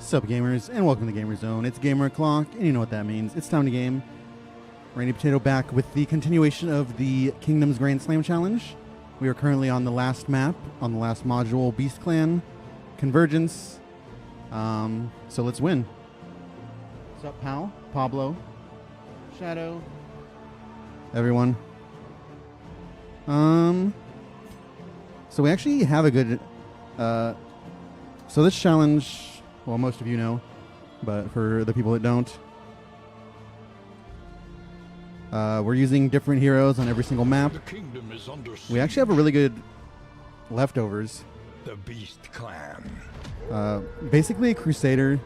Sup gamers, and welcome to Gamer Zone. It's Gamer O'Clock, and you know what that means. It's time to game. Randy Potato back with the continuation of the Kingdoms Grand Slam Challenge. We are currently on the last map, on the last module, Beast Clan, Convergence. So let's win. What's up, pal? Pablo, Shadow, everyone. So we actually have a good, so this challenge, well, most of you know, but for the people that don't, we're using different heroes on every single map. The kingdom is under siege. We actually have a really good leftovers. The Beast Clan. Basically, Crusader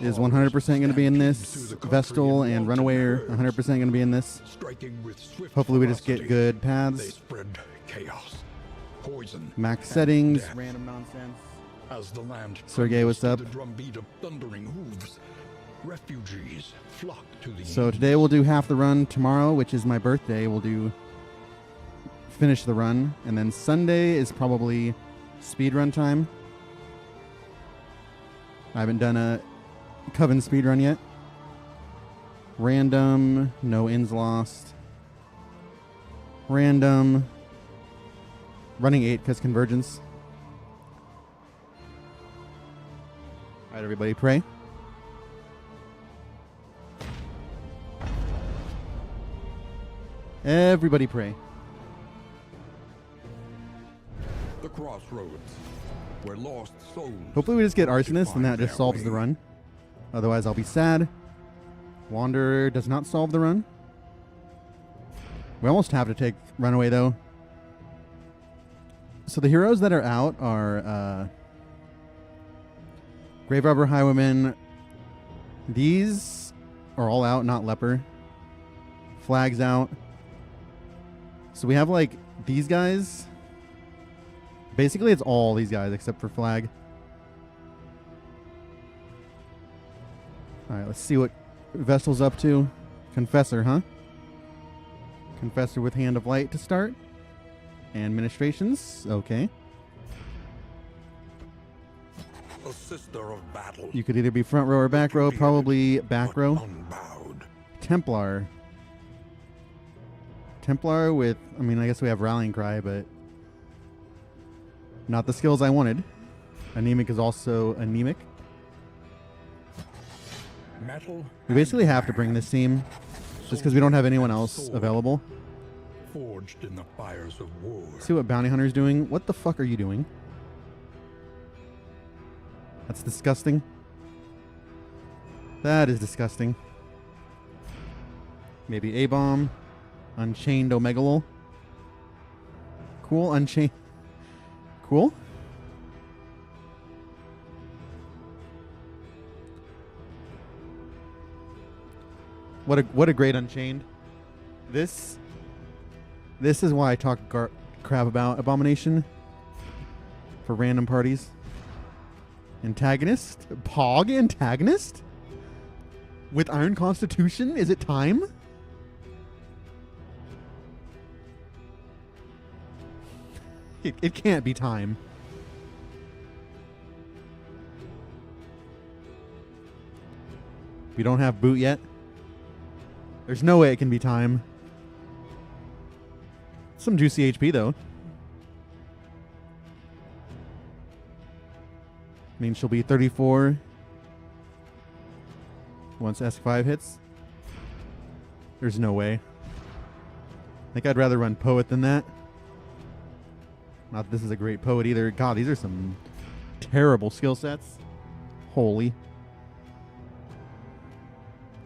is 100% going to be in this. Vestal and Runaway are 100% going to be in this. Hopefully we just get good They paths. spread chaos, poison, Max and settings, death. random nonsense. As the land Sergey, what's trembles up? to the drumbeat of thundering hooves, refugees flock to the So inn. today we'll do half the run. Tomorrow, which is my birthday, we'll finish the run. And then Sunday is probably speed run time. I haven't done a Coven speed run yet. Random, no ins lost. Random. Running 8 because Convergence. Alright, everybody, pray. Everybody pray. The crossroads, where lost souls. Hopefully we just get Arsonist and that find just their solves way. the run. Otherwise I'll be sad. Wanderer does not solve the run. We almost have to take Runaway though. So the heroes that are out are Grave Robber, Highwayman. These are all out, not Leper. Flag's out. So we have like these guys. Basically it's all these guys except for Flag. Alright, let's see what Vestal's up to. Confessor, huh? Confessor with Hand of Light to start. And Ministrations, okay. A sister of battle. You could either be front row or back row, probably back but row. unbowed. Templar. Templar with, I mean, I guess we have Rallying Cry, but not the skills I wanted. Anemic is also anemic. Metal We basically have to bring this team just because we don't have anyone else available. forged in the fires of war. See what Bounty Hunter's doing. What the fuck are you doing? That's disgusting. That is disgusting. Maybe A-Bomb. Unchained Omegalol. Cool. Unchained. Cool. What a great Unchained. This is why I talk crap about Abomination for random parties. Antagonist? Pog antagonist? With Iron Constitution? Is it time? It can't be time. We don't have boot yet. There's no way it can be time. Some juicy HP though. I mean, she'll be 34 once S5 hits. There's no way. I think I'd rather run Poet than that. Not that this is a great Poet either. God, these are some terrible skill sets. Holy.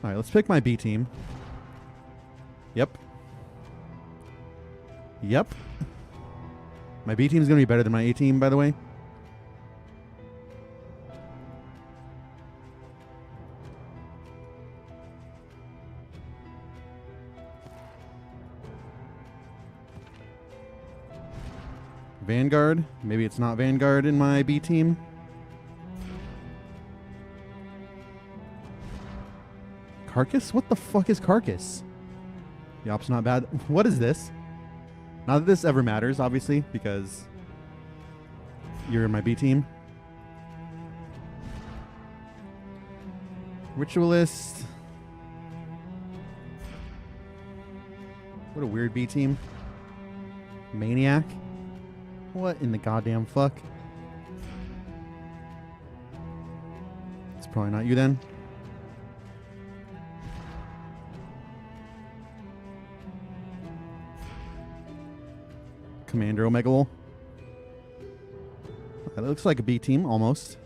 Alright, let's pick my B team. Yep. Yep. My B team is going to be better than my A team, by the way. Vanguard. Maybe it's not Vanguard in my B team. Carcass? What the fuck is Carcass? The op's not bad. What is this? Not that this ever matters, obviously, because you're in my B team. Ritualist. What a weird B team. Maniac. What in the goddamn fuck? It's probably not you then. Commander Omegalol. That looks like a B team almost.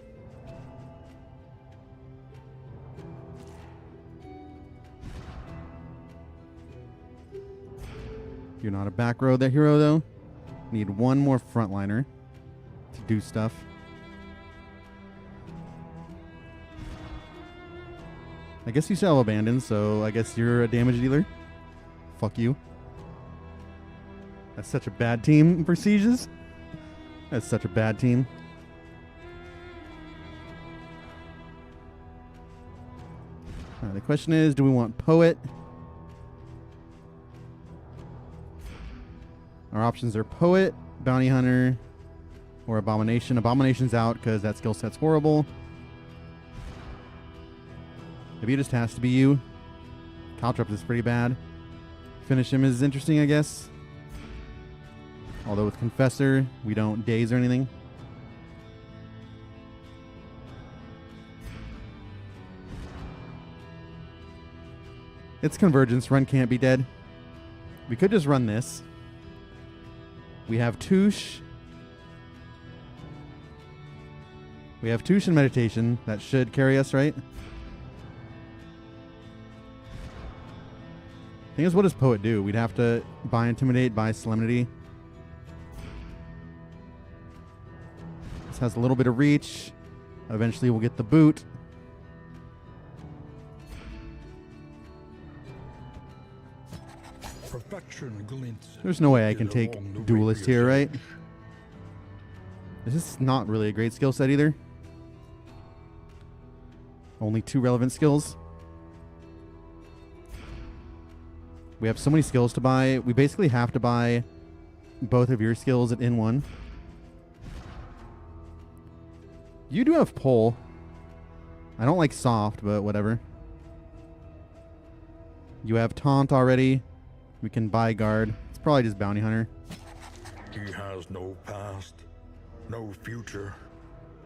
You're not a back row there, hero, though. Need one more frontliner to do stuff. I guess you sell abandon, so I guess you're a damage dealer. Fuck you. That's such a bad team for sieges. That's such a bad team. The question is, do we want Poet? Our options are Poet, Bounty Hunter, or Abomination. Abomination's out because that skill set's horrible. Maybe it just has to be you. Caltrop is pretty bad. Finish him is interesting, I guess. Although with Confessor, we don't daze or anything. It's Convergence. Run can't be dead. We could just run this. We have Touche. We have Touche and Meditation. That should carry us, right? Thing is, what does Poet do? We'd have to buy Intimidate, buy Solemnity. This has a little bit of reach. Eventually we'll get the boot. Perfection glints. There's no way I can take Duelist here, right? This is not really a great skill set either. Only 2 relevant skills. We have so many skills to buy. We basically have to buy both of your skills in one. You do have Pull. I don't like Soft, but whatever. You have Taunt already. We can buy Guard. It's probably just Bounty Hunter. He has no past, no future.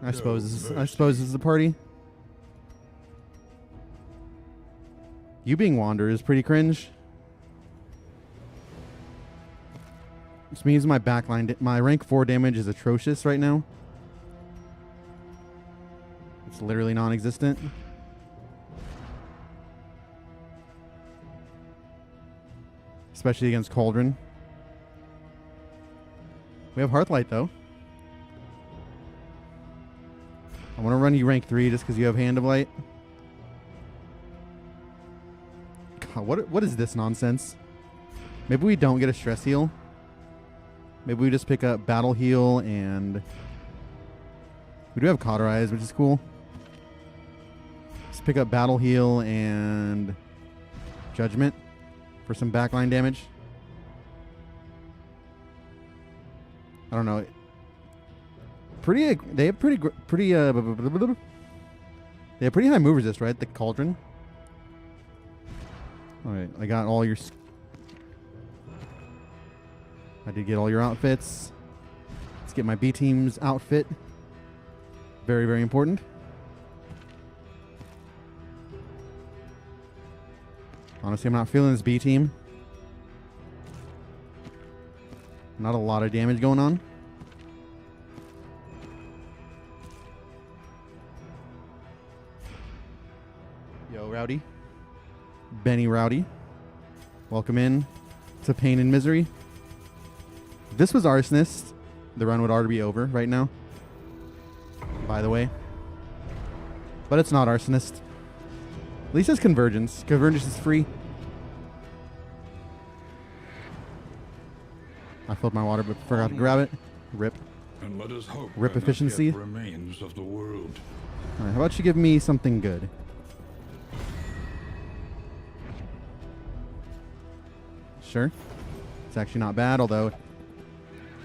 I suppose this is the party. You being Wander is pretty cringe. This means my backline, my rank 4 damage is atrocious right now. It's literally non-existent. Especially against Cauldron. We have Hearthlight though. I want to run you rank 3 just because you have Hand of Light. God, what is this nonsense? Maybe we don't get a stress heal. Maybe we just pick up Battle Heal, and we do have Cauterize, which is cool. Let's pick up Battle Heal and Judgment for some backline damage. I don't know. They have pretty high move resist, right? The Cauldron. All right, I got all your. I did get all your outfits. Let's get my B team's outfit. Very, very important. Honestly, I'm not feeling this B team. Not a lot of damage going on. Yo, Rowdy. Benny Rowdy. Welcome in to Pain and Misery. If this was Arsonist, the run would already be over right now. By the way. But it's not Arsonist. At least it's Convergence. Convergence is free. I filled my water but forgot to grab it. Rip. And let us hope Rip efficiency. remains of the world. Alright, how about you give me something good? Sure. It's actually not bad, although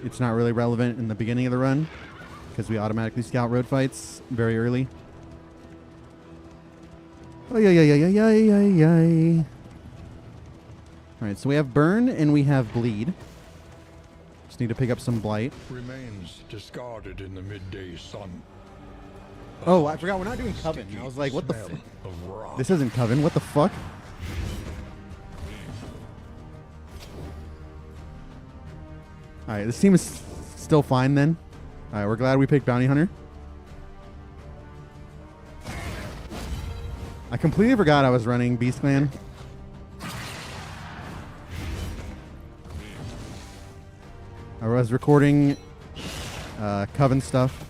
it's not really relevant in the beginning of the run because we automatically scout road fights very early. Oh, yeah. Alright, so we have burn and we have bleed. Just need to pick up some blight. Remains discarded in the midday sun. Oh, I forgot we're not doing Coven. I was like, what the Smell of rot. This isn't Coven. What the fuck? Alright, this team is still fine then. Alright, we're glad we picked Bounty Hunter. I completely forgot I was running Beast Clan. I was recording Coven stuff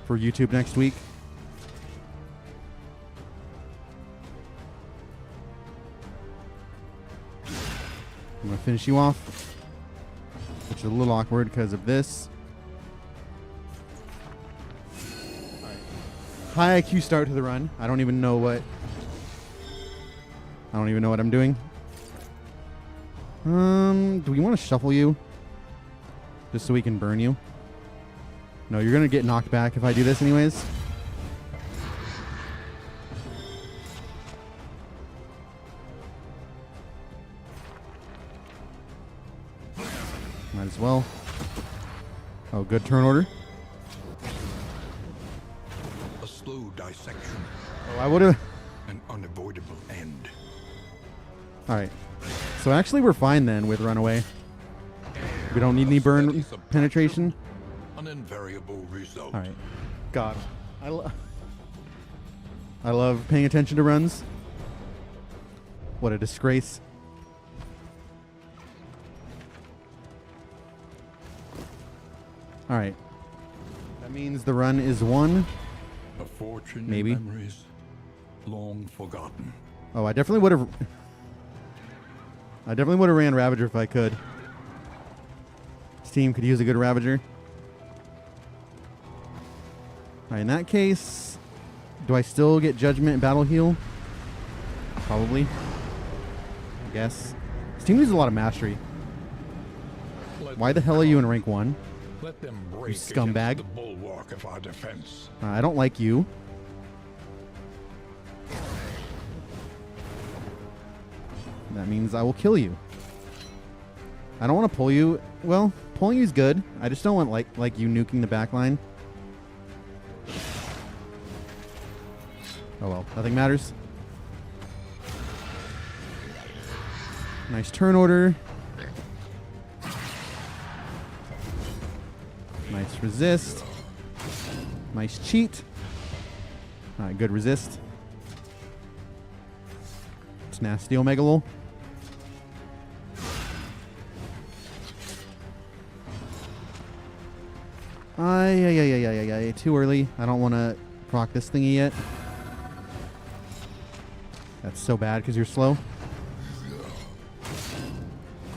for YouTube next week. I'm going to finish you off, which is a little awkward because of this. High IQ start to the run. I don't even know what I'm doing. Do we want to shuffle you? Just so we can burn you? No, you're going to get knocked back if I do this anyways. Might as well. Oh, good turn order. A slow dissection. Oh, I would have... An unavoidable end. Alright. So actually we're fine then with runaway. We don't need any burn penetration. An invariable result. Alright. God. I love paying attention to runs. What a disgrace. Alright. That means the run is won. A fortune Maybe. in memories long forgotten. Oh, I definitely would have ran Ravager if I could. This team could use a good Ravager. Alright, in that case, do I still get Judgment and Battle Heal? Probably. I guess. This team uses a lot of mastery. Why the hell are you in rank 1? Let them break scumbag. against the bulwark of our defense. I don't like you. That means I will kill you. I don't want to pull you. Well, pulling you is good. I just don't want like you nuking the back line. Oh well, nothing matters. Nice turn order. Nice resist. Nice cheat. Alright, good resist. It's nasty Omega Lol. Too early. I don't want to proc this thingy yet. That's so bad because you're slow.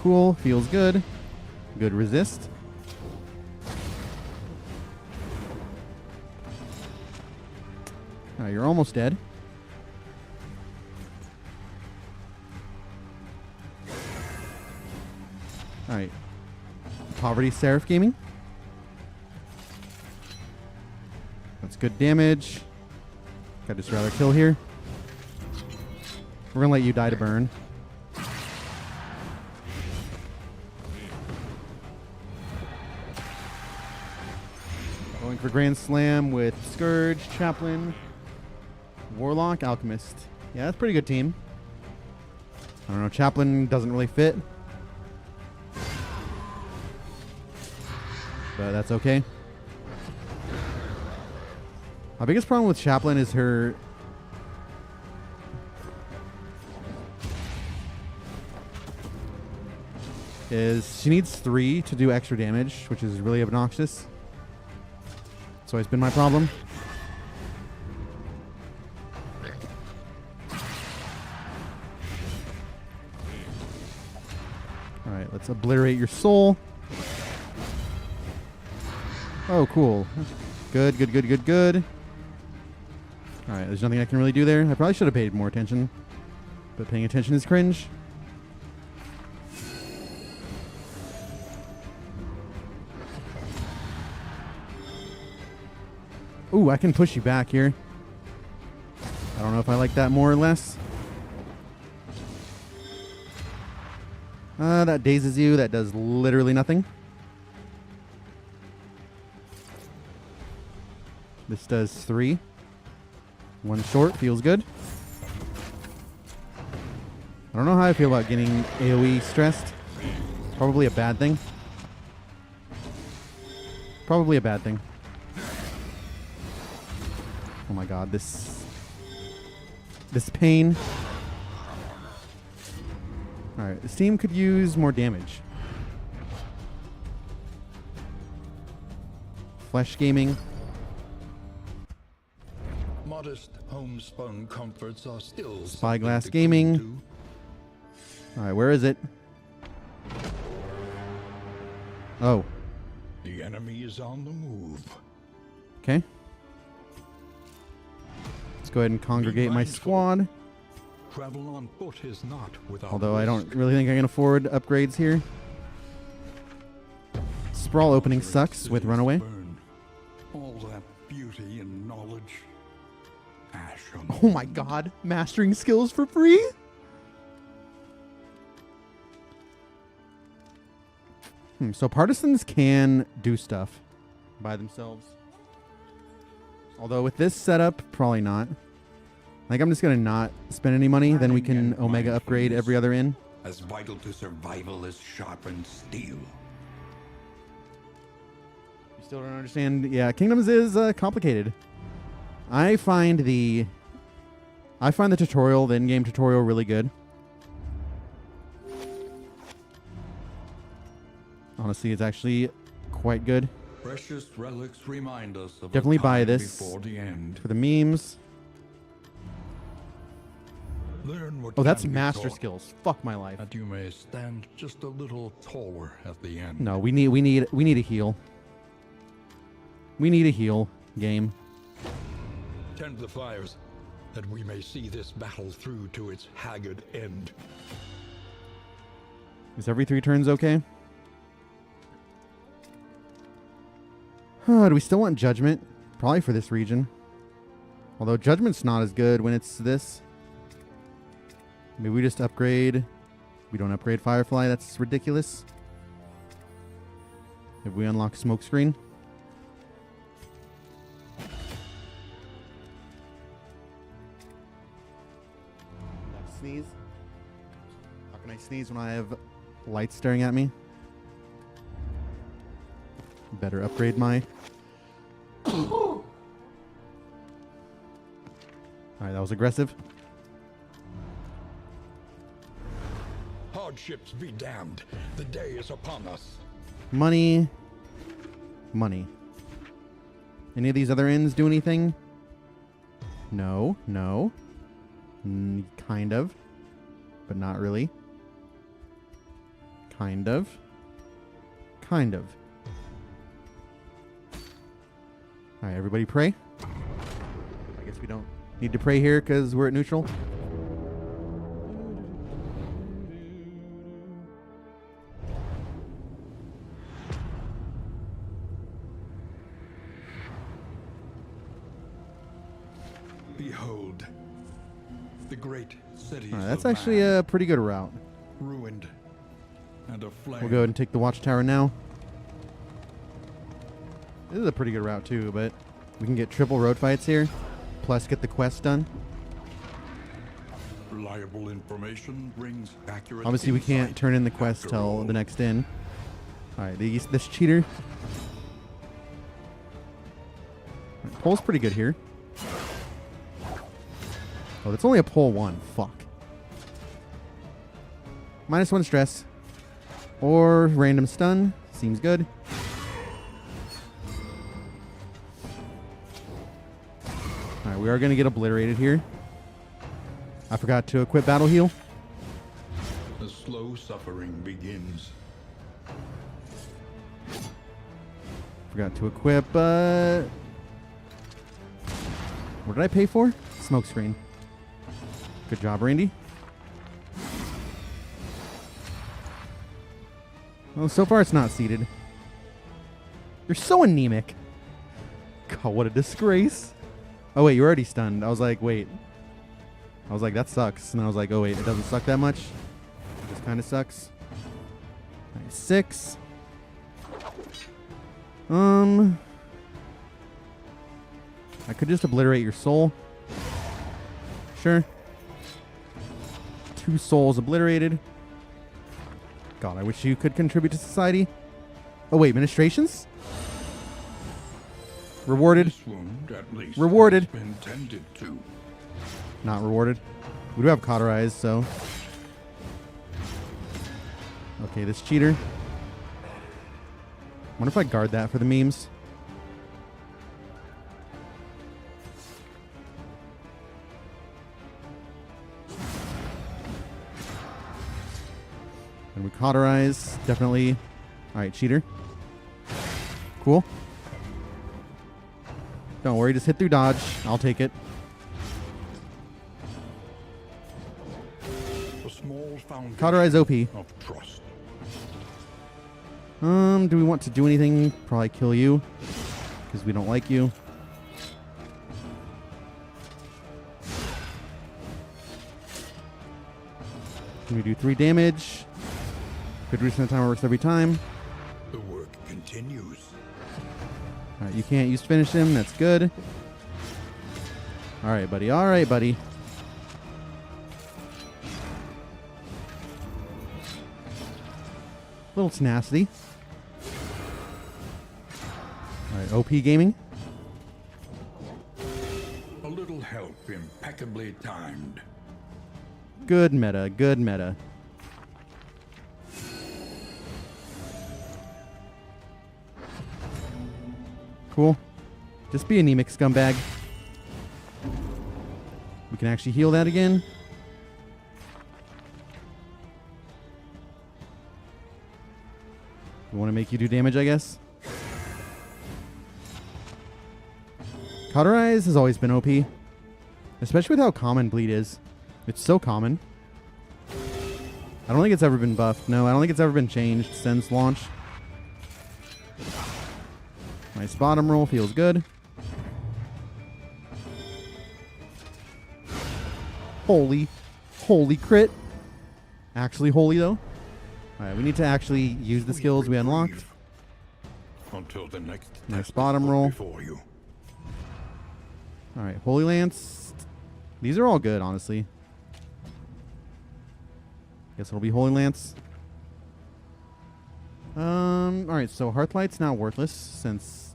Cool. Feels good. Good resist. You're almost dead. Alright. Poverty Seraph Gaming. That's good damage. I'd just rather kill here. We're going to let you die to burn. Going for Grand Slam with Scourge, Chaplain, Warlock, Alchemist. Yeah, that's a pretty good team. I don't know, Chaplain doesn't really fit. But that's okay. My biggest problem with Chaplain is her... she needs 3 to do extra damage, which is really obnoxious. It's always been my problem. Alright, let's obliterate your soul. Oh, cool. Good. Alright, there's nothing I can really do there. I probably should have paid more attention. But paying attention is cringe. Ooh, I can push you back here. I don't know if I like that more or less. That dazes you. That does literally nothing. This does 3. 1 short. Feels good. I don't know how I feel about getting AoE stressed. Probably a bad thing. Probably a bad thing. Oh my god, this pain. Alright, this team could use more damage. Flesh gaming. Modest homespun comforts are still Spyglass something to gaming. cling Alright, where is it? Oh, to. The enemy is on the move. okay. Let's go ahead and congregate my squad. Travel on foot is not without Although I risk. don't really think I can afford upgrades here. Sprawl opening sucks with Runaway. Burn. All that beauty and knowledge. Ash on Oh my god, mastering skills for free? So partisans can do stuff by themselves. Although with this setup, probably not. I think I'm just going to not spend any money, then we can Omega upgrade every other in. As vital to survival as sharpened steel. You still don't understand? Yeah, Kingdoms is complicated. I find the tutorial, the in-game tutorial, really good. Honestly, it's actually quite good. Precious relics remind us of Definitely a buy time this before the end. for the memes. Learn what Oh, that's can be master taught, skills. Fuck my life. that you may stand just a little taller at the end. No, we need a heal. We need a heal game. Tend the fires, that we may see this battle through to its haggard end. Is every 3 turns okay? Do we still want Judgment? Probably for this region. Although Judgment's not as good when it's this. Maybe we just upgrade. We don't upgrade Firefly. That's ridiculous. If we unlock Smokescreen. Sneeze. How can I sneeze when I have lights staring at me? Better upgrade my... Alright, that was aggressive. Hardships be damned. The day is upon us. Money. Money. Any of these other inns do anything? No. No. Kind of. But not really. Kind of. Kind of. Alright, everybody pray. I guess we don't need to pray here because we're at neutral. Behold, the great cities Alright, that's of actually man, a pretty good route. ruined and aflame. We'll go ahead and take the watchtower now. This is a pretty good route too, but we can get triple road fights here, plus get the quest done. Reliable information brings accurate. Obviously, we can't insight turn in the quest after till all. the next in. Alright, this cheater. Pole's pretty good here. Oh, that's only a pole 1. Fuck. -1 stress. Or random stun. Seems good. Alright, we are going to get obliterated here. I forgot to equip Battle Heal. The slow suffering begins. Forgot to equip, what did I pay for? Smokescreen. Good job, Randy. Well, so far it's not seeded. You're so anemic. God, what a disgrace. Oh, wait, you're already stunned. I was like, wait. I was like, that sucks. And I was like, oh wait, it doesn't suck that much. It just kind of sucks. Nice. 6. I could just obliterate your soul. Sure. 2 souls obliterated. God, I wish you could contribute to society. Oh wait, ministrations? Rewarded. This wound, at least, Rewarded. has been tended to. Not rewarded. We do have cauterized, so. Okay, this cheater. Wonder if I guard that for the memes. And we cauterize, definitely. Alright, cheater. Cool. Don't worry, just hit through dodge. I'll take it. A small foundation Cauterize OP. of trust. Do we want to do anything? Probably kill you. Because we don't like you. Can we do 3 damage? Good reason the timer works every time. The work continues. Alright, you can't use finish him. That's good. Alright, buddy. Alright, buddy. Little tenacity. Alright, OP gaming. A little help impeccably timed. Good meta. Good meta. Cool. Just be anemic, scumbag. We can actually heal that again. We want to make you do damage, I guess. Cauterize has always been OP. Especially with how common bleed is. It's so common. I don't think it's ever been buffed. No, I don't think it's ever been changed since launch. Nice bottom roll, feels good. Holy crit. Actually holy though. Alright, we need to actually use the skills we unlocked. Until the next Nice test bottom is put roll. before you. Alright, Holy Lance. These are all good, honestly. Guess it'll be Holy Lance. Alright, so Hearthlight's now worthless since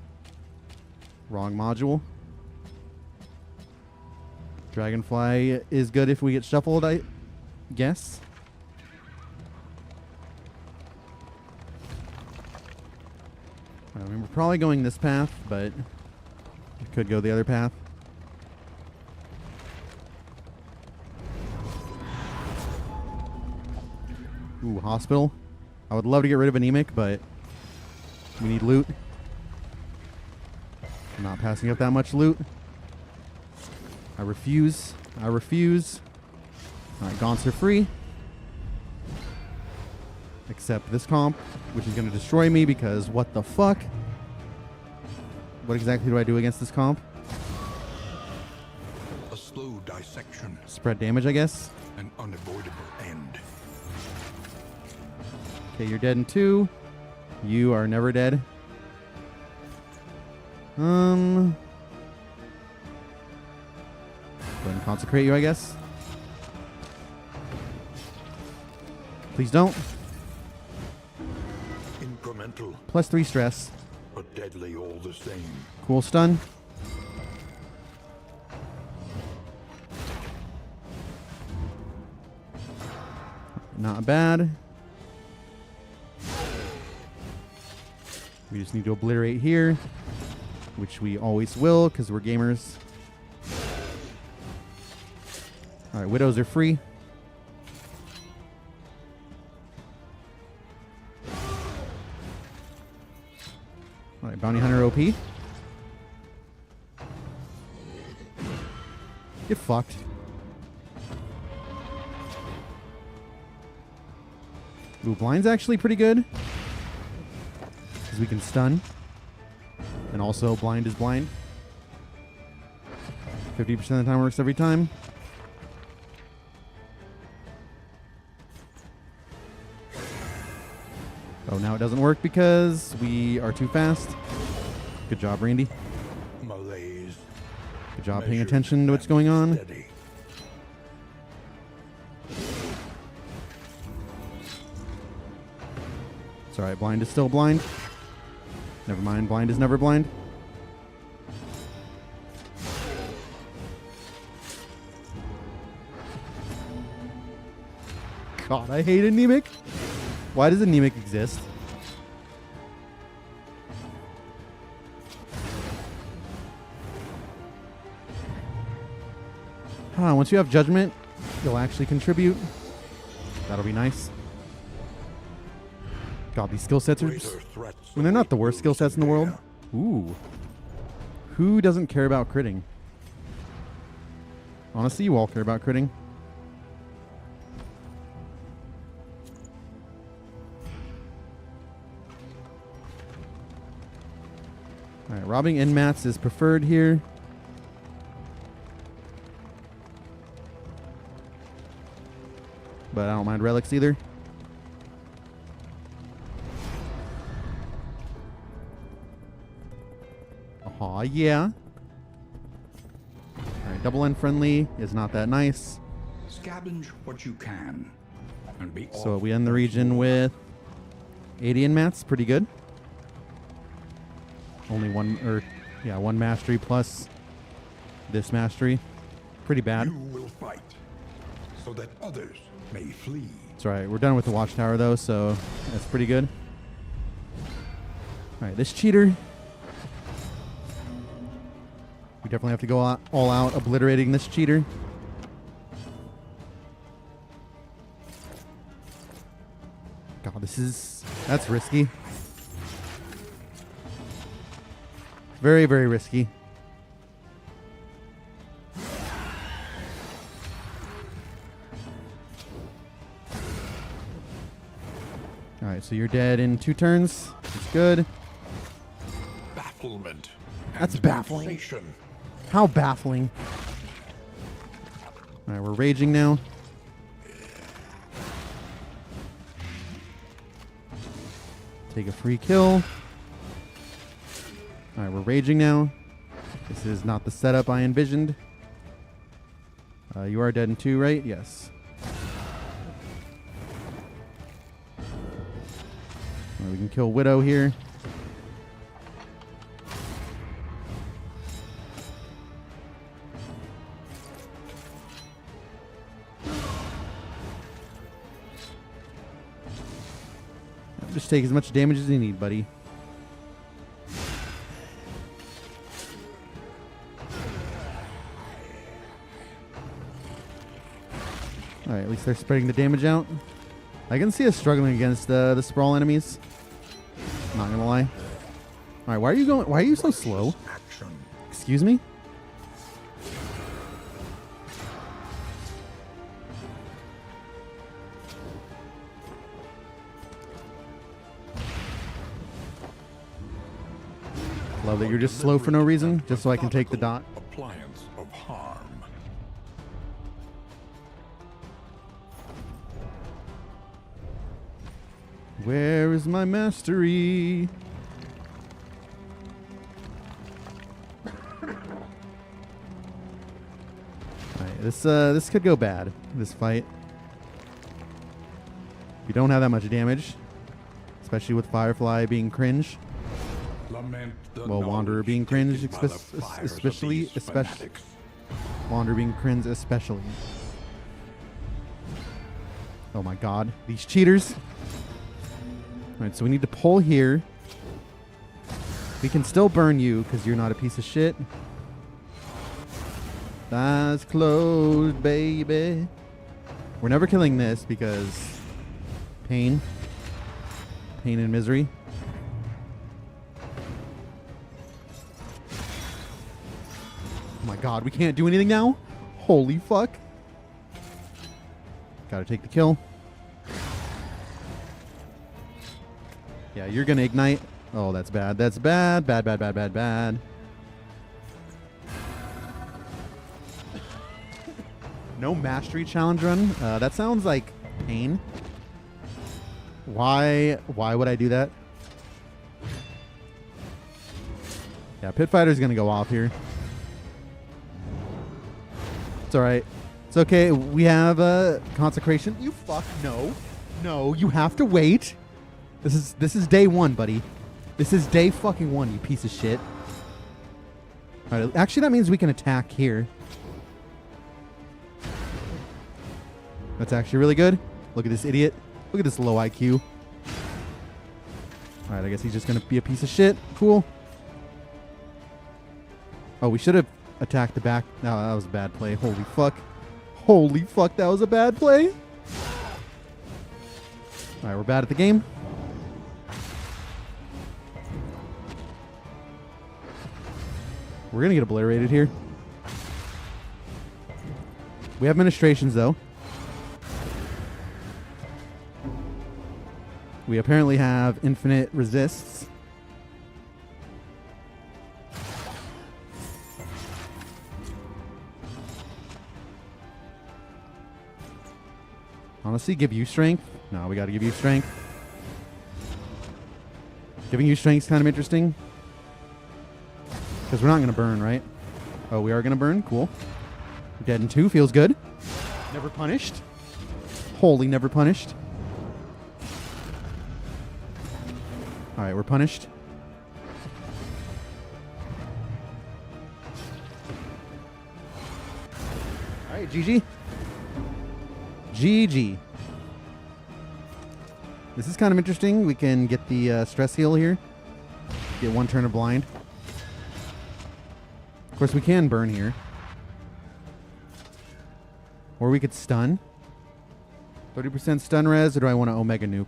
wrong module. Dragonfly is good if we get shuffled, I guess. I mean, we're probably going this path, but we could go the other path. Ooh, hospital. I would love to get rid of anemic, but we need loot. I'm not passing up that much loot. I refuse. I refuse. Alright, Gaunts are free. Except this comp, which is going to destroy me because what the fuck? What exactly do I do against this comp? A slow dissection, Spread damage, I guess. an unavoidable end. Okay, you're dead in 2. You are never dead. Go ahead and consecrate you, I guess. Please don't. Incremental, Plus 3 stress. but deadly all the same. Cool stun. Not bad. We just need to obliterate here, which we always will because we're gamers. Alright, widows are free. Alright, bounty hunter OP. Get fucked. Ooh, blind's actually pretty good. Because we can stun. And also blind is blind. 50% of the time works every time. Oh, now it doesn't work because we are too fast. Good job, Randy. Malaise. Good job paying Measured attention to what's and going on. steady. It's alright, blind is still blind. Never mind, blind is never blind. God, I hate anemic. Why does anemic exist? Once you have judgment, you'll actually contribute. That'll be nice. God, these skill sets are... Greater threats I mean, they're not the worst await skill sets in the world. Ooh. Who doesn't care about critting? Honestly, you all care about critting. Alright, robbing end mats is preferred here. But I don't mind relics either. Aw, yeah. Alright, double end friendly is not that nice. Scavenge what you can. And be So off we end the region with 80 end mats, pretty good. Only one mastery plus this mastery. Pretty bad. You will fight so that others may flee. That's right. We're done with the watchtower though, so that's pretty good. Alright, this cheater. We definitely have to go all out obliterating this cheater. God, that's risky. Very, very risky. Alright, so you're dead in 2 turns. That's good. Bafflement. That's and baffling. vexation. How baffling. Alright, we're raging now. Take a free kill. Alright, we're raging now. This is not the setup I envisioned. You are dead in 2, right? Yes. Alright, we can kill Widow here. Just take as much damage as you need, buddy. Alright, at least they're spreading the damage out. I can see us struggling against the Sprawl enemies. Not gonna lie. Alright, why are you so slow? Action. Excuse me? Love that you're just slow for no reason, just so I can take the dot. Appliance of harm. Where is my mastery? Alright, this could go bad, this fight. We don't have that much damage, especially with Firefly being cringe. Lament the Well, Wanderer being knowledge cringe, taken by the fires of especially these fanatics. Wanderer being cringe, especially. Oh my god, these cheaters. Alright, so we need to pull here. We can still burn you because you're not a piece of shit. Eyes closed, baby. We're never killing this because pain. Pain and misery. Oh my god, we can't do anything now? Holy fuck. Gotta take the kill. Yeah, you're gonna ignite. Oh, that's bad. That's bad. Bad, bad, bad, bad, bad. No mastery challenge run. That sounds like pain. Why would I do that? Yeah, Pit Fighter's gonna go off here. It's alright. It's okay. We have a consecration. You fuck no. No, you have to wait. This is day one, buddy. This is day fucking one, you piece of shit. Alright, actually that means we can attack here. That's actually really good. Look at this idiot. Look at this low IQ. Alright, I guess he's just gonna be a piece of shit. Cool. Oh, we should have attacked the back. No, that was a bad play. Holy fuck. Holy fuck, that was a bad play. Alright, we're bad at the game. We're gonna get obliterated here. We have ministrations though. We apparently have infinite resists. Honestly, give you strength. No, we gotta give you strength. Giving you strength is kind of interesting. Because we're not gonna burn, right? Oh, we are gonna burn? Cool. Dead in 2, feels good. Never punished. Holy, never punished. Alright, we're punished. Alright, GG. GG. This is kind of interesting. We can get the stress heal here. Get 1 turn of blind. Of course, we can burn here. Or we could stun. 30% stun res, or do I want to Omega Nuke?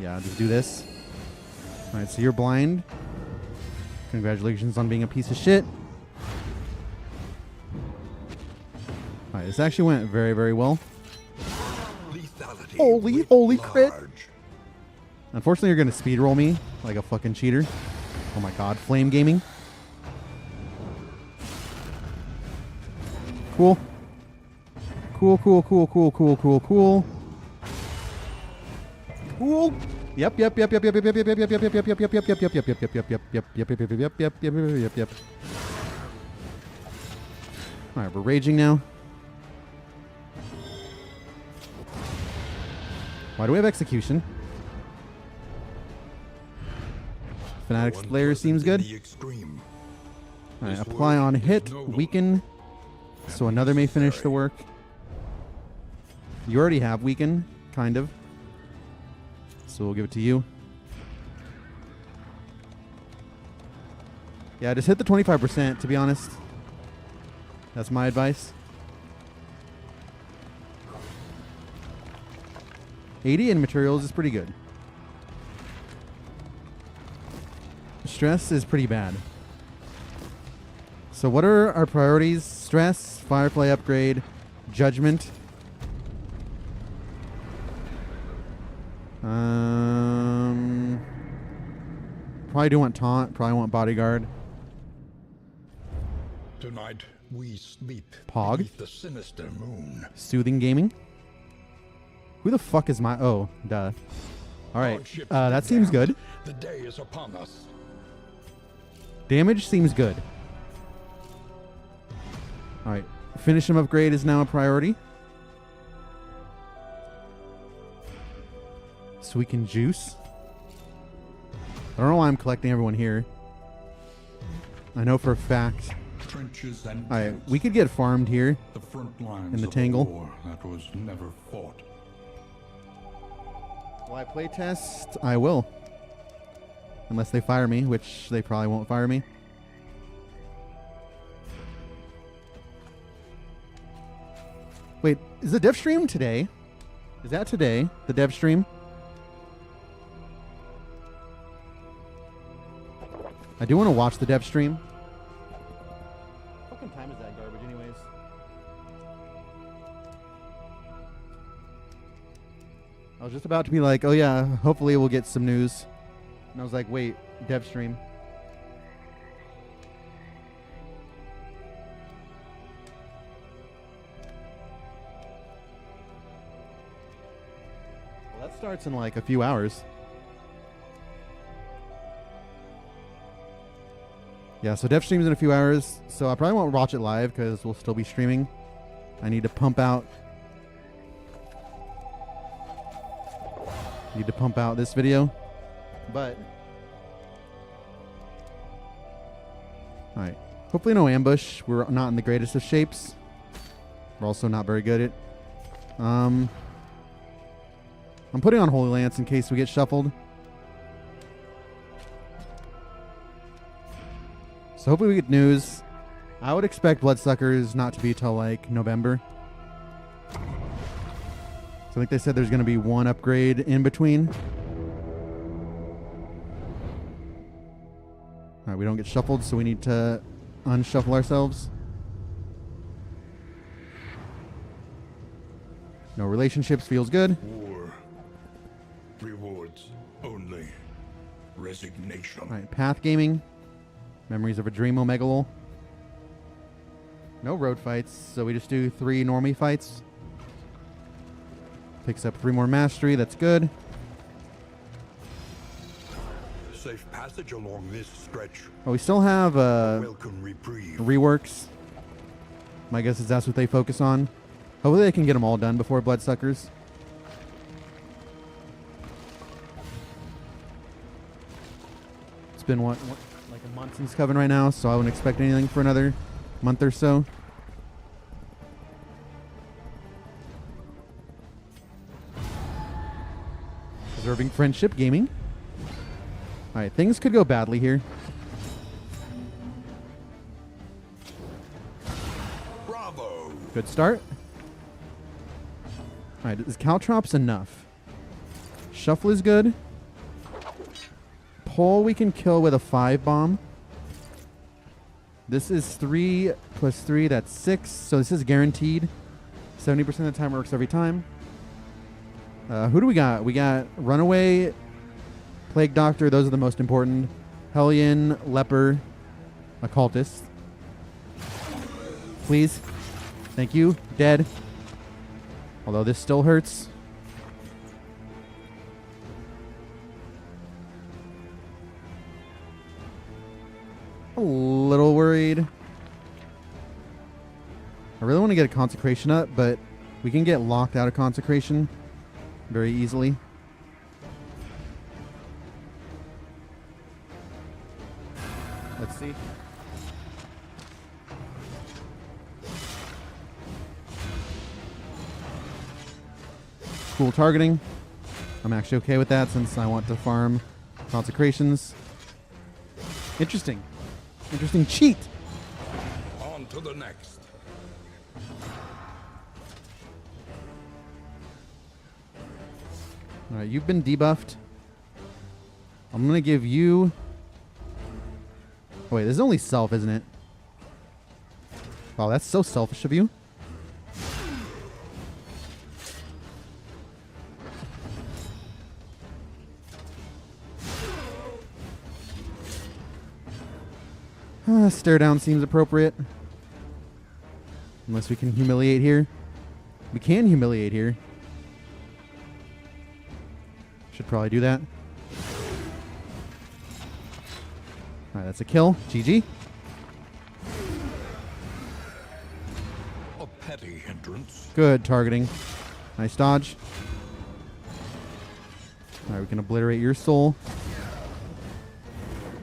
Yeah, just do this. Alright, so you're blind. Congratulations on being a piece of shit. Alright, this actually went very, very well. Holy crit. Unfortunately, you're going to speed roll me like a fucking cheater. Oh my god, flame gaming. Cool. Cool. Cool. Yep. Alright, we're raging now. Why do we have execution? Fanatic Slayer seems good. Alright, apply on hit, weaken. So another may finish the work. You already have weaken, kind of. So we'll give it to you. Yeah, just hit the 25%, to be honest. That's my advice. 80 in materials is pretty good. Stress is pretty bad. So what are our priorities? Stress, Firefly upgrade, Judgment. Probably do want Taunt, probably want Bodyguard. Tonight we sleep Pog. beneath the sinister moon. Soothing Gaming. Who the fuck is my... Oh, duh. Alright, that seems good. The day is upon us. Damage seems good. Alright, finish him upgrade is now a priority. So we can juice. I don't know why I'm collecting everyone here. I know for a fact. Trenches and Alright, we could get farmed here. the front lines in the of tangle. a war that was never fought. Will I play test? I will. Unless they fire me, which they probably won't fire me. Wait, is the dev stream today? Is that today? The dev stream? I do want to watch the dev stream. What fucking time is that garbage anyways? I was just about to be like, oh yeah, hopefully we'll get some news. And I was like, wait, dev stream. Well, that starts in like a few hours. Yeah, so dev streams in a few hours. So I probably won't watch it live because we'll still be streaming. I need to pump out. This video. But all right. Hopefully no ambush. We're not in the greatest of shapes. We're also not very good at. I'm putting on Holy Lance in case we get shuffled. So hopefully we get news. I would expect Bloodsuckers not to be till like November. So I think they said there's going to be one upgrade in between. All right, we don't get shuffled, so we need to unshuffle ourselves. No relationships feels good. War rewards only resignation. All right, Path Gaming. Memories of a Dream Omegalol. No road fights, so we just do 3 normie fights. Picks up 3 more mastery, that's good. Safe passage along this stretch. Oh, we still have Welcome reprieve. reworks. My guess is that's what they focus on. Hopefully they can get them all done before Bloodsuckers. It's been what like a month since Coven right now, so I wouldn't expect anything for another month or so. Preserving friendship gaming. All right, things could go badly here. Bravo. Good start. All right, is Caltrops enough? Shuffle is good. Pull we can kill with a 5 bomb. This is 3 plus 3, that's 6. So this is guaranteed. 70% of the time works every time. Who do we got? We got Runaway, Plague Doctor. Those are the most important. Hellion, Leper, Occultist. Please. Thank you. Dead. Although this still hurts. A little worried. I really want to get a consecration up, but we can get locked out of consecration very easily. Let's see. Cool targeting. I'm actually okay with that since I want to farm consecrations. Interesting. Interesting cheat. On to the next. All right, you've been debuffed. I'm going to give you... Oh, wait, this is only self, isn't it? Wow, that's so selfish of you. Stare down seems appropriate. Unless we can humiliate here. We can humiliate here. Should probably do that. Alright, that's a kill. GG. A petty hindrance. Good targeting. Nice dodge. Alright, we can obliterate your soul.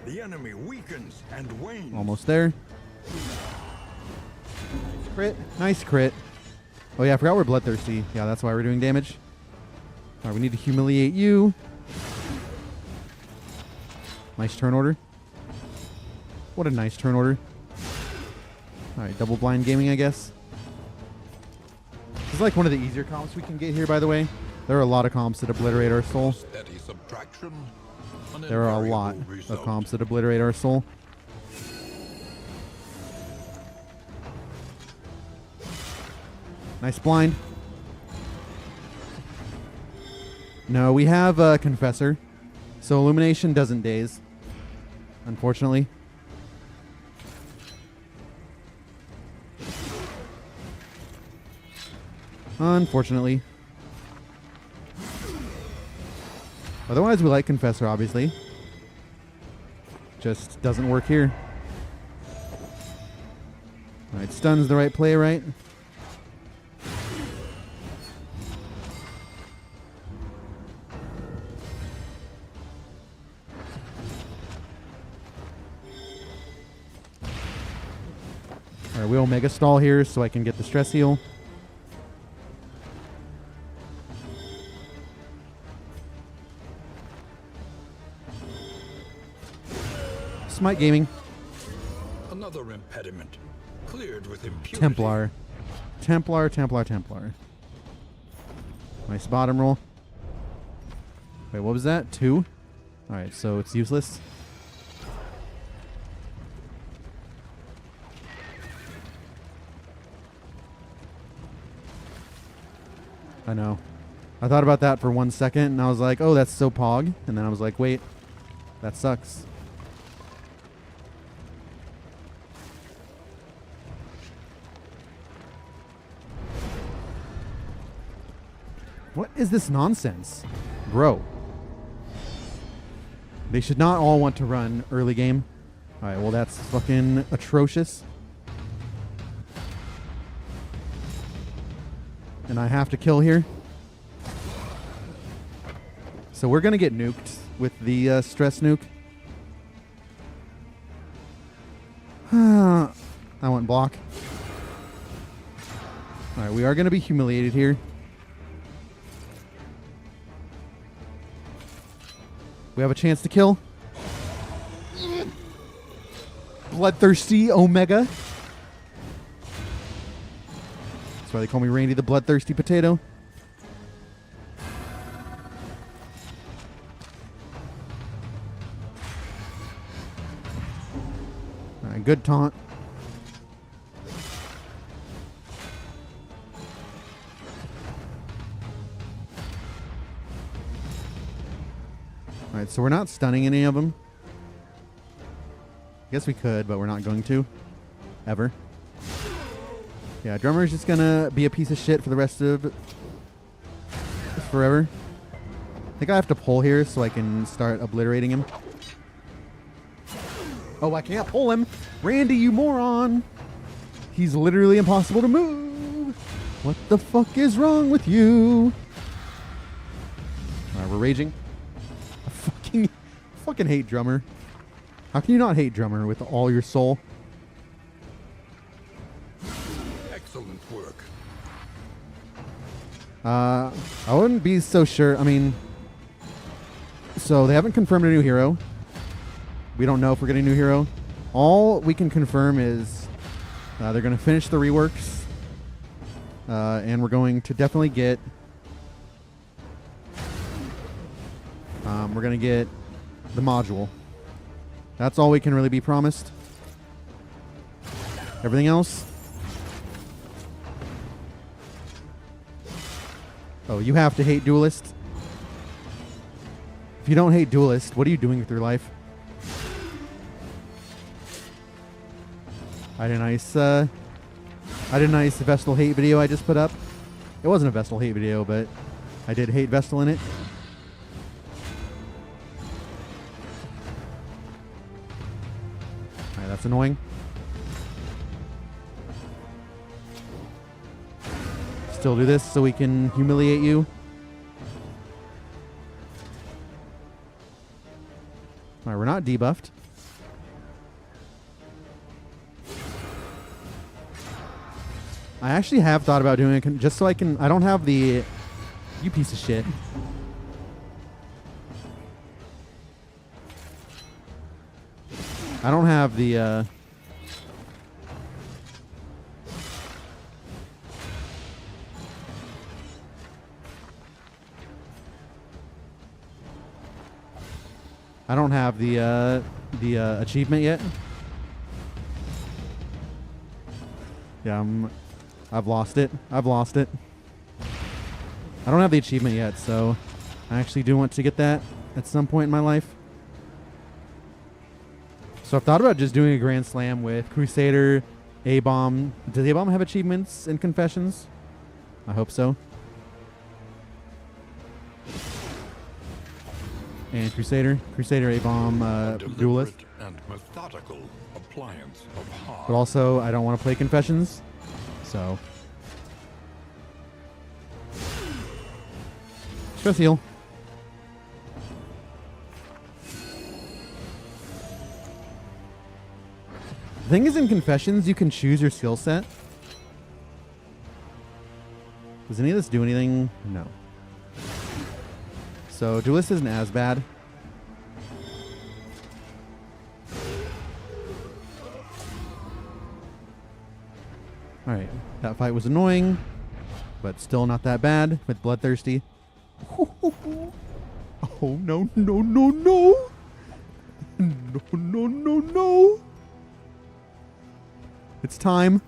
The enemy weakens and wanes. Almost there. Nice crit. Nice crit. Oh yeah, I forgot we're bloodthirsty. Yeah, that's why we're doing damage. Alright, we need to humiliate you. Nice turn order. What a nice turn order. Alright, double blind gaming, I guess. This is like one of the easier comps we can get here, by the way. There are a lot of comps that obliterate our soul. Steady subtraction. There are a lot of comps that obliterate our soul. Nice blind. No, we have a Confessor. So illumination doesn't daze, unfortunately. Unfortunately. Otherwise, we like Confessor, obviously. Just doesn't work here. Alright, stun's the right play, right? Alright, we Omega stall here so I can get the stress heal. Smite Gaming. Another impediment. Cleared with impunity. Templar. Templar, Templar, Templar. Nice bottom roll. Wait, what was that? 2? Alright, so it's useless. I know. I thought about that for 1 second, and I was like, oh, that's so pog. And then I was like, wait, that sucks. What is this nonsense? Bro. They should not all want to run early game. Alright, well that's fucking atrocious. And I have to kill here. So we're gonna get nuked with the stress nuke. I went block. Alright, we are gonna be humiliated here. We have a chance to kill. Bloodthirsty Omega. That's why they call me Randy the Bloodthirsty Potato. Alright, good taunt. Alright, so we're not stunning any of them. I guess we could, but we're not going to. Ever. Yeah, Drummer's just gonna be a piece of shit for the rest of forever. I think I have to pull here so I can start obliterating him. Oh, I can't pull him! Randy, you moron! He's literally impossible to move! What the fuck is wrong with you? Alright, we're raging. I fucking hate Drummer. How can you not hate Drummer with all your soul? Excellent work. I wouldn't be so sure. I mean, so they haven't confirmed a new hero. We don't know if we're getting a new hero. All we can confirm is they're going to finish the reworks. And we're going to definitely get... we're going to get the module. That's all we can really be promised. Everything else... Oh, you have to hate Duelist. If you don't hate Duelist, what are you doing with your life? I did a nice Vestal hate video I just put up. It wasn't a Vestal hate video, but I did hate Vestal in it. Alright, that's annoying. Still do this so we can humiliate you. Alright, we're not debuffed. I actually have thought about doing it just so I can... I don't have the... You piece of shit. I don't have the... I don't have the achievement yet. Yeah, I've lost it. I've lost it. I don't have the achievement yet, so I actually do want to get that. at some point in my life. So I've thought about just doing a Grand Slam with Crusader, A-Bomb. Does A-Bomb have achievements and confessions? I hope so. And Crusader, A-Bomb, Duelist. And methodical appliance of harm. But also, I don't want to play confessions, so. Stress heal. The thing is, in confessions, you can choose your skill set. Does any of this do anything? No. So, Duelist isn't as bad. Alright, that fight was annoying, but still not that bad with Bloodthirsty. Oh, no, no, no, no! No, no, no, no! It's time.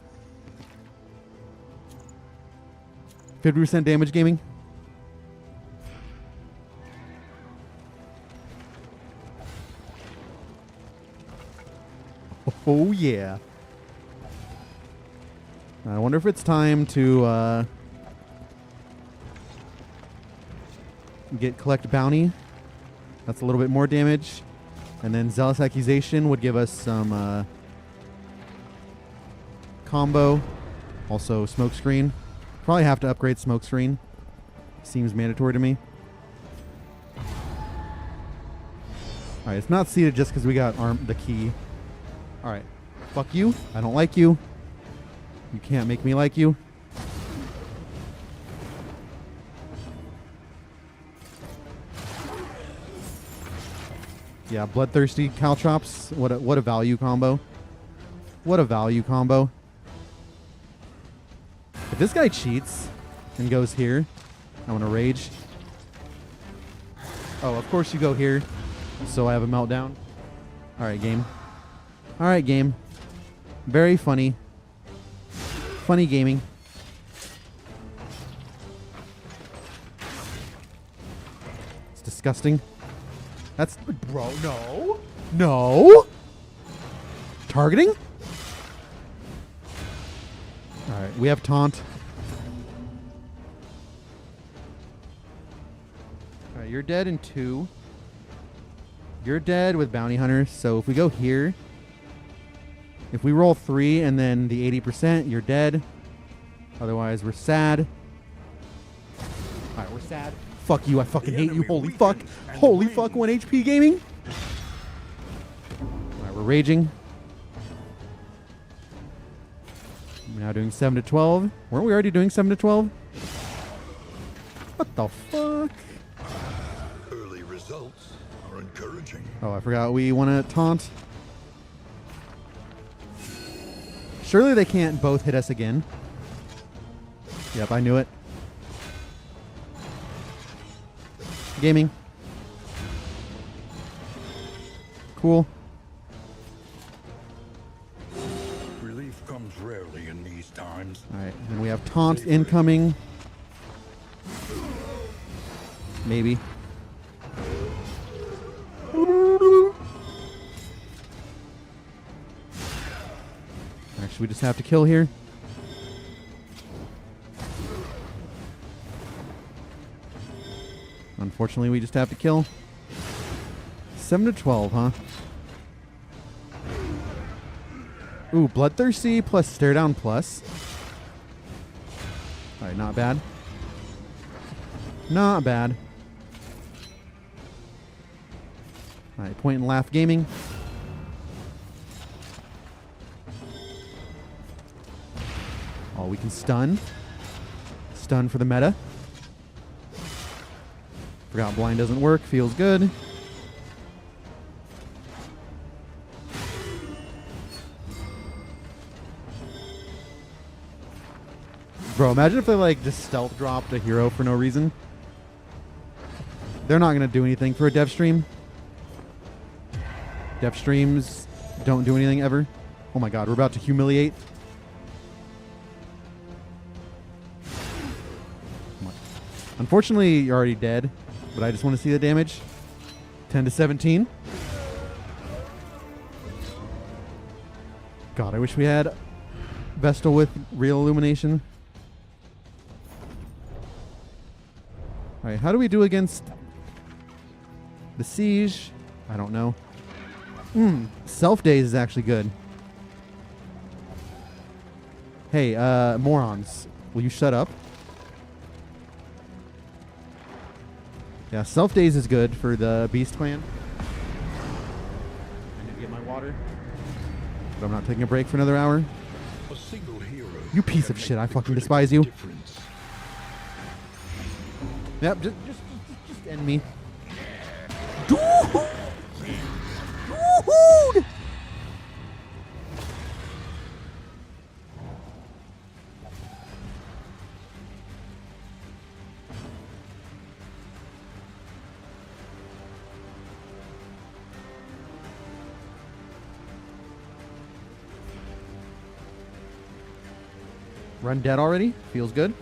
50% damage gaming. Oh, yeah. I wonder if it's time to collect bounty. That's a little bit more damage. And then Zealous Accusation would give us some combo. Also Smokescreen. Probably have to upgrade Smokescreen. Seems mandatory to me. Alright, it's not seated just because we got the key. Alright. Fuck you. I don't like you. You can't make me like you. Yeah, Bloodthirsty Caltrops. What a value combo. What a value combo. If this guy cheats and goes here, I want to rage. Oh, of course you go here. So I have a meltdown. Alright, game. Alright, game. Very funny. Funny gaming. It's disgusting. That's... Bro, no. No. Targeting? Alright, we have taunt. Alright, you're dead in 2. You're dead with Bounty Hunters, so if we go here... If we roll 3 and then the 80%, you're dead. Otherwise, we're sad. Alright, we're sad. Fuck you, I fucking hate you. Holy fuck. Holy fuck, 1 HP gaming. Alright, we're raging. We're now doing 7 to 12. Weren't we already doing 7 to 12? What the fuck? Early results are encouraging. Oh, I forgot we want to taunt. Surely they can't both hit us again. Yep, I knew it. Gaming. Cool. Relief comes rarely in these times. Alright, and we have taunt incoming. Maybe. Actually, we just have to kill here. Unfortunately, we just have to kill. 7 to 12, huh? Ooh, Bloodthirsty plus Stare Down plus. Alright, not bad. Not bad. Alright, Point and Laugh Gaming. Oh, we can stun. Stun for the meta. Forgot blind doesn't work. Feels good. Bro, imagine if they like just stealth dropped a hero for no reason. They're not going to do anything for a dev stream. Dev streams don't do anything ever. Oh my god, we're about to humiliate. Unfortunately, you're already dead, but I just want to see the damage. 10 to 17. God, I wish we had Vestal with real illumination. Alright, how do we do against the siege? I don't know. Self-daze is actually good. Hey, morons. Will you shut up? Yeah, self-daze is good for the Beast Clan. I need to get my water. But I'm not taking a break for another hour. A single hero. You piece of shit, I fucking despise you. Difference. Yep, just end me. Dude! Run dead already? Feels good.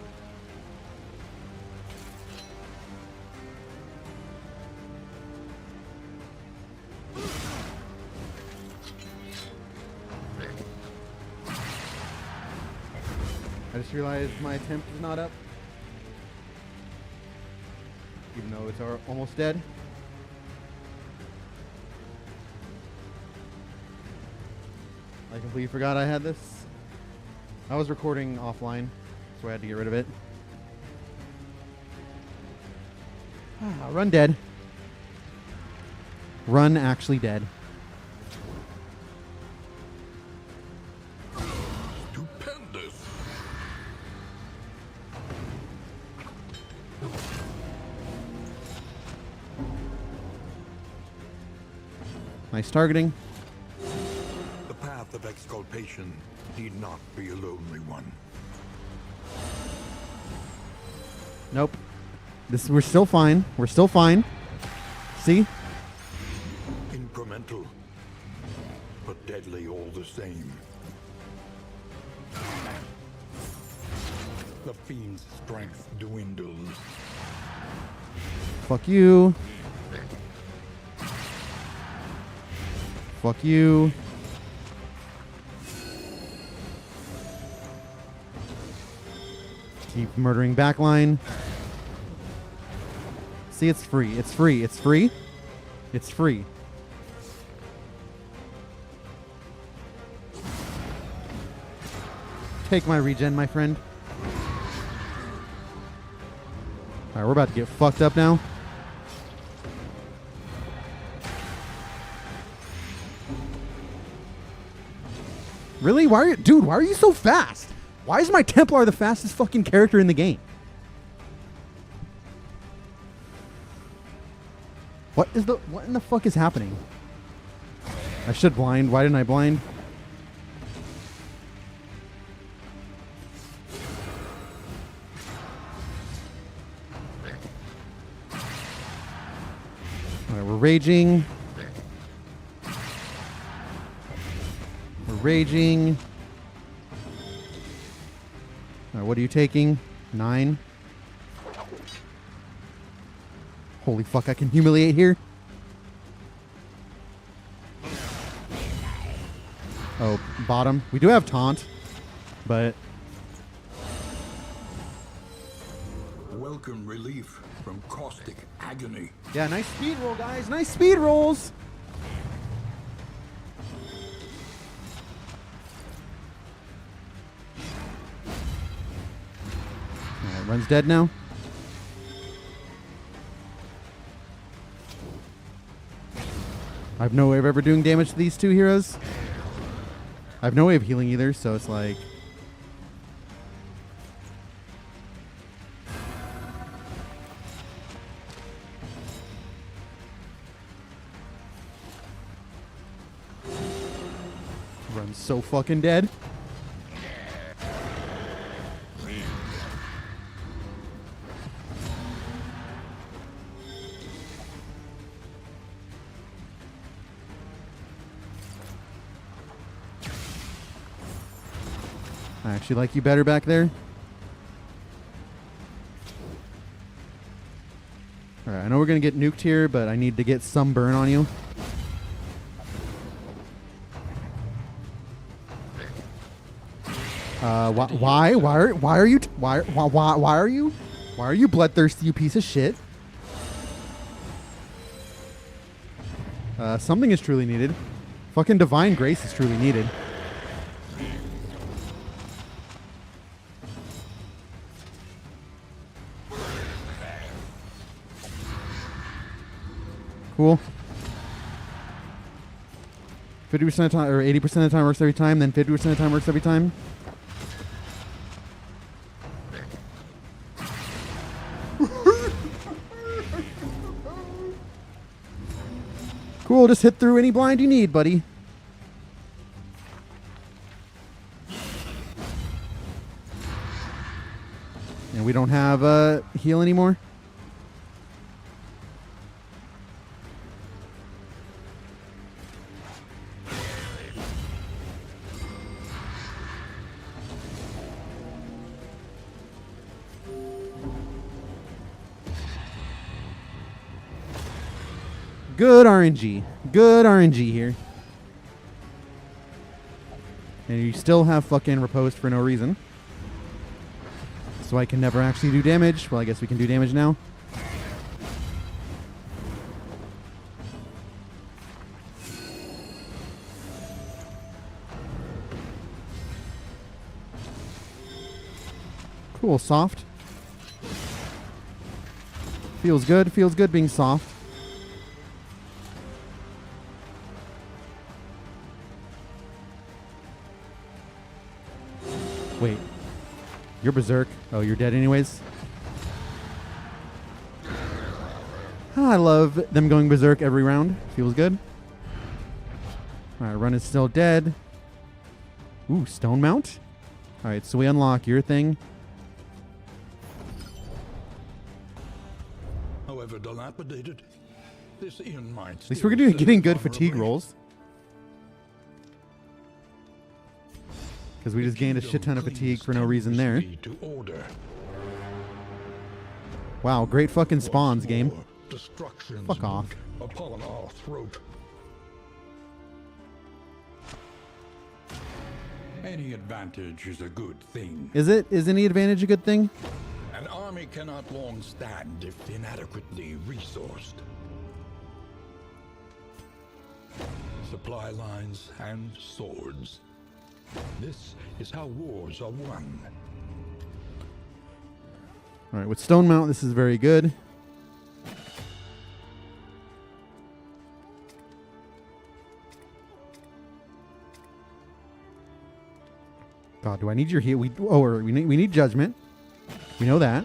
I just realized my attempt is not up. Even though it's almost dead. I completely forgot I had this. I was recording offline, so I had to get rid of it. Run dead. Run actually dead. Stupendous. Nice targeting. The path of exculpation need not be a lonely one. Nope. We're still fine. We're still fine. See? Incremental, but deadly all the same. The fiend's strength dwindles. Fuck you. Fuck you. Keep murdering backline. See, it's free. It's free. It's free. It's free. Take my regen, my friend. Alright, we're about to get fucked up now. Really? Why are you... Dude, why are you so fast? Why is my Templar the fastest fucking character in the game? What in the fuck is happening? I should blind. Why didn't I blind? Alright, we're raging. We're raging. Alright, what are you taking? 9. Holy fuck, I can humiliate here. Oh, bottom. We do have taunt, but... Welcome relief from caustic agony. Yeah, nice speed roll, guys. Nice speed rolls. Alright, run's dead now. I have no way of ever doing damage to these two heroes. I have no way of healing either, so it's like... Run's so fucking dead. I actually like you better back there. Alright, I know we're going to get nuked here, but I need to get some burn on you. Why are you bloodthirsty, you piece of shit? Something is truly needed. Fucking divine grace is truly needed. Cool. 50% of the time, or 80% of the time works every time, then 50% of the time works every time. Cool, just hit through any blind you need, buddy. And we don't have heal anymore. Good RNG. Good RNG here. And you still have fucking riposte for no reason. So I can never actually do damage. Well, I guess we can do damage now. Cool, soft. Feels good. Feels good being soft. Wait. You're berserk. Oh, you're dead anyways? I love them going berserk every round. Feels good. Alright, Run is still dead. Ooh, Stone Mount? Alright, so we unlock your thing. However dilapidated, this inn might At least we're getting good fatigue rolls. Because we just gained a shit ton of fatigue for no reason there. Wow, great fucking spawns, game. Fuck off. Upon our throat. Any advantage is a good thing. Is it? Is any advantage a good thing? An army cannot long stand if inadequately resourced. Supply lines and swords. This is how wars are won. Alright, with Stone Mount, this is very good. God, do I need your heal? We need Judgment. We know that.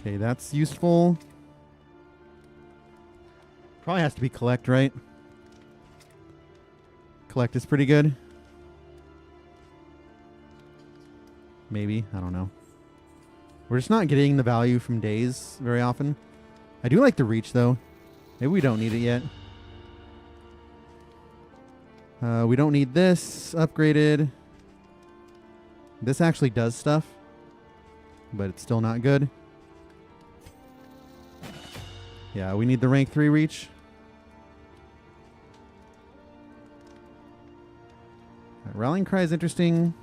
Okay, that's useful. Probably has to be Collect, right? Collect is pretty good. Maybe. I don't know. We're just not getting the value from days very often. I do like the Reach, though. Maybe we don't need it yet. We don't need this upgraded. This actually does stuff, but it's still not good. Yeah, we need the rank 3 Reach. Rallying Cry is interesting.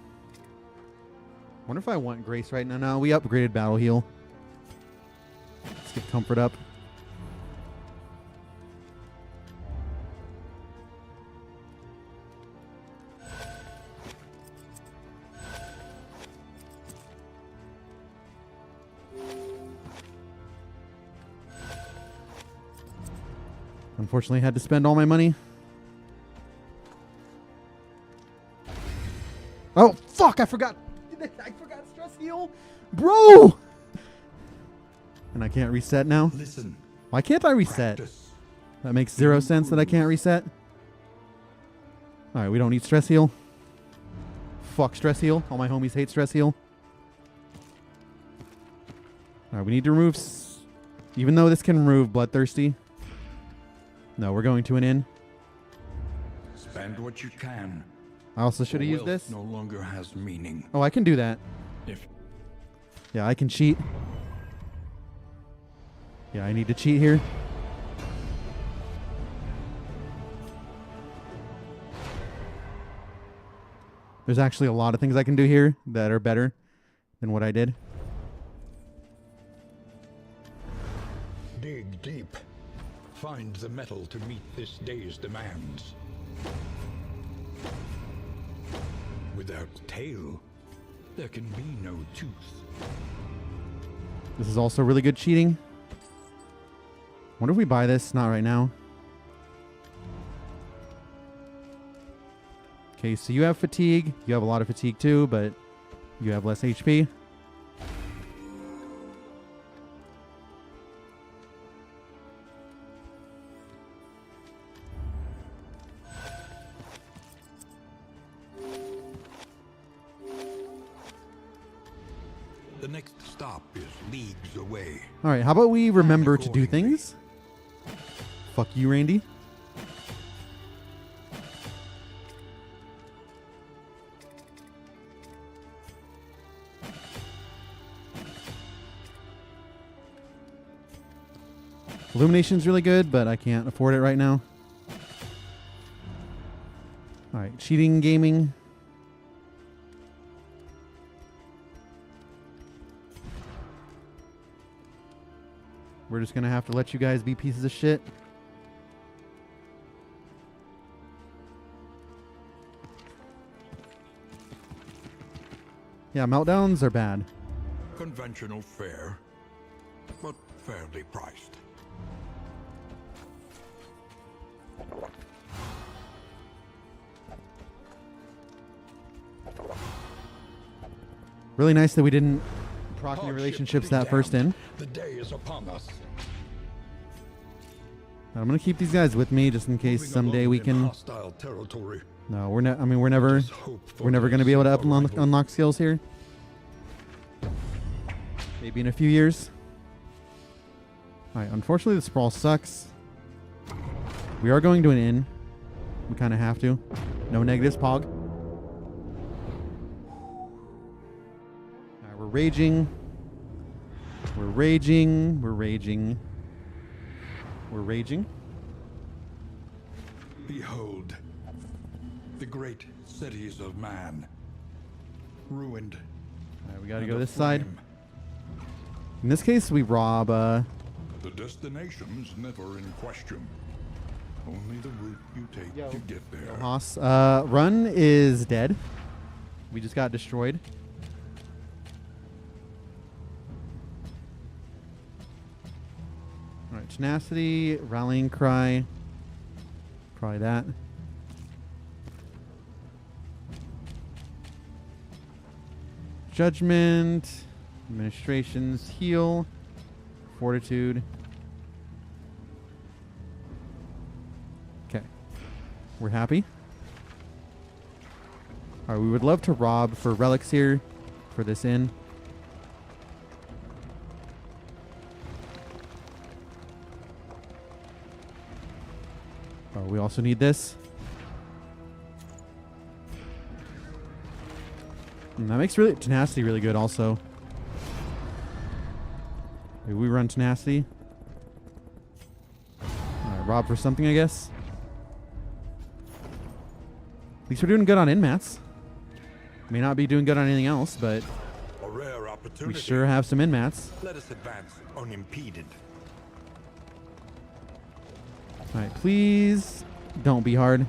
Wonder if I want Grace right now. No, we upgraded Battle Heal. Let's get Comfort up. Unfortunately, I had to spend all my money. Oh, fuck, I forgot. I forgot Stress Heal. Bro! And I can't reset now? Listen. Why can't I reset? Practice. That makes zero sense that I can't reset. Alright, we don't need Stress Heal. Fuck Stress Heal. All my homies hate Stress Heal. Alright, we need to remove... Even though this can remove Bloodthirsty. No, we're going to an inn. Spend what you can. I also should have used Wealth this. no longer has meaning. Oh, I can do that. If Yeah, I can cheat. Yeah, I need to cheat here. There's actually a lot of things I can do here that are better than what I did. dig deep, find the metal to meet this day's demands. Without tail, there can be no tooth. This is also really good cheating. Wonder if we buy this? Not right now. Okay, so you have fatigue. You have a lot of fatigue too, but you have less HP. The next stop is leagues away. All right, how about we remember to do things? Fuck you, Randy. Illumination's really good, but I can't afford it right now. All right, cheating gaming. We're just going to have to let you guys be pieces of shit. Yeah, meltdowns are bad. Conventional fare, but fairly priced. Really nice that we didn't proc any Hardship relationships be that first in. damned. The day is upon us. I'm gonna keep these guys with me just in case Moving someday alone we in can. hostile territory. No, we're not. I mean, we're never. Just hope for We're never their gonna be able to safe arrival. unlock skills here. Maybe in a few years. All right. Unfortunately, the sprawl sucks. We are going to an inn. We kind of have to. No negatives, Pog. All right, we're raging. We're raging. We're raging. We're raging. Behold, the great cities of man, ruined. All right, we gotta and go this side. aflame. In this case, we rob. The destination's never in question. Only the route you take to get there. Haas. Run is dead. We just got destroyed. All right, tenacity, rallying cry. Probably that. Judgment, administrations, heal, fortitude. Okay, we're happy. All right, we would love to rob for relics here for this inn. Oh, we also need this. And that makes tenacity really good also. Maybe we run tenacity. Alright, rob for something, I guess. At least we're doing good on inmats. May not be doing good on anything else, but A rare opportunity. we sure have some inmats. Let us advance unimpeded. Alright, please don't be hard.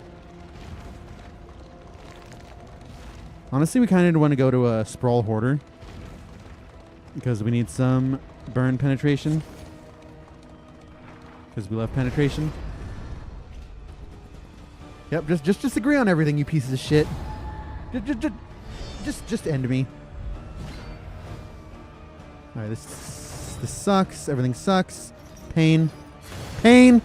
Honestly, we kind of want to go to a Sprawl Hoarder. Because we need some burn penetration. Because we love penetration. Yep, just agree on everything, you pieces of shit. Just end me. Alright, this sucks. Everything sucks. Pain. Pain!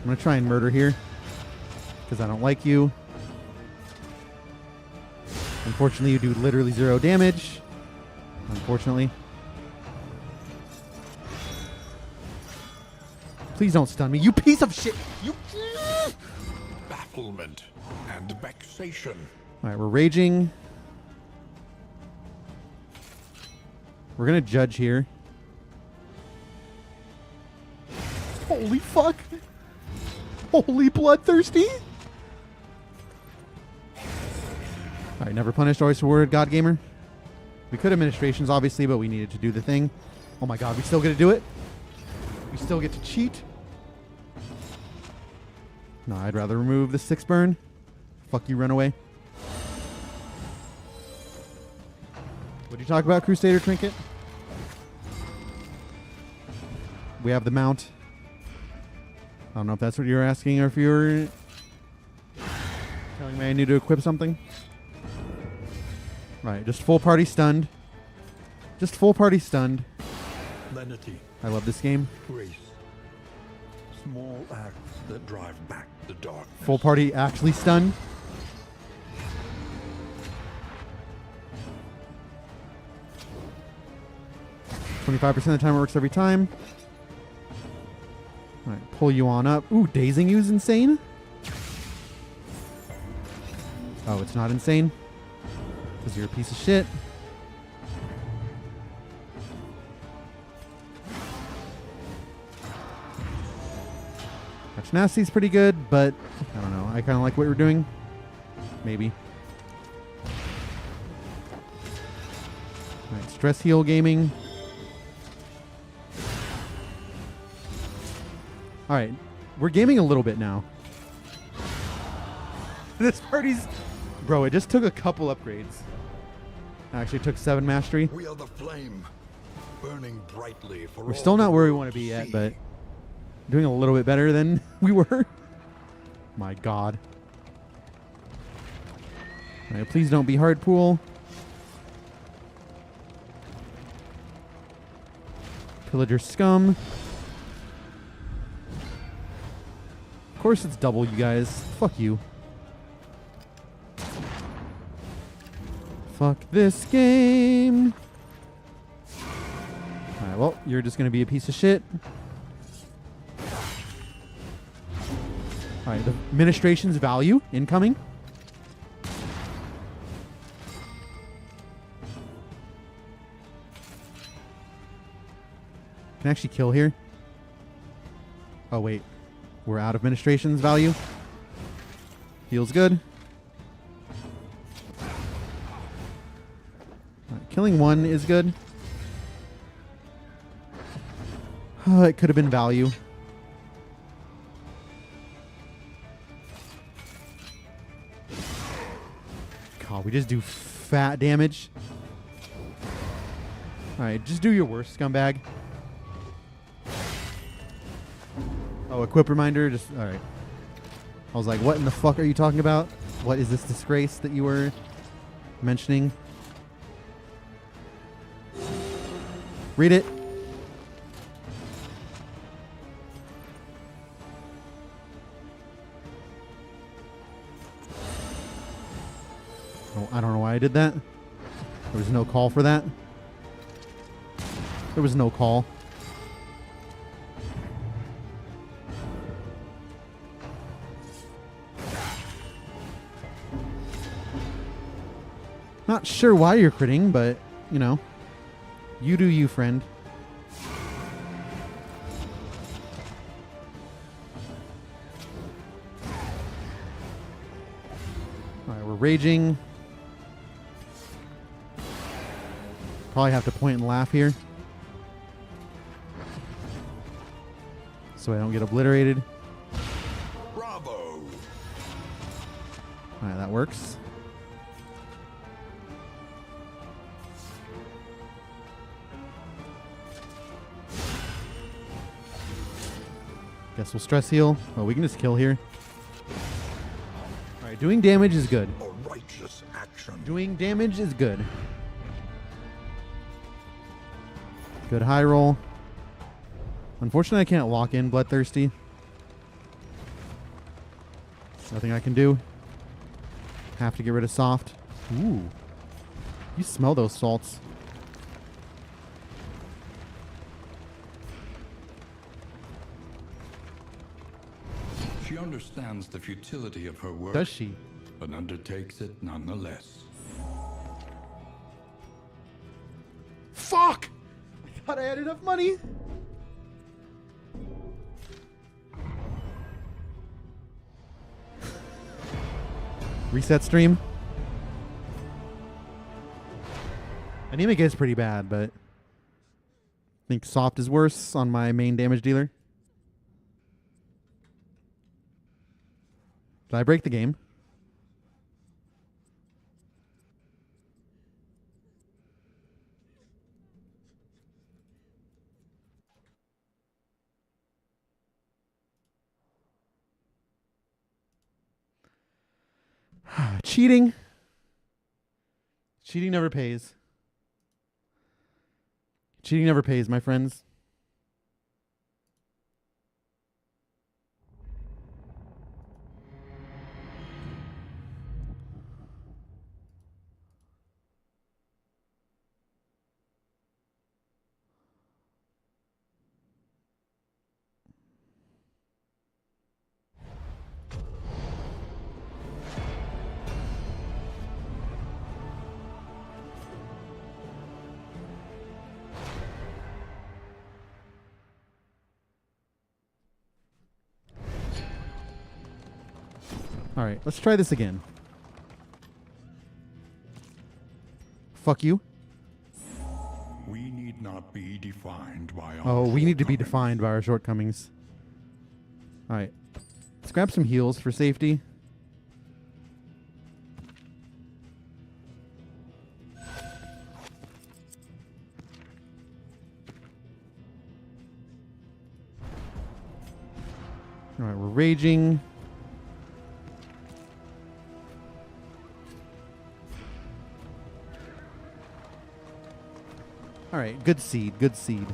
I'm gonna try and murder here. Because I don't like you. Unfortunately, you do literally 0 damage. Unfortunately. Please don't stun me, you piece of shit! You. bafflement and vexation. All right, we're raging. We're going to judge here. Holy fuck. Holy bloodthirsty. All right, never punished, always rewarded, God Gamer. We could administrations, obviously, but we needed to do the thing. Oh my god, we still get to do it? We still get to cheat? No, I'd rather remove the 6 burn. Fuck you, run away. What'd you talk about, Crusader Trinket? We have the mount. I don't know if that's what you're asking or if you're telling me I need to equip something. Right, just full party stunned. Just full party stunned. Lenity, I love this game. grace, small acts that drive back the darkness. Full party actually stunned. $25% of the time it works every time. Alright, pull you on up. Ooh, dazing you's insane. Oh, it's not insane? Because you're a piece of shit. Catch Nasty's pretty good, but I don't know. I kind of like what we're doing. Maybe. Alright, stress heal gaming. Alright, we're gaming a little bit now. This party's... Bro, it just took a couple upgrades. Actually took 7 mastery. We are the flame, burning brightly for We're all still not the where we world want to be yet, see. but doing a little bit better than we were. My god. Alright, please don't be hard pool. Pillager scum. Of course it's double, you guys. Fuck you. Fuck this game. Alright, well, you're just gonna be a piece of shit. Alright, the administration's value incoming. Can I actually kill here? Oh, wait. We're out of administration's value. Feels good. Alright, killing 1 is good. Oh, it could have been value. God, we just do fat damage. Alright, just do your worst, scumbag. Oh, equip reminder. Just all right. I was like, what in the fuck are you talking about? What is this disgrace that you were mentioning? Read it. Oh, I don't know why I did that. There was no call for that. There was no call. Not sure why you're critting, but, you know, you do you, friend. Alright, we're raging. Probably have to point and laugh here, so I don't get obliterated. Bravo! Alright, that works. Guess we'll stress heal. Oh, we can just kill here. Alright, doing damage is good. A righteous action. Doing damage is good. Good high roll. Unfortunately, I can't lock in Bloodthirsty. Nothing I can do. Have to get rid of soft. Ooh. You smell those salts. She understands the futility of her work. Does she? But undertakes it nonetheless. Fuck! I thought I had enough money. Reset stream. Anemic is pretty bad, but I think soft is worse on my main damage dealer. Did I break the game? Cheating. Cheating never pays. Cheating never pays, my friends. All right, let's try this again. Fuck you. We need not be defined by our Oh, we need to be shortcomings. defined by our shortcomings. All right. Let's grab some heals for safety. All right, we're raging. All right, good seed, good seed.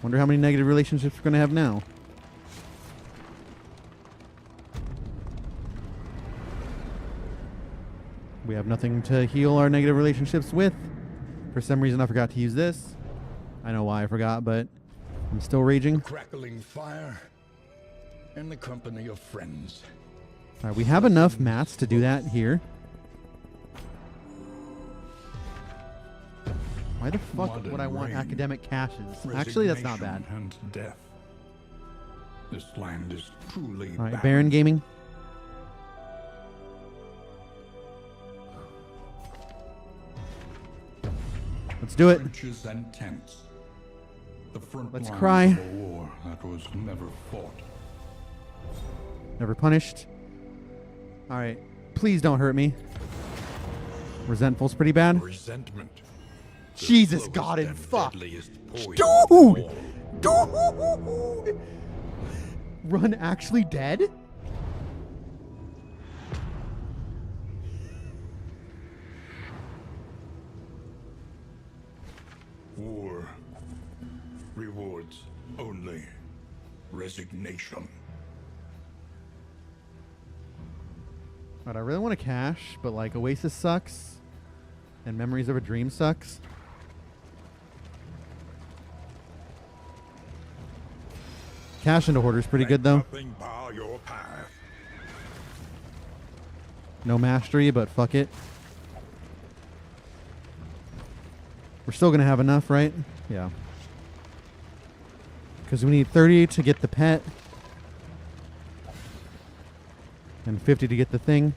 Wonder how many negative relationships we're going to have now. We have nothing to heal our negative relationships with. For some reason, I forgot to use this. I know why I forgot, but I'm still raging. Crackling fire in the company of friends. All right, we have enough mats to do that here. Why the fuck Blood would I and want rain. academic caches? Actually, that's not bad. Resignation and death. This land is truly All right, barren. Baron Gaming. Let's do it. Trenches and tents. The front Let's lines cry. of a war that was never fought. Never punished. All right, please don't hurt me. Resentful's pretty bad. Resentment. The Jesus, slowest God, and and fuck. deadliest poison Dude! of all. Dude! Run actually dead? War rewards only resignation. Right, I really want to cash, but like Oasis sucks, and Memories of a Dream sucks. Cash into Hoarder's pretty good though. Nothing bar your path. No mastery, but fuck it. We're still gonna have enough, right? Yeah. Because we need 30 to get the pet. And 50 to get the thing.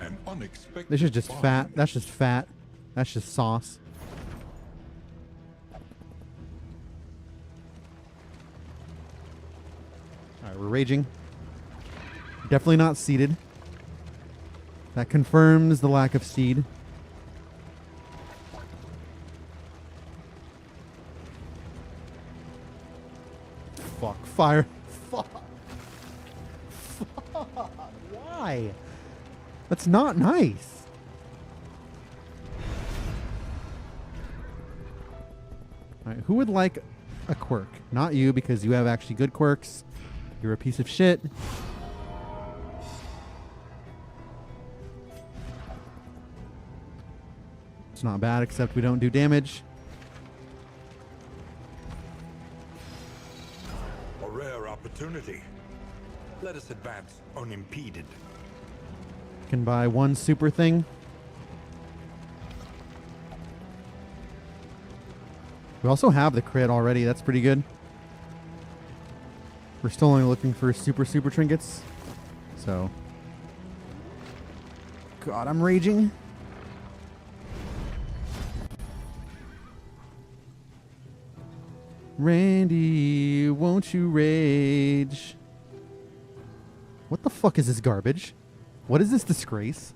An unexpected This is just find. fat. That's just fat. That's just sauce. Alright, we're raging. Definitely not seeded. That confirms the lack of seed. Fuck. Fire. Fuck. Fuck. Why? That's not nice. Alright, who would like a quirk? Not you, because you have actually good quirks. You're a piece of shit. It's not bad, except we don't do damage. A rare opportunity. Let us advance unimpeded. Can buy one super thing. We also have the crit already. That's pretty good. We're still only looking for super trinkets. So. God, I'm raging. Randy, won't you rage? What the fuck is this garbage? What is this disgrace?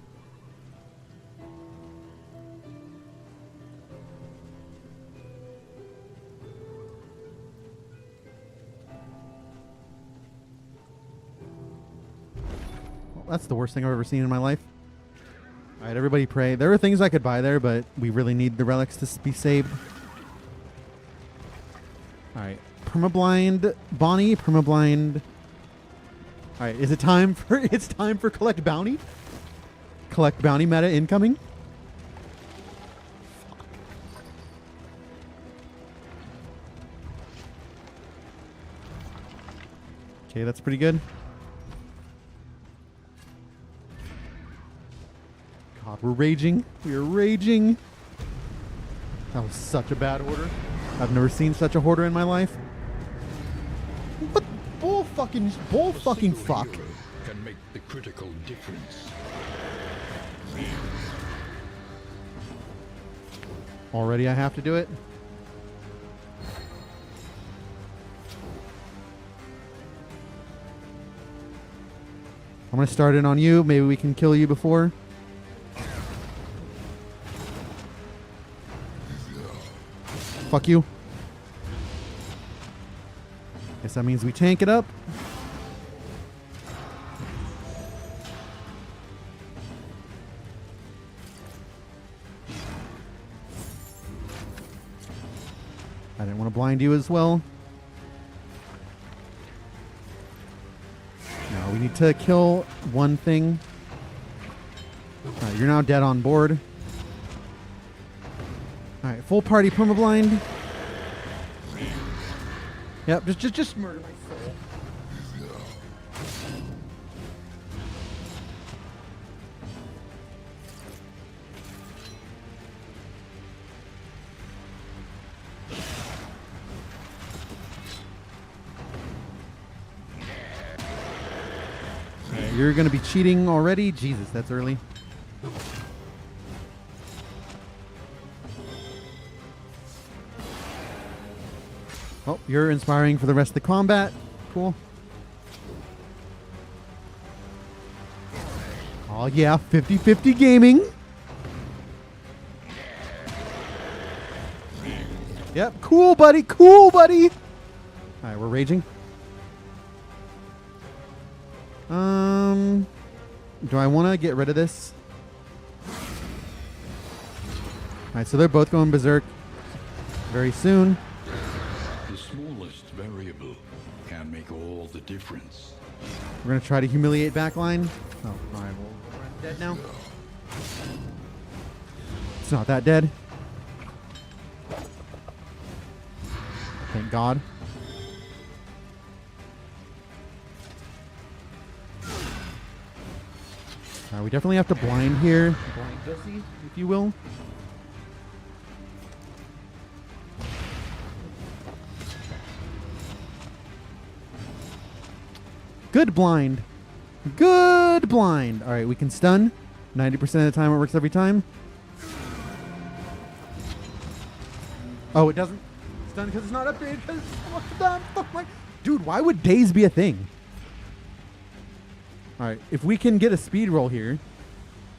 Well, that's the worst thing I've ever seen in my life. Alright, everybody pray. There are things I could buy there, but we really need the relics to be saved. Alright. Permablind Bonnie, Permablind. Alright, is it time for it's time for collect bounty? Collect bounty meta incoming? Fuck. Okay, that's pretty good. God, we're raging. We are raging. That was such a bad order. I've never seen such a hoarder in my life. What bull fucking fuck. Can make the critical difference. Already I have to do it. I'm gonna start it on you. Maybe we can kill you before. Fuck you. Guess that means we tank it up. I didn't want to blind you as well. No, we need to kill one thing. Alright, you're now dead on board. Alright, full party permablind. Yep, just murder my soul. Alright, you're gonna be cheating already? Jesus, that's early. Oh, you're inspiring for the rest of the combat. Cool. Oh yeah, 50-50 gaming. Yep, cool buddy, cool buddy. Alright, we're raging. Do I want to get rid of this? Alright, so they're both going berserk very soon. The smallest variable can make all the difference. We're going to try to humiliate backline. Oh, alright, well, we're dead now. It's not that dead. Thank God. We definitely have to blind here. Blind Jesse, if you will. Good blind. Good blind. Alright, we can stun. 90% of the time it works every time. Oh, it doesn't stun because it's not updated. Fuck my... Dude, why would daze be a thing? Alright, if we can get a speed roll here,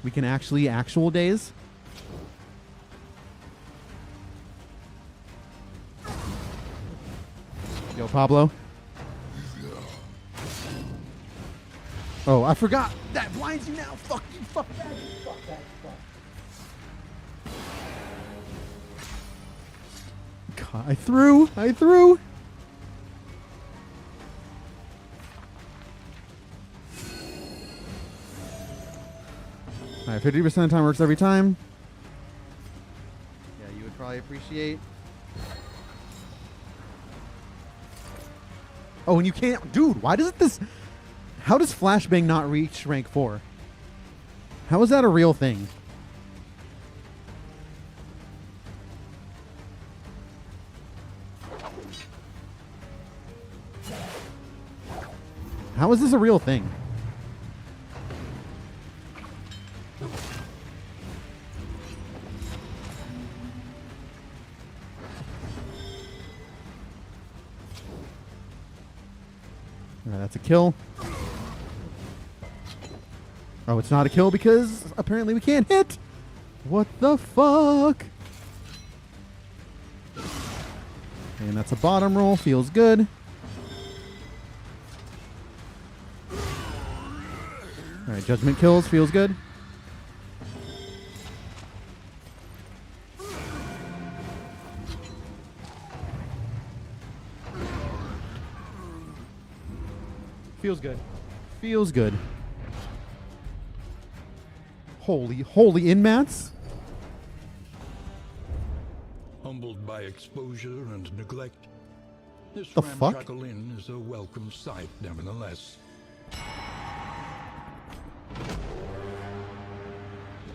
we can actually actual daze. Yo, Pablo. Oh, I forgot. That blinds you now. Fuck you. Fuck that. Fuck that. Fuck. God, I threw. All right, 50% of the time works every time. Yeah, you would probably appreciate. Oh, and you can't, dude. Why doesn't this? How does flashbang not reach rank 4? How is that a real thing? How is this a real thing? All right, that's a kill. Oh, it's not a kill because apparently we can't hit. What the fuck? And that's a bottom roll. Feels good. All right, judgment kills. Feels good. Feels good. Feels good. Holy inmats. Humbled by exposure and neglect, this The fuck? ramshackle inn is a welcome sight, nevertheless.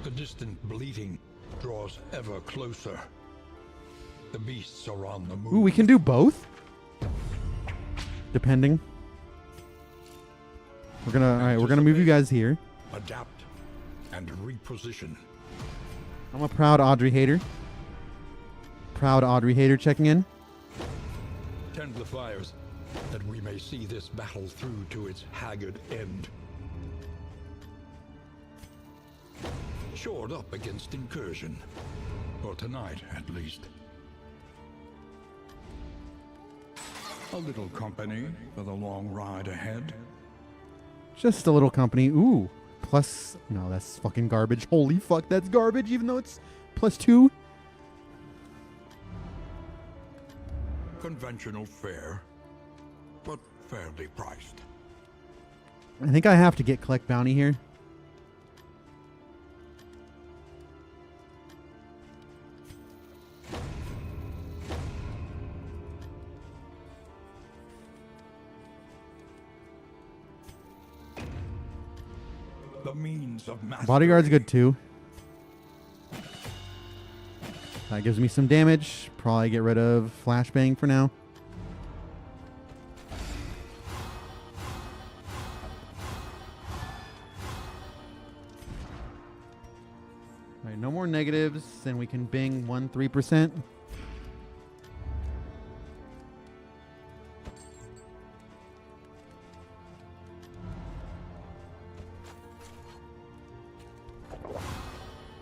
The distant bleating draws ever closer. The beasts are on the move. Ooh, we can do both? Depending. We're gonna move you guys here. Adapt and reposition. I'm a proud Audrey hater. Proud Audrey hater checking in. Tend the fires, that we may see this battle through to its haggard end. Shored up against incursion. For tonight, at least. A little company for the long ride ahead. Just a little company. Ooh. Plus, no, that's fucking garbage. Holy fuck, that's garbage, even though it's +2. Conventional fare, but fairly priced. I think I have to get collect bounty here. The means of mastery. Bodyguard's good too. That gives me some damage. Probably get rid of flashbang for now. Alright, no more negatives, and we can bing 1-3%.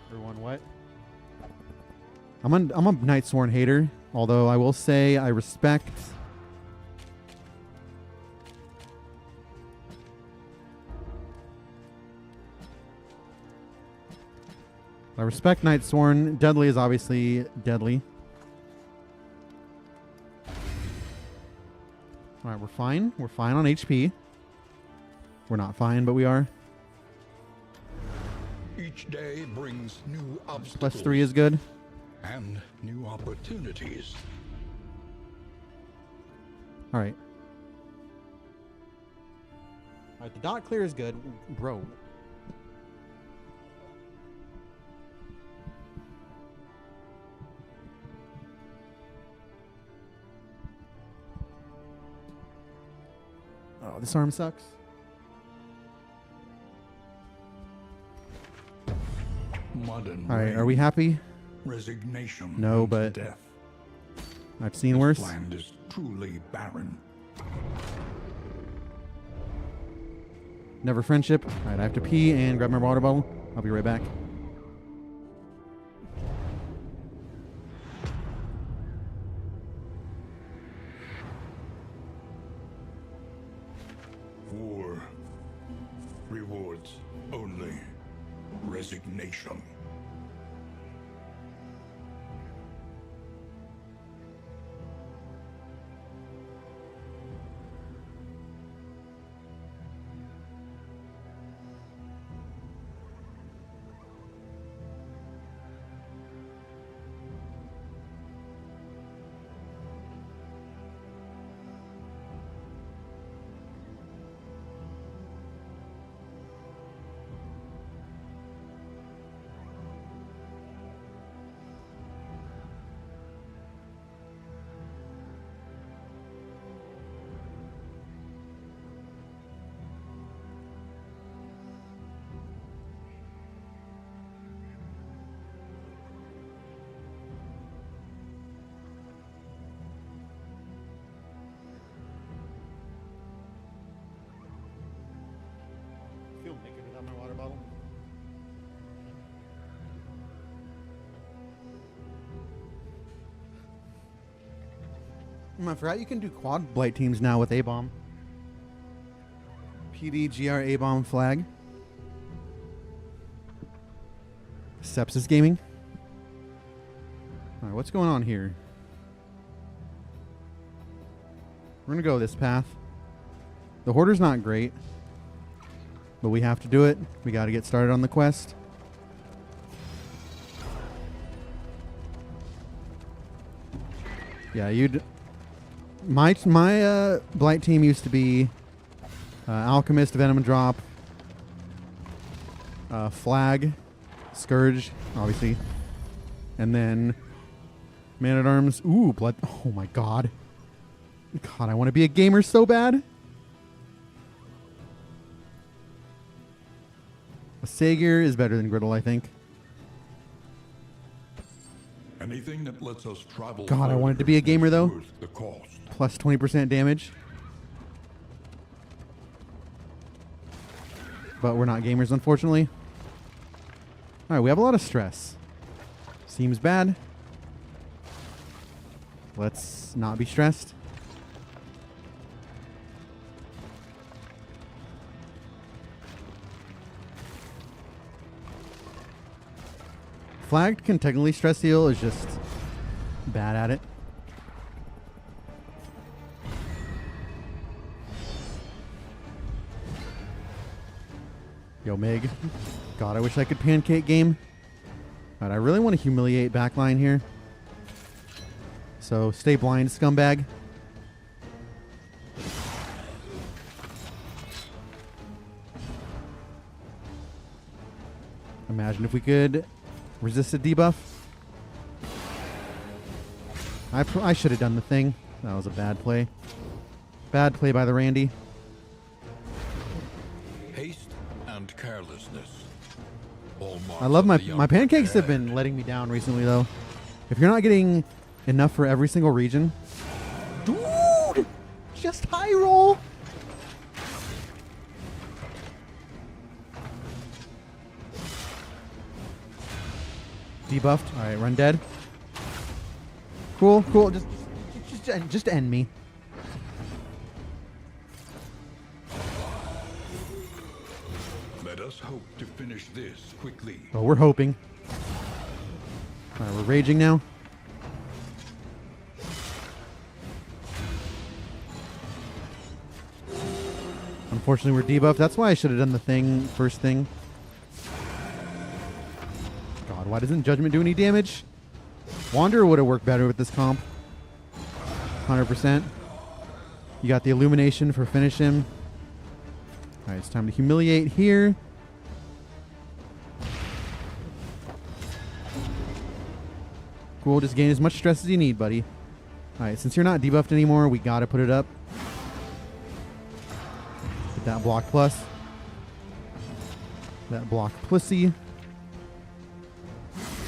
Everyone what? I'm a Night Sworn hater, although I will say I respect Night Sworn. Deadly is obviously deadly. Alright, we're fine. We're fine on HP. We're not fine, but we are. Each day brings new obstacles. +3 is good. And new opportunities. Alright. Alright, the dot clear is good. Bro. Oh, this arm sucks. Mud and Alright, rain, are we happy? resignation. No, and but death. I've seen worse. Land is truly barren. Never friendship. Alright, I have to pee and grab my water bottle. I'll be right back. War rewards only resignation. I forgot you can do quad blight teams now with A-bomb. PDGR A-bomb flag. Sepsis Gaming. Alright, what's going on here? We're gonna go this path. The Hoarder's not great, but we have to do it. We gotta get started on the quest. Yeah, my blight team used to be Alchemist, Venom Drop, Flag, Scourge, obviously, and then Man at Arms. Ooh, Blood. Oh my God. God, I want to be a gamer so bad. A Sagier is better than Griddle, I think. Anything that lets us travel. God, I wanted to be a gamer though. Worth the cost. Plus 20% damage. But we're not gamers, unfortunately. Alright, we have a lot of stress. Seems bad. Let's not be stressed. Flagged can technically stress heal, is just bad at it. Yo, Mig. God, I wish I could pancake game. But I really want to humiliate backline here. So stay blind, scumbag. Imagine if we could resist a debuff. I should have done the thing. That was a bad play. Bad play by the Randy. Haste and carelessness. I love my pancakes have been letting me down recently though. If you're not getting enough for every single region, dude, just high roll. Debuffed. All right, run dead. Cool, cool. Just end me. Let us hope to finish this quickly. Oh, we're hoping. All right, we're raging now. Unfortunately, we're debuffed. That's why I should have done the thing first thing. God, why doesn't Judgment do any damage? Wanderer would have worked better with this comp. 100%. You got the Illumination for finish him. All right, it's time to humiliate here. Cool, just gain as much stress as you need, buddy. All right, since you're not debuffed anymore, we gotta put it up. Get that block plus. That block pussy,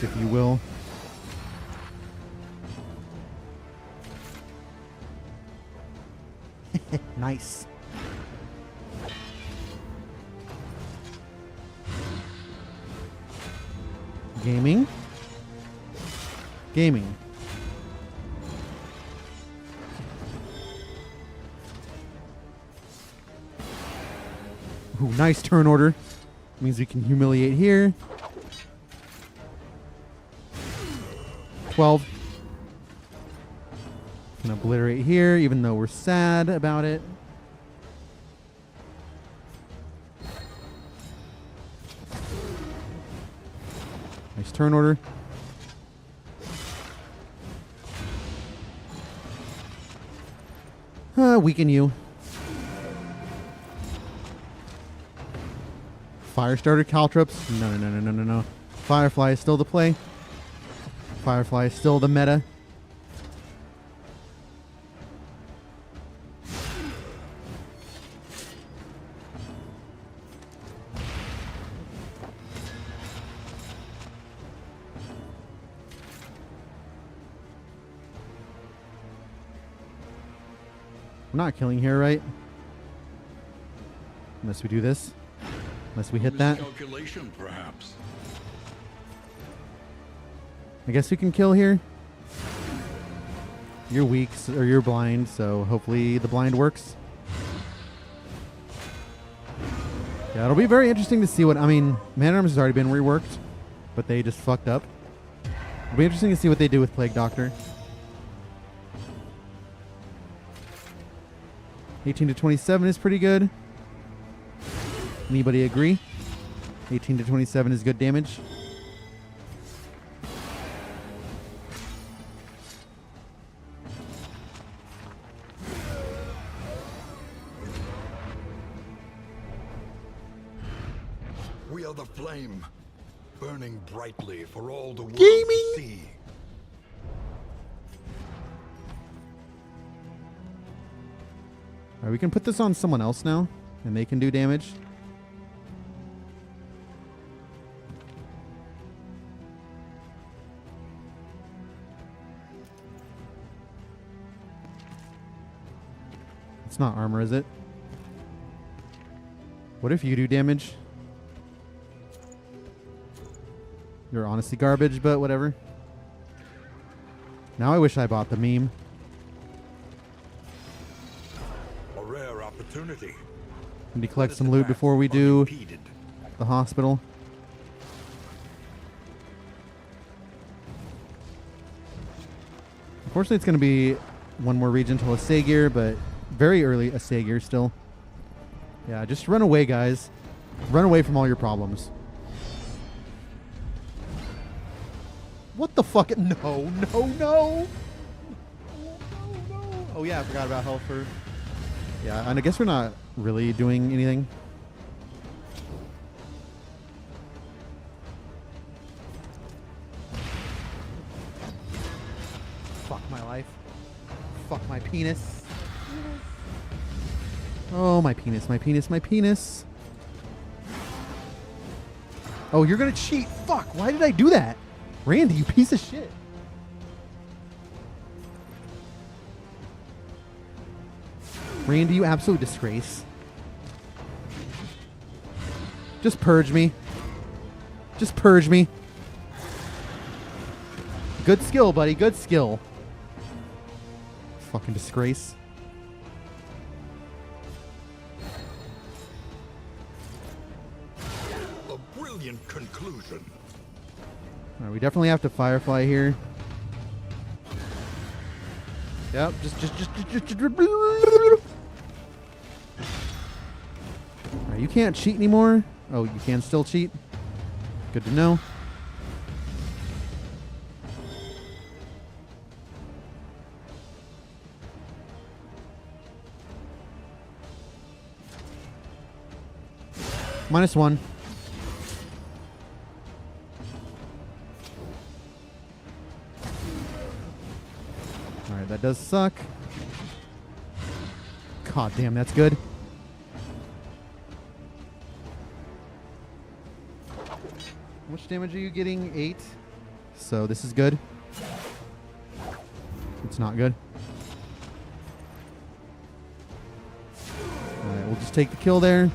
if you will. Nice. Gaming. Gaming. Ooh, nice turn order. Means we can humiliate here. 12. Can obliterate here, even though we're sad about it. Nice turn order. Weaken you. Firestarter Caltrops. No. Firefly is still the play. Firefly is still the meta. We're not killing here, right? Unless we do this. Unless we hit that. Calculation, perhaps. I guess we can kill here. You're weak, or you're blind, so hopefully the blind works. Yeah, it'll be very interesting to see what... I mean, Man-at-Arms has already been reworked, but they just fucked up. It'll be interesting to see what they do with Plague Doctor. 18 to 27 is pretty good. Anybody agree? 18 to 27 is good damage. We are the flame, burning brightly for all the world Gaming. to see. Alright, we can put this on someone else now, and they can do damage. It's not armor, is it? What if you do damage? You're honestly garbage, but whatever. Now I wish I bought the meme. A rare opportunity. Need to collect some loot before we do the hospital. Unfortunately, it's going to be one more region till a Sagier, but very early a Sagier still. Yeah, just run away, guys. Run away from all your problems. What the fuck? No, no, no. Oh, yeah, I forgot about health for... Yeah, and I guess we're not really doing anything. Fuck my life. Fuck my penis. Oh, my penis, my penis, my penis. Oh, you're gonna cheat. Fuck, why did I do that? Randy, you piece of shit. Randy, you absolute disgrace. Just purge me. Just purge me. Good skill, buddy. Good skill. Fucking disgrace. A brilliant conclusion. All right, we definitely have to Firefly here. Yep, just. Alright, you can't cheat anymore. Oh, you can still cheat. Good to know. -1. Alright, that does suck. God damn, that's good. How much damage are you getting? 8. So this is good. It's not good. Alright, we'll just take the kill there.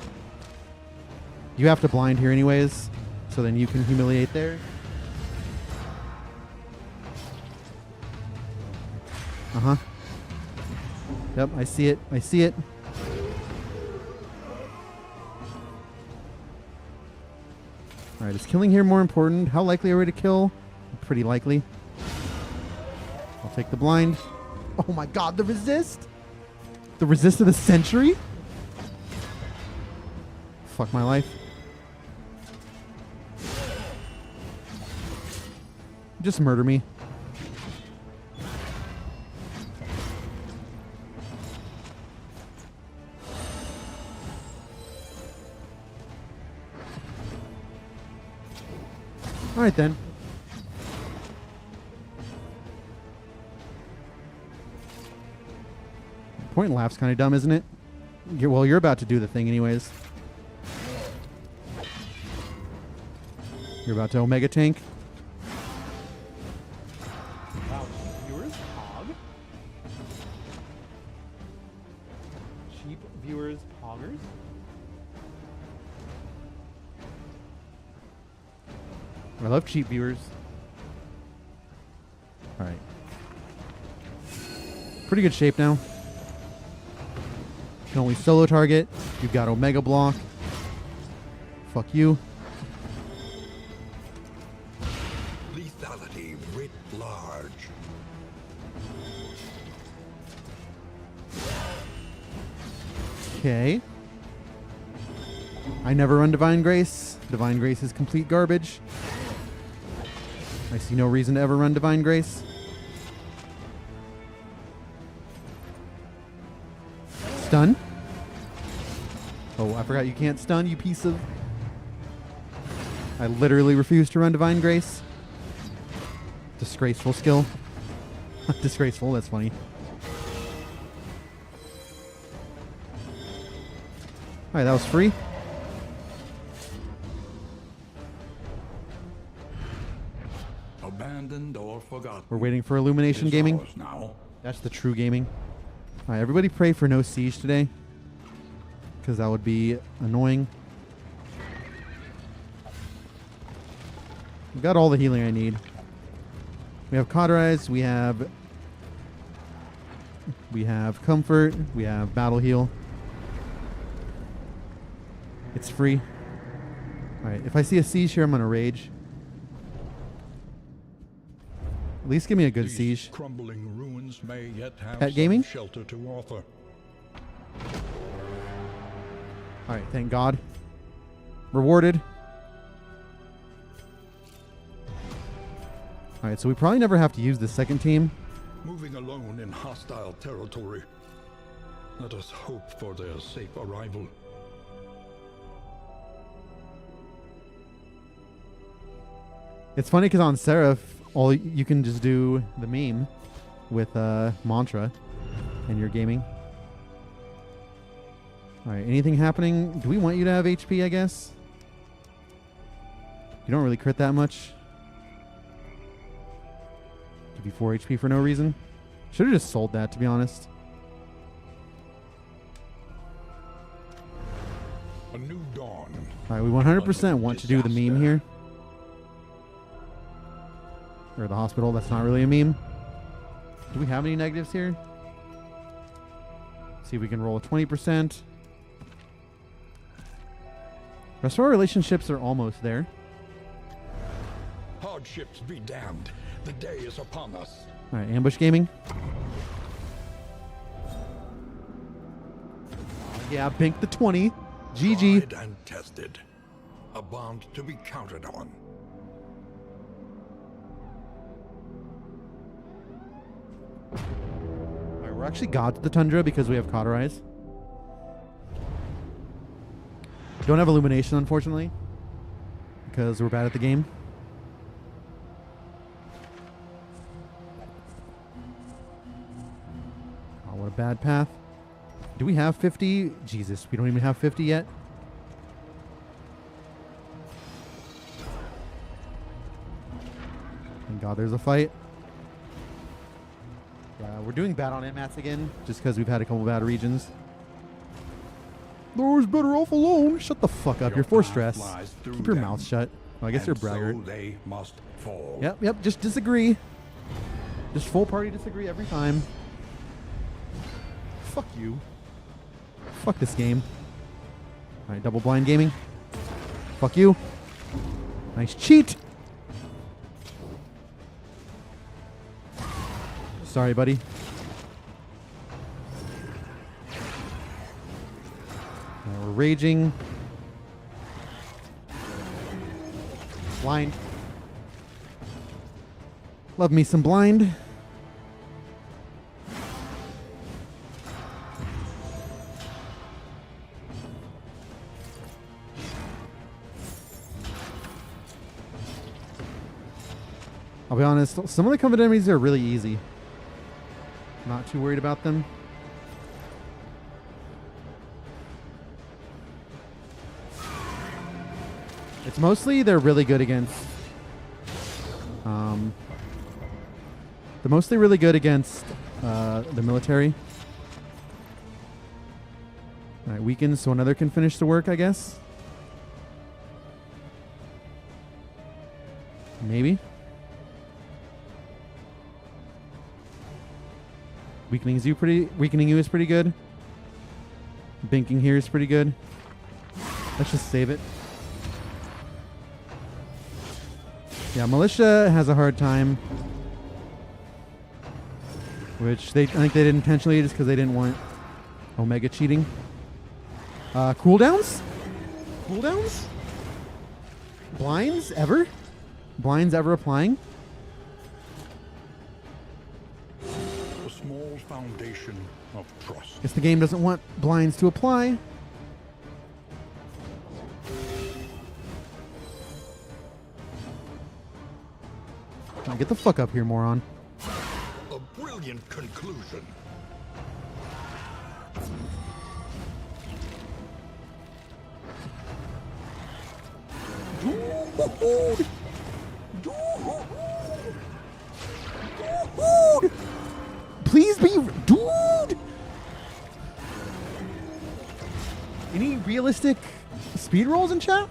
You have to blind here anyways, so then you can humiliate there. Uh-huh. Yep, I see it. I see it. Alright, is killing here more important? How likely are we to kill? Pretty likely. I'll take the blind. Oh my god, the resist! The resist of the century? Fuck my life. Just murder me. Alright then. Point and laugh's kind of dumb, isn't it? Well, you're about to do the thing anyways. You're about to Omega Tank. Wow, viewers hog? Cheap viewers hoggers? I love cheap viewers. Alright. pretty good shape now. Can only solo target. You've got Omega block. Fuck you. Lethality writ large. Okay. I never run Divine Grace. Divine Grace is complete garbage. I see no reason to ever run Divine Grace. Stun. Oh, I forgot you can't stun, you piece of... I literally refuse to run Divine Grace. Disgraceful skill. Disgraceful, that's funny. Alright, that was free. Abandoned or forgotten. We're waiting for Illumination It's Gaming. ours now. That's the true gaming. Alright, everybody pray for no siege today. Because that would be annoying. We've got all the healing I need. We have Cauterize, we have Comfort, we have Battle Heal. It's free. Alright, if I see a siege here, I'm gonna rage. At least give me a good These siege. crumbling ruins may yet have Pet some gaming? shelter to offer. Alright, thank God. Rewarded. Alright, so we probably never have to use the second team. Moving alone in hostile territory. Let us hope for their safe arrival. It's funny because on Seraph, all you can just do the meme with mantra, and you're gaming. All right, anything happening? Do we want you to have HP? I guess you don't really crit that much. Give you 4 HP for no reason. Should have just sold that, to be honest. A new dawn. All right, we 100% want to do the meme here. Or the hospital, that's not really a meme. Do we have any negatives here? See if we can roll a 20%. Rest of our relationships are almost there. Hardships be damned. The day is upon us. Alright, ambush gaming. Yeah, bink the 20. GG. Tried and tested. A bond to be counted on. Alright, we're actually gods of the Tundra because we have Cauterize. Don't have Illumination, unfortunately, because we're bad at the game. Oh, what a bad path. Do we have 50? Jesus, we don't even have 50 yet. Thank God there's a fight. Yeah, we're doing bad on mats again, just because we've had a couple bad regions. They're always better off alone. Shut the fuck up. You're force stress. Keep your mouth shut. Well, I guess you're a braggart. So they must fall. Yep. Just disagree. Just full party disagree every time. Fuck you. Fuck this game. Alright, double blind gaming. Fuck you. Nice cheat. Sorry, buddy. We're raging. Blind. Love me some blind. I'll be honest, some of the Coven enemies are really easy. Not too worried about them. It's mostly they're really good against. They're mostly really good against the military. All right, weakens so another can finish the work, I guess. Maybe. Weakening you is pretty good. Binking here is pretty good. Let's just save it. Yeah, Militia has a hard time. Which I think they did intentionally just because they didn't want Omega cheating. Cooldowns? Cooldowns? Blinds ever? Blinds ever applying? A small foundation of trust. Guess the game doesn't want blinds to apply. Now get the fuck up here, moron. A brilliant conclusion. Dude! Please be... Dude! Any realistic speed rolls in chat?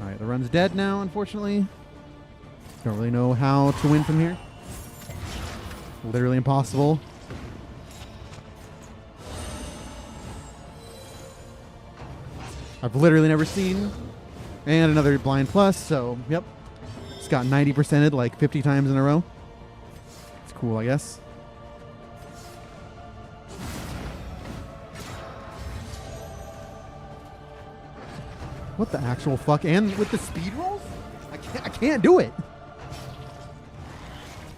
Alright, the run's dead now, unfortunately. Don't really know how to win from here. Literally impossible. I've literally never seen. And another blind plus, so, yep. Just got 90%ed like 50 times in a row. It's cool, I guess. What the actual fuck? And with the speed rolls? I can't do it.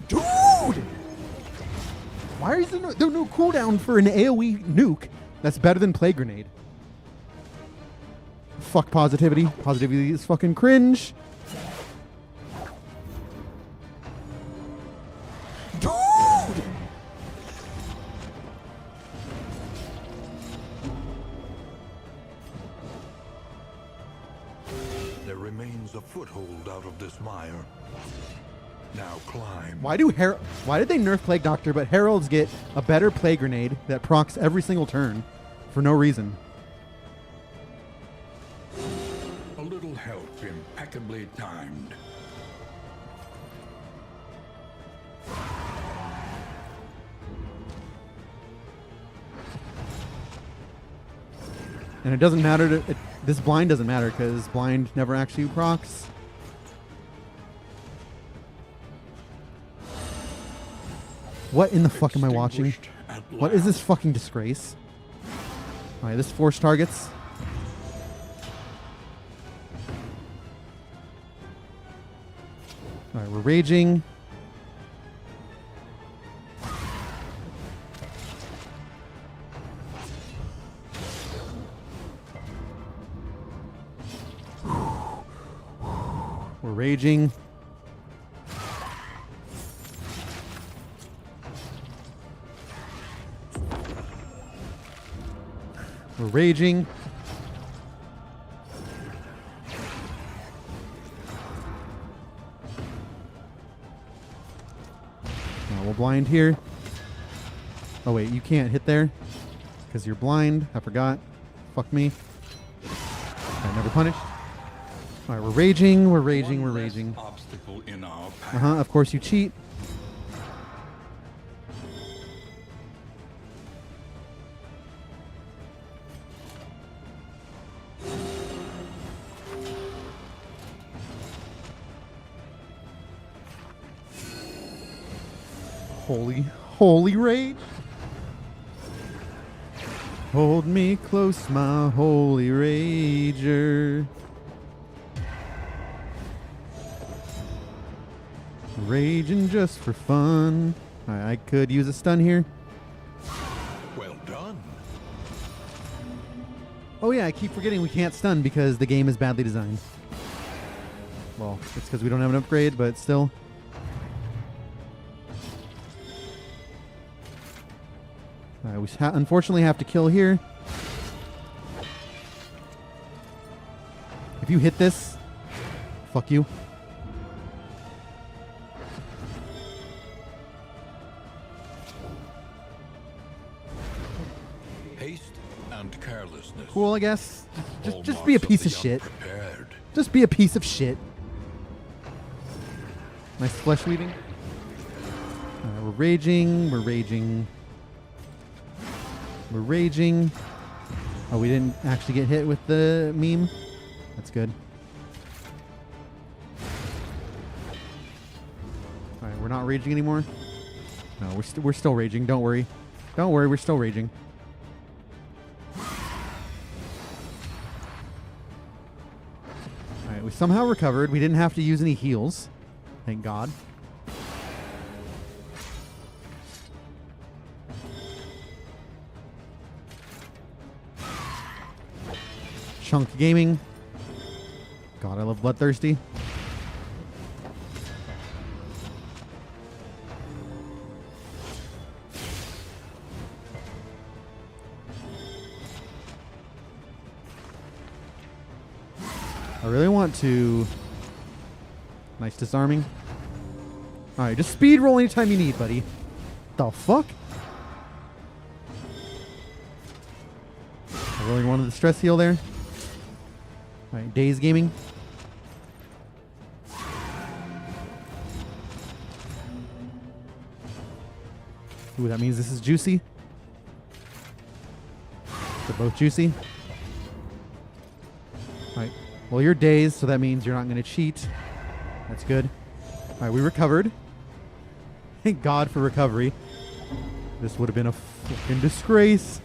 Dude! Why is there no cooldown for an AoE nuke that's better than Plague Grenade? Fuck positivity. Positivity is fucking cringe. Dude! There remains a foothold out of this mire. Now climb. Why did they nerf Plague Doctor, but Heralds get a better Plague Grenade that procs every single turn for no reason? A little help impeccably timed. And it doesn't matter this blind doesn't matter because blind never actually procs. What in the fuck am I watching? What is this fucking disgrace? Alright, this force targets. Alright, we're raging. We're raging. We're raging. Now we'll blind here. Oh wait, you can't hit there because you're blind. I forgot. Fuck me. I never punished. All right, we're raging. We're raging. We're raging. Obstacle in our path. Of course you cheat. Holy rage. Hold me close, my holy rager. Raging just for fun. I could use a stun here. Well done. Oh yeah, I keep forgetting we can't stun because the game is badly designed. Well, it's because we don't have an upgrade, but still. Alright, we unfortunately have to kill here. If you hit this, fuck you. Haste and carelessness. Cool, I guess. Just All be a marks piece of the shit. unprepared. Just be a piece of shit. Nice flesh weaving. We're raging. We're raging. We're raging. Oh, we didn't actually get hit with the meme. That's good. All right, we're not raging anymore. No, we're still raging. Don't worry. Don't worry. We're still raging. All right, we somehow recovered. We didn't have to use any heals. Thank God. Chunk Gaming. God, I love Bloodthirsty. I really want to... Nice disarming. Alright, just speed roll anytime you need, buddy. The fuck? I really wanted the stress heal there. Alright, Days Gaming. Ooh, that means this is juicy. They're both juicy. Alright, well, you're dazed, so that means you're not going to cheat. That's good. Alright, we recovered. Thank God for recovery. This would have been a fucking disgrace.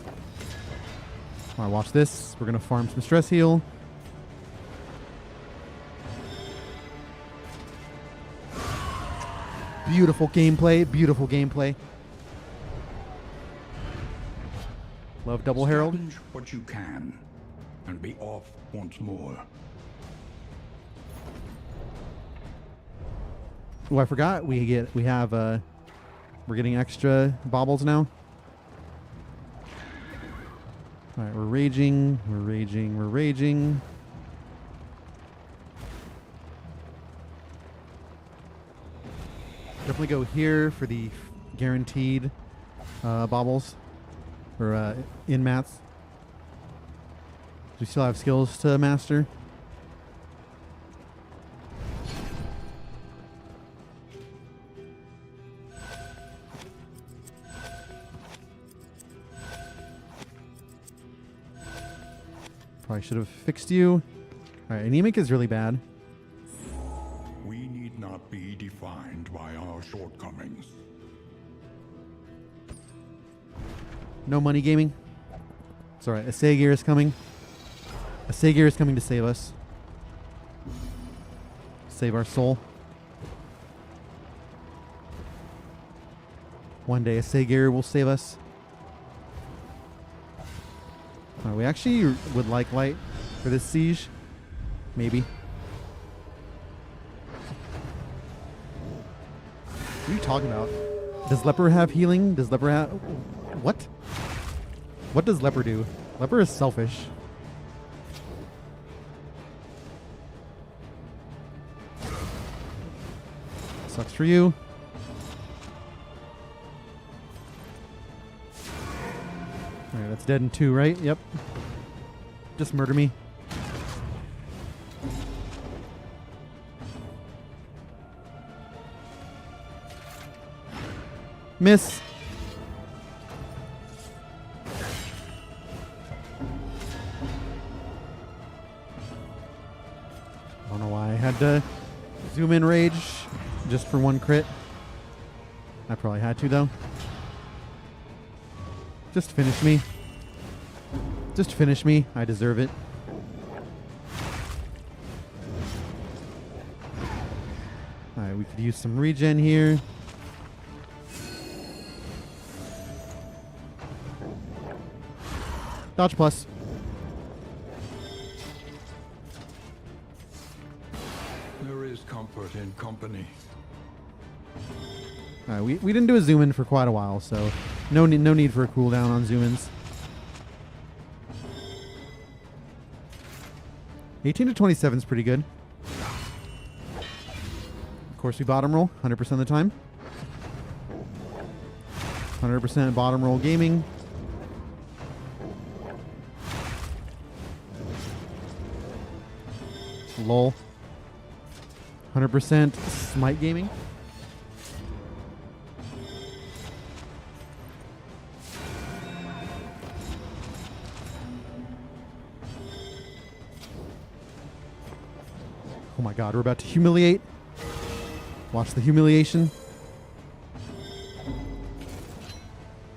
Alright, watch this. We're going to farm some stress heal. Beautiful gameplay. Beautiful gameplay. Love Double Herald. Scavenge what you can and be off once more. Oh, I forgot. We're getting extra baubles now. All right, we're raging. We're raging. We're raging. Definitely go here for the guaranteed baubles or in mats. Do we still have skills to master? Probably should have fixed you. All right, anemic is really bad. We need not be defined by our shortcomings. No money gaming. It's alright. Asagir is coming. Asagir is coming to save us. Save our soul. One day Asagir will save us. We actually would like light for this siege. Maybe. What are you talking about? Does Leper have healing? Does Leper have... What? What does Leper do? Leper is selfish. Sucks for you. Alright, that's dead in 2, right? Yep. Just murder me. Miss. I don't know why I had to zoom in rage just for one crit. I probably had to, though. Just finish me. Just finish me. I deserve it. Alright, we could use some regen here. Dodge plus. There is comfort in company. Alright, we didn't do a zoom in for quite a while, so no need for a cooldown on zoom ins. 18 to 27 is pretty good. Of course, we bottom roll 100% of the time. 100% bottom roll gaming. Lol. 100% smite gaming. Oh my god, we're about to humiliate. Watch the humiliation.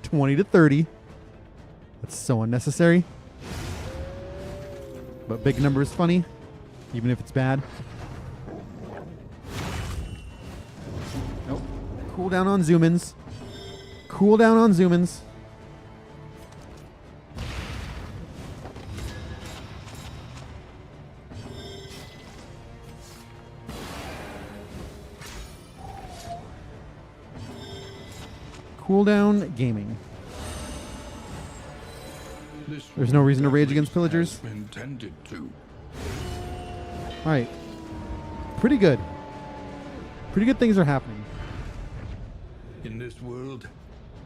20 to 30. That's so unnecessary. But big number is funny, even if it's bad. Nope. Cool down on zoom-ins. Cool down on zoom-ins. Cooldown gaming. There's no reason to rage against pillagers. Intended to. Alright. Pretty good. Pretty good things are happening. In this world,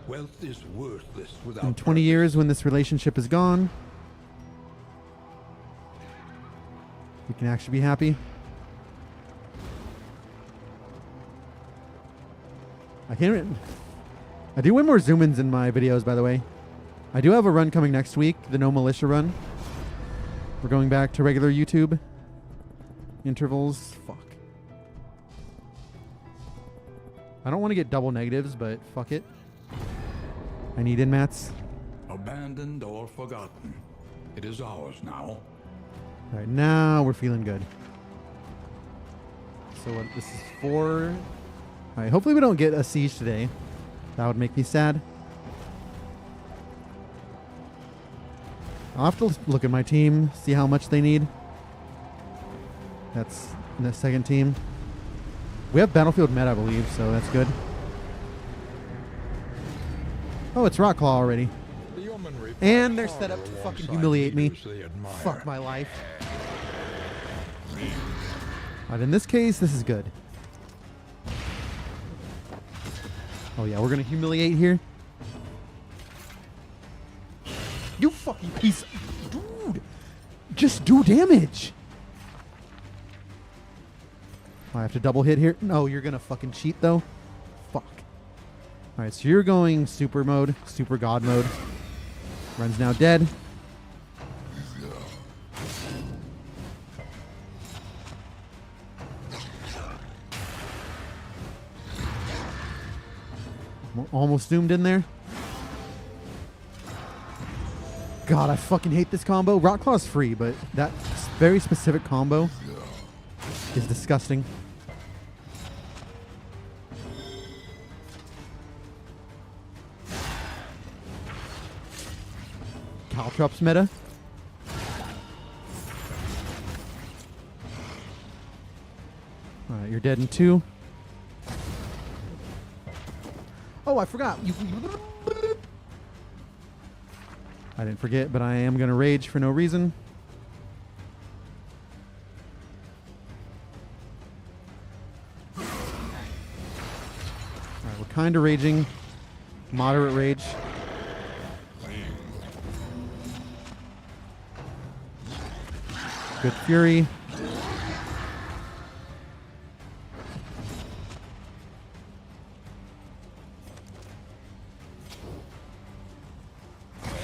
wealth is worthless without In 20 years, when this relationship is gone, we can actually be happy. I do way more zoom-ins in my videos, by the way. I do have a run coming next week, the No Militia run. We're going back to regular YouTube intervals. Fuck. I don't want to get double negatives, but fuck it. I need inmats. Abandoned or forgotten. It is ours now. Alright, now we're feeling good. So what, this is 4. Alright, hopefully we don't get a siege today. That would make me sad. I'll have to look at my team, see how much they need. That's the second team. We have Battlefield Med, I believe, so that's good. Oh, it's Rockclaw already. And they're set up to fucking humiliate me. Fuck my life. Alright, in this case, this is good. Oh yeah, we're gonna humiliate here. You fucking piece of... Dude! Just do damage! I have to double hit here. No, you're gonna fucking cheat though. Fuck. Alright, so you're going super mode, super god mode. Run's now dead. We're almost zoomed in there. God, I fucking hate this combo. Rockclaw's free, but that very specific combo is disgusting. Caltrops meta. Alright, you're dead in 2. Oh, I forgot. I didn't forget, but I am going to rage for no reason. Alright, we're kind of raging. Moderate rage. Good fury.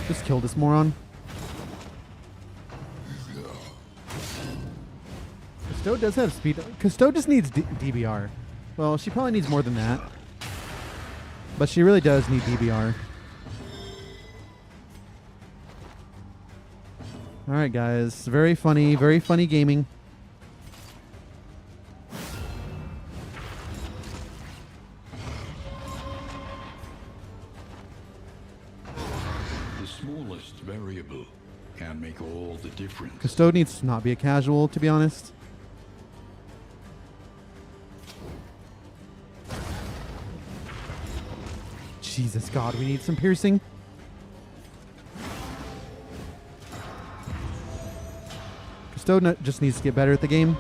Just kill this moron. Cousteau does have speed. Cousteau just needs DBR. Well, she probably needs more than that. But she really does need DBR. Alright, guys. Very funny gaming. The smallest variable can make all the difference. Cousteau needs to not be a casual, to be honest. Jesus God, we need some piercing. Cousteau just needs to get better at the game.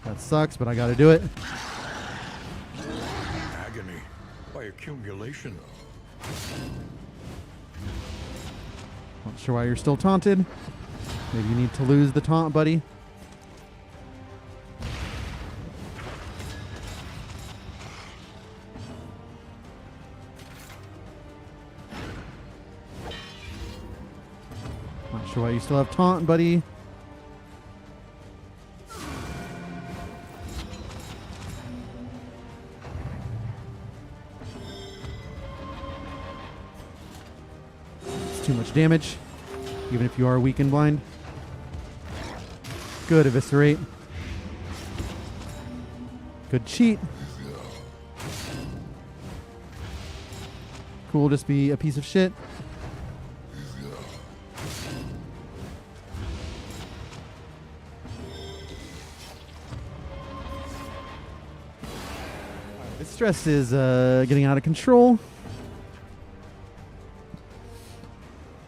That sucks, but I gotta do it. Agony by accumulation. Not sure why you're still taunted. Maybe you need to lose the taunt, buddy. sure why you still have taunt, buddy. It's too much damage, even if you are weak and blind. Good eviscerate. Good cheat. Cool, just be a piece of shit. This stress is getting out of control.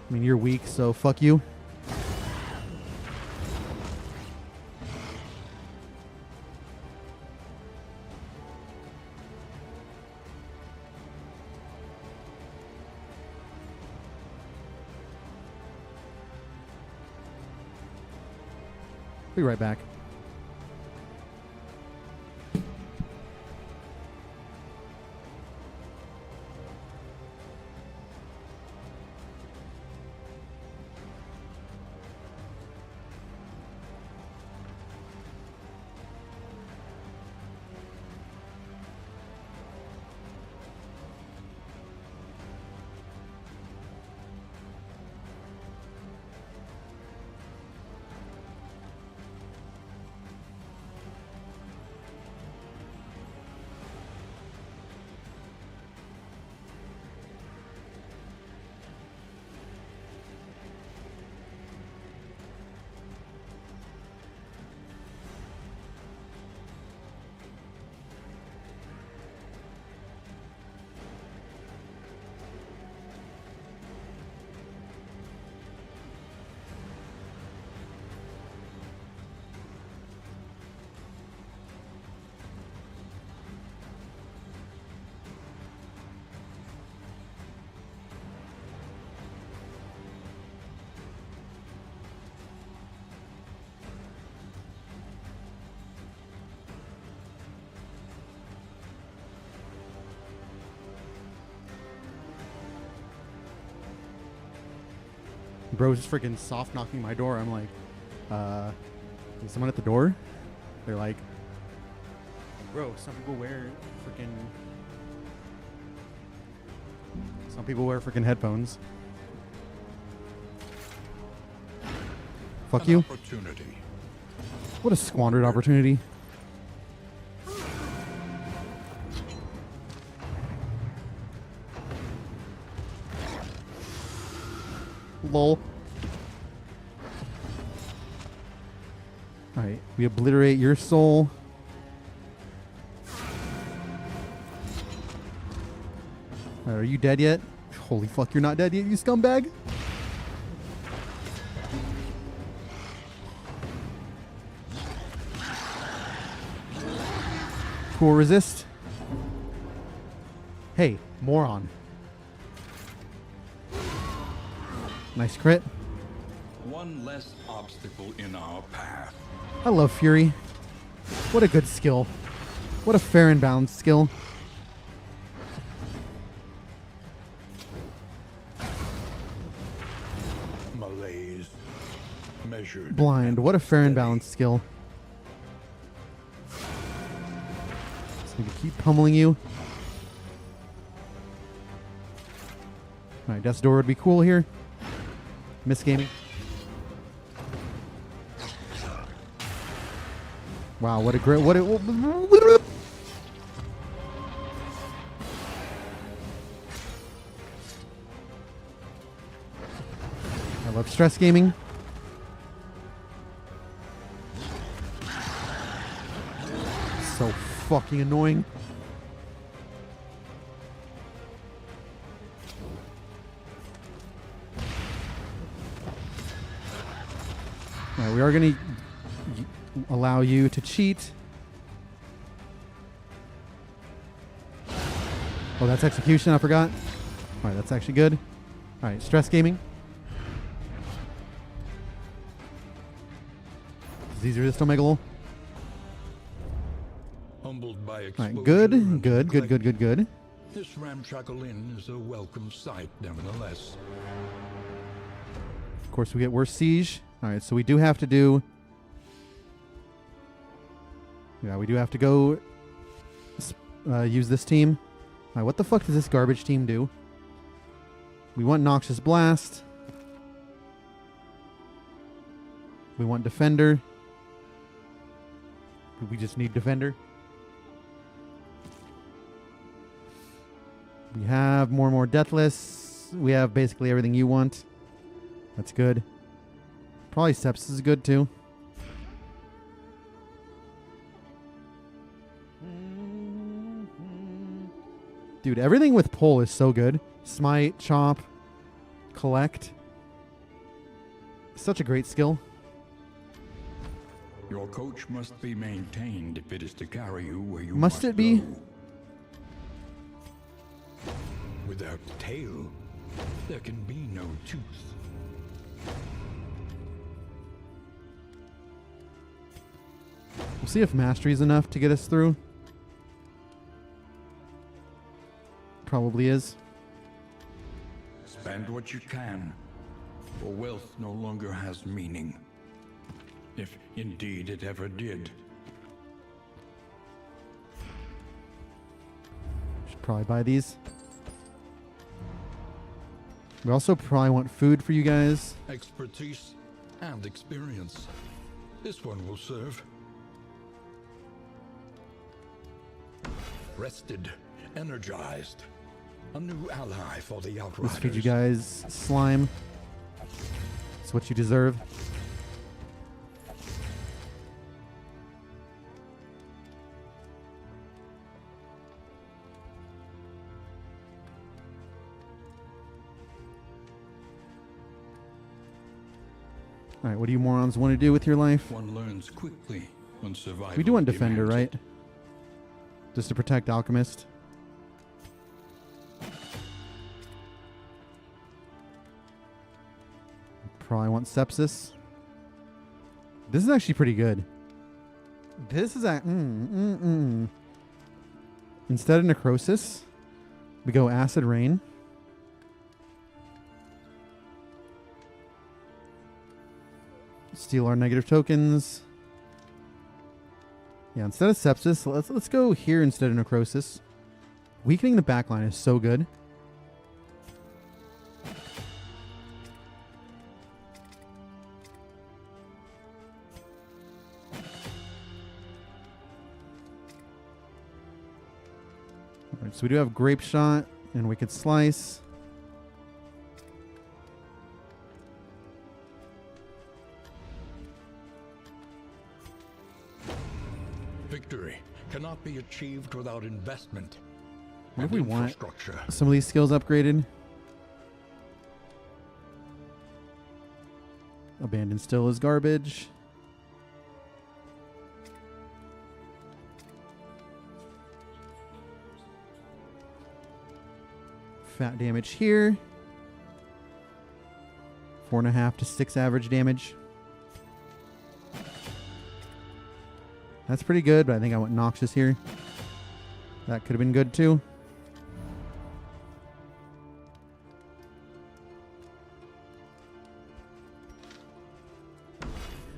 I mean, you're weak, so fuck you. Be right back. Bro's just freaking soft knocking my door. I'm like, is someone at the door? They're like, bro, some people wear freaking headphones. Fuck you. Opportunity. What a squandered opportunity. Lol. Alright, we obliterate your soul. Are you dead yet? Holy fuck, you're not dead yet, you scumbag! Cool, resist. Hey, moron. Nice crit. One less obstacle in our path. I love Fury. What a good skill. What a fair and balanced skill. Malaise. Measured. Blind. What a fair and balanced skill. Just need to keep pummeling you. Alright, Death's Door would be cool here. Miss gaming. Wow, what a great... I love stress gaming. So fucking annoying. Alright, we are going to allow you to cheat. Oh, that's execution, I forgot. Alright, that's actually good. Alright, stress gaming. Disease resist Omega. Humbled by Alright, exposure good, and good, good, neglect, good, good, good. This ramshackle inn is a welcome sight, nevertheless. course, we get worse siege. All right, so we do have to do... Yeah, we do have to go use this team. All right, what the fuck does this garbage team do? We want Noxious Blast. We want Defender. We just need Defender. We have more and more Deathless. We have basically everything you want. That's good. Probably Sepsis is good too. Dude, everything with pull is so good. Smite, Chop, Collect. Such a great skill. Your coach must be maintained if it is to carry you where you Must it be? go. Without tail, there can be no tooth. We'll see if Mastery is enough to get us through. Probably is. Spend what you can, for wealth no longer has meaning. If indeed it ever did. Should probably buy these. We also probably want food for you guys. Expertise and experience. This one will serve. Rested, energized. A new ally for the Outriders. Let's feed you guys slime. It's what you deserve. All right, what do you morons want to do with your life? One learns quickly when survival We do want Defender, demands right? it. Just to protect Alchemist. Probably want Sepsis. This is actually pretty good. This is a... Instead of Necrosis, we go Acid Rain. Steal our negative tokens. Yeah, instead of Sepsis, let's go here instead of Necrosis. Weakening the backline is so good. Alright, so we do have Grape Shot and Wicked Slice. Victory cannot be achieved without investment. What if and we want infrastructure. some of these skills upgraded? Abandon still is garbage. Fat damage here. 4.5 to 6 average damage. That's pretty good, but I think I went Noxious here. That could have been good too.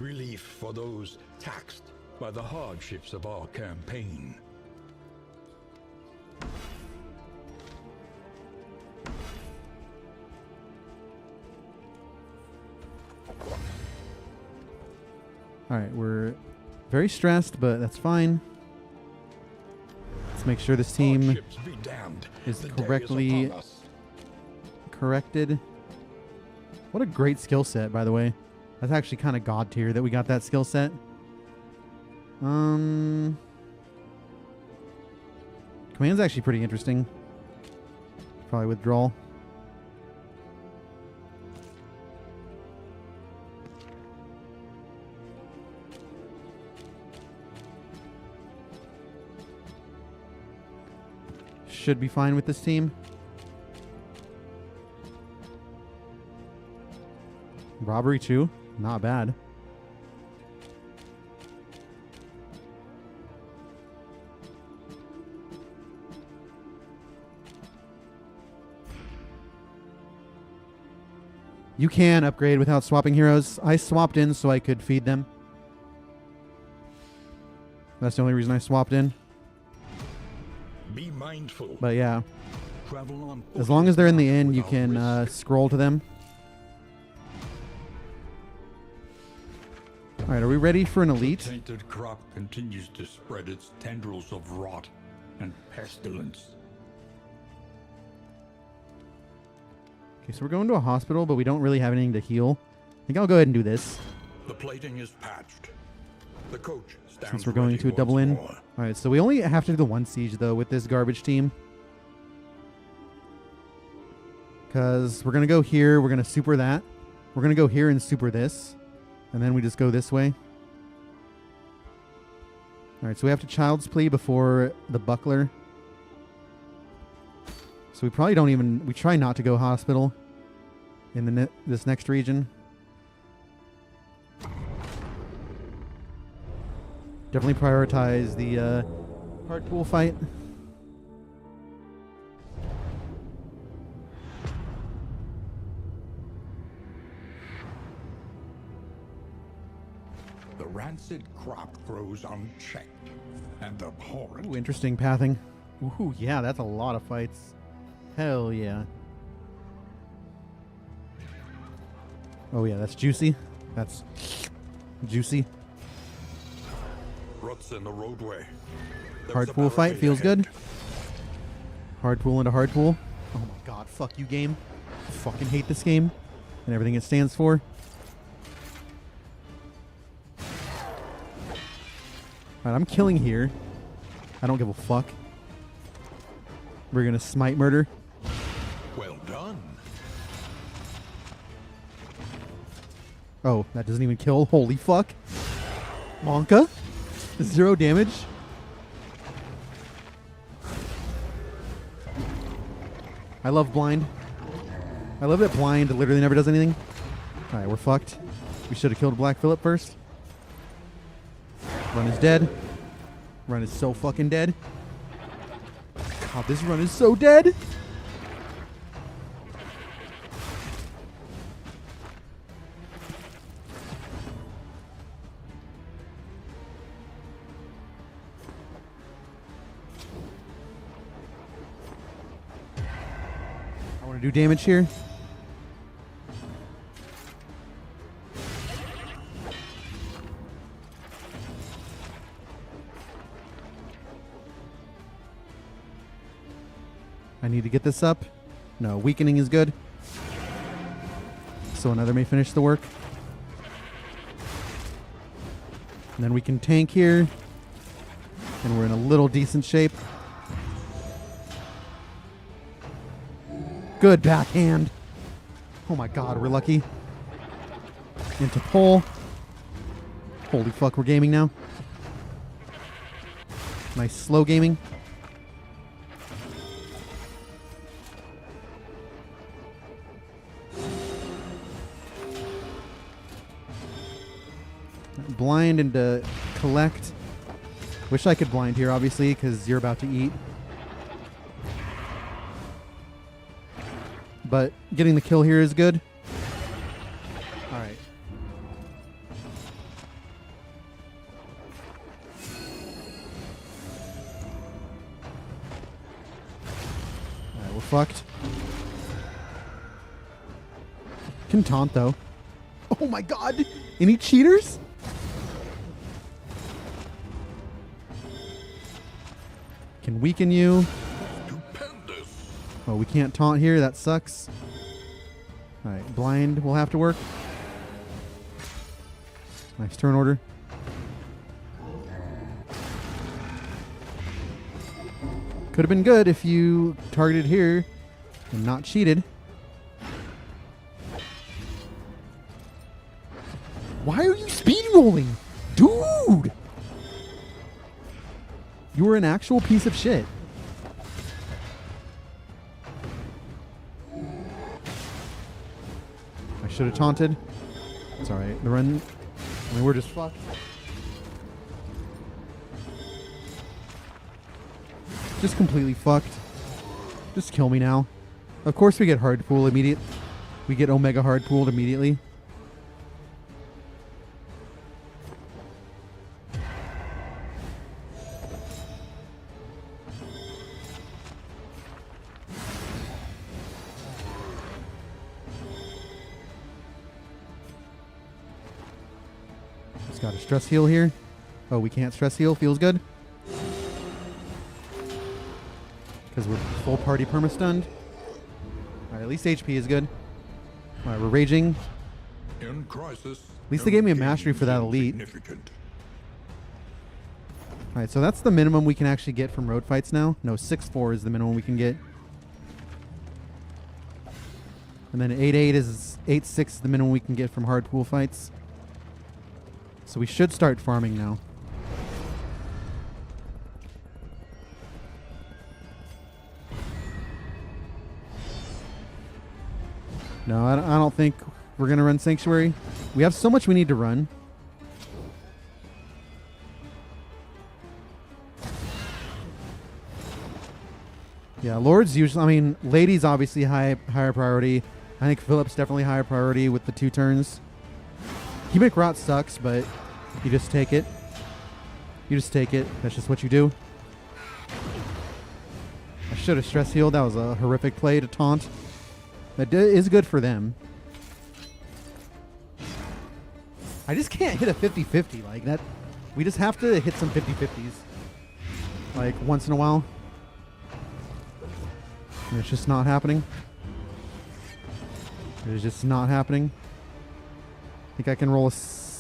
Relief for those taxed by the hardships of our campaign. Alright, we're very stressed, but that's fine. Let's make sure this team Hardships be damned. is The day correctly upon us. corrected. What a great skill set, by the way. That's actually kind of god tier that we got that skill set. Command's actually pretty interesting. Probably withdrawal. Should be fine with this team. Robbery 2, not bad. You can upgrade without swapping heroes. I swapped in so I could feed them. That's the only reason I swapped in. Be mindful. But yeah, Travel on as long as they're in the inn, you without can risk. scroll to them. All right, are we ready for an elite? The tainted crop continues to spread its tendrils of rot and pestilence. Okay, so we're going to a hospital, but we don't really have anything to heal. I think I'll go ahead and do this. The plating is patched. The coach stands Since we're going ready to a double once in. more. All right, so we only have to do the one siege, though, with this garbage team. Because we're going to go here. We're going to super that. We're going to go here and super this. And then we just go this way. All right, so we have to Child's Plea before the Buckler. So we probably don't even... We try not to go hospital in the this next region. Definitely prioritize the hard pool fight. The rancid crop grows unchecked and abhorrent. Ooh, interesting pathing. Ooh, yeah, that's a lot of fights. Hell yeah. Oh yeah, that's juicy. That's juicy. Ruts in the roadway. There's Hard a pool fight barricade feels ahead. good. Hard pool into hard pool. Oh my god, fuck you, game. I fucking hate this game and everything it stands for. Alright, I'm killing here. I don't give a fuck. We're gonna smite murder. Well done. Oh, that doesn't even kill. Holy fuck. Monka? 0 damage? I love blind. I love that blind literally never does anything. Alright, we're fucked. We should have killed Black Phillip first. Run is dead. Run is so fucking dead. God, this run is so dead. I want to do damage here. I need to get this up. No, weakening is good. So another may finish the work. And then we can tank here. And we're in a little decent shape. Good backhand. Oh my god, we're lucky. Into pole. Holy fuck, we're gaming now. Nice slow gaming. Blind into collect. Wish I could blind here, obviously, because you're about to eat. But getting the kill here is good. Alright. Alright, we're fucked. Can taunt, though. Oh my god! Any cheaters? Can weaken you. Stupendous. Oh, we can't taunt here. That sucks. Alright, blind will have to work. Nice turn order. Could have been good if you targeted here and not cheated. Why are you speed rolling? Dude! You were an actual piece of shit. I should have taunted. It's alright. The run... I mean, we're just fucked. Just completely fucked. Just kill me now. Of course we get hard pool immediately We get Omega hard pooled immediately. Just got a stress heal here. Oh, we can't stress heal. Feels good. Because we're full party perma-stunned. Alright, at least HP is good. Alright, we're raging. In crisis, At least they gave me a mastery for that elite. Alright, so that's the minimum we can actually get from road fights now. No, 6-4 is the minimum we can get. And then 8-8 is 8-6 is the minimum we can get from hard pool fights. So we should start farming now. No, I don't think we're going to run Sanctuary. We have so much we need to run. Yeah, Lord's usually, I mean, Lady's obviously higher priority. I think Philip's definitely higher priority with the 2 turns. Humic Rot sucks, but you just take it. You just take it. That's just what you do. I should have stress healed. That was a horrific play to taunt. That is good for them. I just can't hit a 50-50 like that. We just have to hit some 50-50s. Like once in a while. And it's just not happening. It is just not happening. I think I can roll a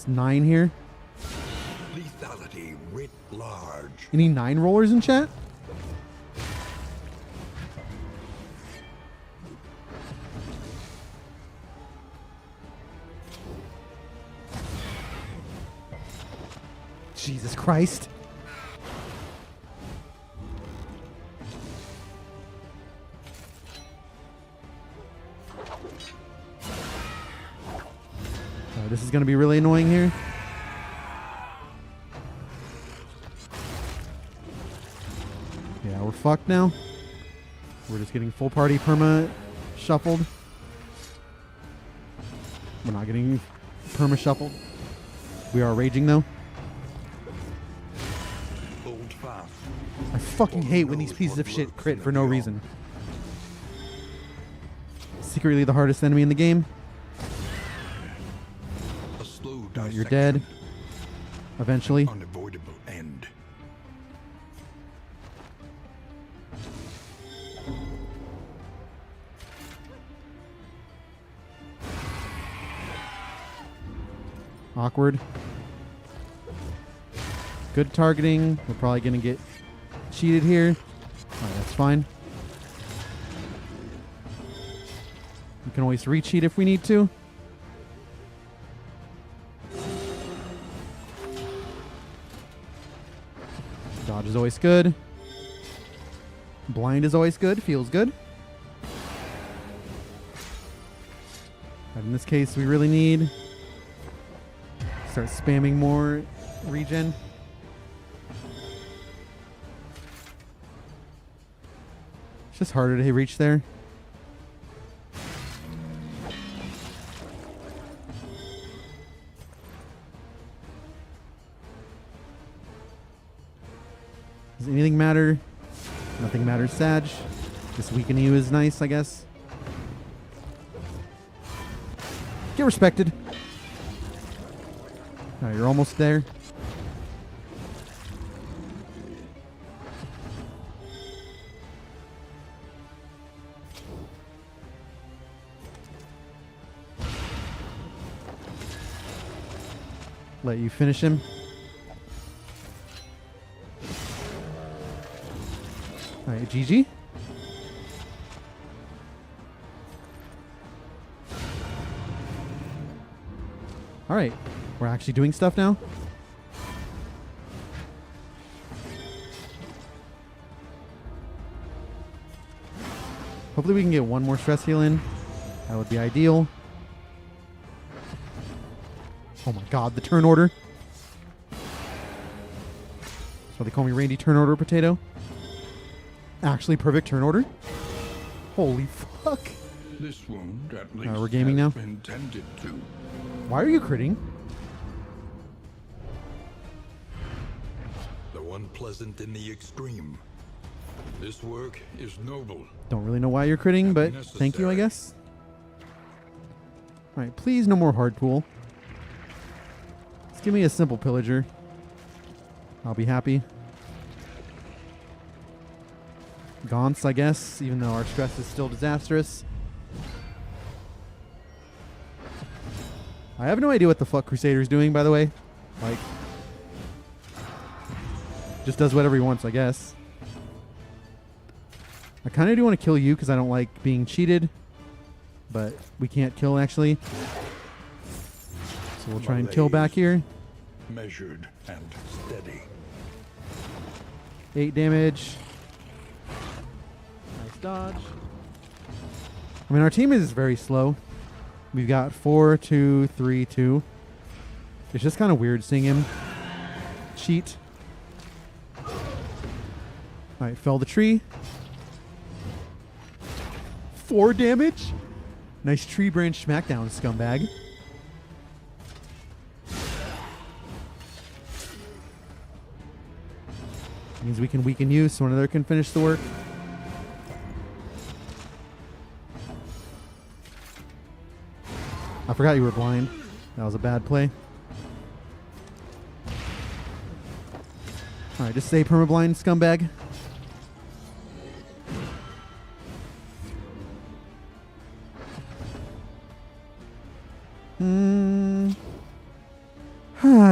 9 here. Lethality writ large. Any 9 rollers in chat? Jesus Christ. This is going to be really annoying here. Yeah, we're fucked now. We're just getting full party perma shuffled. We're not getting perma shuffled. We are raging though. I fucking hate when these pieces of shit crit for no reason. Secretly the hardest enemy in the game. You're dead. Eventually. Unavoidable end. Awkward. Good targeting. We're probably going to get cheated here. Alright, that's fine. We can always re-cheat if we need to. Dodge is always good. Blind is always good. Feels good. And in this case, we really need to start spamming more regen. It's just harder to reach there. Does anything matter? Nothing matters, Sag. Just weaken you is nice, I guess. Get respected. Alright, you're almost there. Let you finish him. Alright, GG. Alright, we're actually doing stuff now. Hopefully we can get one more stress heal in. That would be ideal. Oh my god, the turn order. That's why they call me Randy Turn Order Potato. Actually perfect turn order. Holy fuck. This wound at least we're gaming has now. been tended to. Why are you critting? Though unpleasant in the extreme, this work is noble. Don't really know why you're critting, but thank you, I guess. Alright, please no more hard pool. Just give me a simple pillager. I'll be happy. Gaunts, I guess, even though our stress is still disastrous. I have no idea what the fuck Crusader's doing, by the way. Like, just does whatever he wants, I guess. I kind of do want to kill you because I don't like being cheated, but we can't kill actually. So we'll try and kill back here. Measured and steady. 8 damage. Nice dodge. I mean, our team is very slow. We've got 4, 2, 3, 2. It's just kind of weird seeing him cheat. Alright, fell the tree. 4 damage. Nice tree branch smackdown, scumbag. Means we can weaken you so another can finish the work. I forgot you were blind. That was a bad play. Alright, just stay permablind, scumbag.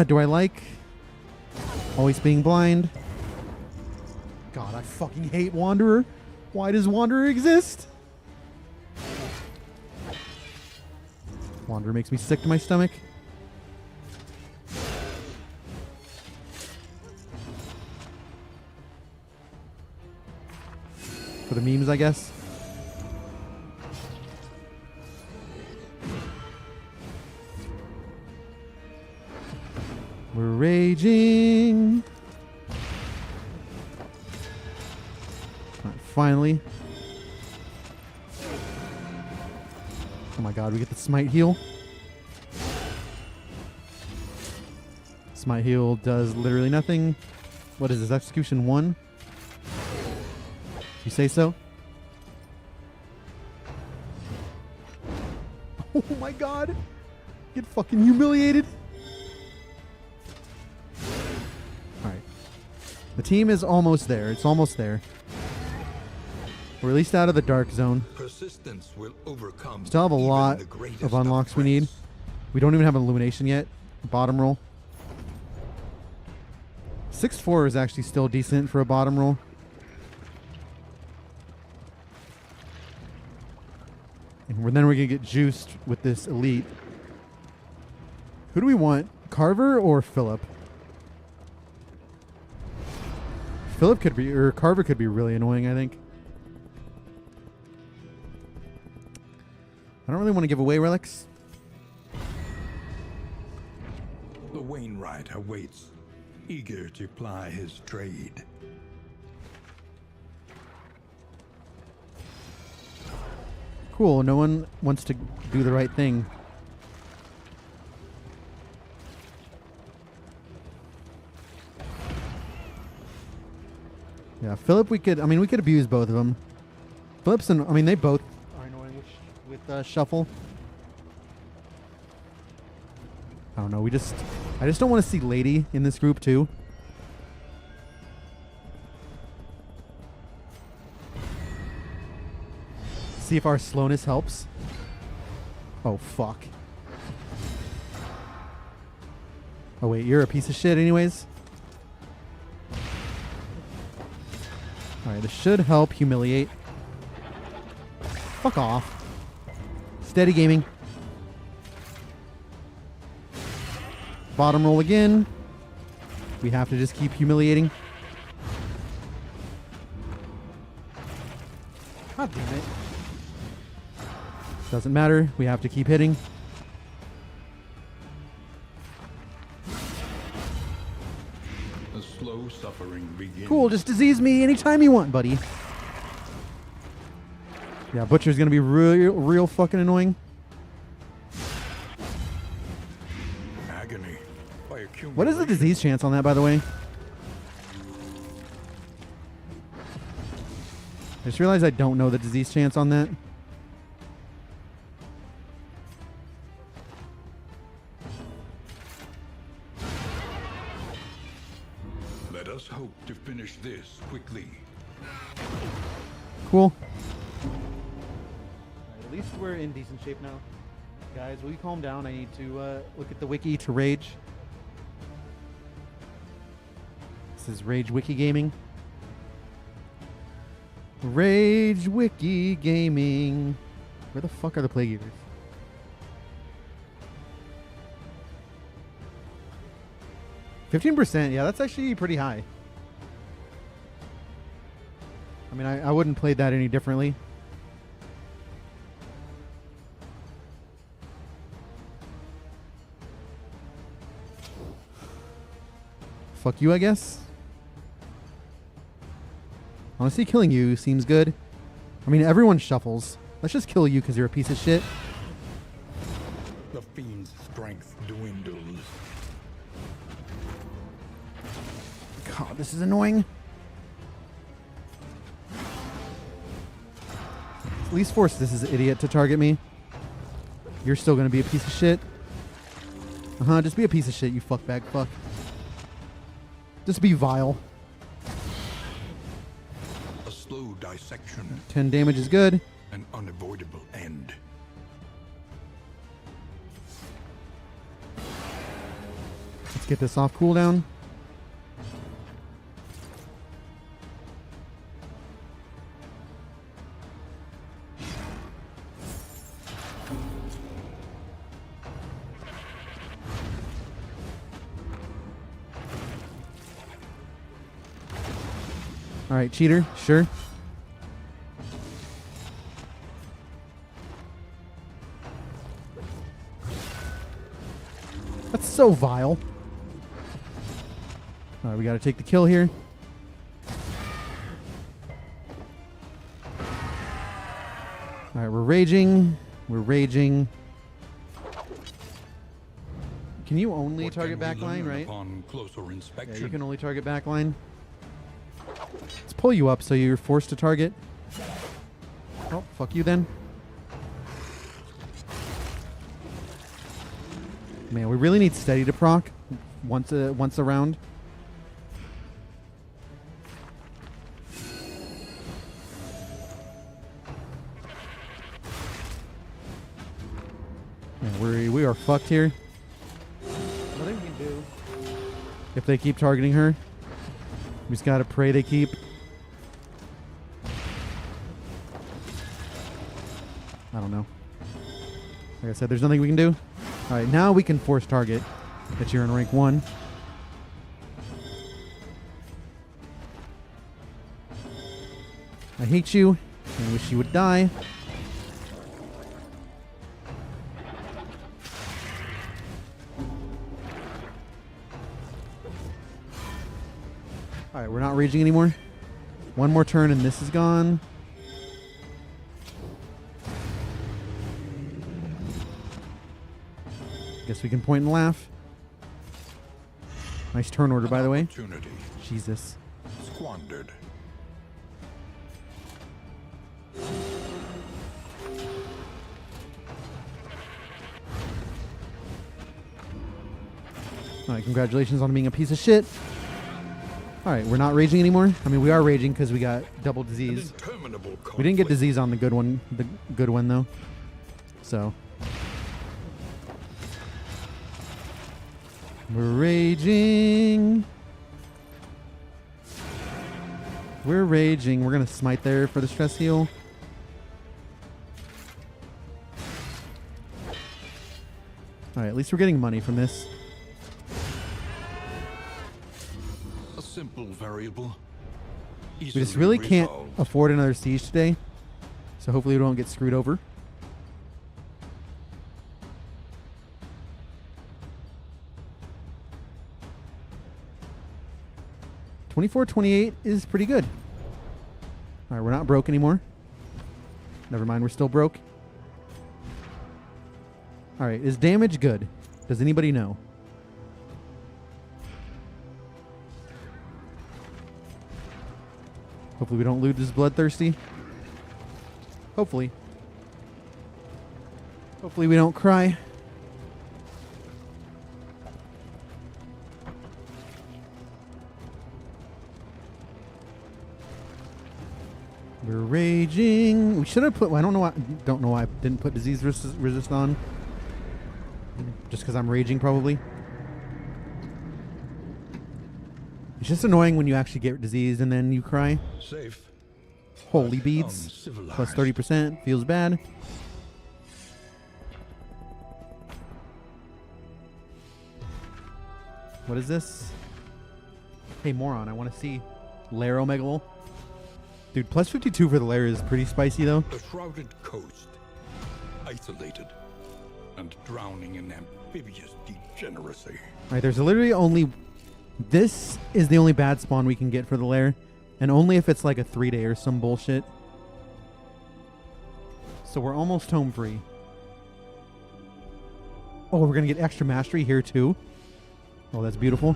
Do I like always being blind? God, I fucking hate Wanderer. Why does Wanderer exist? Wanderer makes me sick to my stomach. For the memes, I guess. We're raging. All right, finally. Oh my god, we get the smite heal. Smite heal does literally nothing. What is this? Execution 1? You say so? Oh my god. Get fucking humiliated. Alright. The team is almost there. It's almost there. We're at least out of the dark zone. Persistence will overcome. Still have a lot of unlocks we need. We don't even have an illumination yet. Bottom roll. 6-4 is actually still decent for a bottom roll. And then we're going to get juiced with this elite. Who do we want? Carver or Philip? Philip could be, or Carver could be really annoying, I think. I don't really want to give away relics. The Wainwright awaits, eager to ply his trade. Cool, no one wants to do the right thing. Yeah, Philip, we could abuse both of them. Philip's and, they both are annoying with Shuffle. I don't know, I just don't want to see Lady in this group too. See if our slowness helps. Oh, fuck. Oh, wait, you're a piece of shit anyways? Alright, this should help humiliate. Fuck off. Steady gaming. Bottom roll again. We have to just keep humiliating. God damn it. Doesn't matter. We have to keep hitting. The slow suffering begins. Cool, just disease me anytime you want, buddy. Yeah, Butcher's going to be real fucking annoying. Agony. By What is the disease chance on that, by the way? I just realized I don't know the disease chance on that. Let us hope to finish this quickly. Cool. Alright, at least we're in decent shape now. Guys, will you calm down? I need to look at the wiki to rage. This is Rage Wiki Gaming. Rage Wiki Gaming. Where the fuck are the Plague Eaters? %. Yeah, that's actually pretty high. I mean, I wouldn't play that any differently. Fuck you, I guess. Honestly, killing you seems good. I mean, everyone shuffles. Let's just kill you because you're a piece of shit. The fiend's strength dwindles. God, this is annoying. At least force this is an idiot to target me. You're still going to be a piece of shit. Just be a piece of shit, you fuckbag fuck. Just be vile. A slow dissection. 10 damage is good. An unavoidable end. Let's get this off cooldown. All right, cheater, sure. That's so vile. All right, we got to take the kill here. All right, we're raging. We're raging. Can you only What target can we backline, learn right? Upon closer inspection. Yeah, you can only target backline. Let's pull you up so you're forced to target. Oh, fuck you then. Man, we really need steady to proc once a round. Yeah, we are fucked here. Nothing we can do. If they keep targeting her, we just gotta pray they keep. I don't know. Like I said, there's nothing we can do. All right, now we can force target that you're in rank 1. I hate you. I wish you would die. All right, we're not raging anymore. One more turn and this is gone. Guess we can point and laugh. Nice turn order, by the way. Opportunity Jesus. squandered. All right, congratulations on being a piece of shit. All right, we're not raging anymore. I mean, we are raging because we got double disease. Interminable We didn't get conflict. disease on the good one though. So we're raging. We're raging. We're gonna smite there for the stress heal. All right, at least we're getting money from this. A simple variable. We just Easily really can't resolved. afford another siege today, so hopefully we don't get screwed over. $24.28 is pretty good. All right, we're not broke anymore. Never mind, we're still broke. Alright, is damage good? Does anybody know? Hopefully we don't lose this bloodthirsty. Hopefully. Hopefully we don't cry. We're raging. We should have put. I don't know why. Don't know why I didn't put disease resist on. Just because I'm raging, probably. It's just annoying when you actually get diseased and then you cry. Safe. Holy beads. Plus 30%. Feels bad. What is this? Hey, moron. I want to see Lair Omegal. Dude, plus 52 for the Lair is pretty spicy, though. A shrouded coast, isolated, and drowning in amphibious degeneracy. Alright, there's literally only... This is the only bad spawn we can get for the Lair. And only if it's like a 3-day or some bullshit. So we're almost home free. Oh, we're going to get extra mastery here, too. Oh, that's beautiful.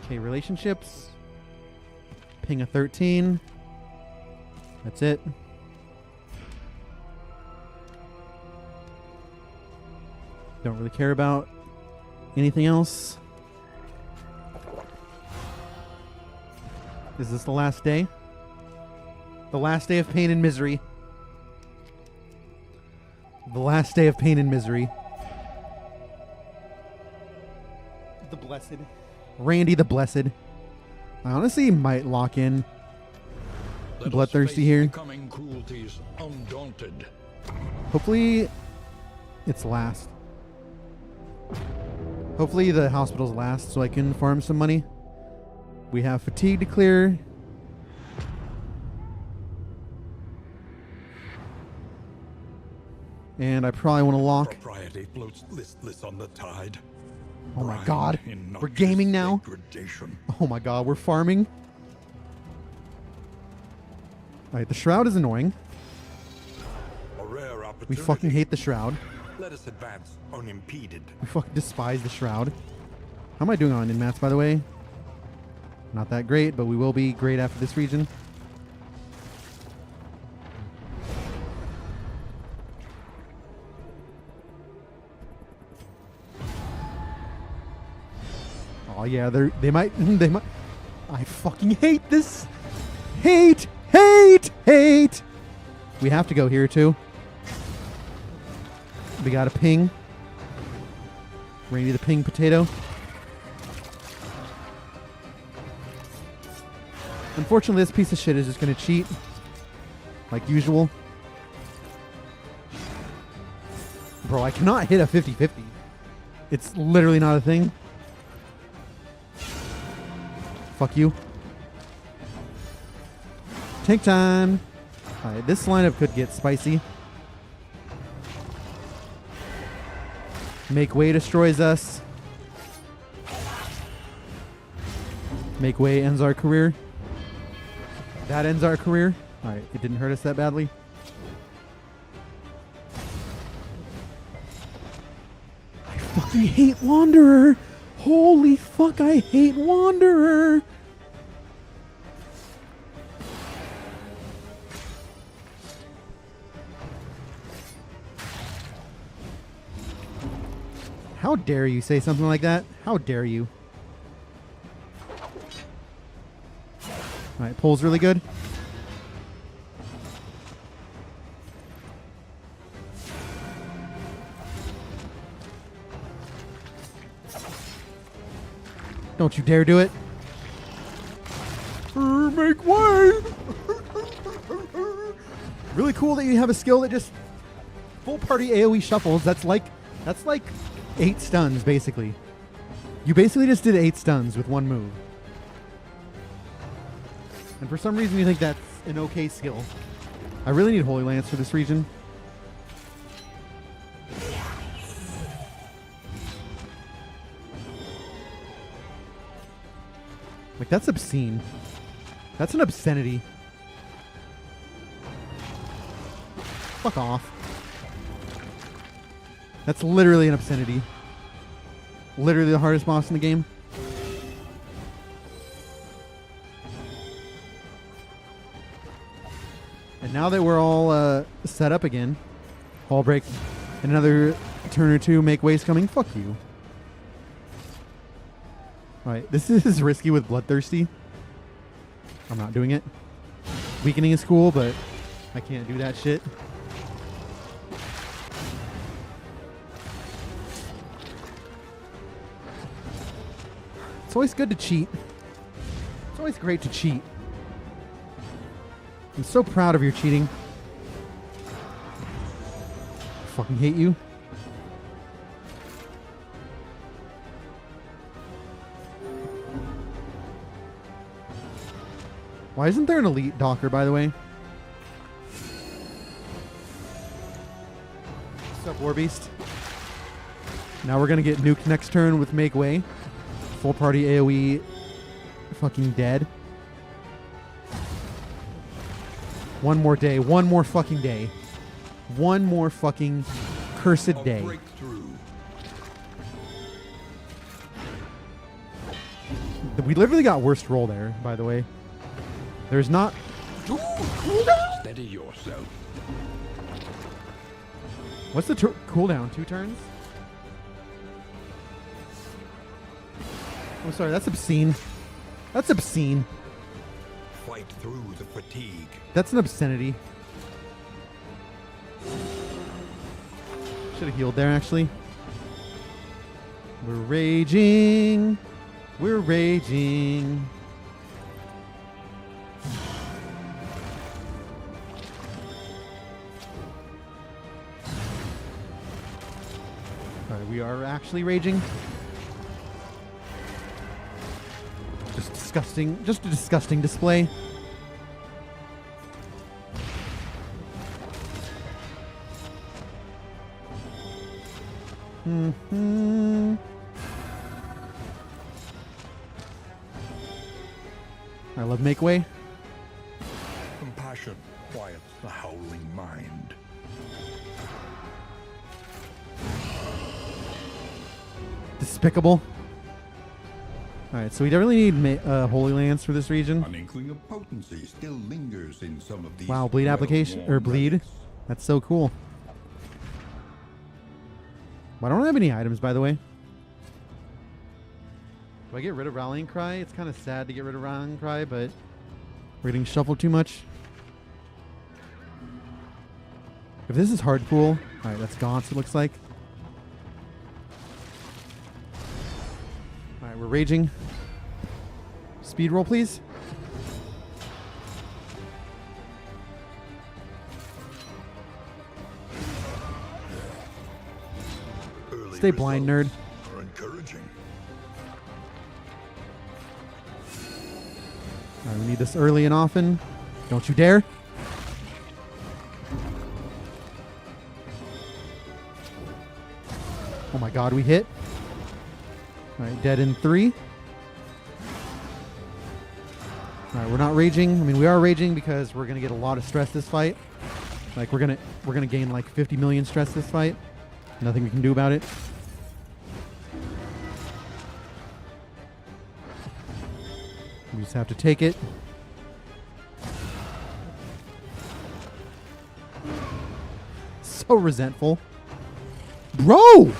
Okay, relationships. Ping a 13. That's it. Don't really care about anything else. Is this the last day? The last day of pain and misery. The last day of pain and misery. The Blessed. Randy the Blessed. I honestly might lock in Bloodthirsty here. Coming cruelties undaunted. Hopefully it's last. Hopefully the hospital's last so I can farm some money. We have fatigue to clear. And I probably want to lock. Propriety floats listless on the tide. Oh my god. We're gaming now. Oh my god, we're farming. Alright, the shroud is annoying. A rare opportunity. We fucking hate the shroud. Let us advance unimpeded. We fucking despise the shroud. How am I doing on inmats, by the way? Not that great, but we will be great after this region. Oh yeah, they might. I fucking hate this. Hate. We have to go here too. We got a ping. Randy the ping potato. Unfortunately, this piece of shit is just going to cheat. Like usual. Bro, I cannot hit a 50-50. It's literally not a thing. Fuck you. Tank time. Alright, this lineup could get spicy. Make Way destroys us. Make Way ends our career. That ends our career. Alright, it didn't hurt us that badly. I fucking hate Wanderer. Holy fuck, I hate Wanderer. How dare you say something like that? How dare you? Alright, pull's really good. Don't you dare do it. Make way! Really cool that you have a skill that just full party AoE shuffles. That's like 8 stuns, basically. You basically just did 8 stuns with one move. And for some reason you think that's an okay skill. I really need Holy Lance for this region. Like, that's obscene. That's an obscenity. Fuck off. That's literally an obscenity. Literally the hardest boss in the game. And now that we're all set up again, hall break, another turn or two, make waves coming. Fuck you. Alright, this is risky with Bloodthirsty. I'm not doing it. Weakening is cool, but I can't do that shit. It's always good to cheat. It's always great to cheat. I'm so proud of your cheating. I fucking hate you. Why isn't there an elite Docker, by the way? What's up, Warbeast? Now we're gonna get nuked next turn with Make Way. Full party AoE fucking dead. One more day. One more fucking day. One more fucking cursed day. Breakthrough. We literally got worst roll there, by the way. There's not... Steady yourself. What's the cooldown? 2 turns? Oh, sorry. That's obscene. That's obscene. Fight through the fatigue. That's an obscenity. Should have healed there, actually. We're raging. We're raging. Alright, we are actually raging. Just disgusting. Just a disgusting display. Mm-hmm. I love Make Way. Compassion quiets the howling mind. Despicable. Alright, so we definitely need Holy Lance for this region. An inkling of potency still lingers in some of these. Wow, bleed application, or bleed. relics. That's so cool. I don't have any items, by the way. Do I get rid of Rallying Cry? It's kind of sad to get rid of Rallying Cry, but we're getting shuffled too much. If this is hard pool, alright, that's Gaunts, it looks like. Alright, we're raging. Speed roll, please. Early Stay blind, nerd. results are encouraging. Alright, we need this early and often. Don't you dare. Oh my god, we hit. Alright, dead in 3. Alright, we're not raging. I mean, we are raging because we're gonna get a lot of stress this fight. Like, we're gonna gain like 50 million stress this fight. Nothing we can do about it. We just have to take it. So resentful. Bro!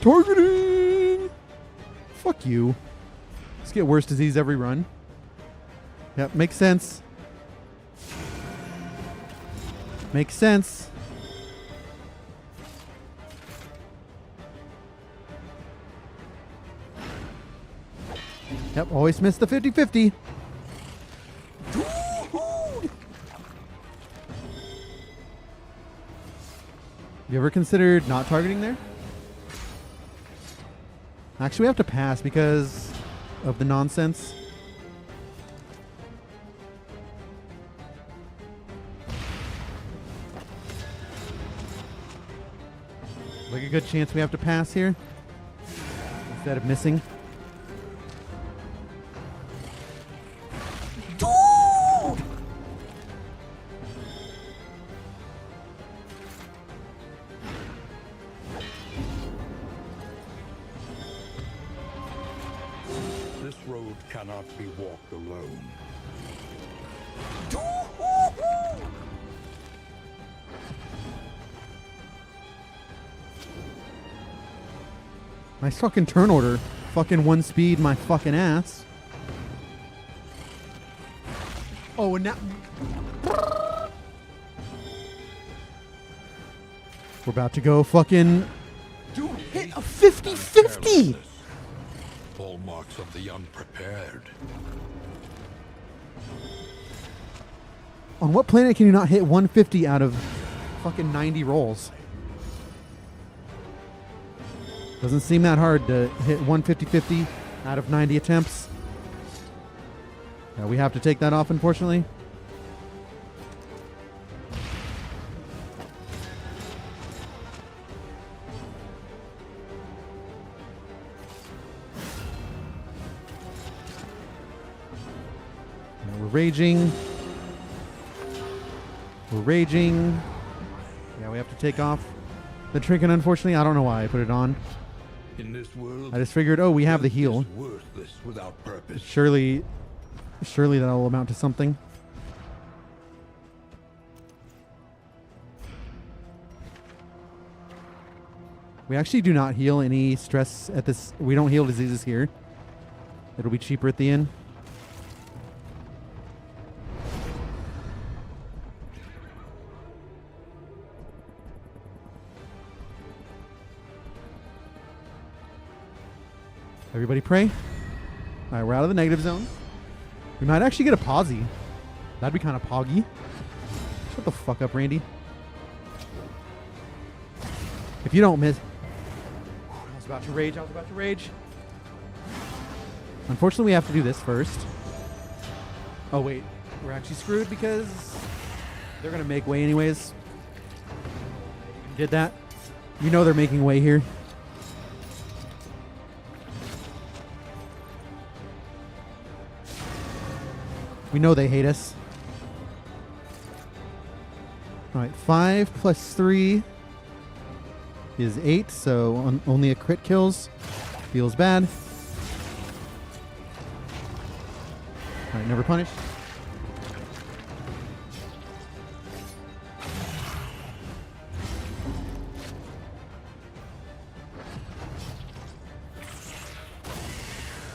Targeting! Fuck you. Let's get worse disease every run. Yep, makes sense. Makes sense. Yep, always miss the 50-50. You ever considered not targeting there? Actually, we have to pass because of the nonsense. Like a good chance we have to pass here instead of missing. road cannot be walked alone. Nice fucking turn order. Fucking one speed my fucking ass. Oh, and now... We're about to go fucking... Dude, hit a 50-50! Hallmarks of the unprepared. On what planet can you not hit 150 out of fucking 90 rolls? Doesn't seem that hard to hit 150-50 out of 90 attempts. We have to take that off, unfortunately. We're raging. We're raging. Yeah, we have to take off the trinket, unfortunately. I don't know why I put it on. In this world, I just figured, oh, we have the heal. is worthless without purpose. Surely that'll amount to something. We actually do not heal any stress at this. We don't heal diseases here. It'll be cheaper at the end. Everybody pray. All right, we're out of the negative zone. We might actually get a posy. That'd be kind of poggy. Shut the fuck up, Randy. If you don't miss... I was about to rage. Unfortunately, we have to do this first. Oh, wait. We're actually screwed because they're going to make way anyways. Did that. You know they're making way here. We know they hate us. All right, 5 plus 3 is 8, so only a crit kills. Feels bad. All right, never punished.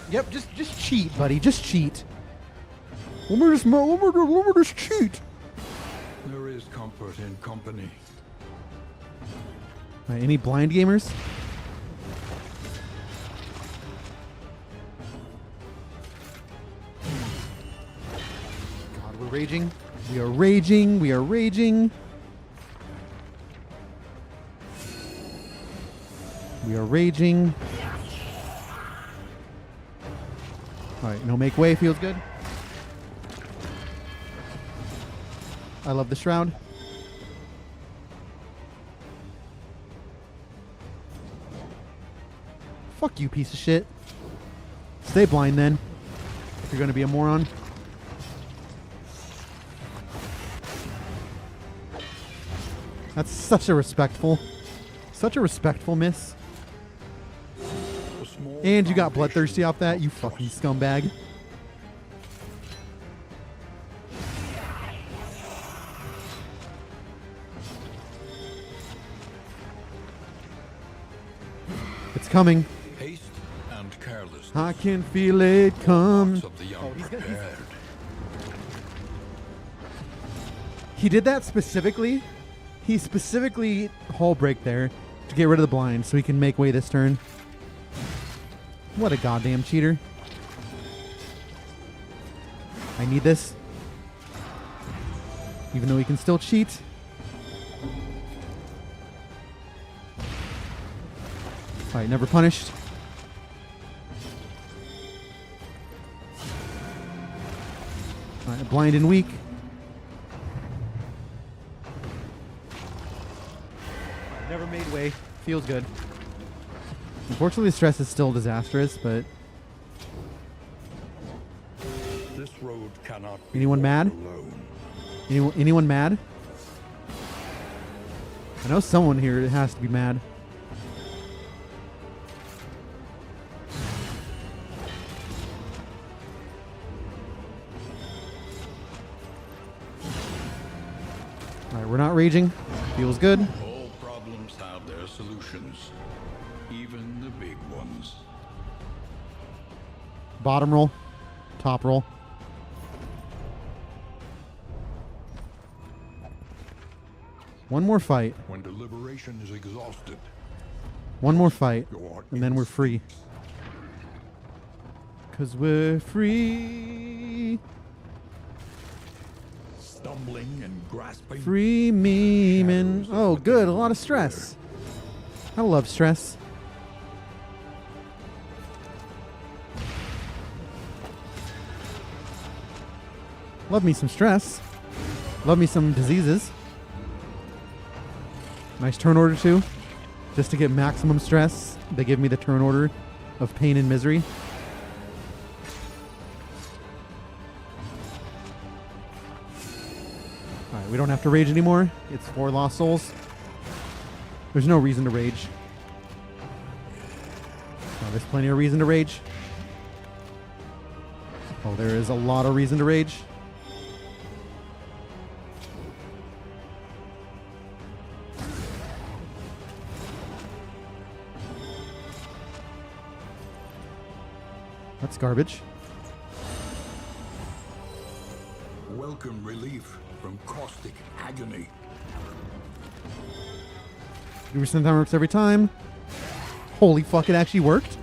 Yep, just cheat, buddy. Just cheat. Let me just cheat. There is comfort in company. All right, any blind gamers? God, we're raging. We are raging. We are raging. We are raging. All right, no make way. Feels good. I love the shroud. Fuck you, piece of shit. Stay blind then, if you're gonna be a moron. That's such a respectful miss. And you got bloodthirsty off that, you fucking scumbag. It's coming. Haste and carelessness. I can feel it come. Of the unprepared. He did that specifically. He specifically hull break there to get rid of the blind so he can make way this turn. What a goddamn cheater. I need this. Even though he can still cheat. Alright, never punished. Alright, blind and weak. Never made way. Feels good. Unfortunately, the stress is still disastrous, but... This road cannot be Anyone mad? alone. Anyone mad? I know someone here has to be mad. we're not raging. Feels good. All problems have their solutions, even the big ones. Bottom roll. Top roll. One more fight. When deliberation is exhausted, One more fight. your And then we're free. 'Cause we're free. stumbling and grasping. Free memeing. Oh, good. A lot of stress. I love stress. Love me some stress. Love me some diseases. Nice turn order too. Just to get maximum stress, they give me the turn order of pain and misery. Alright, we don't have to rage anymore. It's 4 lost souls. There's no reason to rage. Oh, there's plenty of reason to rage. Oh, there is a lot of reason to rage. That's garbage. Welcome relief from caustic agony. 2% time works every time. Holy fuck, it actually worked.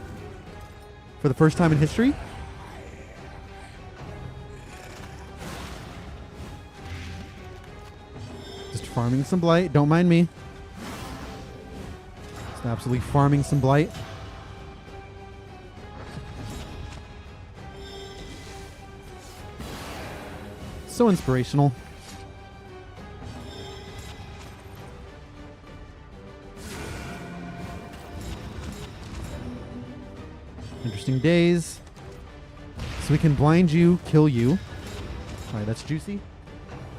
For the first time in history. Just farming some blight. Don't mind me. Just absolutely farming some blight. So inspirational. Interesting days. So we can blind you, kill you. Alright, that's juicy.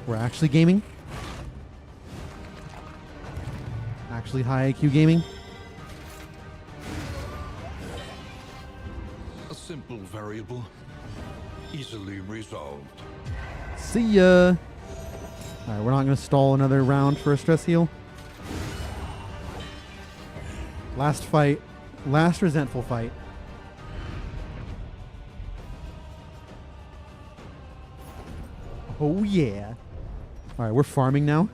We're actually gaming. Actually high IQ gaming. A simple variable, easily resolved. See ya. Alright, we're not going to stall another round for a stress heal. Last fight. Last resentful fight. Oh yeah. Alright, we're farming now.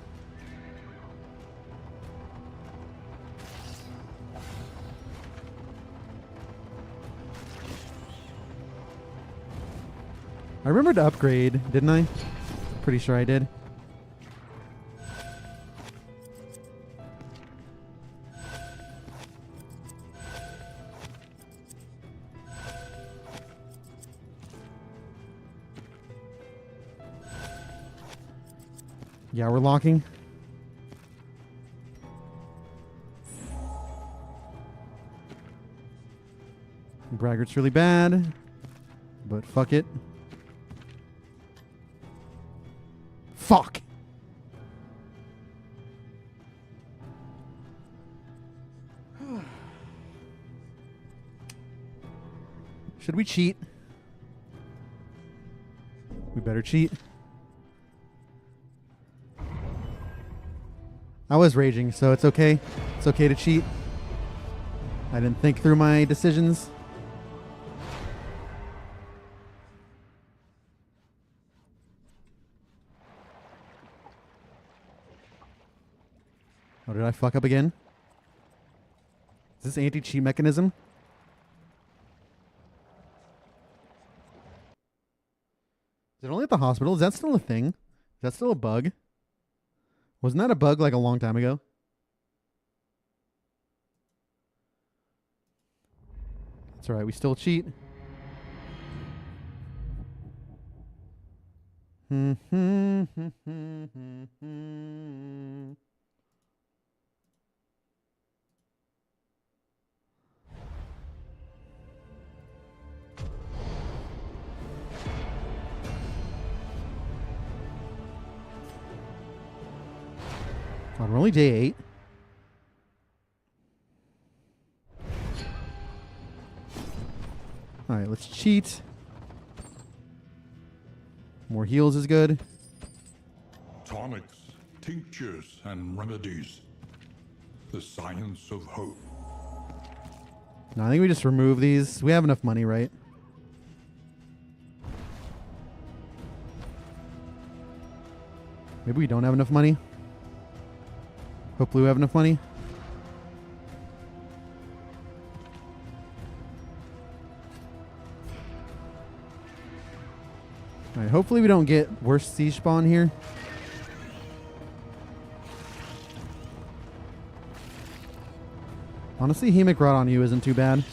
I remembered to upgrade, didn't I? Pretty sure I did. Yeah, we're locking. Braggart's really bad, but fuck it. Fuck! Should we cheat? We better cheat. I was raging, so it's okay. It's okay to cheat. I didn't think through my decisions. Oh, did I fuck up again? Is this anti-cheat mechanism? Is it only at the hospital? Is that still a thing? Is that still a bug? Wasn't that a bug like a long time ago? That's alright, we still cheat. God, we're only day 8. Alright, let's cheat. More heals is good. Tonics tinctures and remedies. The science of hope. No, I think we just remove these. We have enough money, right? Maybe we don't have enough money. Hopefully we have enough money. Alright, hopefully we don't get worse siege spawn here. Honestly, Hemic Rod on you isn't too bad.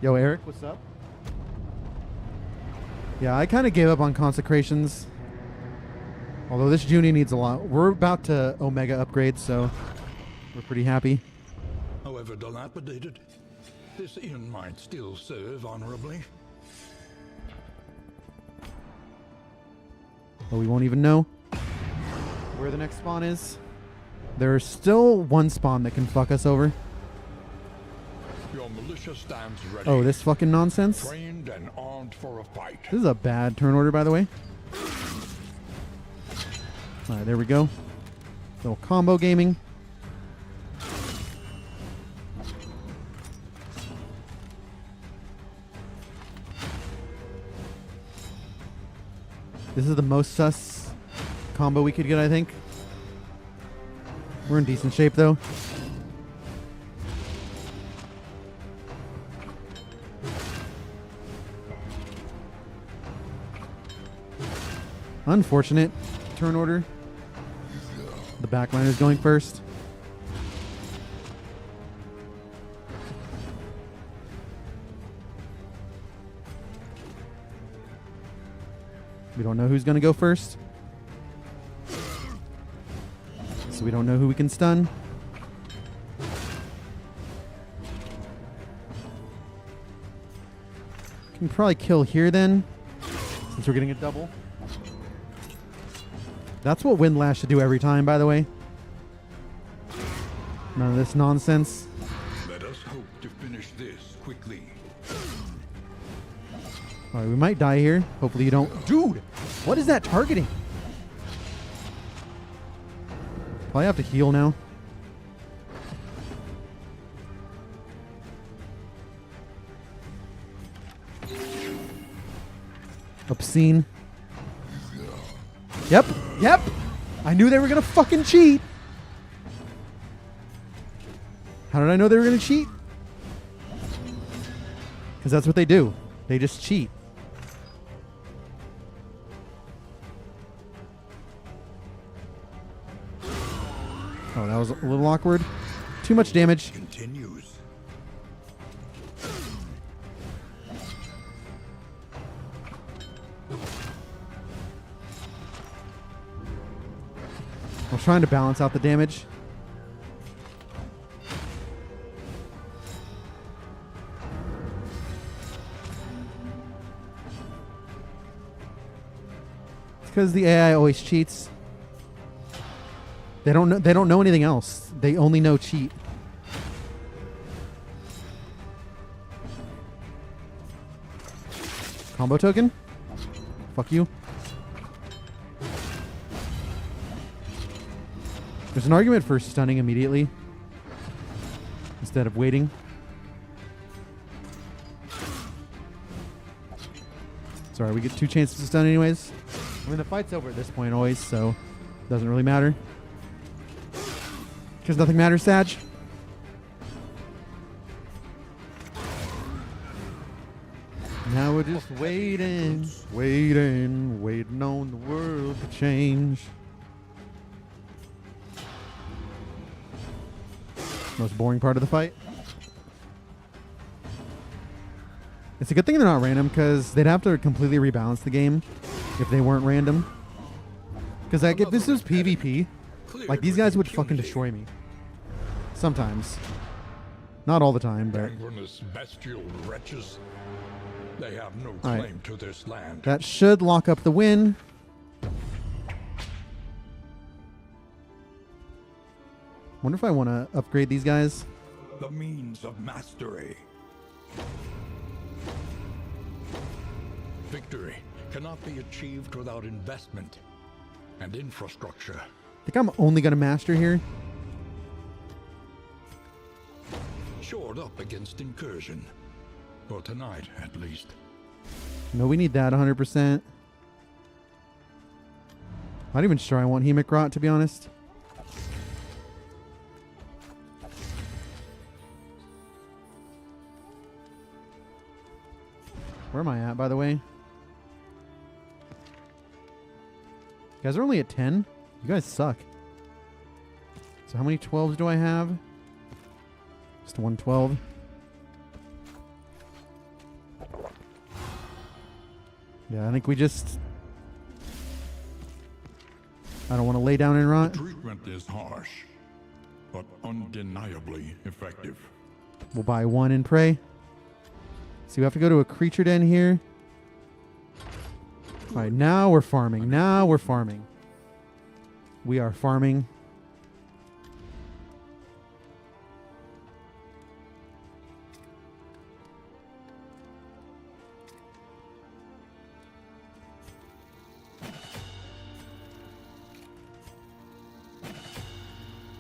Yo, Eric, what's up? Yeah, I kind of gave up on consecrations. Although this Junie needs a lot. We're about to Omega upgrade, so we're pretty happy. However dilapidated, this inn might still serve honorably. But we won't even know where the next spawn is. There's still one spawn that can fuck us over. Your militia stands ready. Oh, this fucking nonsense. Trained and armed for a fight. This is a bad turn order, by the way. Alright, there we go. Little combo gaming. This is the most sus combo we could get, I think. We're in decent shape, though. Unfortunate turn order. The backliner's going first. We don't know who's going to go first. So we don't know who we can stun. Can probably kill here then, since we're getting a double. That's what Windlash should do every time, by the way. None of this nonsense. Let us hope to finish this quickly. Alright, we might die here. Hopefully you don't. Dude! What is that targeting? Probably have to heal now. Obscene. Yep, yep! I knew they were gonna fucking cheat! How did I know they were gonna cheat? Because that's what they do. They just cheat. Oh, that was a little awkward. Too much damage. Continues. I was trying to balance out the damage. It's because the AI always cheats. They don't know anything else. They only know cheat. Combo token? Fuck you. There's an argument for stunning immediately instead of waiting. Sorry, we get 2 chances to stun anyways. I mean, the fight's over at this point always, so it doesn't really matter. Because nothing matters, Sag. Now we're just waiting on the world to change. Most boring part of the fight. It's a good thing they're not random, because they'd have to completely rebalance the game if they weren't random. Because like, if this was PvP, like these guys would fucking destroy me. Sometimes. Not all the time, but... Gangrenous bestial wretches. They have no claim to this land. That should lock up the win. Wonder if I want to upgrade these guys. The means of mastery. Victory cannot be achieved without investment and infrastructure. I think I'm only going to master here. Shored up against incursion. For tonight, at least. No, we need that 100%. Not even sure I want Hemic Rot, to be honest. Where am I at, by the way? You guys are only at 10? You guys suck. So how many 12s do I have? Just 112. Yeah, I think we just... I don't want to lay down and rot. The treatment is harsh, but undeniably effective. We'll buy one and pray. So we have to go to a creature den here. All right, now we're farming. Now we're farming. We are farming.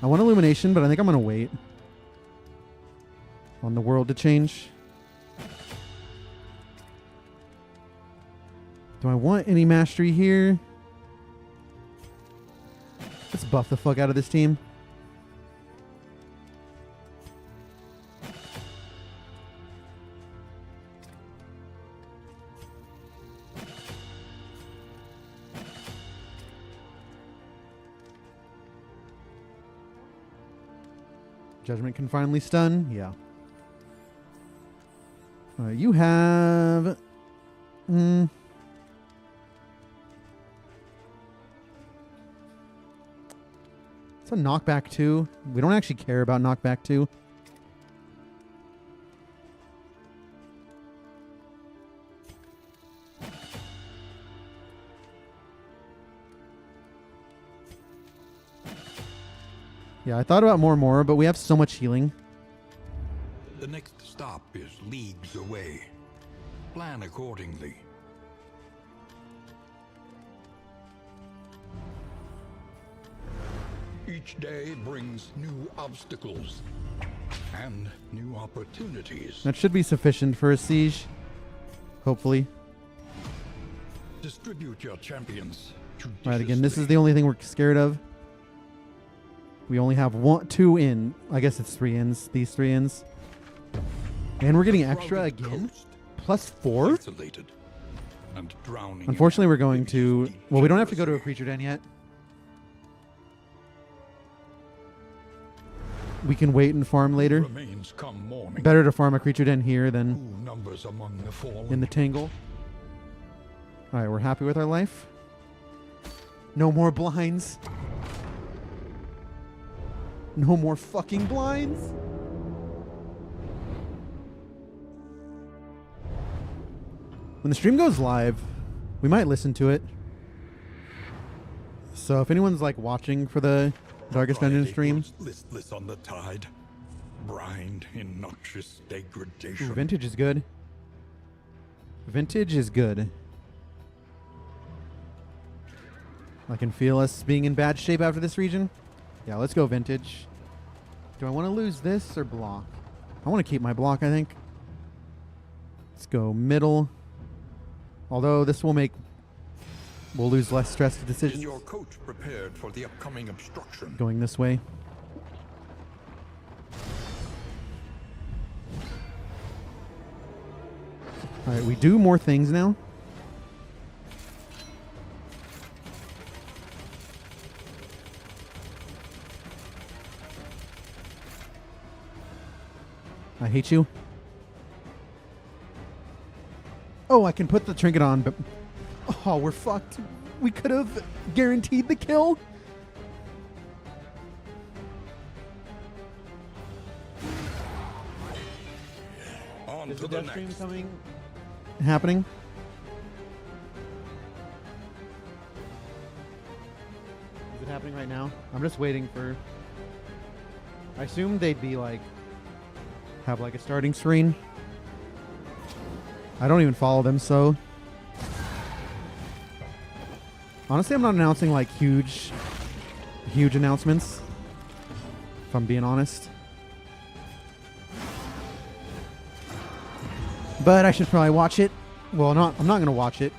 I want illumination, but I think I'm going to wait on the world to change. Do I want any mastery here? Let's buff the fuck out of this team. Judgment can finally stun. Yeah. You have... It's a knockback 2. We don't actually care about knockback 2. Yeah, I thought about more, but we have so much healing. The next stop is leagues away. Plan accordingly. Each day brings new obstacles and new opportunities. That should be sufficient for a siege. Hopefully. Distribute your champions. Right, again, this is the only thing we're scared of. We only have 2 in. I guess it's 3 ins. These 3 ins. And we're getting extra again. Plus 4? And drowning. Unfortunately, we're going to... Well, we don't have to go to a creature den yet. We can wait and farm later. Better to farm a creature den here than in the Tangle. Alright, we're happy with our life. No more blinds. No more fucking blinds. When the stream goes live, we might listen to it. So if anyone's like watching for the Darkest Dungeon stream, Listless on the tide, brined in noxious degradation. ooh, vintage is good. Vintage is good. I can feel us being in bad shape after this region. Yeah, let's go vintage. Do I want to lose this or block? I want to keep my block, I think. Let's go middle. Although this will make... We'll lose less stress to decisions. Is your coach prepared for the upcoming obstruction? Going this way. Alright, we do more things now. I hate you. Oh, I can put the trinket on, but... Oh, we're fucked. We could have guaranteed the kill. On Is to the the death stream next. coming? Happening. Is it happening right now? I'm just waiting for... I assumed they'd be like... Have like a starting screen. I don't even follow them, so... Honestly, I'm not announcing like huge announcements, if I'm being honest. But I should probably watch it. Well, I'm not going to watch it.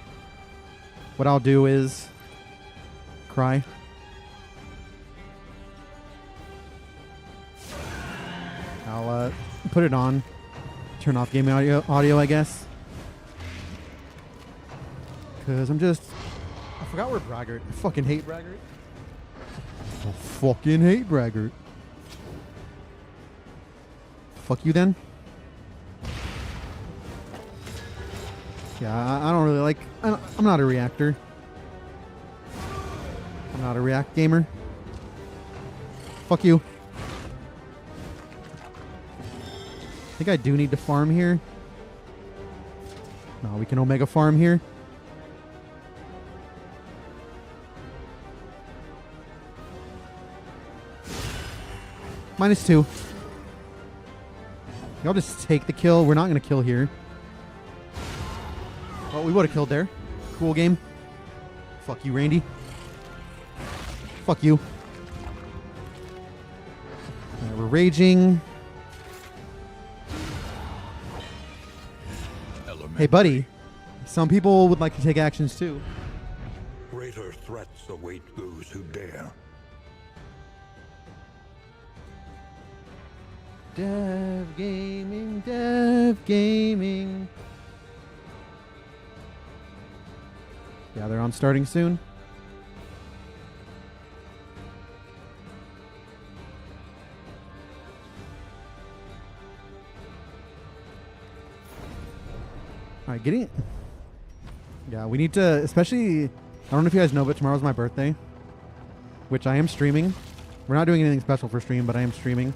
What I'll do is cry. I'll put it on. Turn off gaming audio, I guess. Because I forgot we're Braggart. I fucking hate Braggart. I fucking hate Braggart. Fuck you then. Yeah, I don't really like... I'm not a reactor. I'm not a react gamer. Fuck you. I think I do need to farm here. No, we can Omega farm here. -2. Y'all just take the kill. We're not going to kill here. Oh, we would have killed there. Cool game. Fuck you, Randy. Fuck you. Right, we're raging. Hey, buddy. Some people would like to take actions too. Greater threats await those who dare. Dev gaming, dev gaming. Yeah, they're on starting soon. All right, getting it. Yeah, we need to, especially, I don't know if you guys know, but tomorrow's my birthday, which I am streaming. We're not doing anything special for stream, but I am streaming.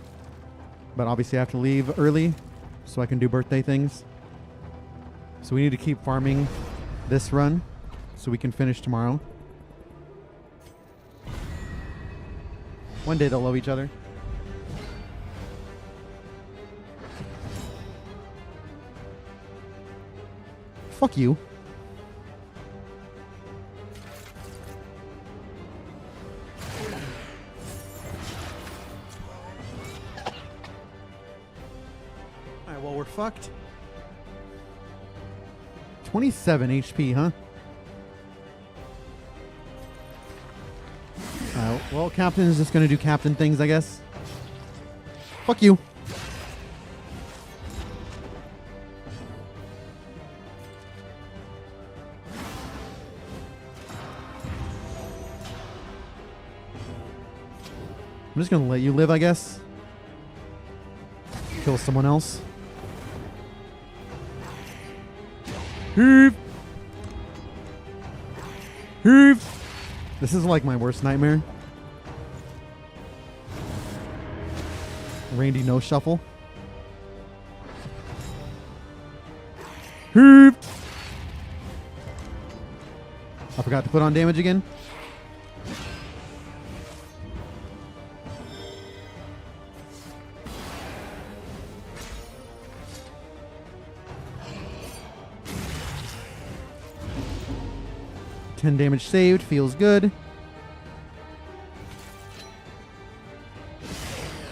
But obviously I have to leave early so I can do birthday things. So we need to keep farming this run so we can finish tomorrow. One day they'll love each other. Fuck you. Alright, well, we're fucked. 27 HP, huh? Well, Captain is just going to do Captain things, I guess. Fuck you. I'm just going to let you live, I guess. Kill someone else. Heave! Heave! This is like my worst nightmare. Randy no shuffle. Heave! I forgot to put on damage again. $10 damage saved, feels good.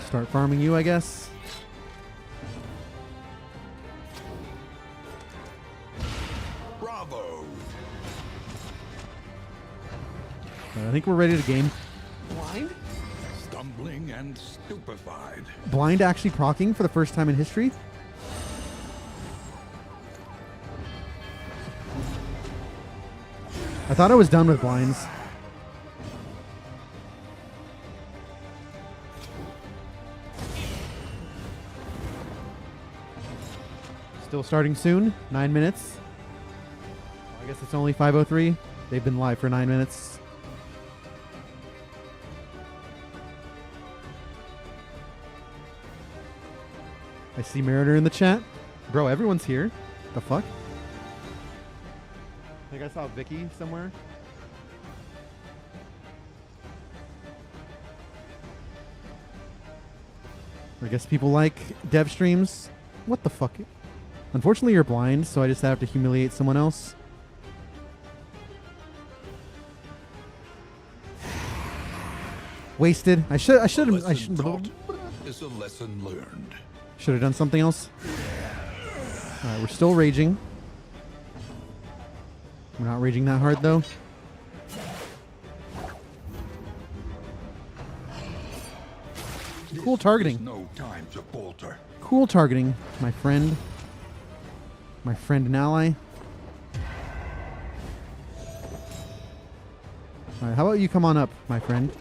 Start farming you, I guess. Bravo! I think we're ready to game. Blind? Stumbling and stupefied. Blind actually proccing for the first time in history? I thought I was done with blinds. Still starting soon. 9 minutes. I guess it's only 5:03. They've been live for 9 minutes. I see Mariner in the chat. Bro, everyone's here. The fuck? I think I saw Vicky somewhere. I guess people like dev streams. What the fuck? Unfortunately, you're blind, so I just have to humiliate someone else. Wasted. I should Lesson have taught is a lesson learned. done something else. All right, we're still raging. We're not raging that hard though. Cool targeting. There's no time to falter. Cool targeting, my friend. My friend and ally. All right, how about you come on up, my friend?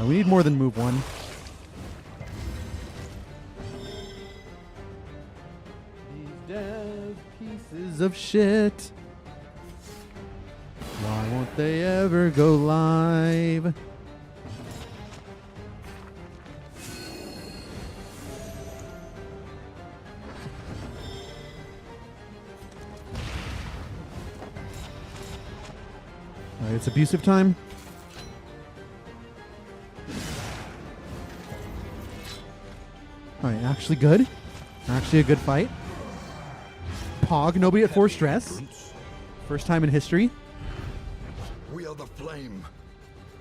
We need more than move one. These dev pieces of shit. Why won't they ever go live? All right, it's abusive time. All right, actually good. Actually a good fight. Pog, nobody at 4 stress. First time in history. We are the flame,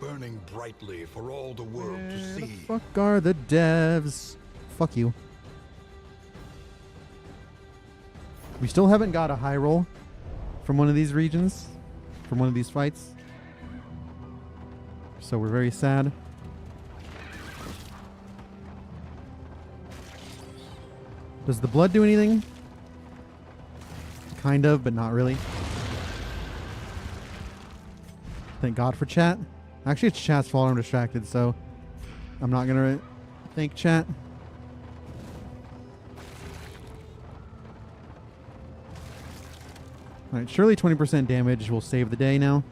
burning brightly for all the world to Where the see. fuck are the devs? Fuck you. We still haven't got a high roll from one of these regions, from one of these fights. So we're very sad. Does the blood do anything? Kind of, but not really. Thank God for chat. Actually, it's chat's fault I'm distracted, so I'm not going to thank chat. Alright, surely 20% damage will save the day now.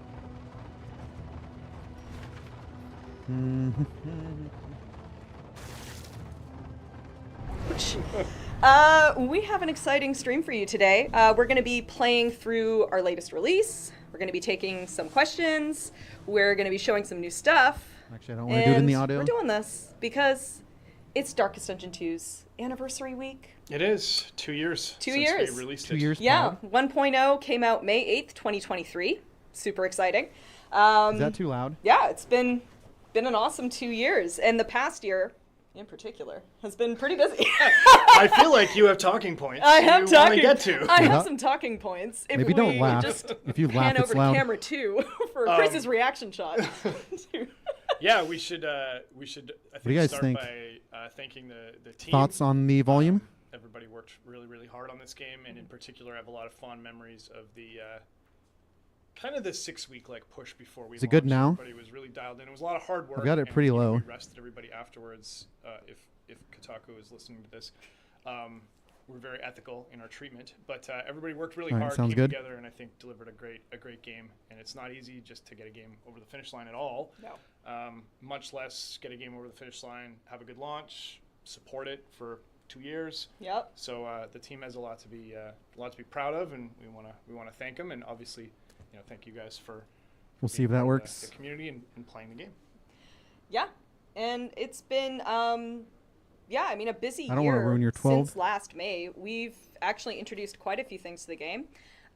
We have an exciting stream for you today. We're going to be playing through our latest release. We're going to be taking some questions. We're going to be showing some new stuff. Actually, I don't want to do it in the audio. We're doing this because it's Darkest Dungeon 2's anniversary week. It is 2 years. 2 since years. We released 2 it. years. Yeah, Pog. 1.0 came out May 8th, 2023. Super exciting. Is that too loud? Yeah, it's been an awesome 2 years, and the past year, in particular, has been pretty busy. I feel like you have talking points. I have you wanna talking. get to. I Yeah. have some talking points. If Maybe we don't laugh. Just If you pan laugh, it's over loud. to camera 2 for Chris's reaction shot. Yeah, we should. I think do you guys start think? by thanking the team. Thoughts on the volume? Everybody worked really, really hard on this game, and in particular, I have a lot of fond memories of the kind of the 6-week push before we. Is it good launched. now? Everybody was really dialed in. It was a lot of hard work. I've got it and, pretty low. We rested everybody afterwards. If Kotaku is listening to this, we're very ethical in our treatment, but everybody worked really All right, hard, sounds came good. together, and I think delivered a great game. And it's not easy just to get a game over the finish line at all. No. Much less get a game over the finish line, have a good launch, support it for 2 years. Yep. So the team has a lot to be proud of, and we want to thank them, and obviously, thank you guys for. We'll see being if that part of works. The community and playing the game. Yeah, and it's been a busy I don't wanna year ruin your 12. since last May. We've actually introduced quite a few things to the game.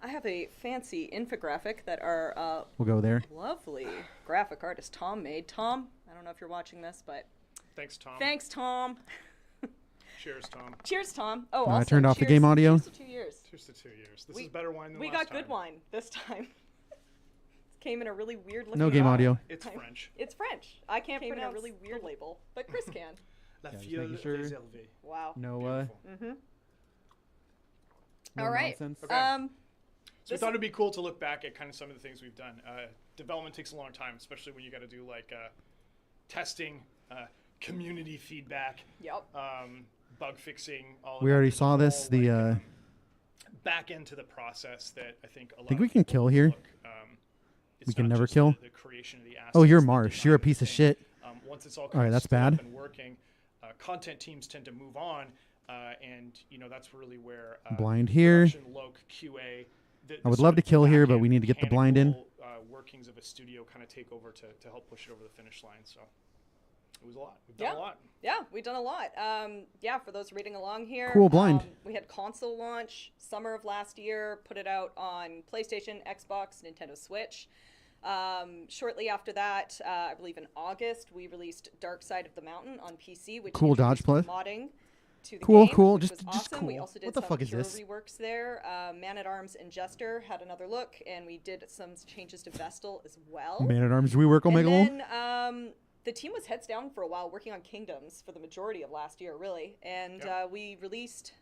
I have a fancy infographic that our We'll go there. lovely graphic artist Tom made. Tom, I don't know if you're watching this, but Thanks, Tom. thanks, Tom. Cheers, Tom. Cheers, Tom. Oh, I also, turned off the cheers- game audio. Cheers to 2 years. Cheers to 2 years. This We- is better wine than We last got good time. wine this time. Came in a really weird looking. No game audio. It's French. It's French. I can't pronounce a really weird label, but Chris can. La just fiole making sure. réservée. Wow. No, Beautiful. no All right. nonsense. Okay. So we This- thought it'd be cool to look back at kind of some of the things we've done. Development takes a long time, especially when you got to do testing, community feedback, Yep. bug fixing. All We of that. already There's saw a this, whole, the, back into the process that I think a lot. Think of we can people kill here? overlook. It's We can not never just kill? The creation of the Oh, you're assets, the Marsh. You're a design piece of thing. shit. Once it's all All right, that's stood up bad. and working, content teams tend to move on, and that's really where Blind here. production, loc, QA. I would love to kill here, but we need to get the blind in. Workings of a studio kind of take over to help push it over the finish line. So it was a lot. We've Yeah. done a lot. Yeah, we've done a lot. For those reading along here. Cool, blind. We had console launch summer of last year, put it out on PlayStation, Xbox, Nintendo Switch. Shortly after that, I believe in August, we released Dark Side of the Mountain on PC, which Cool dodge introduced play. modding to the Cool, game, cool, which just was awesome. We cool. also did What the some fuck is hero this? reworks there. Man-at-Arms and Jester had another look, and we did some changes to Vestal as well. Man-at-Arms rework, Omega Wolf. And then the team was heads down for a while working on Kingdoms for the majority of last year, really. And we released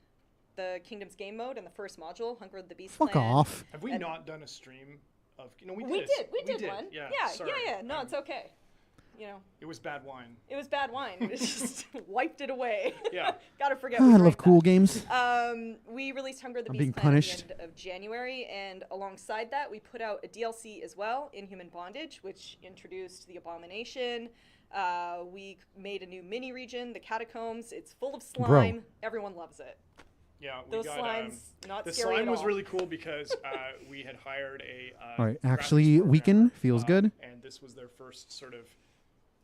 the Kingdoms game mode and the first module, Hunger of the Beast. Fuck off. Have we not done a stream of? No, we We did. did one. Yeah. Yeah. Sorry. No, it's okay. You know, It was bad wine. it was bad wine. It just wiped it away. Yeah. Gotta forget. I we love drank cool that. games. We released Hunger of the I'm Beast being Clan punished. at the end of January, and alongside that, we put out a DLC as well, Inhuman Bondage, which introduced the Abomination. We made a new mini region, the Catacombs. It's full of slime. Everyone loves it. Yeah, we Those got, slimes, not the scary slime at was all. really cool because we had hired a All right, graphics actually, weaken programmer, feels good. and this was their first sort of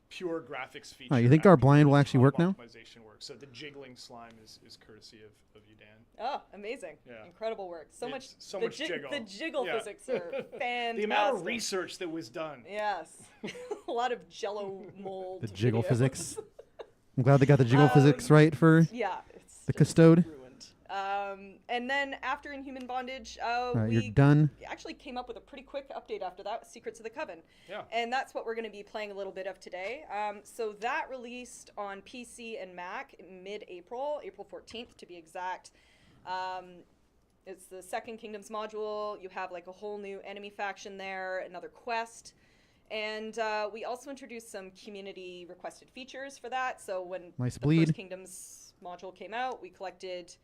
pure graphics feature. Oh, you think our after blind will a actually ton of work now? Optimization work. So the jiggling slime is courtesy of you, Dan. Oh, amazing. Yeah. Incredible work. So much, It's so the much jiggle. The jiggle Yeah. physics are fantastic. The amount of research that was done. Yes. A lot of jello mold. The jiggle videos. physics. I'm glad they got the jiggle physics right for Yeah. It's the just custode. ruined. And then after Inhuman Bondage, All right, we you're done. actually came up with a pretty quick update after that with Secrets of the Coven. Yeah. And that's what we're going to be playing a little bit of today. So that released on PC and Mac in mid-April, April 14th to be exact. It's the second Kingdoms module. You have like a whole new enemy faction there, another quest. And we also introduced some community requested features for that. So when Nice the bleed. first Kingdoms module came out, we collected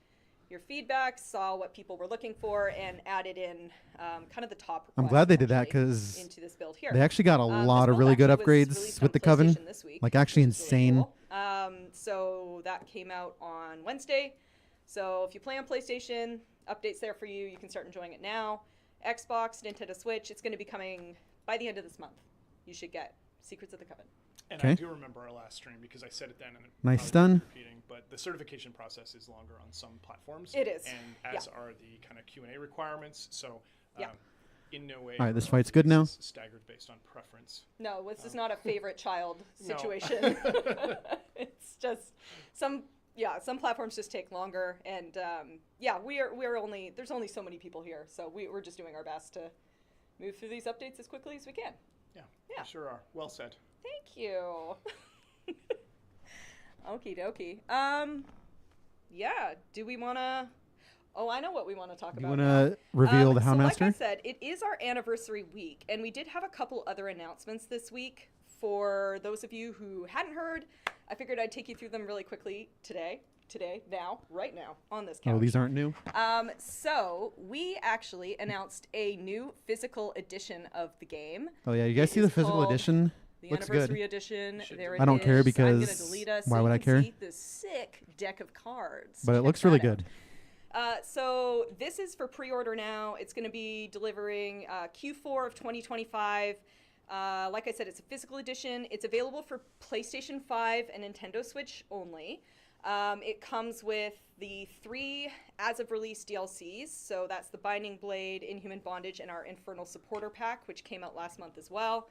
your feedback, saw what people were looking for, and added in kind of the top I'm requests glad they did that actually 'cause into this build here. They actually got a This lot of build really good actually was upgrades released with on the Coven. PlayStation this week, Like, actually which is really insane. cool. So that came out on Wednesday. So if you play on PlayStation, updates there for you. You can start enjoying it now. Xbox, Nintendo Switch, it's going to be coming by the end of this month. You should get Secrets of the Coven. And Okay. I do remember our last stream because I said it then. And Nice probably stun. repeating, but the certification process is longer on some platforms. It is, And as are the kind of Q&A requirements. So Yeah. in no way. All right, this are fight's good now. releases staggered based on preference. No, this is not a favorite child No. situation. It's just some platforms just take longer, and we're only there's only so many people here, so we're just doing our best to move through these updates as quickly as we can. Yeah, Yeah. we sure are. Well said. Thank you. Okie dokie. Yeah. Do we want to? Oh, I know what we want to talk You about. want to reveal the So like I Houndmaster? said, it is our anniversary week, and we did have a couple other announcements this week. For those of you who hadn't heard, I figured I'd take you through them really quickly right now, on this couch. Oh, these aren't new? So we actually announced a new physical edition of the game. Oh, yeah, you guys It see the is physical called edition? The Looks anniversary good. edition. Should There do it it. I don't care is. I'm gonna because delete us why so would you I can care? see this sick deck of cards. But it Check looks that really out. good. So this is for pre-order now. It's going to be delivering Q4 of 2025. Like I said, it's a physical edition. It's available for PlayStation 5 and Nintendo Switch only. It comes with the 3 as-of-release DLCs. So that's the Binding Blade, Inhuman Bondage, and our Infernal Supporter Pack, which came out last month as well.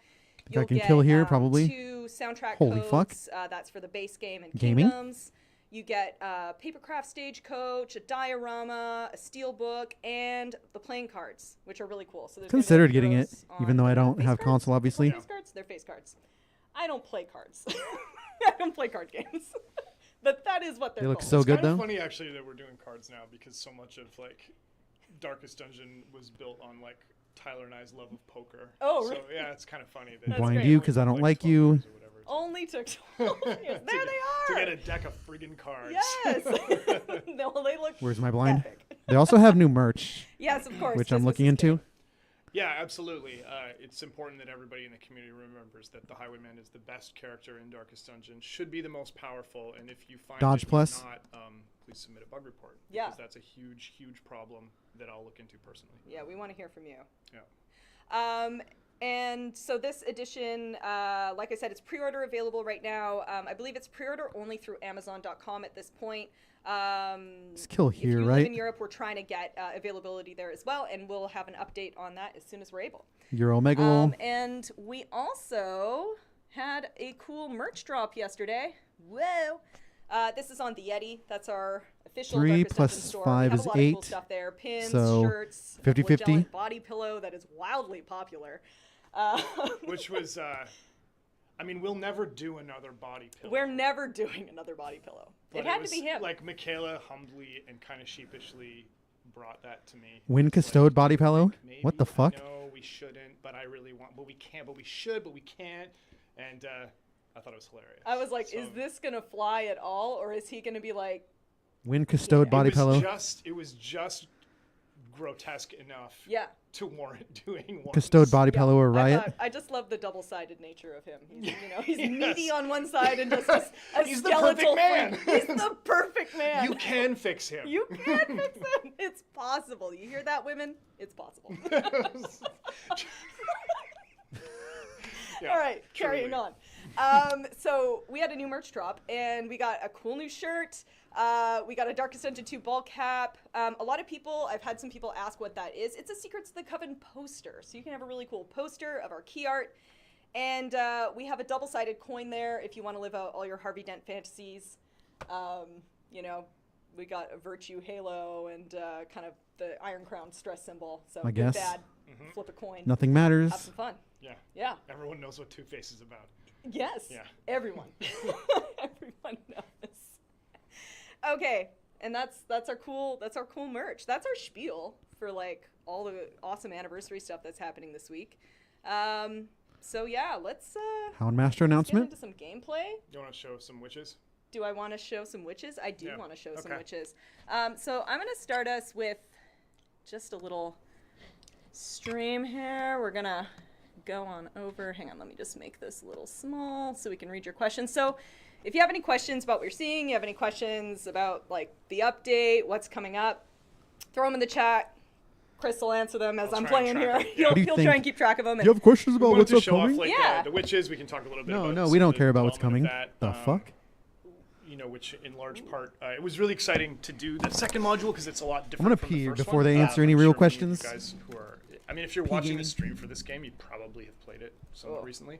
Think I can kill here, probably. 2 soundtrack Holy codes. fuck. That's for the base game and Gaming? Kingdoms. You get a Papercraft Stagecoach, a diorama, a steelbook, and the playing cards, which are really cool. So there's gonna be Considered getting it, heroes even on though I don't face have cards. console, obviously. Face cards? They're face cards. I don't play cards. I don't play card games. But that is what they're They look called. so It's good, kind of though. funny actually that we're doing cards now because so much of like Darkest Dungeon was built on like Tyler and I's love of poker. Oh, so really? yeah, it's kind of funny that That's Blind great. you because I don't like you. or whatever to- Only took 12 years. There to they are. get a deck of friggin' cards. Yes. No, they look Where's my blind? epic. They also have new merch, Yes, of course. which this I'm was looking his into. game. Yeah, absolutely. It's important that everybody in the community remembers that the Highwayman is the best character in Darkest Dungeon, should be the most powerful, and if you find Dodge that plus. he's not, please submit a bug report. Yeah. Because that's a huge, huge problem that I'll look into personally. Yeah, we want to hear from you. Yeah. And so this edition, like I said, it's pre-order available right now. I believe it's pre-order only through Amazon.com at this point. Skill here, if you right? live in Europe, we're trying to get availability there as well, and we'll have an update on that as soon as we're able. Euro Megal. And we also had a cool merch drop yesterday. Whoa! This is on the Yeti. That's our official 3 Darkest plus Dungeon store. 5 we have is a lot of cool 8. stuff there. Pins, So, shirts, 50-50. Magellan body pillow that is wildly popular. Which was, I mean, we'll never do another body pillow. We're never doing another body pillow. But it had was, to be him. Like, Michaela humbly and kind of sheepishly brought that to me. Win Custode body pillow? Maybe, What the fuck? No, we shouldn't, but I really want, but we can't, but we should, but we can't. And I thought it was hilarious. I was like, So, is this going to fly at all, or is he going to be like, Win Custode body pillow. it was just grotesque enough yeah. to warrant doing one. Custode body Yeah, pillow or riot. I just love the double-sided nature of him. He's, he's Yes. meaty on one side and just a He's the skeletal perfect man. freak. He's the perfect man. You can fix him. You can fix him. It's possible. You hear that, women? It's possible. Yeah, All right, truly. carrying on. So we had a new merch drop, and we got a cool new shirt. We got a Darkest Dungeon 2 ball cap. A lot of people, I've had some people ask what that is. It's a Secrets of the Coven poster. So you can have a really cool poster of our key art. And we have a double-sided coin there if you want to live out all your Harvey Dent fantasies. We got a Virtue Halo and kind of the Iron Crown stress symbol. So I good, guess. bad, flip a coin. Nothing matters. Have some fun. Yeah. Yeah. Everyone knows what Two-Face is about. Yes. Yeah. Everyone. Everyone knows. Okay, and that's our cool merch. That's our spiel for like all the awesome anniversary stuff that's happening this week. So yeah, let's Houndmaster get announcement. into some gameplay. You want to show some witches? Do I want to show some witches? I do Yeah. want to show some Okay. witches. So I'm gonna start us with just a little stream here. We're gonna go on over. Hang on, let me just make this a little small so we can read your questions. So if you have any questions about what you're seeing, you have any questions about like the update, what's coming up, throw them in the chat. Chris will answer them as I'll I'm try and playing track here. them. Yeah. What do you He'll think? try and keep track of them. You have questions about Wanted what's to show upcoming? off like Yeah. the witches. We can talk a little bit No, about no, some we of don't the care about what's coming. development of that. The fuck? Which in large part, it was really exciting to do the second module because it's a lot different. gonna from pee the first before one. they answer I'm any sure real many of you questions. guys who are, I mean, if you're watching gaming. the stream for this game, you probably have played it somewhat Oh. recently.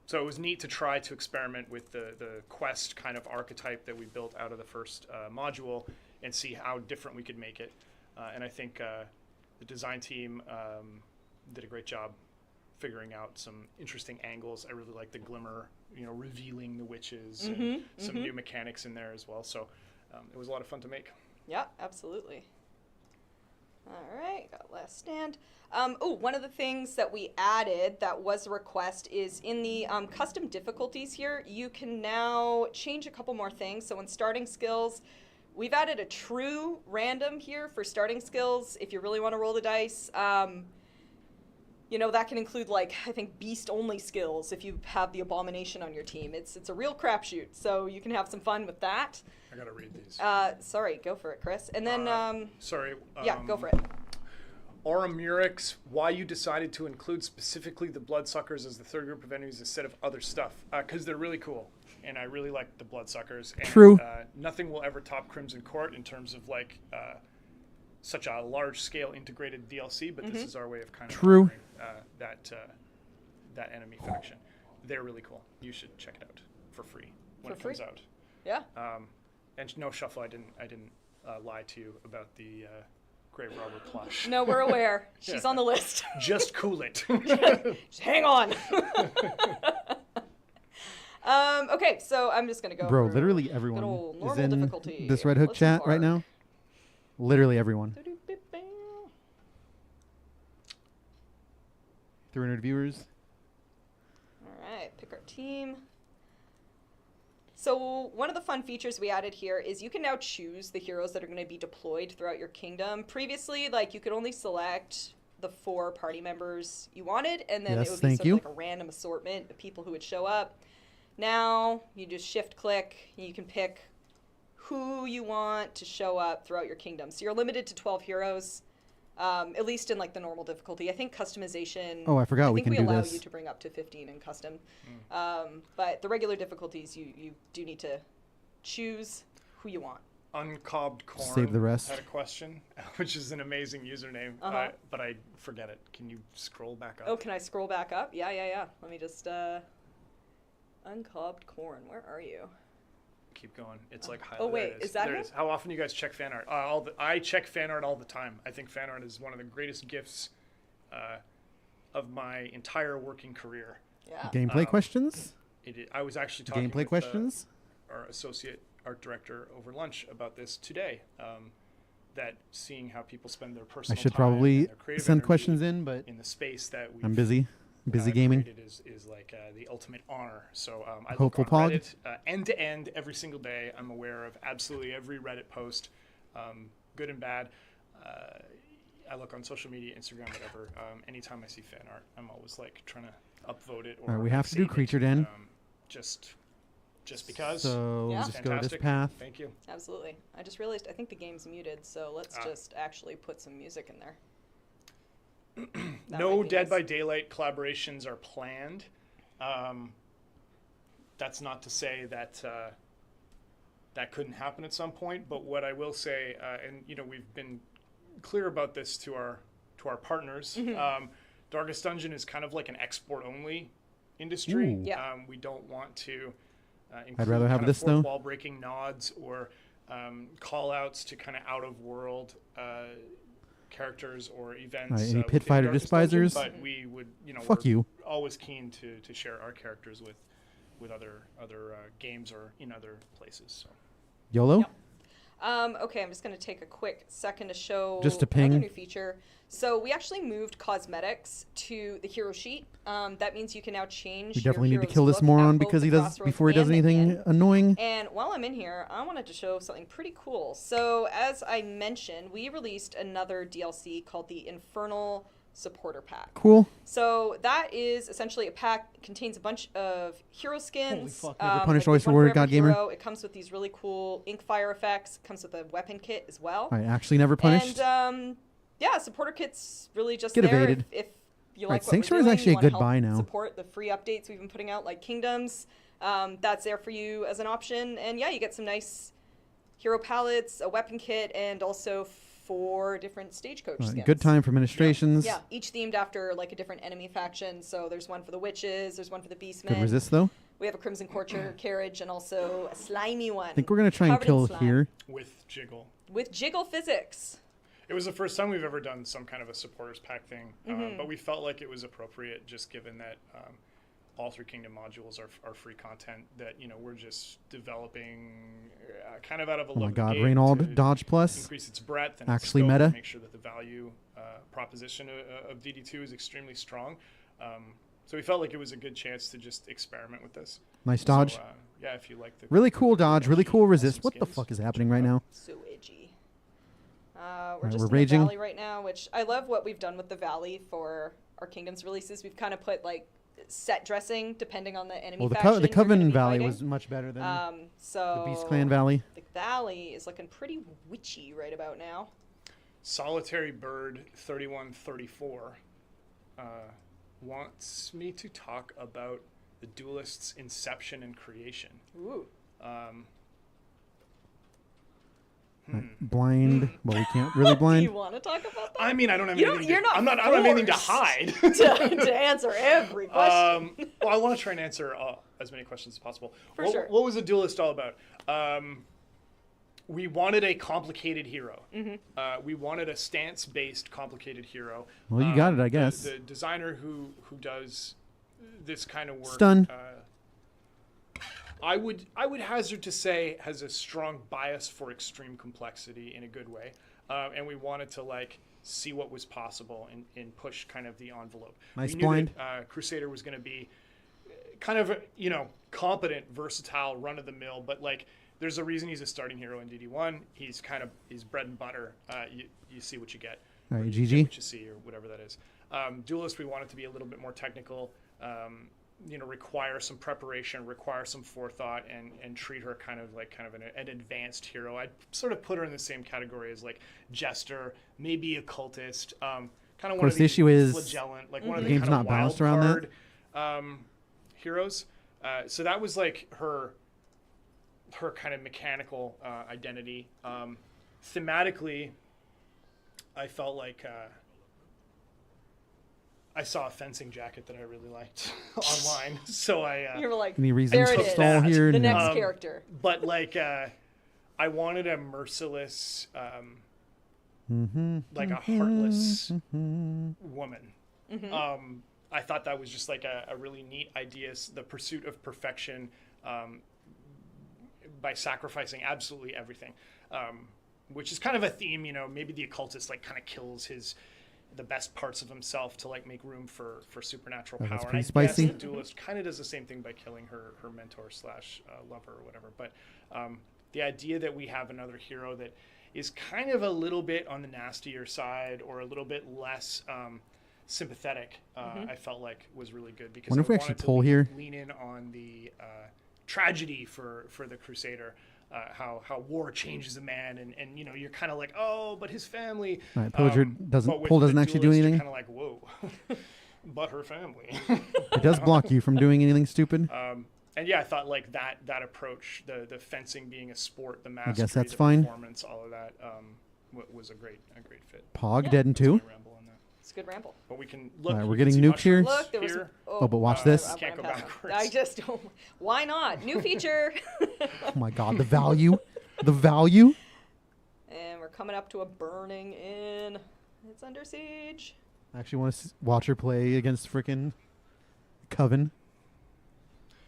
So it was neat to try to experiment with the quest kind of archetype that we built out of the first module and see how different we could make it. And I think the design team did a great job figuring out some interesting angles. I really like the glimmer, revealing the witches, and some new mechanics in there as well. So it was a lot of fun to make. Yeah, absolutely. All right, got last stand. One of the things that we added that was a request is in the custom difficulties here, you can now change a couple more things. So in starting skills, we've added a true random here for starting skills if you really want to roll the dice. That can include, like, I think beast-only skills if you have the Abomination on your team. It's a real crapshoot, so you can have some fun with that. I gotta read these. Sorry, go for it, Chris. And then, Sorry. yeah, go for it. Aura Murex, why you decided to include specifically the Bloodsuckers as the third group of enemies instead of other stuff? Because they're really cool, and I really like the Bloodsuckers. And, True. Nothing will ever top Crimson Court in terms of like such a large-scale integrated DLC, but this is our way of kind of True. honoring, that enemy faction. They're really cool. You should check it out for free when For it comes free? out. Yeah. And no, Shuffle, I didn't lie to you about the Grave Robber plush. No, we're aware. She's on the list. Just cool it. Just hang on. Okay, so I'm just gonna go. Bro, for literally good everyone old is normal in difficulty. this Red Hook Listen chat right hard. now. Literally everyone. 300 viewers. All right, pick our team. So one of the fun features we added here is you can now choose the heroes that are going to be deployed throughout your kingdom. Previously, like, you could only select the 4 party members you wanted, and then Yes, it would be thank sort you. of like a random assortment of people who would show up. Now you just shift click, and you can pick who you want to show up throughout your kingdom. So you're limited to 12 heroes. At least in like the normal difficulty. I think customization. Oh, I forgot I we think can we do allow this. you to bring up to 15 in custom. But the regular difficulties, you do need to choose who you want. Uncobbed Corn Save the rest. had a question, which is an amazing username, but I forget it. Can you scroll back up? Oh, can I scroll back up? Yeah. Let me just Uncobbed Corn. Where are you? Keep going. It's like highlighted. Oh wait, is that There him? it is. How often do you guys check fan art? I check fan art all the time. I think fan art is one of the greatest gifts of my entire working career. Yeah. Gameplay questions? I was actually talking Gameplay with questions? our associate art director over lunch about this today. That seeing how people spend their I personal should time probably and their creative send energy questions in, but in the space that we I'm busy. Busy gaming. is like the ultimate honor. So I Hopeful look on Pog? Reddit end to end every single day. I'm aware of absolutely every Reddit post, good and bad. I look on social media, Instagram, whatever. Anytime I see fan art, I'm always like trying to upvote it. Or All right, we have to do save it, Creature Den. Just because. So Yeah. just go this Fantastic. path. Thank you. Absolutely. I just realized I think the game's muted, so let's just actually put some music in there. That No might be Dead nice. by Daylight collaborations are planned. That's not to say that that couldn't happen at some point. But what I will say, and we've been clear about this to our partners. Darkest Dungeon is kind of like an export-only industry. Ooh. Yeah. We don't want to. Include rather have kind of this, though. wall-breaking nods or call-outs to kind of out-of-world characters or events. Any within Pit Fighter Darkest Dungeon, despisers? but we would, Fuck we're you. always keen to share our characters with other games or in other places. So. YOLO? Yep. Okay, I'm just going to take a quick second to show Just to ping. another new feature. So we actually moved cosmetics to the hero sheet. That means you can now change. We your definitely need to hero's kill this look moron at both because the he does crossroads before he does and the anything inn. annoying. And while I'm in here, I wanted to show something pretty cool. So as I mentioned, we released another DLC called the Infernal Supporter Pack. Cool. So that is essentially a pack that contains a bunch of hero skins. Holy fuck, never punish, like always one for reward, every God Gamer. hero. It comes with these really cool ink fire effects. It comes with a weapon kit as well. I actually never punished. And yeah, supporter kit's really just Get there evaded. if you Right, like what Sanctuary is we're doing, actually you a good wanna buy help now. Support the free updates we've been putting out, like Kingdoms. That's there for you as an option. And yeah, you get some nice hero palettes, a weapon kit, and also 4 different stagecoach skins. Good time for ministrations. Yeah, each themed after like a different enemy faction. So there's one for the witches, there's one for the beastmen. Good resist though. We have a Crimson Courtier carriage and also a slimy one. I think we're gonna try and covered in kill slime. here. With Jiggle. With jiggle physics. It was the first time we've ever done some kind of a supporters pack thing, but we felt like it was appropriate just given that all 3 Kingdom modules are free content that we're just developing kind of out of a Oh my love god, game Reynold to dodge plus. increase its breadth and Actually its scope meta. and make sure that the value proposition of DD2 is extremely strong. So we felt like it was a good chance to just experiment with this. Nice dodge. So, yeah, if you like the Really cool dodge, really cool resist. awesome What the skins, fuck is check happening it right out. now? So edgy. We're Alright, just we're in raging. the valley right now, which I love what we've done with the valley for our Kingdoms releases. We've kind of put like set dressing depending on the enemy Well, the, faction the you're gonna Coven be Valley fighting. was much better than So the Beast Clan Valley. The valley is looking pretty witchy right about now. Solitary Bird 3134 wants me to talk about the Duelist's inception and creation. Ooh. Blind. Well, we can't really Do blind. you want to talk about that? I mean, I don't have You don't- anything. you're not I don't have anything to forced. hide. to answer every question. Well, I want to try and answer as many questions as possible. For what, sure. What was the Duelist all about? We wanted a complicated hero. We wanted a stance-based complicated hero. Well, you got it, I guess. The designer who does this kind of work. Stun. I would hazard to say has a strong bias for extreme complexity in a good way, and we wanted to like see what was possible and push kind of the envelope. Nice we knew blind. that Crusader was going to be kind of competent, versatile, run of the mill, but like there's a reason he's a starting hero in DD1. He's kind of his bread and butter. You see what you get. All right, Or you GG. get what you see or whatever that is. Duelist, we want it to be a little bit more technical. require some preparation, require some forethought, and treat her kind of an advanced hero. I'd sort of put her in the same category as like Jester, maybe a cultist, kind of one of the issue is flagellant, like one of the the game's kind of not balanced wild around card heroes. So that was like her kind of mechanical identity. Thematically, I felt like I saw a fencing jacket that I really liked online, so You were like, Any reason there to it is. stall here? The No. next character. but like I wanted a merciless, like a heartless woman. I thought that was just like a really neat idea. The pursuit of perfection by sacrificing absolutely everything, which is kind of a theme. Maybe the occultist like kind of kills the best parts of himself to like make room for supernatural power. That's And pretty I spicy. guess the duelist kind of does the same thing by killing her mentor / lover or whatever. But the idea that we have another hero that is kind of a little bit on the nastier side or a little bit less sympathetic, I felt like was really good, because Wonder if we I actually wanted to pull here. lean in on the tragedy for the Crusader. How war changes a man, and you're kind of like, oh, but his family. All right, Pillager but with Pull the doesn't actually do duelist, you're anything. Kind of like, whoa, but her family. It does block you from doing anything stupid. And yeah, I thought like that approach, the fencing being a sport, the mastery, guess that's the fine. performance, all of that was a great fit. Pog Yeah. dead in two. My ramble on that. It's a good ramble. But we can look. All right, you we're can getting see nuked here. mushrooms Look, there was. here. Oh, but watch this. I Can't go went past backwards. that. I just don't. Why not? New feature. Oh my god, the value. The value. And we're coming up to a burning inn. It's under siege. I actually want to watch her play against frickin' Coven.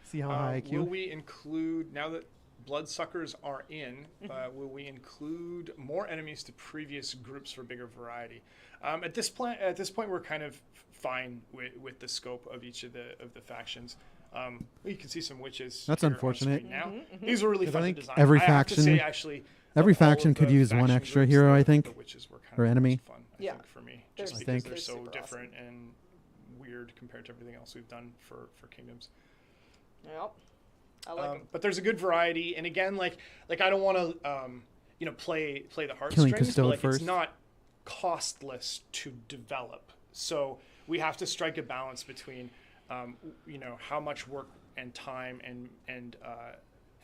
See how high Will IQ. we include, now that bloodsuckers are in, will we include more enemies to previous groups for bigger variety? At this point, we're kind of fine with the scope of each of the factions. You can see some witches. That's here on unfortunate. screen now. These were really 'Cause fun I to think design. every I have to say, faction- actually, every of all faction of could the use one faction extra groups, hero, I the think, witches were kind for of enemy. fun, I Yeah. think, for me, They're- just I because think. they're they're so super different and weird compared to everything else we've done for Kingdoms. Yep. I like 'em. But there's a good variety, and again, like I don't want to play the Killing heartstrings, Custodes but like first. it's not costless to develop. So we have to strike a balance between how much work and time and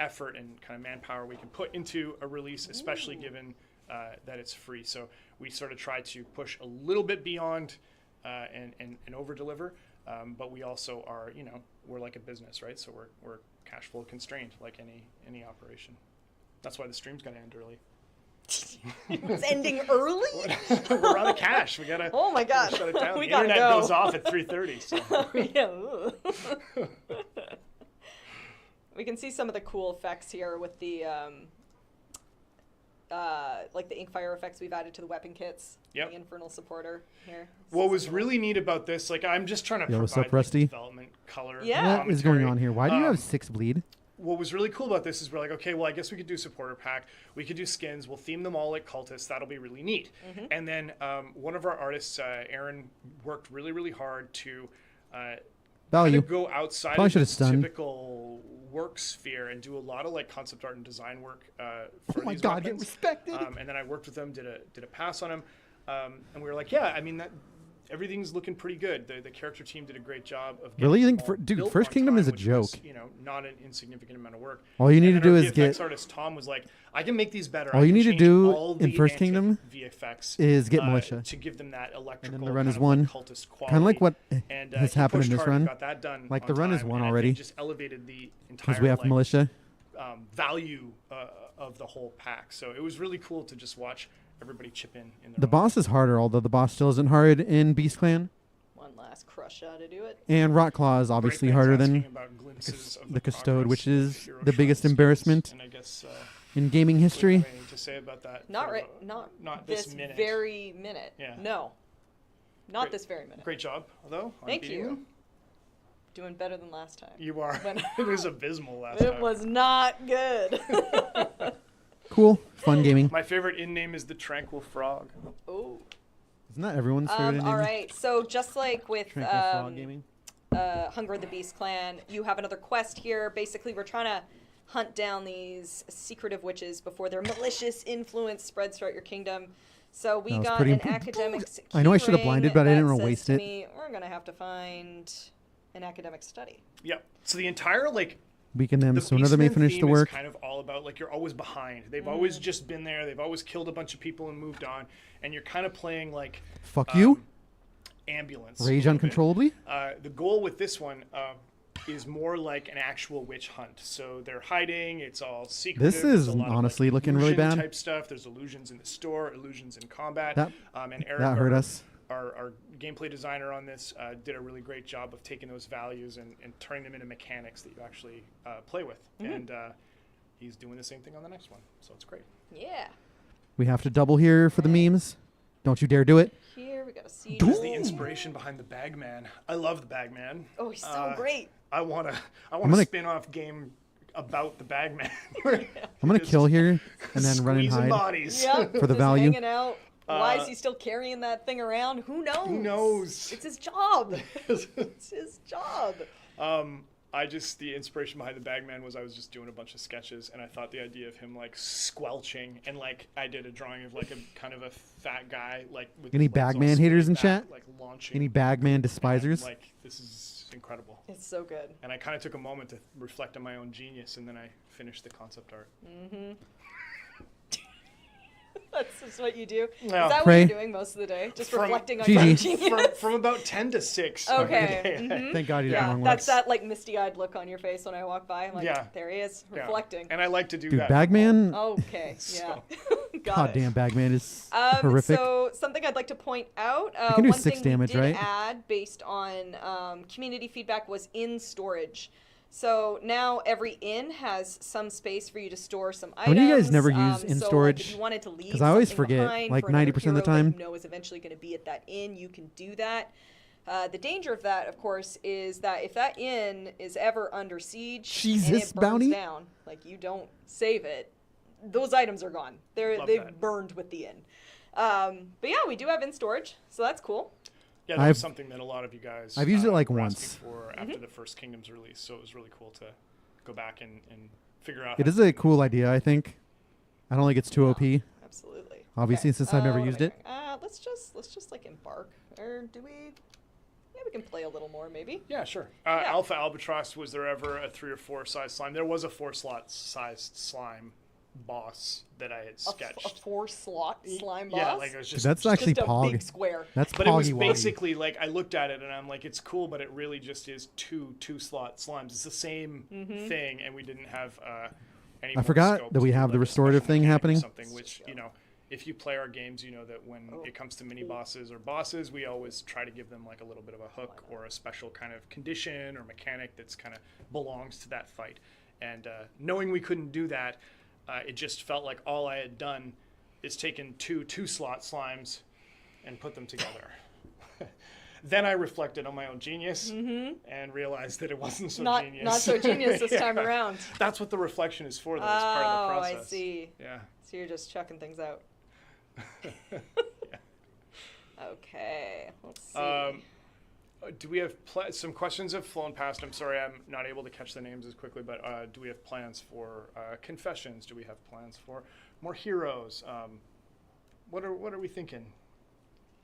effort and kind of manpower we can put into a release, especially given that it's free. So we sort of try to push a little bit beyond and over deliver. But we also are, we're like a business, right? So we're cash flow constrained, like any operation. That's why the stream's gonna end early. It's ending early? We're out of cash. We gotta. Oh my God. Shut it down. We The gotta internet go. goes off at 3:30. So. Yeah. We can see some of the cool effects here with the like the Inkfire effects we've added to the weapon kits. Yep. The Infernal Supporter here. What was really neat about this, like I'm just trying to Yo, provide what's up, like, Rusty? development color. Yeah. What is going commentary. on here? Why do you have Um, 6 bleed? What was really cool about this is we're like, okay, well, I guess we could do supporter pack. We could do skins. We'll theme them all like cultists. That'll be really neat. And then one of our artists, Aaron, worked really, really hard to kind Value. of go outside Probably of should the have stunned. typical work sphere and do a lot of like concept art and design work for Oh my these god, get weapons. respected. And then I worked with them, did a pass on him, and we were like, yeah, I mean that. Everything's looking pretty good. The character team did a great job of getting Really? You them think all dude, built First on Kingdom time, is a which was, joke. not an insignificant amount of work. All you need And to then do our is VFX get artist Tom was like, I can make these better. All I you can need to change do all in the First antic Kingdom VFX is get militia. to give them that electrical. the run kind is of, one. like, cultist quality. Kind of like what And, has he happened pushed in this hard and run. Got that done Like on the run is time, one and I think already. just elevated the entire because we have like, militia. value of the whole pack. So it was really cool to just watch everybody chip in. The boss is harder, although the boss still isn't hard in Beast Clan. one last crush shot to do it. And Rotclaw is obviously harder than the Custode, which is the biggest embarrassment And I guess, in gaming history. anything to say about that? Not for, right. Not this this minute. very minute. Yeah. No. Not Great. this very minute. Great job, though. on Thank beating you. them. Doing better than last time. You are. But- It was abysmal last It time. was not good. Cool, fun gaming. My favorite in name is the Tranquil Frog. Oh. Isn't that everyone's favorite name? All right. So just like with Tranquil Frog gaming. Hunger of the Beast clan. You have another quest here. Basically, we're trying to hunt down these secretive witches before their malicious influence spreads throughout your kingdom. So we That was got pretty an imp- academics I know I should have keyring blinded, but I didn't that want to says waste to it. me, we're going to have to find an academic study. Yep. So the entire like Weaken them the sooner than they Beastman finish theme the work. is kind of all about like you're always behind. They've always just been there. They've always killed a bunch of people and moved on, and you're kind of playing like Fuck you. ambulance. Rage a little bit. uncontrollably. The goal with this one is more like an actual witch hunt. So they're hiding. It's all secretive. This There's is a lot of, honestly looking really illusion bad. Type stuff. There's illusions in the store, illusions in combat. That- and Eric, that hurt us. Our gameplay designer on this did a really great job of taking those values and turning them into mechanics that you actually play with. And he's doing the same thing on the next one. So it's great. Yeah. We have to double here for the memes. Don't you dare do it. Here we got a siege. This is the inspiration behind the Bagman. I love the Bagman. Oh, he's so great. I want a gonna- spin-off game about the Bagman. I'm gonna kill here and then run and Squeezing hide. bodies. Yep. For the just value. hanging out. Why is he still carrying that thing around? Who knows? Who knows? It's his job. It's his job. The inspiration behind the Bagman was I was just doing a bunch of sketches and I thought the idea of him like squelching and like I did a drawing of like a kind of a fat guy like with Any his legs all Bagman haters in spread back, chat? like launching. Any Bagman and, despisers? like this is incredible. It's so good. And I kind of took a moment to reflect on my own genius and then I finished the concept art. That's just what you do. Is Yeah. that Pray. what you're doing most of the day? Just From- reflecting on GG. your genius? From about 10 to 6. Okay. every day. Thank God you did Yeah, wrong that's works. that like misty-eyed look on your face when I walk by. I'm like, Yeah. there he is, Yeah. reflecting. And I like to do Dude, that. Bagman. Okay, yeah. So- Got God it. damn, Bagman is horrific. So something I'd like to point out, can do one 6 thing damage, we did right? add based on community feedback was in storage. So now every inn has some space for you to store some items. many of you guys never use in so, storage? Like, if you wanted to leave 'Cause I always something forget, behind like, for another 90% of the hero that time. you know is eventually going to be at that inn, you can do that. The danger of that, of course, is that if that inn is ever under siege and Jesus, it burns bounty? down, like you don't save it, those items are gone. Love They've that. burned with the inn. But yeah, we do have in storage, so that's cool. Yeah, that I've- was something that a lot of you guys I've used it, like, were once. asking for after the first Kingdoms release, so it was really cool to go back and figure out. It how is to a do cool idea, I think. I don't think it's too OP. Absolutely. Obviously, since I've never what am used I it. doing? Let's just like embark, or do we? Yeah, we can play a little more, maybe. Yeah, sure. Yeah. Alpha Albatross, was there ever a 3 or 4 size slime? There was a 4 slot sized slime boss that I had A sketched. 4-slot slime Yeah, boss. like it was Dude, just. that's actually just a Pog. big square. That's But it was Poggy Woggy. basically like I looked at it and I'm like, it's cool, but it really just is two slot slimes. It's the same thing, and we didn't have any. I more forgot scope that to we do, have the like, a restorative special thing mechanic or happening. Something which if you play our games, you know that when it comes to mini bosses or bosses, we always try to give them like a little bit of a hook or a special kind of condition or mechanic that's kind of belongs to that fight. And knowing we couldn't do that, it just felt like all I had done is taken two slot slimes and put them together. Then I reflected on my own genius and realized that it wasn't so genius. Not so genius this time Yeah. around. That's what the reflection is for, though. It's part of the process. I see. Yeah. So you're just chucking things out. Okay, let's see. Do we have some questions have flown past? I'm sorry, I'm not able to catch the names as quickly, but do we have plans for confessions? Do we have plans for more heroes? What are we thinking?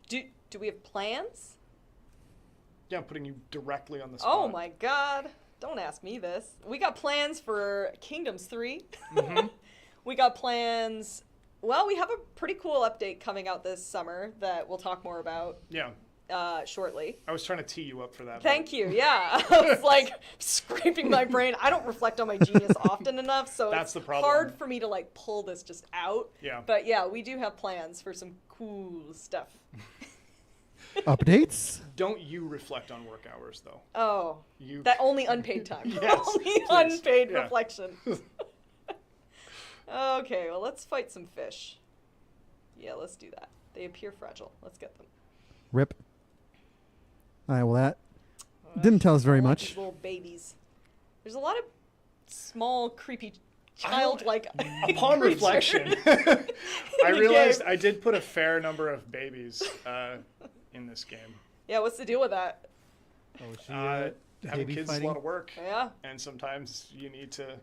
Do we have plans? Yeah, I'm putting you directly on the spot. Oh my god. Don't ask me this. We got plans for Kingdoms 3. We got plans. Well, we have a pretty cool update coming out this summer that we'll talk more about Yeah, shortly. I was trying to tee you up for that. Thank you. Yeah. I was like scraping my brain. I don't reflect on my genius often enough, so That's it's the problem. hard for me to like pull this just out. Yeah. But yeah, we do have plans for some cool stuff. Updates? Don't you reflect on work hours, though. Oh, You. that only unpaid time. Yes, Only please. unpaid Yeah. reflection. Okay, well, let's fight some fish. Yeah, let's do that. They appear fragile. Let's get them. Rip. Alright, well that didn't tell us very I like much. these little babies. There's a lot of small, creepy, childlike. Upon creatures. reflection, I the realized game. I did put a fair number of babies in this game. Yeah, what's the deal with that? Oh, she, having Baby kids is a fighting. lot of work, Yeah. and sometimes you need to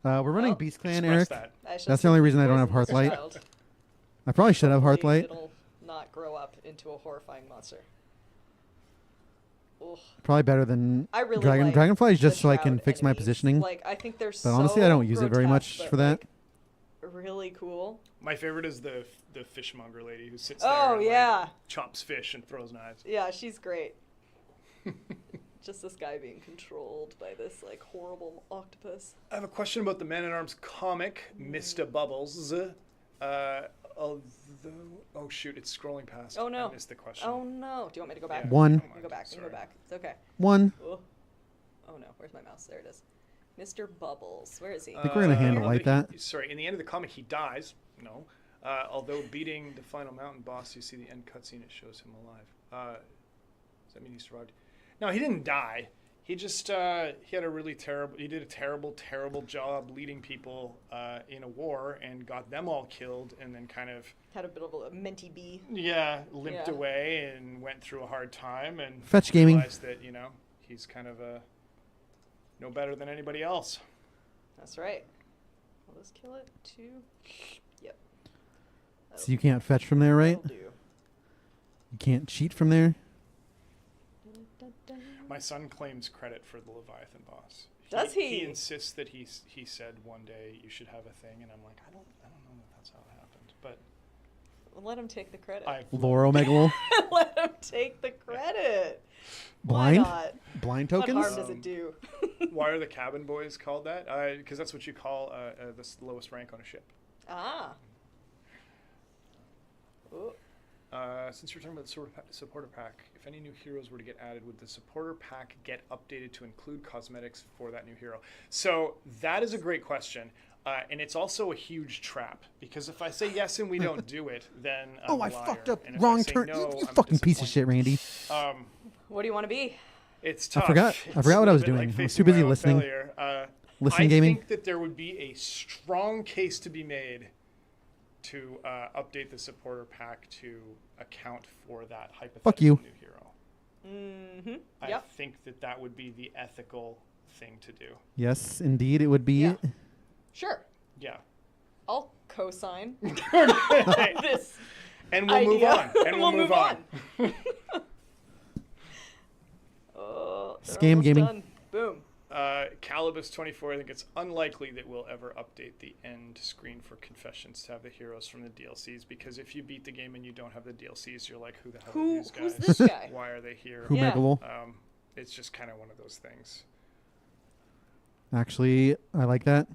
We're running Well, Beast Clan, express Eric. that. That's the only reason I don't have Hearthlight. I probably should have Hearthlight. It'll not grow up into a horrifying monster. Ugh. Probably better than I really Dragon. like Dragonfly is the just so I can Shroud fix my enemies. positioning. Like, I think they're But honestly, I don't use it very much grotesque, for but, that. like, really cool. My favorite is the fishmonger lady who sits Oh, there and yeah. like, chops fish and throws knives. Yeah, she's great. Just this guy being controlled by this like horrible octopus. I have a question about the Man-at-Arms comic, Mr. Bubbles. Although, oh shoot, it's scrolling past. Oh no. I missed the question. Oh no. Do you want me to go back? Yeah. One. You can go back. You can Sorry. go back. It's okay. One. Oh. Oh no. Where's my mouse? There it is. Mr. Bubbles. Where is he? think we're gonna handle like that. Sorry, in the end of the comic, he dies. No. Although beating the final mountain boss, you see the end cutscene, it shows him alive. Does that mean he survived? No, he didn't die. He just he had a really terrible. He did a terrible job leading people in a war and got them all killed, and then kind of Had a bit of a minty bee. limped Yeah. away and went through a hard time and Fetch gaming. realized that he's kind of no better than anybody else. That's right. I'll just kill it. 2. Yep. So you can't fetch from there, right? That'll do. You can't cheat from there. My son claims credit for the Leviathan boss. Does he? He insists that he said one day you should have a thing, and I'm like, I don't know if that's how it happened, but Well, let him take the credit. Lore Omega Wolf. Let him take the credit. Blind? Why not? Blind What tokens? harm does it do? Why are the cabin boys called that? Because that's what you call the lowest rank on a ship. Ah. Ooh. Since you're talking about the supporter pack, if any new heroes were to get added, would the supporter pack get updated to include cosmetics for that new hero? So that is a great question. And it's also a huge trap, because if I say yes and we don't do it, then I'm a I liar. fucked up. And if I Wrong say turn. no, You I'm fucking piece of shit, disappointed. Randy. What do you want to be? It's tough. I forgot It's what I a was bit doing. like I was facing too busy my own listening. failure. Listening I gaming. think that there would be a strong case to be made to update the supporter pack to account for that hypothetical you. new hero. Mm-hmm. I Yep. think that would be the ethical thing to do. Yes, indeed, it would be. Yeah. Sure. Yeah. I'll co-sign Hey, this and we'll move idea. on. And we'll move on. Oh, they're Scam almost gaming. done. Boom. Calibus 24, I think it's unlikely that we'll ever update the end screen for Confessions to have the heroes from the DLCs, because if you beat the game and you don't have the DLCs, you're like, who the hell are these guys? Who's this guy? Why are they here? Who Yeah. Omega Wolf. It's just kind of one of those things. Actually, I like that.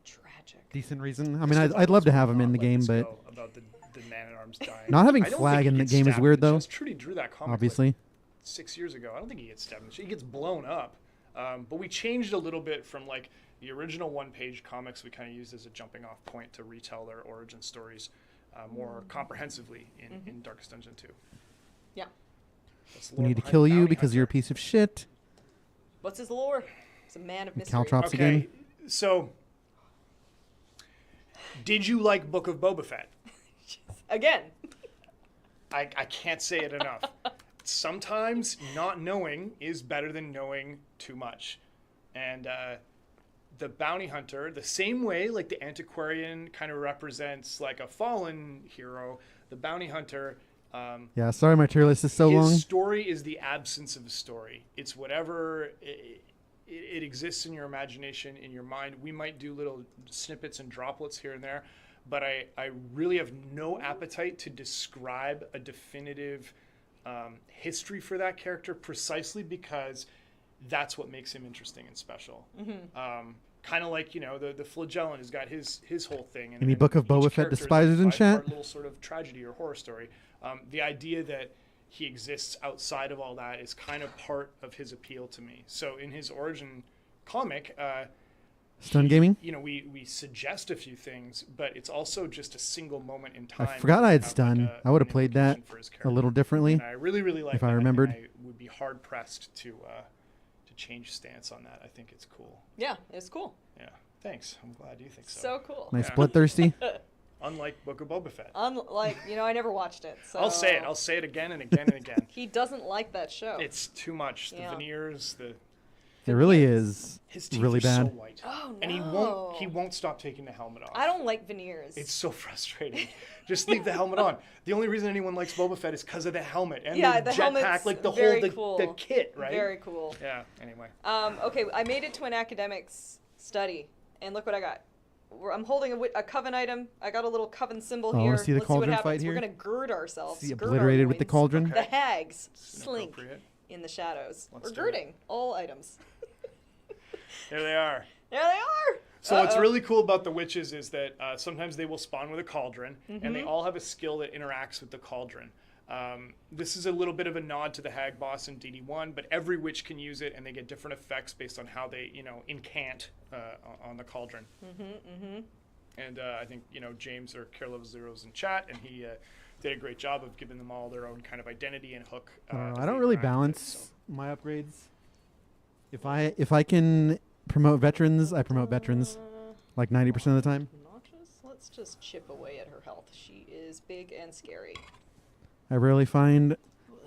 Tragic. Decent reason. I mean, I'd love to have him in the game, but About the Man-at-Arms dying. Not having I don't Flag think in he the gets game is stabbed weird, in the though. chest. Trudy drew that comic obviously. like 6 years ago. I don't think he gets stabbed in the chest. He gets blown up. But we changed a little bit from like the original one-page comics we kind of used as a jumping-off point to retell their origin stories more comprehensively in Darkest Dungeon 2. Yeah. That's the we lore need to behind kill you Bounty because you're a Hunter. piece of shit. What's his lore? He's a man of mystery. Caltrops Okay, again. so did you like Book of Boba Fett? Again. I can't say it enough. Sometimes not knowing is better than knowing too much. And the bounty hunter, the same way like the antiquarian kind of represents like a fallen hero, the bounty hunter, Yeah, sorry my tier list is so his long. story is the absence of a story. It's whatever it exists in your imagination, in your mind. We might do little snippets and droplets here and there, but I really have no appetite to describe a definitive history for that character, precisely because that's what makes him interesting and special. Kind of like, the Flagellan has got his whole thing. And Any and Book of each Boba Fett character is despisers a in five-part chat? little sort of tragedy or horror story. The idea that he exists outside of all that is kind of part of his appeal to me. So in his origin comic, Stun gaming? we suggest a few things, but it's also just a single moment in time. I forgot I had without, like, stun. I would have an played that implication for his a character. little differently. And I really, really like if that. I remembered. And I would be hard pressed to change stance on that. I think it's cool. Yeah, it's cool. Yeah. Thanks. I'm glad you think so. So cool. Nice Yeah. bloodthirsty. Unlike Book of Boba Fett. Unlike, I never watched it. So I'll say it. I'll say it again and again and again. He doesn't like that show. It's too much. The Yeah. veneers, It really is his teeth really are so bad. white. Oh, And he won't stop taking the helmet off. I don't like veneers. It's so frustrating. Just leave the helmet on. The only reason anyone likes Boba Fett is because of the helmet and the helmet's jetpack, like the very whole cool. the kit, right? Very cool. Yeah. Anyway. Okay, I made it to an academics study, and look what I got. I'm holding a Coven item. I got a little Coven symbol here. Let's see the Let's cauldron see what fight happens. here. We're gonna gird ourselves. See gird our obliterated with the loins. cauldron. The hags slink Inappropriate. in the shadows. Let's We're do it. girding all items. There they are. There they are. So what's really cool about the witches is that sometimes they will spawn with a cauldron, and they all have a skill that interacts with the cauldron. This is a little bit of a nod to the hag boss in DD1, but every witch can use it, and they get different effects based on how they, incant on the cauldron. And I think, James or Carelove Zero's in chat, and he did a great job of giving them all their own kind of identity and hook. I don't really balance my upgrades. If I can promote veterans, I promote veterans like 90% of the time. Obnoxious? Let's just chip away at her health. She is big and scary. I rarely find.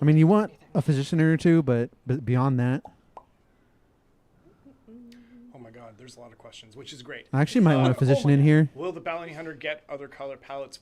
I mean, you want a physician or two, but beyond that, Oh my god, there's a lot of questions, which is great. I actually might want a physician in here. Will the bounty hunter get other color palettes?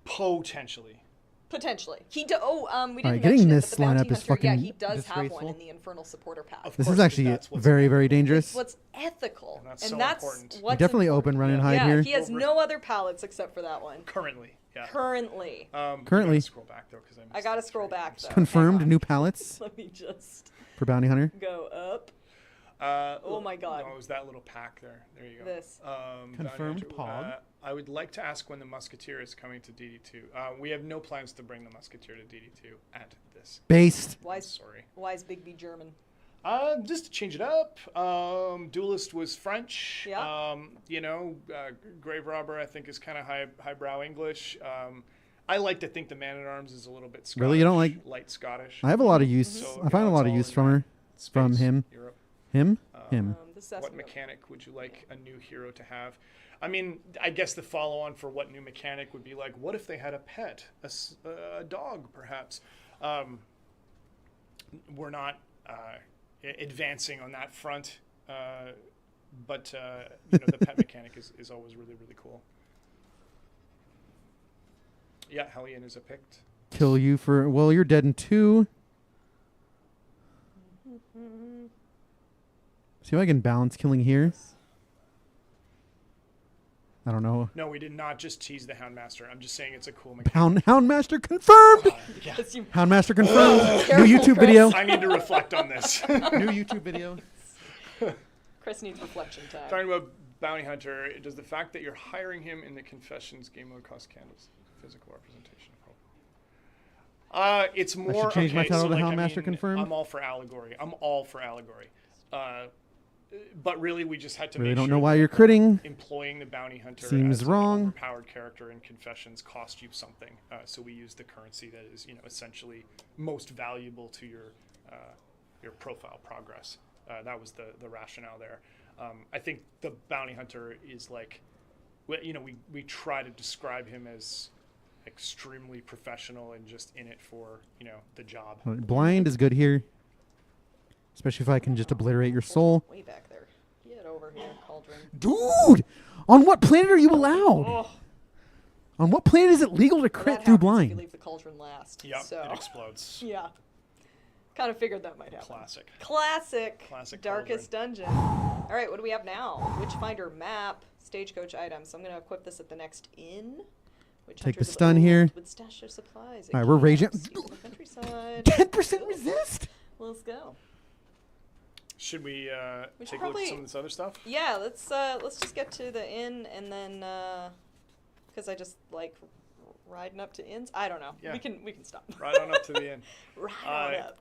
Potentially. Potentially. We didn't Alright, mention getting it, this but the bounty lineup is hunter, yeah, fucking he does have one disgraceful. in the Infernal Supporter Pack. Of This course, is actually that's what's very, very dangerous. What's ethical. And that's so important. We definitely open, run, and hide yeah, here. he has no other palettes except for that one. Currently, yeah. Currently. Currently. You gotta scroll back though, because I gotta scroll back, though. Confirmed Hang on. new palettes Let me just for bounty hunter. go up. Oh my god. No, it was that little pack there. There you go. This. Bounty Confirmed hunter. pog. I would like to ask when the Musketeer is coming to DD2. We have no plans to bring the Musketeer to DD2 at this. Based. Sorry. Why is Big B German? Just to change it up. Duelist was French. Yeah. Grave Robber I think is kind of highbrow English. I like to think the Man-at-Arms is a little bit Scottish. Really? You don't like- light Scottish? I have a lot of use. So, I find a lot of it's all use in from her. Space, From him. Europe. Him. This What mechanic would you like a new hero to have? I mean, I guess the follow-on for what new mechanic would be like, what if they had a pet, a dog, perhaps? We're not advancing on that front, but the pet mechanic is always really, really cool. Yeah, Hellion is a picked. Kill you for. Well, you're dead in 2. See if I can balance killing here. I don't know. No, we did not just tease the Houndmaster. I'm just saying it's a cool mechanic. Houndmaster confirmed. Yeah. Houndmaster confirmed. New Careful, YouTube Chris. video. I need to reflect on this. New YouTube video. Chris needs reflection time. Talking about Bounty Hunter, does the fact that you're hiring him in the Confessions game mode cost candles? Physical representation of hope. It's more. should change my title to like, Houndmaster confirmed? I'm all for allegory. But really, we just had to Really make don't sure know why that you're critting. employing the Bounty Hunter Seems as wrong. an overpowered character in Confessions cost you something. So we used the currency that is, essentially most valuable to your profile progress. That was the rationale there. I think the Bounty Hunter is like, we try to describe him as extremely professional and just in it for, the job. Blind is good here. Especially if I can just obliterate your soul. Way back there. Get over here, Cauldron. Dude! On what planet are you allowed? Oh, On what planet is it legal to that crit happens through if you blind? leave the Cauldron last. Yep, So. it explodes. Yeah. Kind of figured that might happen. Classic. Classic Darkest Dungeon. All right, what do we have now? Witchfinder map, stagecoach items. So I'm going to equip this at the next inn. Take the stun here. With stash of supplies. All right, we're raging. In the countryside. 10% resist? Let's go. Should we We should take a look probably- at some of this other stuff? Yeah, let's just get to the inn and then because I just like riding up to inns. I don't know. Yeah. We can stop. Right on up to the end. Right on up.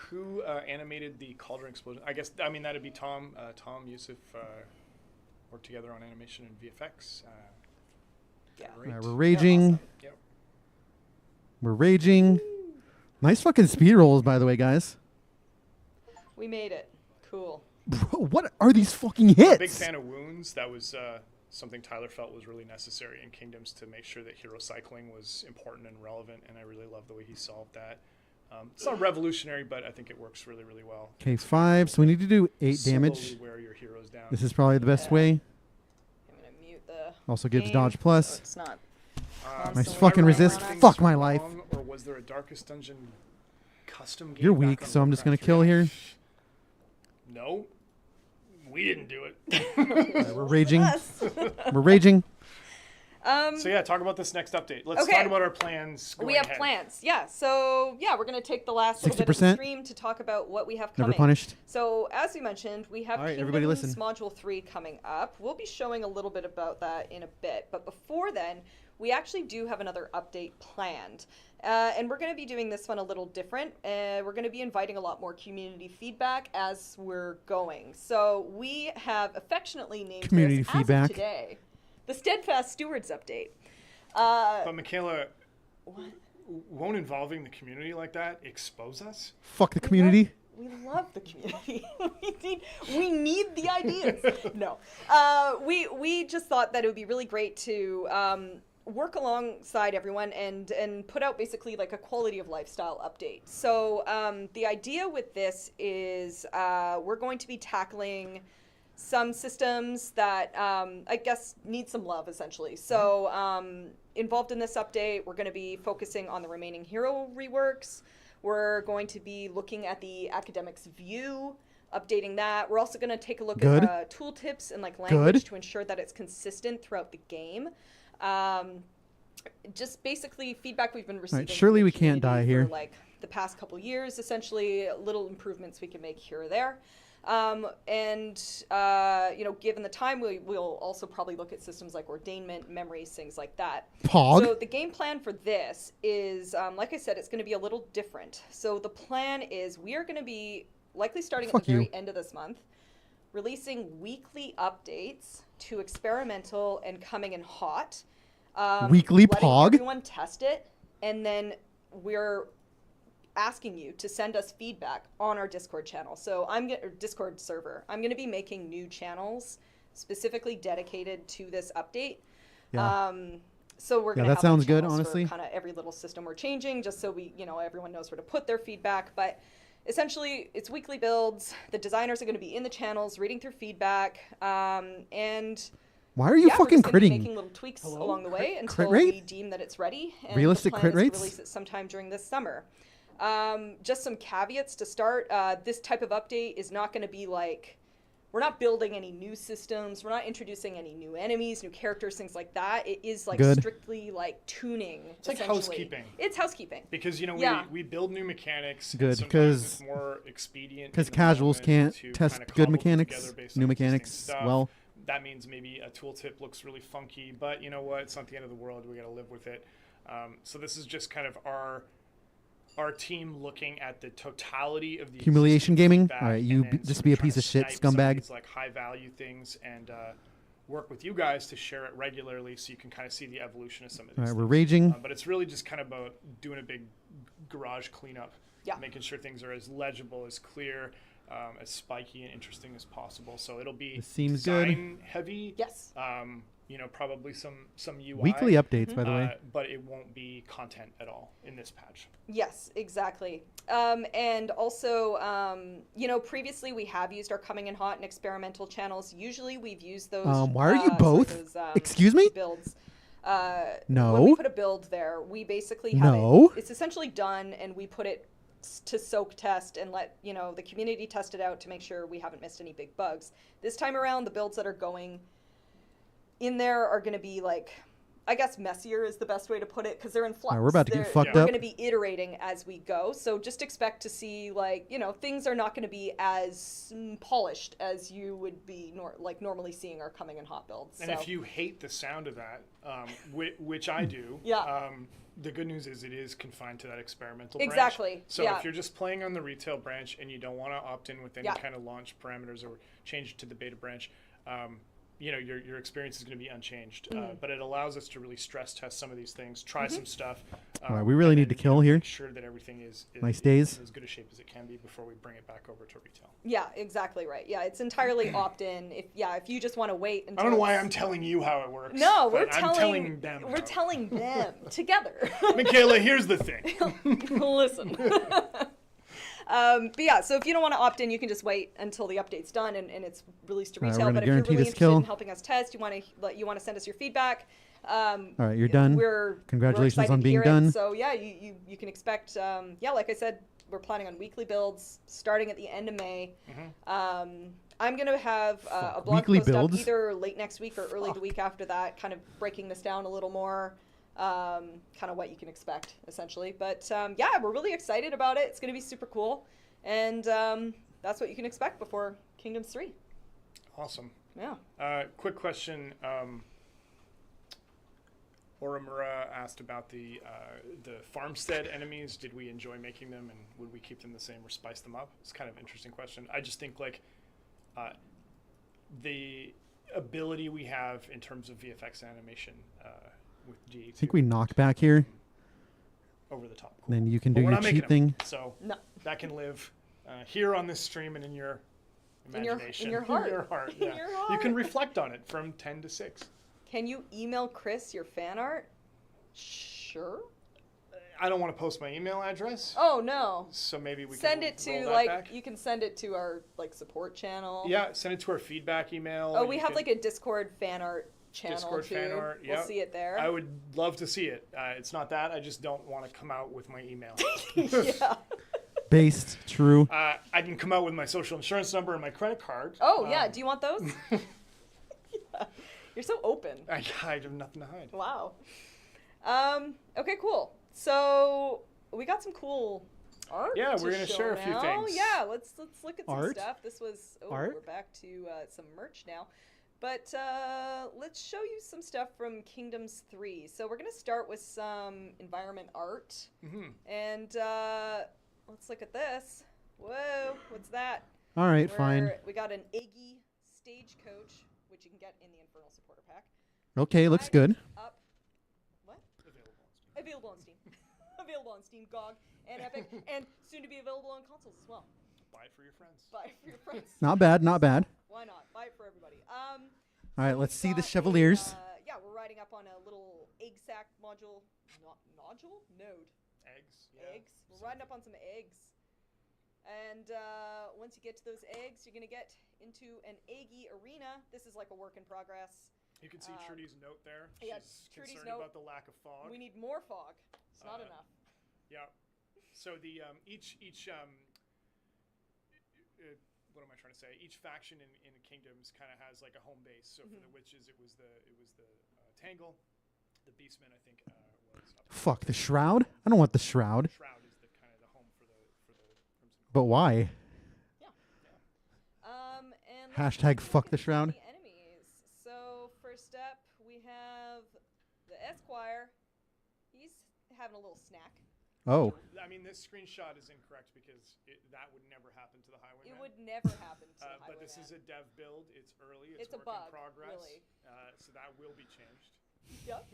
Who animated the cauldron explosion? That'd be Tom. Tom, Yusuf worked together on animation and VFX. Yeah. Great. All right, we're raging. awesome. Yep. We're raging. Nice fucking speed rolls, by the way, guys. We made it. Cool. Bro, what are these fucking hits? Big fan of wounds. That was something Tyler felt was really necessary in Kingdoms to make sure that hero cycling was important and relevant, and I really love the way he solved that. It's not revolutionary, but I think it works really, really well. Okay, 5. So we need to do 8 damage. Slowly wear your heroes down. This is probably the best way. I'm gonna mute the. Also gives game, dodge so plus. it's not. Nice constantly fucking running resist. around. Fuck my life. Or was there a Darkest Dungeon custom game? You're back weak, on so I'm just gonna Warcraft kill 3? here. No, we didn't do it. We're raging. Us. We're raging. So yeah, talk about this next update. Let's Okay. talk about our plans. We going have ahead. plans, yeah. So yeah, we're gonna take the last little bit of the 60%. stream to talk about what we have Never coming. punished. So as we mentioned, we have All right, Kingdoms everybody listen. Module 3 coming up. We'll be showing a little bit about that in a bit, but before then, we actually do have another update planned. And we're going to be doing this one a little different. We're going to be inviting a lot more community feedback as we're going. So we have affectionately named Community this, feedback. as of today, the Steadfast Stewards update. But Michaela, What? won't involving the community like that expose us? Fuck the community. We love the community. we need the ideas. No, we just thought that it would be really great to work alongside everyone and put out basically like a quality of lifestyle update. So the idea with this is we're going to be tackling some systems that I guess need some love essentially. So involved in this update, we're going to be focusing on the remaining hero reworks. We're going to be looking at the academics view, updating that. We're also going to take a look Good. at tooltips and like language Good. to ensure that it's consistent throughout the game. Just basically feedback we've been receiving. surely from the we can't die community here. For like the past couple years, essentially, little improvements we can make here or there. You know, given the time, we'll also probably look at systems like ordainment, memories, things like that. Pog. So the game plan for this is, like I said, it's going to be a little different. So the plan is we are going to be likely starting Fuck at the very you. end of this month, releasing weekly updates to experimental and coming in hot. Weekly letting pog? Everyone test it, and then we're asking you to send us feedback on our Discord channel. So Discord server. I'm going to be making new channels specifically dedicated to this update. Yeah. So we're going to that have sounds good, channels honestly. for kind of every little system we're changing, just so everyone knows where to put their feedback. But essentially, it's weekly builds. The designers are going to be in the channels, reading through feedback, and Why are you we're fucking just gonna be critting? making little tweaks along the way Crit until rate? we deem that it's ready. And Realistic the crit plan is rates? to release it sometime during this summer. Just some caveats to start. This type of update is not going to be like, we're not building any new systems. We're not introducing any new enemies, new characters, things like that. It is like Good. strictly like tuning. It's like essentially. housekeeping. It's housekeeping. Because Yeah. we build new mechanics. Good, and sometimes 'cause- it's more expedient. Because in the casuals moment can't to test kinda good cobble them mechanics, together based new on existing mechanics. stuff. Well, That means maybe a tooltip looks really funky, but you know what? It's not the end of the world. We got to live with it. So this is just kind of our team looking at the totality of the Humiliation existing gaming? feedback Alright, and you then be- sort just be a trying piece to of shit, snipe some of scumbag. these, like high value things and work with you guys to share it regularly so you can kind of see the evolution of some of these alright, we're things. raging. But it's really just kind of about doing a big garage cleanup, Yeah. making sure things are as legible, as clear, as spiky and interesting as possible. So it'll be This seems good. design heavy. Yes. Probably some UI. Weekly updates, by the way. But it won't be content at all in this patch. Yes, exactly. And also, previously we have used our coming in hot and experimental channels. Usually we've used those. Why are you sorry, both? those, Excuse me? Builds. No. When we put a build there, we basically have No. it's essentially done, and we put it to soak test and let the community test it out to make sure we haven't missed any big bugs. This time around, the builds that are going in there are going to be like, I guess messier is the best way to put it, because they're in flux. Alright, we're about to get fucked We're up. going to be iterating as we go, so just expect to see things are not going to be as polished as you would be normally seeing our coming in hot builds. And so. if you hate the sound of that, which I do, Yeah. the good news is it is confined to that experimental branch. Exactly, So yeah. if you're just playing on the retail branch and you don't want to opt in with any Yeah. kind of launch parameters or change it to the beta branch, you know, your experience is going to be unchanged. But it allows us to really stress test some of these things, try some stuff. All right, we really need to kill here. Make sure that everything is Nice days. in as good a shape as it can be before we bring it back over to retail. Yeah, exactly right. Yeah, it's entirely opt-in. If you just want to wait until I don't know why I'm telling you how it works. No, but I'm telling them. We're telling them together. Michaela, here's the thing. Listen. But yeah, so if you don't want to opt in, you can just wait until the update's done and it's released to All right, retail. we're But gonna if you're guarantee really this interested kill. in helping us test, you want to send us your feedback. All right, you're done. Congratulations we're excited on to being hear it. done. So yeah, you can expect. Like I said, we're planning on weekly builds starting at the end of May. I'm gonna have a blog Weekly post up builds? either late next week or early the week after that, kind of breaking this down a little more. Kind of what you can expect essentially. But yeah, we're really excited about it. It's gonna be super cool, and that's what you can expect before Kingdoms 3. Awesome. Yeah. Quick question. Oramura asked about the farmstead enemies. Did we enjoy making them, and would we keep them the same or spice them up? It's kind of an interesting question. I just think like the ability we have in terms of VFX animation with DD2. I think we knock back here. Over the top. Then you can But do we're your not making cheat thing. them, so No. that can live here on this stream and in your imagination. In your heart. In your heart, In yeah. your You can heart. reflect on it from 10 to 6. Can you email Chris your fan art? Sure. I don't want to post my email address, Oh no. so maybe we Send can it to roll that like back. you can send it to our like support channel. Yeah, send it to our feedback email. Oh, and we you have can- like a Discord fan art channel Discord too. fan art, We'll yep. see it there. I would love to see it. It's not that. I just don't want to come out with my email. Yeah. Based, true. I can come out with my social insurance number and my credit card. Oh yeah. Do you want those? Yeah. You're so open. I have nothing to hide. Wow. Okay, cool. So we got some cool art. Yeah, to we're gonna show share a few now. things. Yeah, let's look at some Art? stuff. This was Art? we're back to some merch now. But let's show you some stuff from Kingdoms 3. So we're gonna start with some environment art. And let's look at this. Whoa, what's that? All right, fine. We got an Iggy stagecoach, which you can get in the Infernal Supporter Pack. Okay, looks Flag good. Up. What? Available on Steam. Available on Steam, GOG, and Epic, and soon to be available on consoles as well. Buy it for your friends. Buy it for your friends. Not bad, not bad. Why not? Buy it for everybody. All right, let's see the got Chevaliers. yeah, we're riding up on a little egg sac module. Nodule? Node. Eggs. Yeah. Eggs. We're riding up on some eggs. And once you get to those eggs, you're going to get into an eggy arena. This is like a work in progress. You can see Trudy's note there. Yeah, She's Trudy's concerned note. about the lack of fog. We need more fog. It's not enough. Yeah. So the each what am I trying to say? Each faction in the kingdoms kind of has like a home base. So for the witches, it was the Tangle. The Beastmen, I think, was up Fuck the Shroud. I don't want the Shroud. Shroud is the kind of the home for the Crimson. But why? Yeah. And let's Hashtag take a fuck look the at Shroud. The enemies. So first up, we have the Esquire. He's having a little snack. Oh, I mean, this screenshot is incorrect because that would never happen to the Highwayman. It would never happen to the But this is a dev build. It's early. It's It's a work bug, in progress. really. So that will be changed. Yep.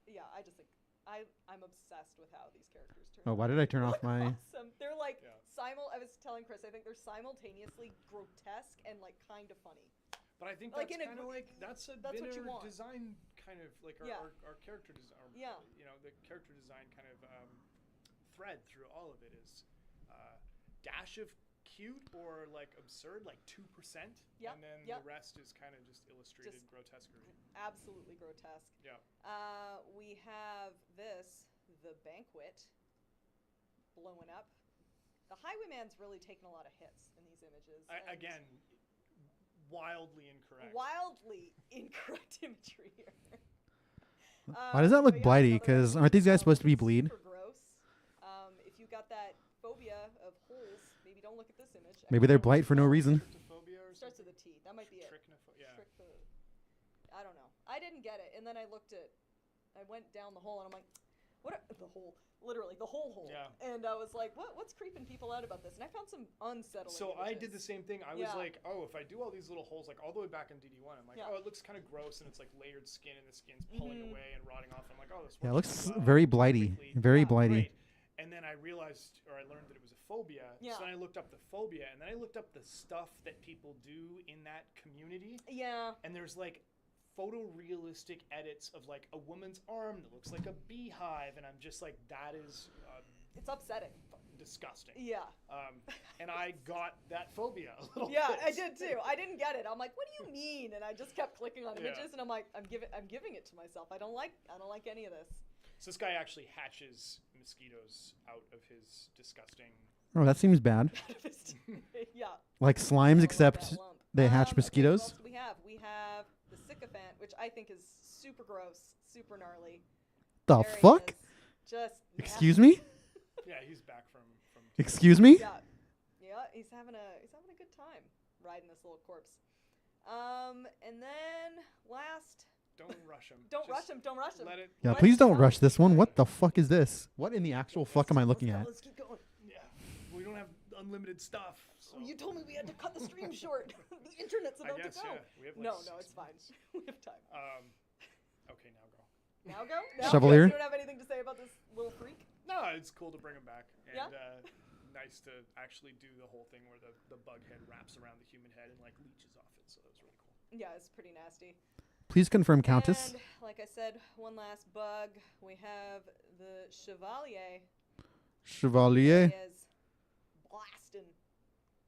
Yeah, I just think I'm obsessed with how these characters turn oh, out. why did I turn off my? Awesome. They're like Yeah. I was telling Chris, I think they're simultaneously grotesque and like kind of funny. But I think Like that's in a kind of gr- like that's what been you our want. design kind of like Yeah. our character design. Yeah. You know, the character design kind of thread through all of it is dash of cute or like absurd, like 2%, Yep, and then yep. the rest is kind of just illustrated Just- grotesquerie. Absolutely grotesque. Yeah. We have the banquet blowing up. The Highwayman's really taken a lot of hits in these images. and Again, wildly incorrect. wildly incorrect imagery here. Why does that look but yeah, blighty? another 'Cause one. aren't these guys supposed to be bleed? Super gross. If you got that phobia of holes, maybe don't look at this image. Maybe they're blight for no reason. Tryptophobia or Starts something? with a T. That might be it. Yeah. I don't know. I didn't get it, and then I went down the hole, and I'm like, literally the whole hole. Yeah. And I was like, what's creeping people out about this? And I found some unsettling So I did the images. same thing. I was like, oh, if I do all these little holes, like all the way back in DD1, I'm like, oh, it looks kind of gross, and it's like layered skin, and the skin's pulling away and rotting off. I'm like, oh, this Yeah, it works looks really well. very blighty. Quickly. Very blighty. Great. And then I realized, or I learned that it was a phobia. Yeah. So then I looked up the phobia, and then I looked up the stuff that people do in that community. Yeah. And there's like photorealistic edits of like a woman's arm that looks like a beehive, and I'm just like, that is It's upsetting. disgusting. Yeah. And I got that phobia a little Yeah, bit. I did too. I didn't get it. I'm like, what do you mean? And I just kept clicking on images, and I'm like, I'm giving it to myself. I don't like any of this. So this guy actually hatches mosquitoes out of his disgusting. Oh, that seems bad. Yeah. Like slimes, That except lump. they hatch Okay, mosquitoes. what else do we have? We have the sycophant, which I think is super gross, super gnarly. The There he fuck? is. Just Excuse nasty. me? Yeah, he's back from. Excuse me? Yeah. Yeah, he's having a good time riding this little corpse. And then last. Don't rush him. Don't Just rush him. Don't rush him. Let it. Yeah, Let's please don't go. rush this one. What the fuck is this? What in the actual fuck am I looking Let's go, at? Let's keep going. Yeah, we don't have unlimited stuff. So. You told me we had to cut the stream short. The internet's I about guess to go. yeah. We have like No, 6 it's fine. minutes. We have time. Okay, now go. Now go? Now Chevalier? go? You don't have anything to say about this little freak? No, it's cool to bring him back, and Yeah? nice to actually do the whole thing where the bug head wraps around the human head and like leeches off it. So that was really cool. Yeah, it's pretty nasty. Please confirm, Countess. And like I said, one last bug. We have the Chevalier. Chevalier. Is blasting.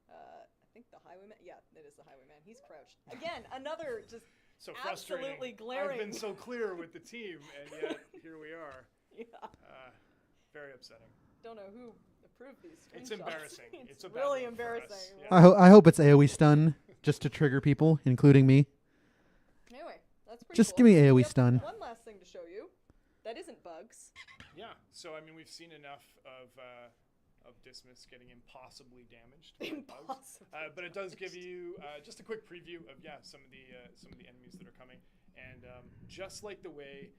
I think the Highwayman. Yeah, it is the Highwayman. He's crouched again. Another just So absolutely frustrating. glaring. I've been so clear with the team, and yet here we are. Yeah. Very upsetting. Don't know who approved these screenshots. It's embarrassing. It's a bad really look for us. embarrassing. Yeah. I hope it's AoE stun just to trigger people, including me. Anyway, that's pretty Just cool. give me AoE We have stun. One last thing to show you. That isn't bugs. Yeah. So I mean, we've seen enough of Dismas getting impossibly damaged by bugs. Impossibly But it does give you just a quick preview of some of the enemies that are coming, and just like the way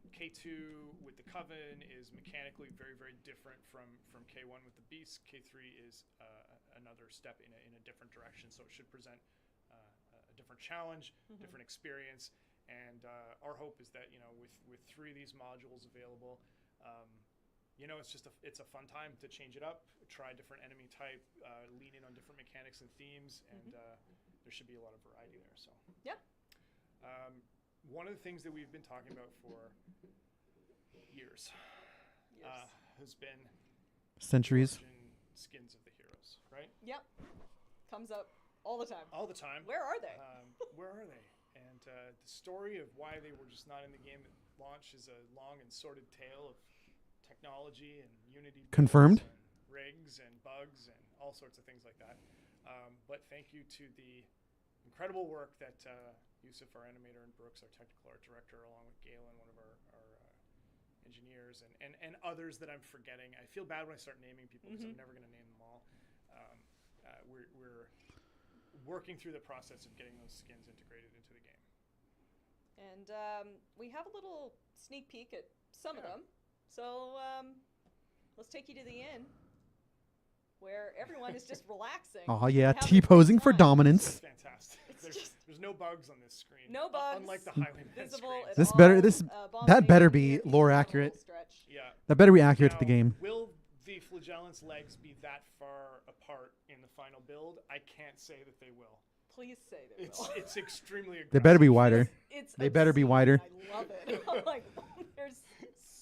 K2 with the Coven is mechanically very, very different from K1 with the Beast, K3 is another step in a different direction. So it should present a different challenge, different experience, and our hope is that with 3 of these modules available. It's a fun time to change it up, try different enemy type, lean in on different mechanics and themes, and there should be a lot of variety there. So Yeah. one of the things that we've been talking about for years has been Centuries. origin skins of the heroes, right? Yep. Comes up all the time. All the time. Where are they? Where are they? And the story of why they were just not in the game at launch is a long and sordid tale of technology and Unity Confirmed. builds and rigs and bugs and all sorts of things like that. But thank you to the incredible work that Yusuf, our animator, and Brooks, our technical art director, along with Galen, one of our engineers, and others that I'm forgetting. I feel bad when I start naming people because I'm never going to name them all. We're working through the process of getting those skins integrated into the game. And we have a little sneak peek at some of them. So let's take you to the inn where everyone is just relaxing. Oh yeah, having a great T-posing for time. dominance. It's fantastic. It's There's no bugs on this screen. No bugs. Unlike the Highwayman Visible screen. at This all. better- this- Bomb that better station be here, lore it's a accurate. little stretch. Yeah. That better be accurate to Now, the game. Will the flagellant's legs be that far apart in the final build? I can't say that they will. Please say they will. It's extremely aggressive. They better be wider. It's They better be obscene. wider. I love it. I'm like, there's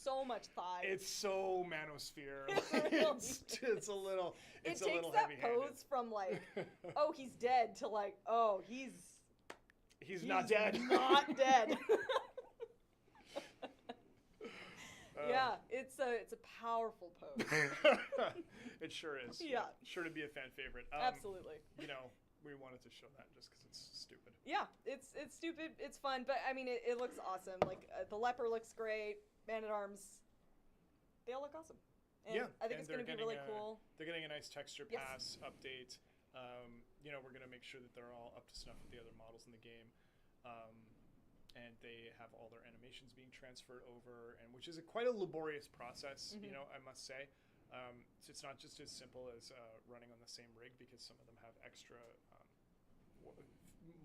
so much thigh. It's so manosphere. It really it's a little. It It's a takes little that heavy-handed. pose from like, oh, he's dead to like, oh, he's He's not dead. Not dead. Yeah, it's a powerful pose. It sure is. Yeah. Sure to be a fan favorite. Absolutely. We wanted to show that just because it's stupid. Yeah, it's stupid. It's fun, but I mean, it looks awesome. Like the leper looks great. Man-at-Arms, they all look awesome. And Yeah, I think and it's going to be they're really getting cool. They're getting a nice texture Yes. pass update. We're going to make sure that they're all up to snuff with the other models in the game. and they have all their animations being transferred over, and which is quite a laborious process, you know, I must say. So it's not just as simple as running on the same rig, because some of them have extra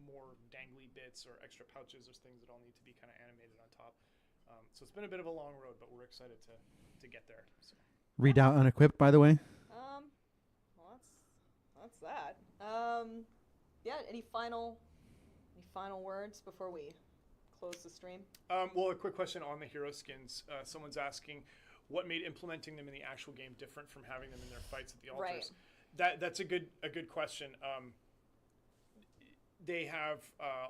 more dangly bits or extra pouches or things that all need to be kind of animated on top. So it's been a bit of a long road, but we're excited to get there. So. Redoubt unequipped, by the way. Well, that's that. Yeah. Any final words before we close the stream? Well, a quick question on the hero skins. Someone's asking, what made implementing them in the actual game different from having them in their fights at the altars? Right. That's a good question. They have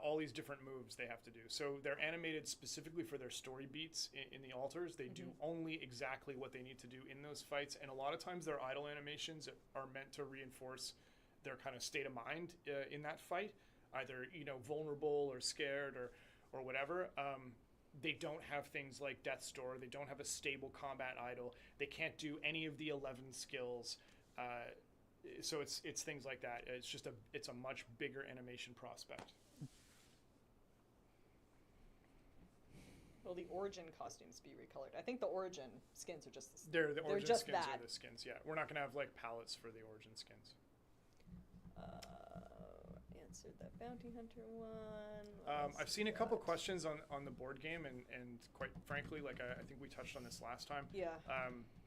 all these different moves they have to do. So they're animated specifically for their story beats in the altars. They do only exactly what they need to do in those fights. And a lot of times their idle animations are meant to reinforce their kind of state of mind in that fight, either, you know, vulnerable or scared or whatever. They don't have things like Death's Door. They don't have a stable combat idle. They can't do any of the 11 skills. So it's things like that. It's a much bigger animation prospect. Will the origin costumes be recolored? I think the origin skins are just The origin just skins that. are the skins. Yeah, we're not gonna have like palettes for the origin skins. Answered that bounty hunter one. I've seen a couple questions on the board game, and quite frankly, like I think we touched on this last time. Yeah.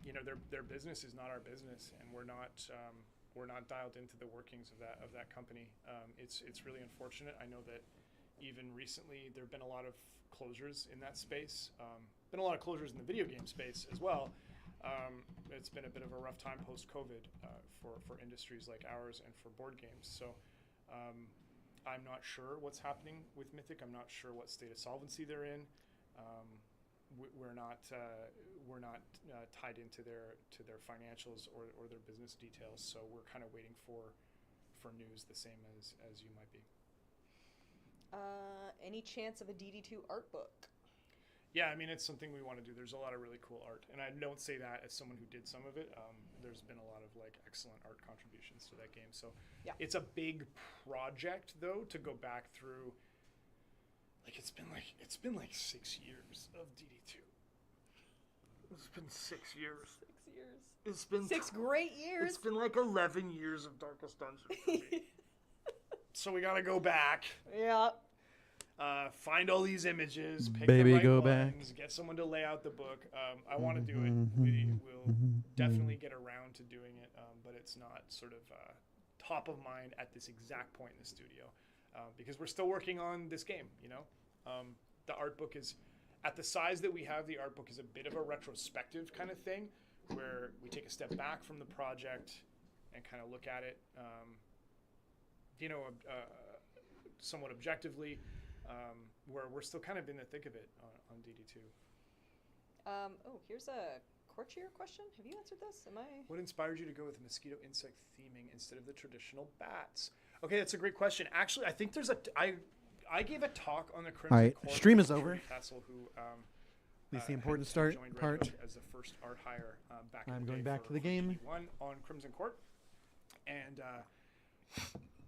You know, their business is not our business, and we're not dialed into the workings of that company. It's really unfortunate. I know that even recently there have been a lot of closures in that space. Been a lot of closures in the video game space as well. It's been a bit of a rough time post-COVID for industries like ours and for board games. So I'm not sure what's happening with Mythic. I'm not sure what state of solvency they're in. We're not tied into their financials or their business details. So we're kind of waiting for news the same as you might be. Any chance of a DD2 art book? Yeah, I mean, it's something we want to do. There's a lot of really cool art, and I don't say that as someone who did some of it. There's been a lot of like excellent art contributions to that game. So yeah. It's a big project though to go back through. Like it's been like 6 years of DD2. It's been 6 years. 6 years. It's been 6 great years. It's been like 11 years of Darkest Dungeon for me. So we gotta go back. Yeah. Find all these images, pick Baby, the right go ones, get someone to lay out the book. I want to do it. We'll definitely get around to doing it, but it's not sort of top of mind at this exact point in the studio because we're still working on this game, you know? The art book is, at the size that we have, the art book is a bit of a retrospective kind of thing where we take a step back from the project and kind of look at it, you know, somewhat objectively. Where we're still kind of in the thick of it on DD2. Here's a Courtier question. Have you answered this? What inspired you to go with mosquito insect theming instead of the traditional bats? Okay, that's a great question. Actually, I think there's I gave a talk on the Crimson All right, Court stream with is over. Jerry Castle, who Please the important start joined part. Red Hook as the first art hire back in I'm the going day back for to the game. DD1 on Crimson Court, and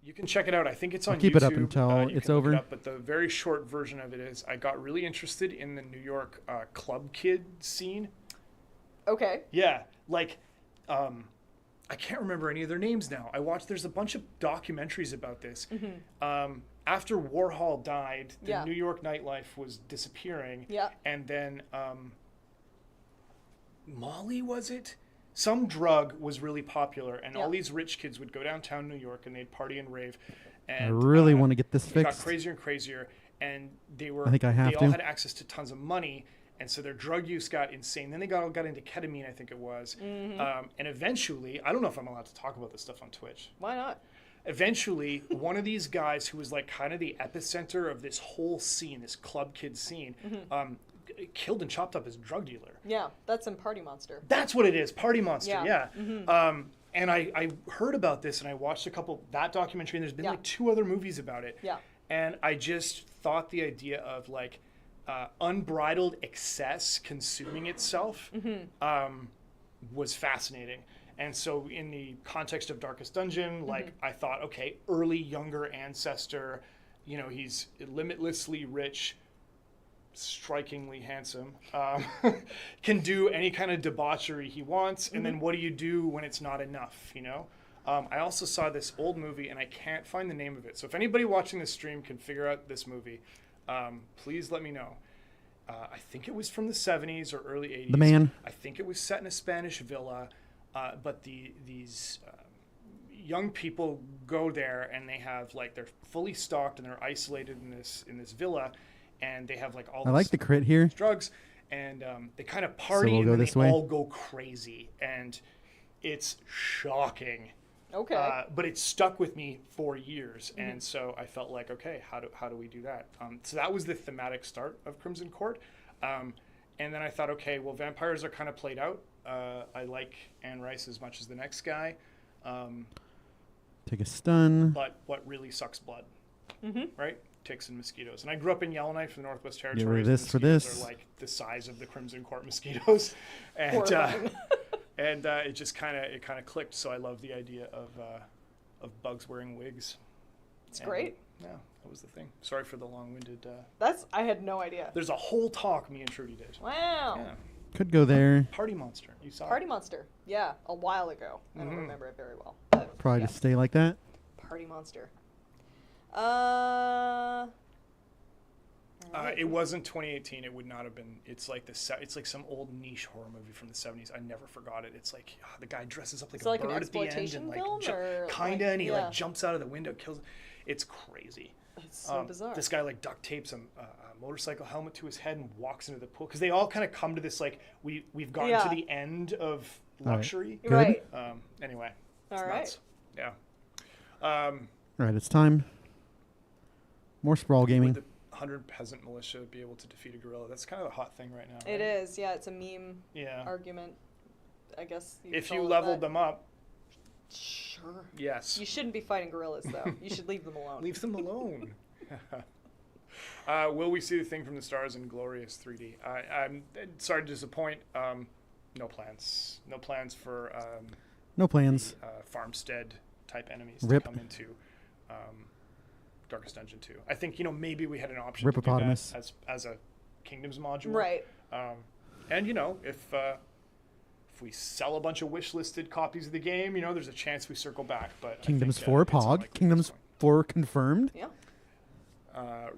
you can check it out. I think it's on I'll keep YouTube. it up until You it's can look it over. up, but the very short version of it is I got really interested in the New York club kid scene. Okay. Yeah, like I can't remember any of their names now. There's a bunch of documentaries about this. After Warhol died, the New York nightlife was disappearing. Yeah. And then Molly, was it? Some drug was really popular, and all these rich kids would go downtown New York and they'd party and rave. And I really want to get this it fixed. got crazier and crazier, and they I think I have all to. had access to tons of money, and so their drug use got insane. Then they got into ketamine, I think it was, and eventually, I don't know if I'm allowed to talk about this stuff on Twitch. Why not? Eventually, one of these guys who was like kind of the epicenter of this whole scene, this club kid scene, killed and chopped up his drug dealer. Yeah, that's in Party Monster. That's what it is, Party Monster, yeah. And I heard about this, and I watched that documentary, and there's been like 2 other movies about it. Yeah. And I just thought the idea of like unbridled excess consuming itself was fascinating. And so in the context of Darkest Dungeon, like I thought, okay, early younger ancestor, you know, he's limitlessly rich, strikingly handsome, can do any kind of debauchery he wants, and then what do you do when it's not enough, you know? I also saw this old movie, and I can't find the name of it. So if anybody watching this stream can figure out this movie, please let me know. I think it was from the 70s or early 80s. The Man. I think it was set in a Spanish villa, but these young people go there, and they have like they're fully stocked, and they're isolated in this villa, and they have like all. I like the crit here. Drugs, and they kind of party, we'll and go then this they way. all go crazy, and it's shocking. Okay. But it stuck with me for years, and so I felt like, okay, how do we do that? So that was the thematic start of Crimson Court, and then I thought, okay, well, vampires are kind of played out. I like Anne Rice as much as the next guy, Take a stun. but what really sucks blood, right? Ticks and mosquitoes. And I grew up in Yellowknife in the Northwest Territories. rid of and this for mosquitoes this. Are like the size of the Crimson Court mosquitoes, and Horrifying. and it just kind of clicked. So I love the idea of bugs wearing wigs. It's great. Yeah, that was the thing. Sorry for the long-winded. I had no idea. There's a whole talk me and Trudy did. Wow. Yeah, Could go there. Party Monster. You saw Party it? Monster. Yeah, a while ago. I don't remember it very well. Probably yeah. just stay like that. Party Monster. It wasn't 2018. It would not have been. It's like it's like some old niche horror movie from the 70s. I never forgot it. It's like the guy dresses up like It's a like an bird at the end exploitation and like film, or kinda, like- and he yeah. like jumps out of the window, kills. It's crazy. It's so bizarre. This guy like duct tapes a motorcycle helmet to his head and walks into the pool because they all kind of come to this like we've gotten Yeah. to the end of luxury. Good. Right. Anyway. All It's right. nuts. Yeah. All right, it's time. More Sprawl gaming. Would the 100 peasant militia be able to defeat a gorilla? That's kind of the hot thing right now. It right? is. Yeah, it's a meme Yeah. argument. I guess. If you leveled them up, Sure. yes. You shouldn't be fighting gorillas, though. You should leave them alone. Leave them alone. Will we see the thing from the stars in glorious 3D? I'm sorry to disappoint. No plans. No plans for No plans. farmstead type enemies Rip. to come into Darkest Dungeon 2. I think maybe we had an option Ripopotamus. to do that as a Kingdoms module. Right. And if we sell a bunch of wish-listed copies of the game, there's a chance we circle back. But Kingdoms I think, 4 it's unlikely Pog. at this Kingdoms point. 4 confirmed. Yeah.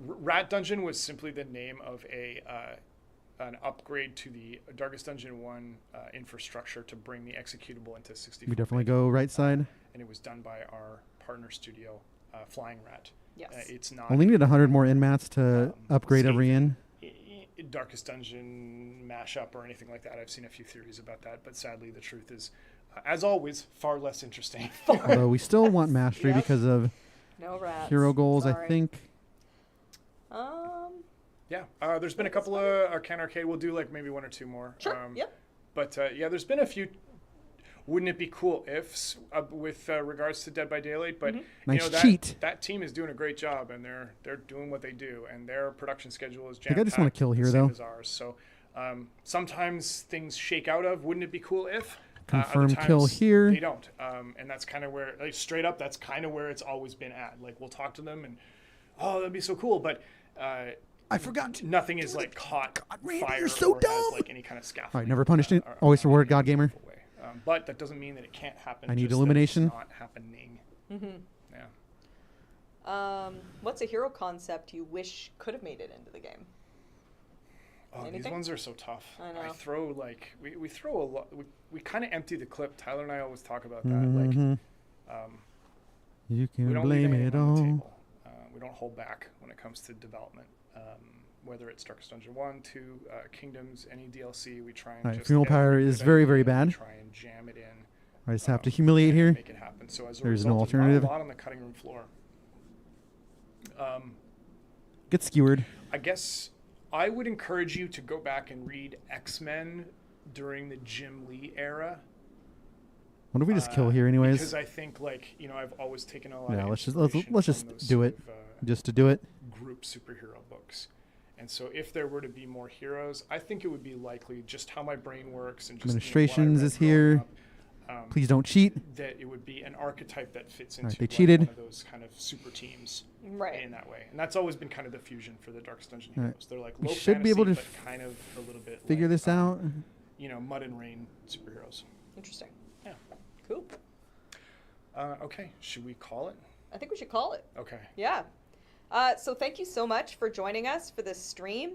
Rat Dungeon was simply the name of an upgrade to the Darkest Dungeon 1 infrastructure to bring the executable into 64. We definitely go right side. And it was done by our partner studio, Flying Rat. Yes. It's not Only need 100 more inmats to upgrade every inn. Darkest Dungeon mashup or anything like that. I've seen a few theories about that, but sadly the truth is, as always, far less interesting. Although we still want mastery Yep. because of No rats. hero goals, I Sorry. think. Yeah, there's been a couple of Arcane Arcade. We'll do like maybe one or two more. Sure. Yep. But yeah, there's been a few. Wouldn't it be cool if, with regards to Dead by Daylight, but Nice that, cheat. that team is doing a great job, and they're doing what they do, and their production schedule is I jam-packed. think I just wanna kill the here, same though. as ours. So sometimes things shake out of. Wouldn't it be cool if? Confirm Other kill times here. They don't, and that's kind of where, like, straight up, that's kind of where it's always been at. Like, we'll talk to them, and that'd be so cool, but. I forgot. Nothing is like caught Randy, fire you're so or dumb. has like any kind of scaffolding. All right, never punished it. or- Always or rewarded any God Gamer. meaningful way. But that doesn't mean that it can't happen. I need just that illumination. It's not happening. Yeah. What's a hero concept you wish could have made it into the game? Oh, these Anything? ones are so tough. I know. throw like we throw a lot. We kind of empty the clip. Tyler and I always talk about that. Mhm. Like You we can don't blame leave it anything on the all. table. We don't hold back when it comes to development. Whether it's Darkest Dungeon 1, 2, Kingdoms, any DLC, we try and All right, just Funeral get a Pyre good is very, idea very and bad. Try and jam it in. I just have to humiliate here. Make it happen. So as a There's no result, there's not alternative. a lot on the cutting room floor. Get skewered. I guess I would encourage you to go back and read X-Men during the Jim Lee era. What if we just kill here anyways? Because I think, like, I've always taken a lot Yeah, of let's just inspiration let's from just those do it. sort of, Just to do it. group superhero books. And so if there were to be more heroes, I think it would be likely just how my brain works and just Administrations what I read is here. growing up. Please don't cheat. that it would be an archetype that fits into Alright, they like, cheated. one of those kind of super teams Right. in that way. And that's always been kind of the fusion for the Darkest Dungeon Alright. heroes. They're like We low should be able fantasy, to but kind of a little bit Figure like, this out. you know, mud and rain superheroes. Interesting. Yeah. Cool. Okay, should we call it? I think we should call it. Okay. Yeah. So thank you so much for joining us for this stream.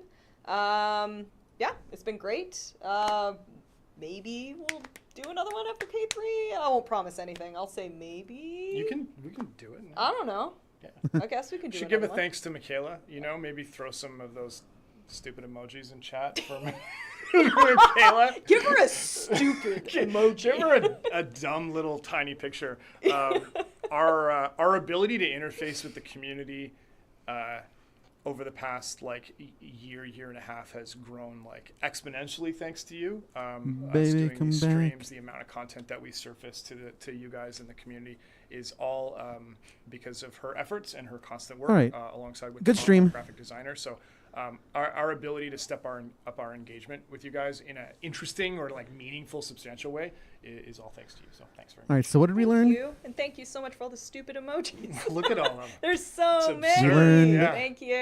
Yeah, it's been great. Maybe we'll do another one after K3. I won't promise anything. I'll say maybe. We can do it. I don't know. Yeah. I guess we can do Should give a another one. thanks to Michaela. You know, maybe throw some of those stupid emojis in chat for Michaela. Give her a stupid emoji. Give her a dumb little tiny picture. Our ability to interface with the community over the past like year and a half has grown like exponentially thanks to you. Us Baby, doing come these back. streams, the amount of content that we surface to you guys in the community is all because of her efforts and her constant work All right. alongside with Good our stream. graphic designer. So our ability to step up our engagement with you guys in an interesting or like meaningful, substantial way is all thanks to you. So thanks very much. All right, so what did we learn? Thank you. And thank you so much for all the stupid emojis. Look at all of them. There's so It's many. absurd. learned- Yeah. Thank you.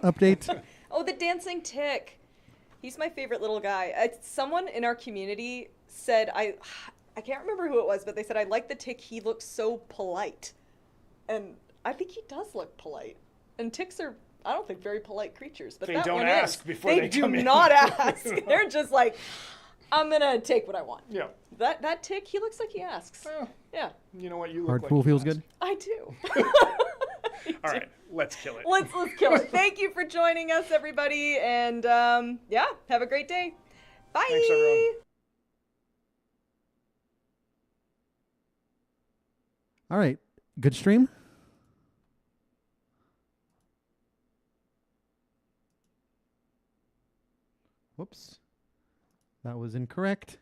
Update. Oh, the dancing tick. He's my favorite little guy. Someone in our community said, I can't remember who it was, but they said, I like the tick. He looks so polite. And I think he does look polite. And ticks are, I don't think, very polite creatures. But They that don't one ask is. before they do come in. not ask. They're just like, I'm going to take what I want. Yeah. That tick, he looks like he asks. Well, Yeah, you know what? You look Hard like pool you feels asked. good. I do. All right, let's kill it. Let's kill it. Thank you for joining us, everybody. And yeah, have a great day. Bye. Thanks, everyone. All right, good stream. Whoops. That was incorrect.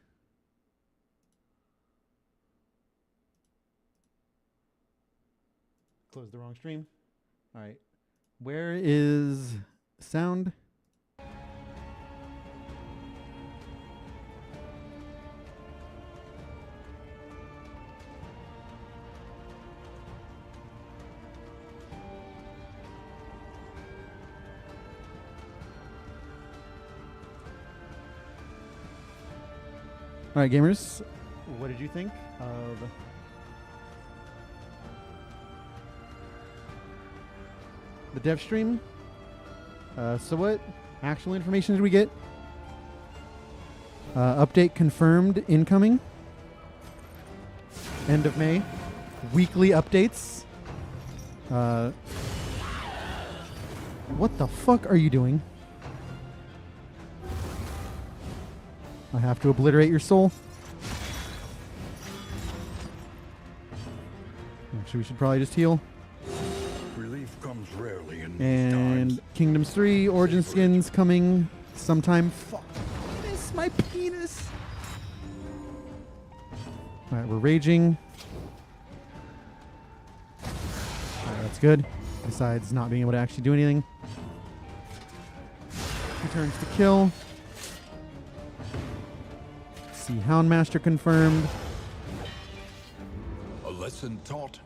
Close the wrong stream. All right. Where is sound? All right, gamers. What did you think of the dev stream? So what actual information did we get? Update confirmed incoming. End of May. Weekly updates. What the fuck are you doing? I have to obliterate your soul. Actually, we should probably just heal. Relief comes rarely in these And times. Kingdoms 3 Origin Skins coming sometime. Fuck. Miss my penis. Alright, we're raging. Alright, that's good. Besides not being able to actually do anything. 2 turns to kill. See Houndmaster confirmed. A lesson taught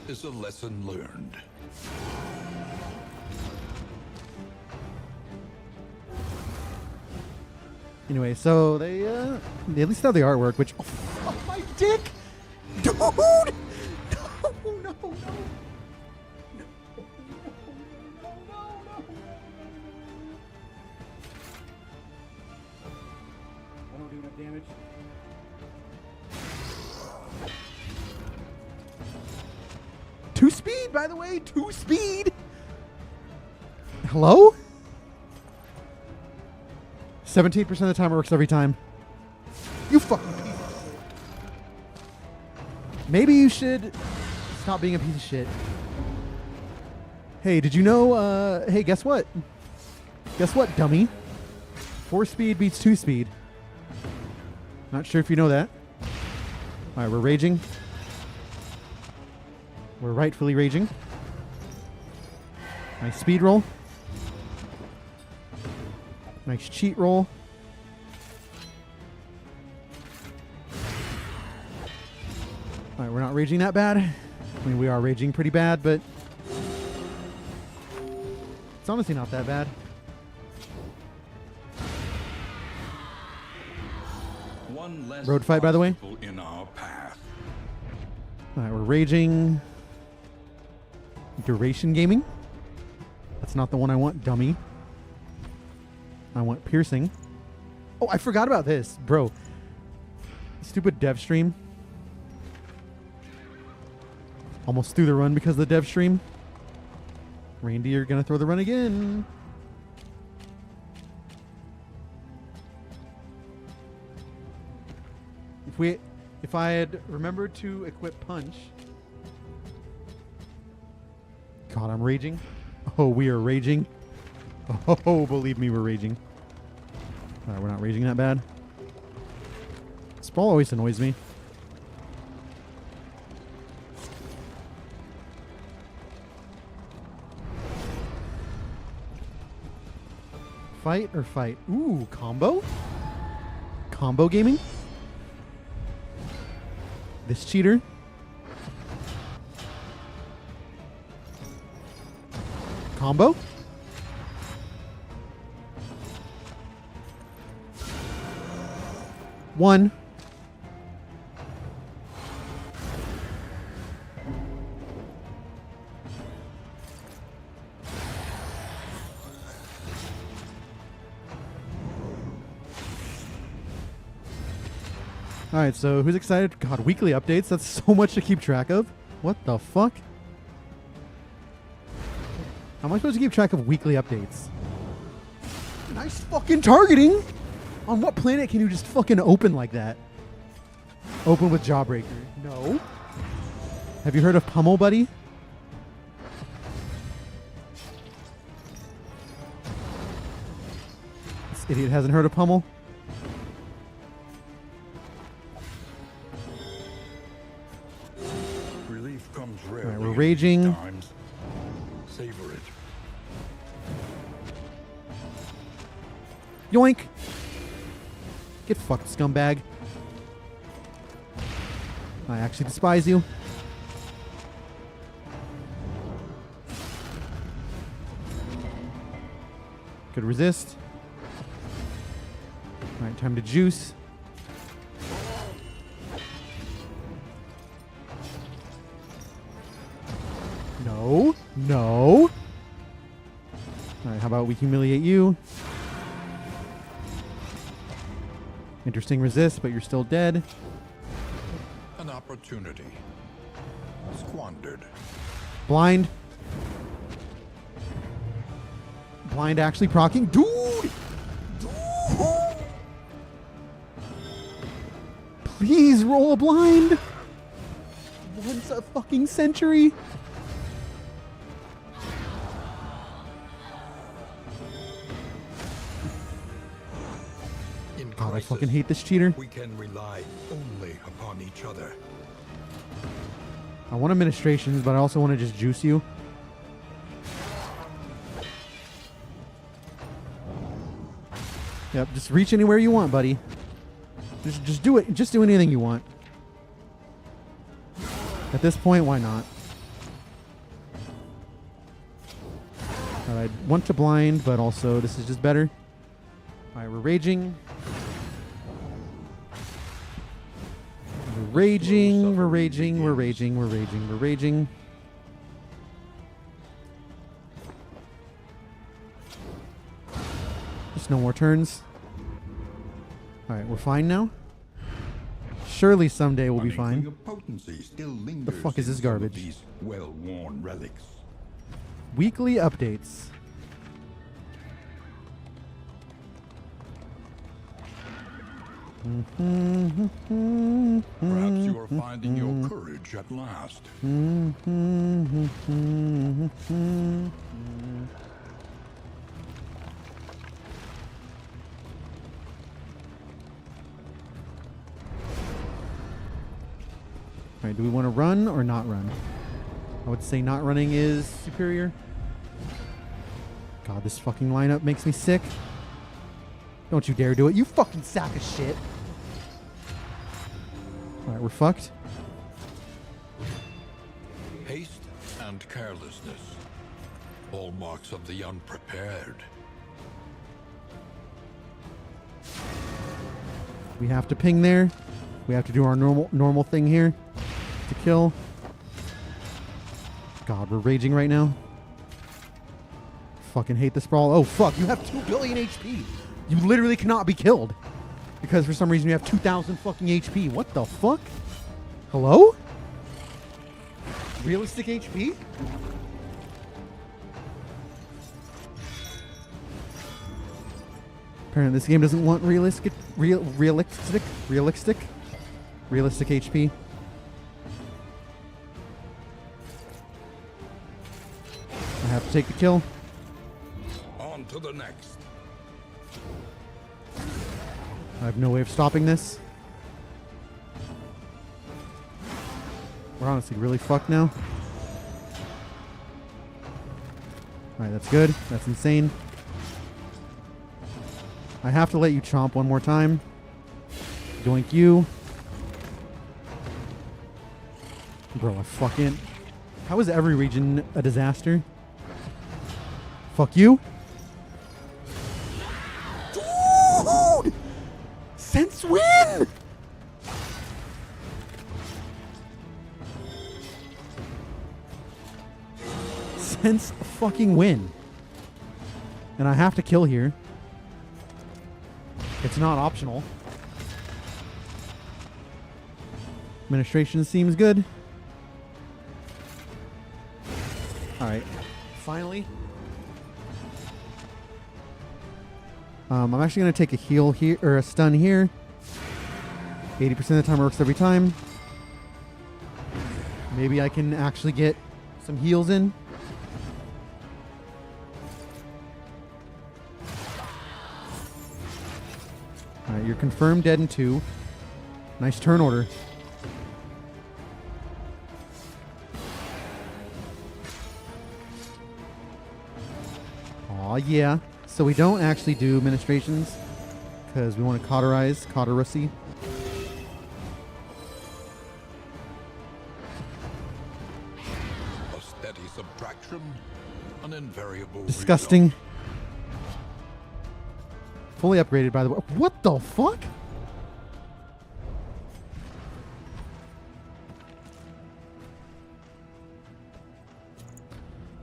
is a lesson learned. Anyway, so they at least have the artwork, which oh my dick, dude! No, no, no, no. I don't do enough damage. Two speed, by the way, 2 speed. Hello? 17% of the time it works every time. You fucking piece of shit. Maybe you should stop being a piece of shit. Hey, did you know, hey, guess what? Guess what, dummy? 4 speed beats 2 speed. Not sure if you know that. Alright, we're raging. We're rightfully raging. Nice speed roll. Nice cheat roll. All right, we're not raging that bad. I mean, we are raging pretty bad, but it's honestly not that bad. One less Road fight, by the way. obstacle in our path. All right, we're raging. Duration gaming. That's not the one I want, dummy. I want piercing. Oh, I forgot about this, bro. Stupid dev stream. Almost threw the run because of the dev stream. Randy, you're gonna throw the run again. If I had remembered to equip punch. God, I'm raging. Oh, we are raging. Oh, believe me, we're raging. All right, we're not raging that bad. Sprawl always annoys me. Fight or fight? Ooh, combo? Combo gaming? This cheater? Combo? One. All right, so who's excited? God, weekly updates. That's so much to keep track of. What the fuck? How am I supposed to keep track of weekly updates? Nice fucking targeting. On what planet can you just fucking open like that? Open with Jawbreaker. No. Have you heard of Pummel, buddy? This idiot hasn't heard of Pummel. Relief comes rarely. All right, we're in raging. these times. Savor it. Yoink. Get fucked, scumbag. I actually despise you. Could resist. Alright, time to juice. No. No. Alright, how about we humiliate you? Interesting resist, but you're still dead. An opportunity. Squandered. Blind. Blind actually proccing. Dude! Dude! Please roll a blind. Once a fucking century. In God, I crisis, fucking hate this cheater. we can rely only upon each other. I want administrations, but I also want to just juice you. Yep, just reach anywhere you want, buddy. Just do it. Just do anything you want. At this point, why not? Alright, want to blind, but also this is just better. Alright, we're raging. We're raging, we're raging, we're raging, we're raging, we're raging. Just no more turns. Alright, we're fine now. Surely someday we'll be An inkling fine. of potency still lingers fuck is in this some of garbage? These well-worn relics. Weekly updates. Perhaps you are finding your courage at last. Alright, do we want to run or not run? I would say not running is superior. God, this fucking lineup makes me sick. Don't you dare do it, you fucking sack of shit. Alright, we're fucked. and carelessness. All marks of the unprepared. We have to ping there. We have to do our normal thing here to kill. God, we're raging right now. Fucking hate the Sprawl. Oh, fuck. You have 2 billion HP. You literally cannot be killed. Because for some reason you have 2,000 fucking HP. What the fuck? Hello? Realistic HP? Apparently this game doesn't want realistic HP. I have to take the kill. On to the next. I have no way of stopping this. We're honestly really fucked now. Alright, that's good. That's insane. I have to let you chomp one more time. Doink you. Bro, I fucking... How is every region a disaster? Fuck you. Dude! Sense win! Sense fucking win. And I have to kill here. It's not optional. Administration seems good. Alright. Finally. I'm actually going to take a heal here, or a stun here. 80% of the time works every time. Maybe I can actually get some heals in. Alright, you're confirmed dead in 2. Nice turn order. Aw, yeah. So we don't actually do administrations because we want to cauterize, Cauterussy. A steady subtraction, an invariable Disgusting. result. Fully upgraded, by the way. What the fuck?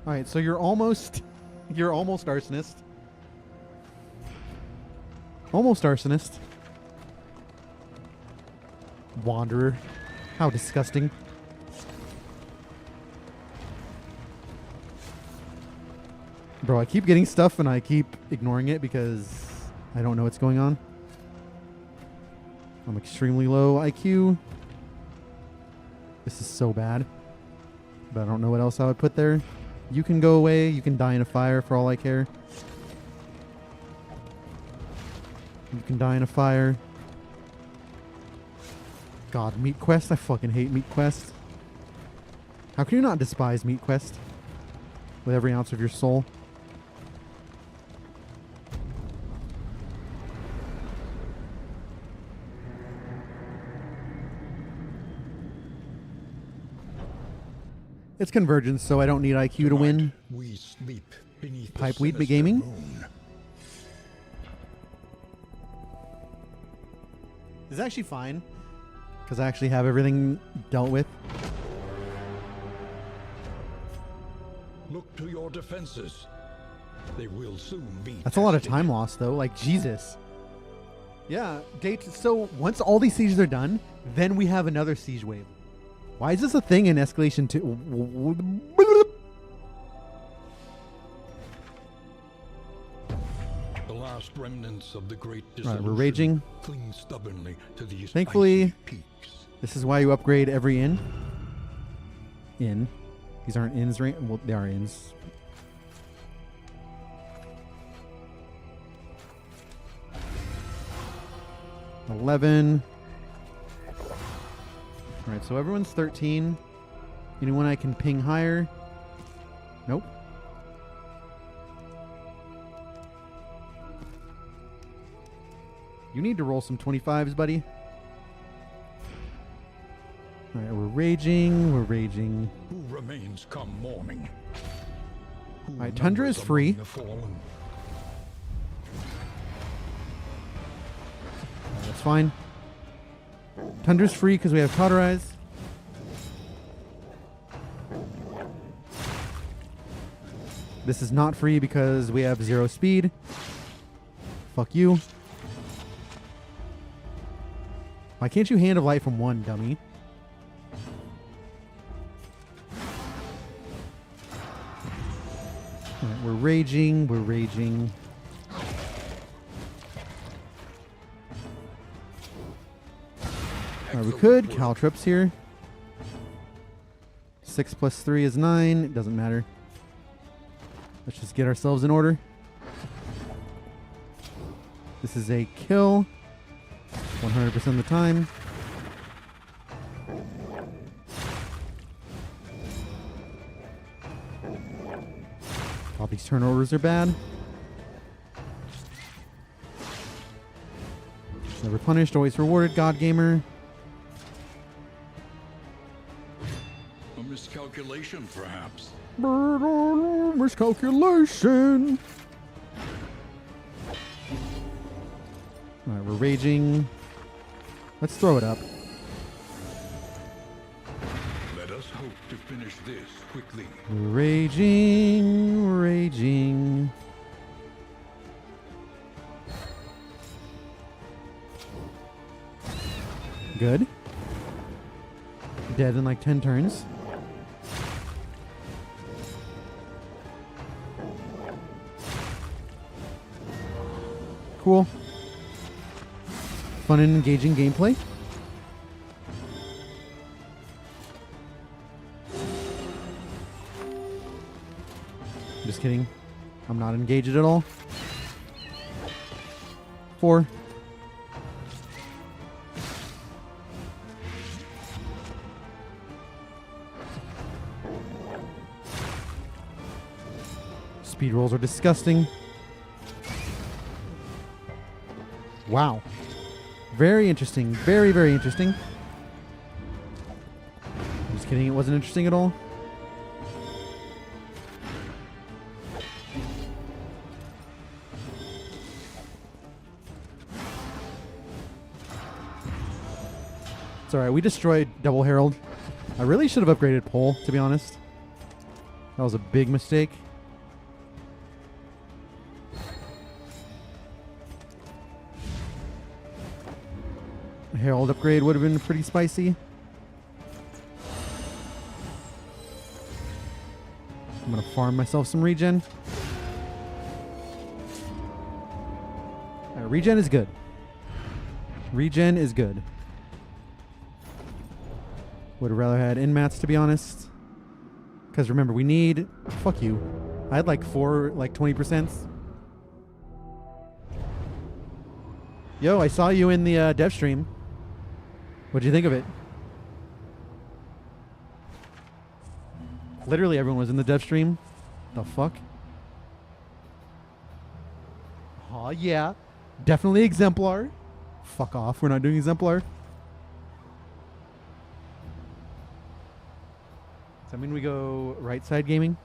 Alright, so you're almost arsonist. Almost arsonist. Wanderer. How disgusting. Bro, I keep getting stuff and I keep ignoring it because I don't know what's going on. I'm extremely low IQ. This is so bad. But I don't know what else I would put there. You can go away. You can die in a fire for all I care. You can die in a fire. God, Meat Quest. I fucking hate Meat Quest. How can you not despise Meat Quest? With every ounce of your soul. It's Convergence, so I don't need IQ to win. We sleep beneath Pipe the Weed sinister Gaming. moon. This is actually fine, because I actually have everything dealt with. Look to your defenses. They will soon be. That's a lot of tested. time lost, though. Like, Jesus. Yeah, so once all these sieges are done, then we have another siege wave. Why is this a thing in escalation 2? The last remnants of the great Right, dissolution we're raging. cling stubbornly to these Thankfully, icy peaks. This is why you upgrade every inn. These aren't inns, right? Well, they are inns. $11. Alright, so everyone's 13. Anyone I can ping higher? Nope. You need to roll some 25s, buddy. All right, we're raging. We're raging. Who remains come morning? Who All right, Tundra is numbers free. among the fallen? That's fine. Tundra's free because we have Cauterize. This is not free because we have 0 speed. Fuck you. Why can't you Hand of Light from 1, dummy? Alright, we're raging. We're raging. Alright, we could Caltrips here. 6 plus 3 is 9. It doesn't matter. Let's just get ourselves in order. This is a kill. 100% of the time. All these turn orders are bad. Never punished, always rewarded, God Gamer. A miscalculation, perhaps. Miscalculation. Alright, we're raging. Let's throw it up. Let us hope to finish this quickly. We're raging, we're raging. Good. Dead in like 10 turns. Cool. Fun and engaging gameplay. Just kidding. I'm not engaged at all. 4. Speed rolls are disgusting. Wow. Very interesting. Very, very interesting. I'm just kidding. It wasn't interesting at all. It's alright. We destroyed Double Herald. I really should have upgraded Pole, to be honest. That was a big mistake. Herald upgrade would have been pretty spicy. I'm gonna farm myself some regen. Regen is good. Regen is good. Would have rather had inmats, to be honest. Because remember, we need... Fuck you. I had like 20%. Yo, I saw you in the dev stream. What'd you think of it? Literally everyone was in the dev stream. The fuck? Aw, yeah. Definitely Exemplar. Fuck off. We're not doing Exemplar. Does that mean we go right side gaming?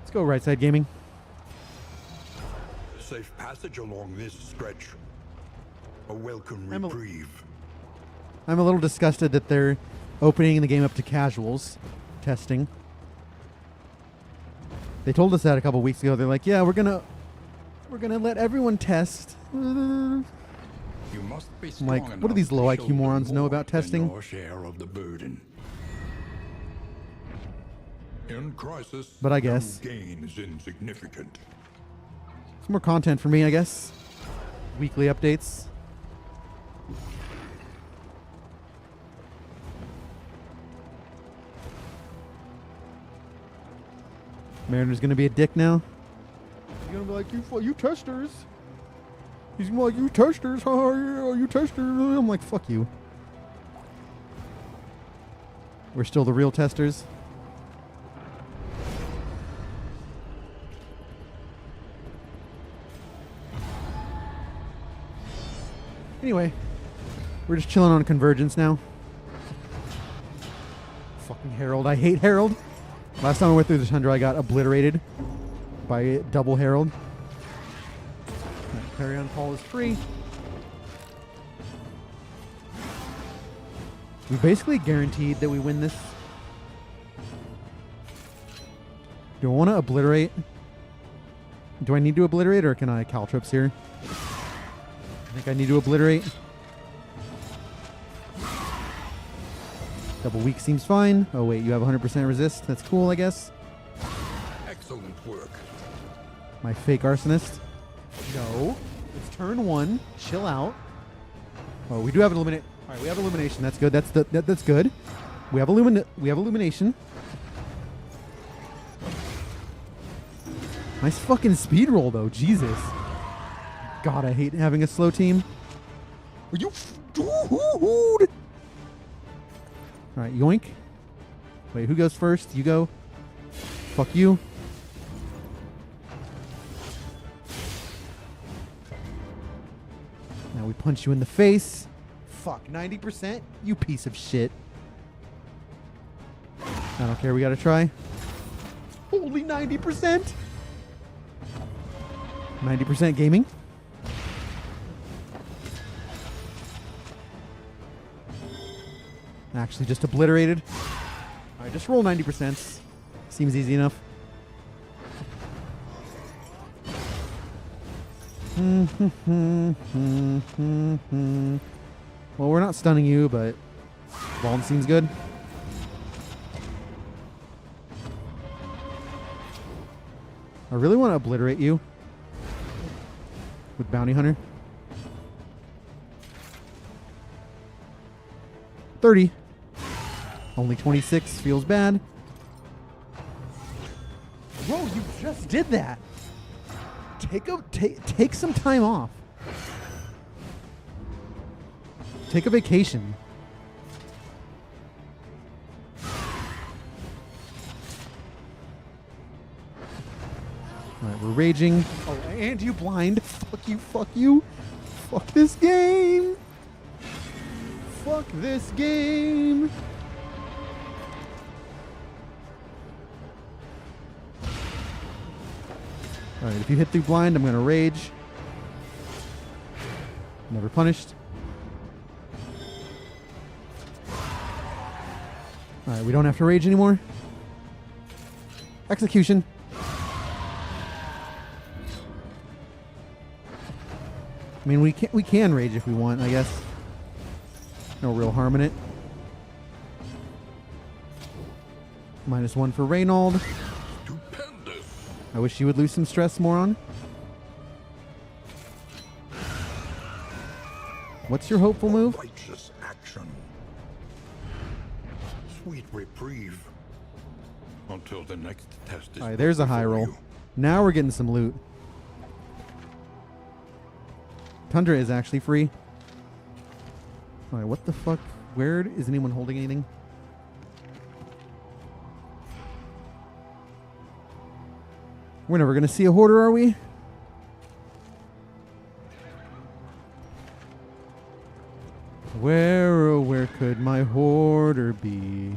Let's go right side gaming. Safe passage along this stretch. A welcome I'm a- reprieve. I'm a little disgusted that they're opening the game up to casuals testing. They told us that a couple weeks ago. They're like, yeah, we're gonna let everyone test. You must be strong like, what do enough these to low IQ shoulder morons know more about than testing? your share of the burden. In crisis, But I guess. no gain is insignificant. Some more content for me, I guess. Weekly updates. Mariner's gonna be a dick now. He's gonna be like, you testers. He's gonna be like, you testers, huh? You testers. I'm like, fuck you. We're still the real testers. Anyway, we're just chilling on Convergence now. Fucking Herald. I hate Herald. Last time I went through the Tundra, I got obliterated by double Herald. Right, Carry on Call is free. We basically guaranteed that we win this. Do I want to obliterate? Do I need to obliterate, or can I caltrops here? I think I need to obliterate. Double weak seems fine. Oh wait, you have 100% resist. That's cool, I guess. Excellent work. My fake arsonist. No. It's turn 1. Chill out. Oh, we do have an eliminate. All right, we have illumination. That's good. That's good. We have illumination. Nice fucking speed roll though. Jesus. God, I hate having a slow team. Are you dude? All right, yoink. Wait, who goes first? You go. Fuck you. Now we punch you in the face. Fuck, 90%? You piece of shit. I don't care, we gotta try. Holy 90%! 90% gaming. Actually just obliterated. Alright, just roll 90%. Seems easy enough. Well, we're not stunning you, but Bald seems good. I really want to obliterate you with Bounty Hunter. 30. Only 26 feels bad. Whoa, you just did that. Take some time off. Take a vacation. Alright, we're raging. Oh, and you blind. Fuck you, fuck you. Fuck this game. Fuck this game. Alright, if you hit through blind, I'm gonna rage. Never punished. Alright, we don't have to rage anymore. Execution. I mean, we can rage if we want, I guess. No real harm in it. -1 for Reynold. Stupendous. I wish you would lose some stress, moron. What's your hopeful move? Righteous action. Sweet reprieve. Until the next test is. Alright, there's a high roll. Now we're getting some loot. Tundra is actually free. Alright, what the fuck? Where is anyone holding anything? We're never gonna see a hoarder, are we? Where, oh, where could my hoarder be?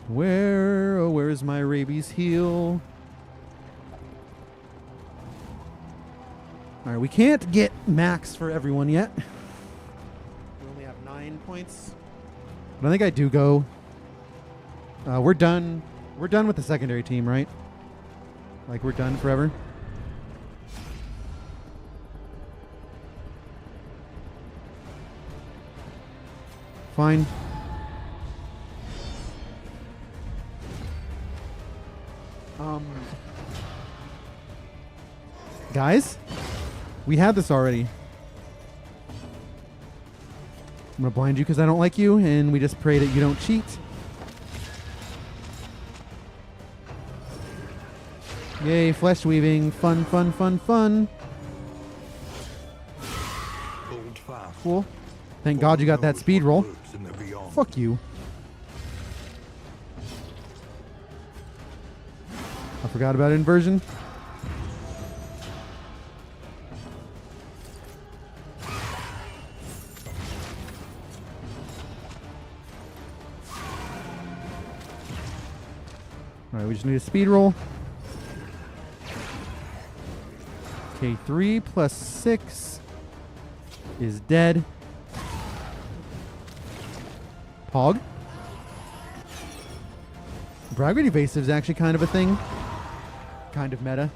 Where, oh, where's my rabies heal? Alright, we can't get max for everyone yet. We only have 9 points. But I think I do go. We're done. We're done with the secondary team, right? Like, we're done forever. Fine. Guys, we had this already. I'm gonna blind you because I don't like you, and we just pray that you don't cheat. Yay, flesh weaving. Fun, fun, fun, fun. Hold fast. Cool. Thank God you got that speed roll. Lurks in the beyond. Fuck you. I forgot about inversion. Alright, we just need a speed roll. Okay, 3 plus 6 is dead. Pog. Braggart evasive is actually kind of a thing. Kind of meta.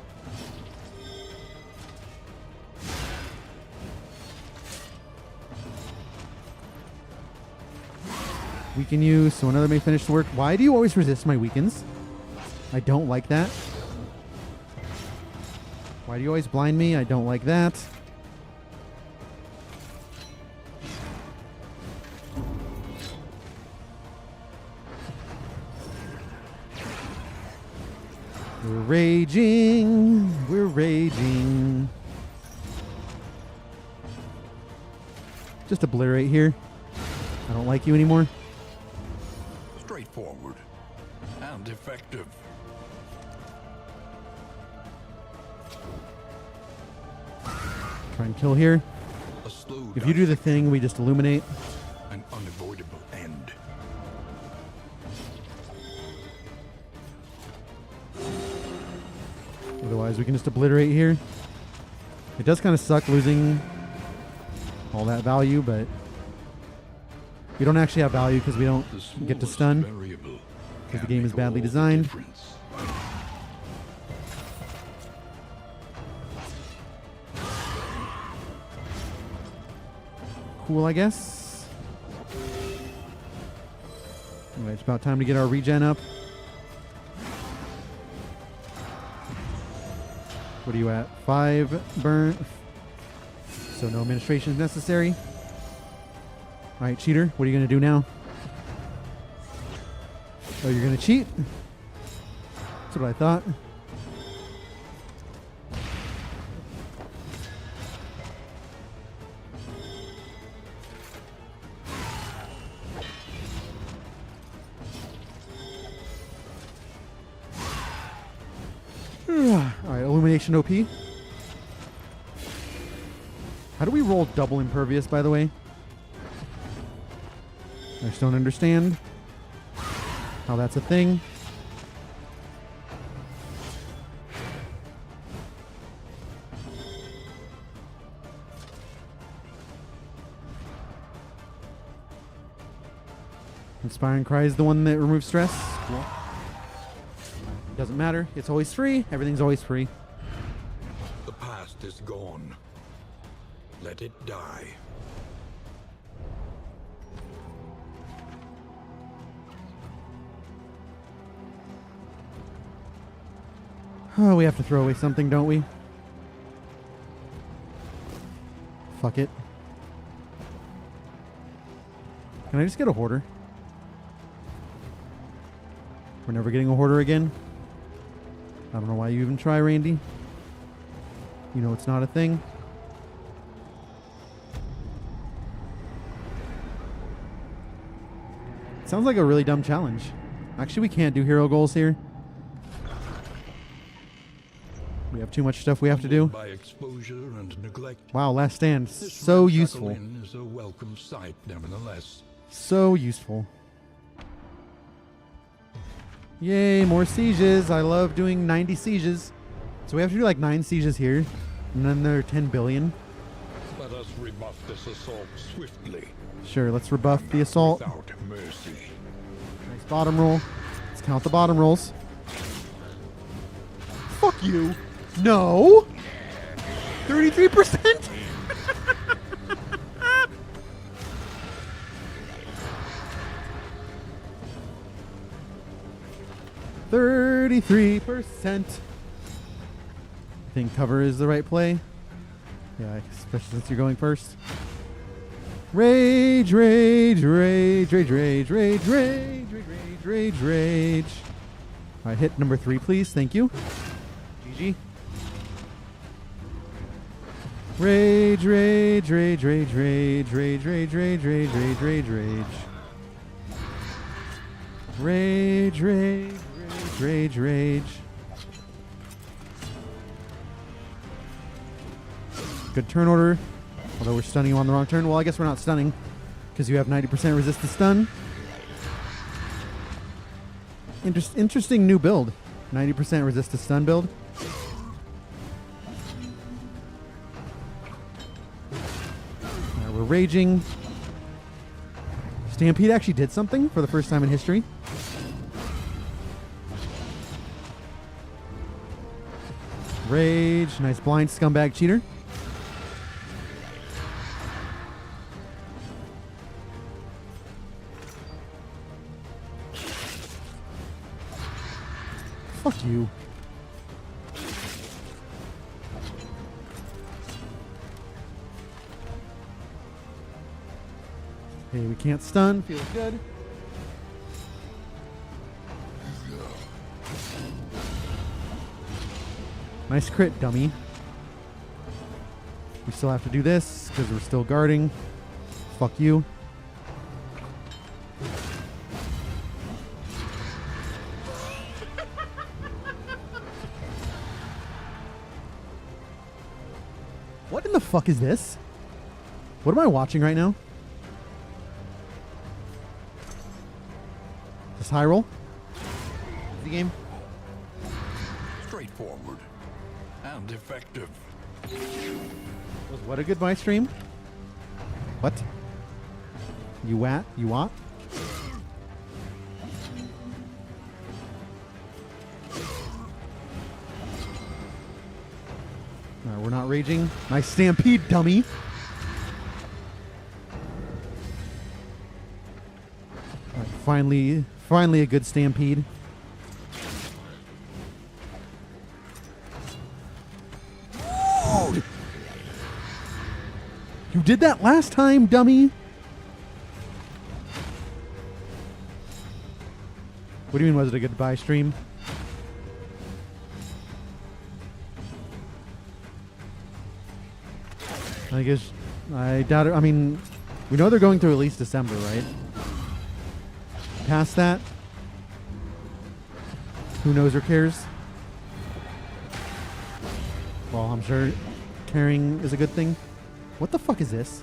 Weaken you, so another may finish the work. Why do you always resist my weakens? I don't like that. Why do you always blind me? I don't like that. We're raging. We're raging. Just obliterate here. I don't like you anymore. Straightforward and effective. Try and kill here. A slow If you do the thing, we just illuminate. an unavoidable end. Otherwise, we can just obliterate here. It does kind of suck losing all that value, but we don't actually have value because we don't The get to smallest stun. variable Because the can game is make badly all the designed. difference. Cool, I guess. Anyway, it's about time to get our regen up. What are you at? 5 burn. So no administration is necessary. Alright, cheater, what are you going to do now? Oh, you're going to cheat? That's what I thought. Alright, Illumination OP. How do we roll double impervious, by the way? I just don't understand how that's a thing. Inspiring Cry is the one that removes stress. Cool. Doesn't matter. It's always free. Everything's always free. The past is gone. Let it die. Oh, we have to throw away something, don't we? Fuck it. Can I just get a hoarder? We're never getting a hoarder again. I don't know why you even try, Randy. You know it's not a thing. Sounds like a really dumb challenge. Actually, we can't do hero goals here. We have too much stuff we have to do. By exposure and neglect. Wow, last stand. This So red useful. chuckle-in is a welcome sight, nevertheless. So useful. Yay, more sieges. I love doing 90 sieges. So we have to do like 9 sieges here. And then there are 10 billion. Let us rebuff this assault swiftly. Sure, let's rebuff the assault. Without mercy. Nice bottom roll. Let's count the bottom rolls. Fuck you. No. 33%. %. I think cover is the right play. Yeah, especially since you're going first. Rage, rage, rage, rage, rage, rage, rage, rage, rage, rage, rage. All right, hit number 3, please. Thank you. GG. Rage, rage, rage, rage, rage, rage, rage, rage, rage, rage, rage, rage. Rage, rage, rage, rage, rage. Good turn order. Although we're stunning you on the wrong turn. Well, I guess we're not stunning because you have 90% resist to stun. Interesting new build. 90% resist to stun build. Alright, we're raging. Stampede actually did something for the first time in history. Rage. Nice blind scumbag cheater. Fuck you. Hey, we can't stun. Feels good. Nice crit, dummy. We still have to do this because we're still guarding. Fuck you. What in the fuck is this? What am I watching right now? This high roll? The game? Straightforward and effective. Was what a goodbye stream? What? You what? You what? Alright, we're not raging. Nice stampede, dummy. Alright, finally a good stampede. You did that last time, dummy. What do you mean, was it a goodbye stream? I guess I doubt it. I mean, we know they're going through at least December, right? Past that, who knows or cares? Well, I'm sure caring is a good thing. What the fuck is this?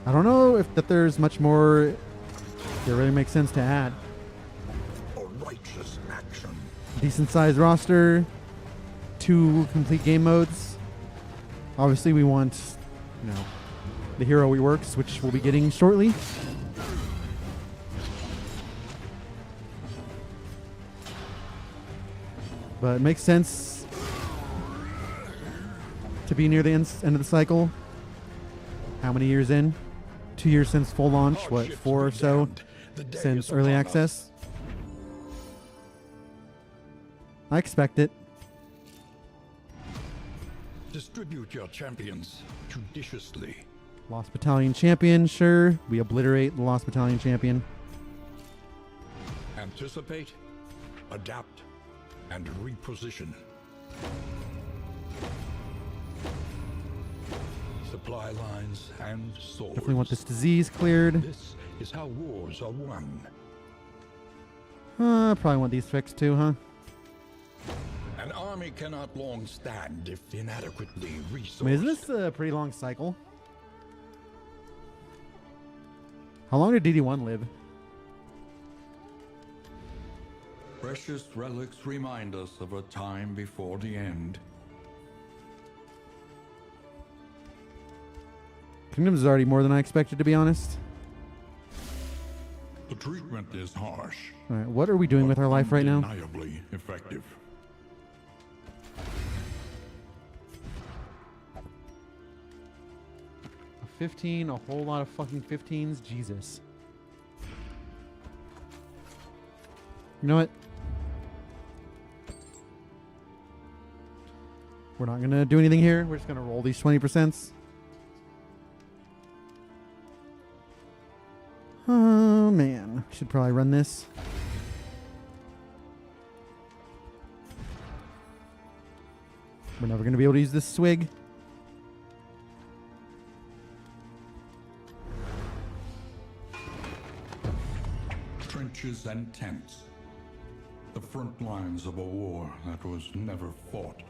I don't know if that there's much more that really makes sense to add. A righteous action. Decent sized roster, 2 complete game modes. Obviously we want, you know, the hero reworks, which we'll be getting shortly. But it makes sense to be near the end of the cycle. How many years in? 2 years since full launch. What, 4 or so since early access? I expect it. Distribute your champions judiciously. Lost Battalion champion, sure. We obliterate the Lost Battalion champion. Anticipate, adapt, and reposition. Supply lines and swords. Definitely want this disease cleared. This is how wars are won. Probably want these fixed too, huh? An army cannot long stand if inadequately resourced. I mean, isn't this a pretty long cycle? How long did DD1 live? Precious relics remind us of a time before the end. Kingdoms is already more than I expected, to be honest. The treatment is harsh. Alright, what are we doing with our life right now? Undeniably effective. A 15, a whole lot of fucking 15s. Jesus. You know what? We're not gonna do anything here. We're just gonna roll these 20%. Oh man, should probably run this. We're never gonna be able to use this swig. Trenches and tents. The front lines of a war that was never fought.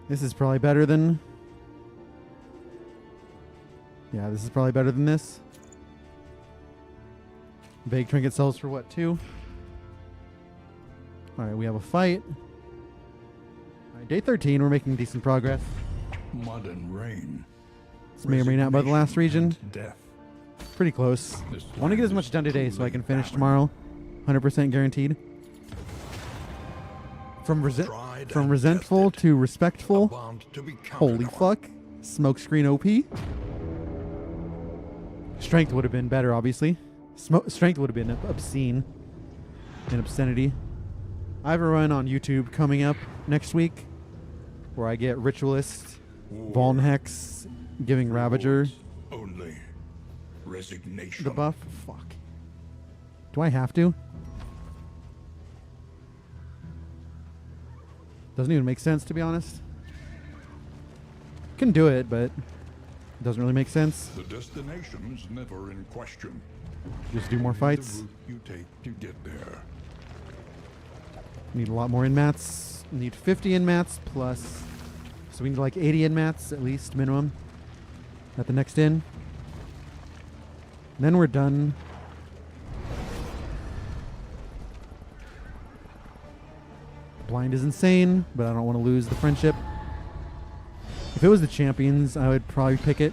This is probably better than... Yeah, this is probably better than this. Vague trinket sells for what, 2? Alright, we have a fight. Alright, day 13, we're making decent progress. Mud and rain. This may or may not be the last region. And death. Pretty close. I want to get as much done today so I can finish tomorrow. 100% guaranteed. From resentful to respectful. Holy fuck. Smokescreen OP. Strength would have been better, obviously. Strength would have been obscene. And obscenity. I have a run on YouTube coming up next week where I get Ritualist, Volnhex, giving Ravager Only resignation. the buff. Fuck. Do I have to? Doesn't even make sense, to be honest. Can do it, but it doesn't really make sense. The destination's never in question. Just do more fights. The route you take to get there. Need a lot more inmats. Need 50 inmats plus. So we need like 80 inmats at least, minimum. At the next inn. And then we're done. Blind is insane, but I don't want to lose the friendship. If it was the champions, I would probably pick it.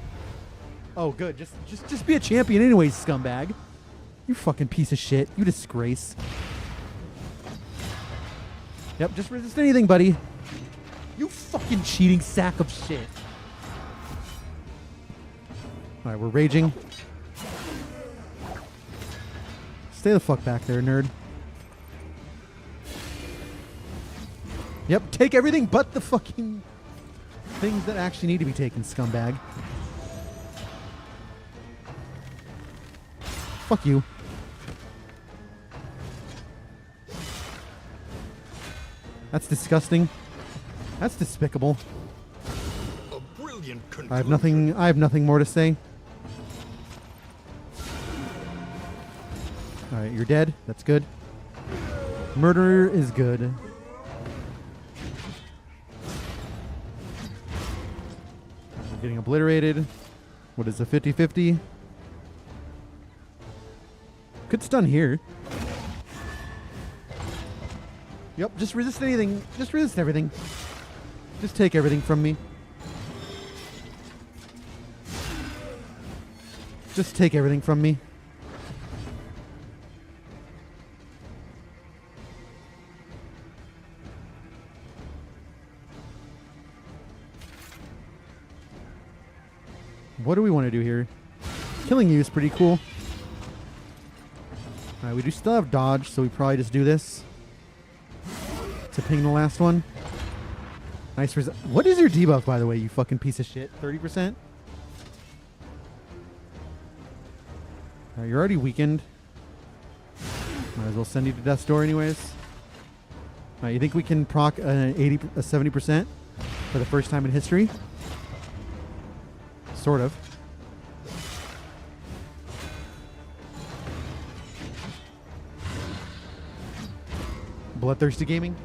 Oh, good. Just be a champion anyways, scumbag. You fucking piece of shit. You disgrace. Yep, just resist anything, buddy. You fucking cheating sack of shit. Alright, we're raging. Stay the fuck back there, nerd. Yep, take everything but the fucking things that actually need to be taken, scumbag. Fuck you. That's disgusting. That's despicable. A brilliant I have nothing more to say. Alright, you're dead. That's good. Murderer is good. We're getting obliterated. What is a 50-50? Could stun here. Yep, just resist anything. Just resist everything. Just take everything from me. Just take everything from me. What do we want to do here? Killing you is pretty cool. Alright, we do still have dodge, so we probably just do this. To ping the last one. Nice what is your debuff, by the way, you fucking piece of shit? 30%? Alright, you're already weakened. Might as well send you to death's door anyways. Alright, you think we can proc a 70% for the first time in history? Sort of. Bloodthirsty gaming.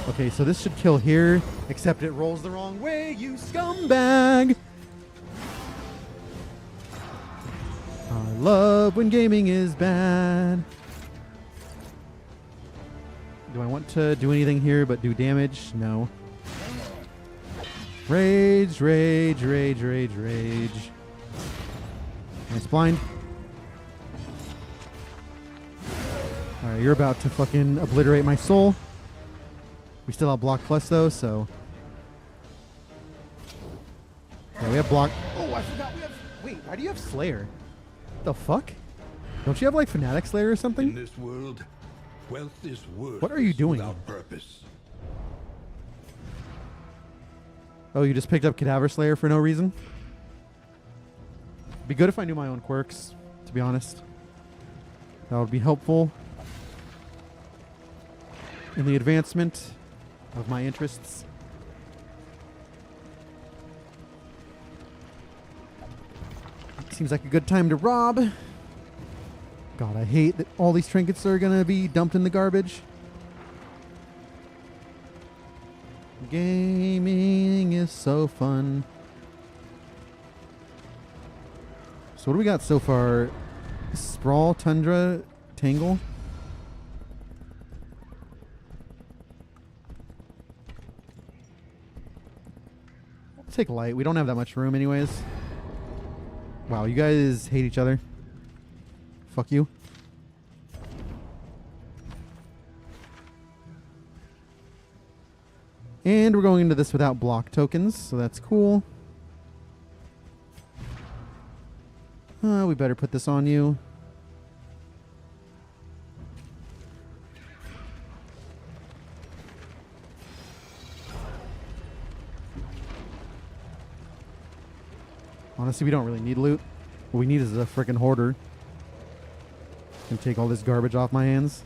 Okay, so this should kill here, except it rolls the wrong way, you scumbag! I love when gaming is bad. Do I want to do anything here but do damage? No. Rage, rage, rage, rage, rage. Nice blind. Alright, you're about to fucking obliterate my soul. We still have block plus though, so. Yeah, we have block. Oh, I forgot we have. Wait, why do you have Slayer? The fuck? Don't you have like Fanatic Slayer or something? In this world, wealth is worth. What are you doing? Without purpose. Oh, you just picked up Cadaver Slayer for no reason? Be good if I knew my own quirks, to be honest. That would be helpful in the advancement of my interests. Seems like a good time to rob. God, I hate that all these trinkets are gonna be dumped in the garbage. Gaming is so fun. So what do we got so far? Sprawl, Tundra, Tangle. I'll take light. We don't have that much room anyways. Wow, you guys hate each other. Fuck you. And we're going into this without block tokens, so that's cool. We better put this on you. Honestly, we don't really need loot. What we need is a freaking hoarder. Can take all this garbage off my hands.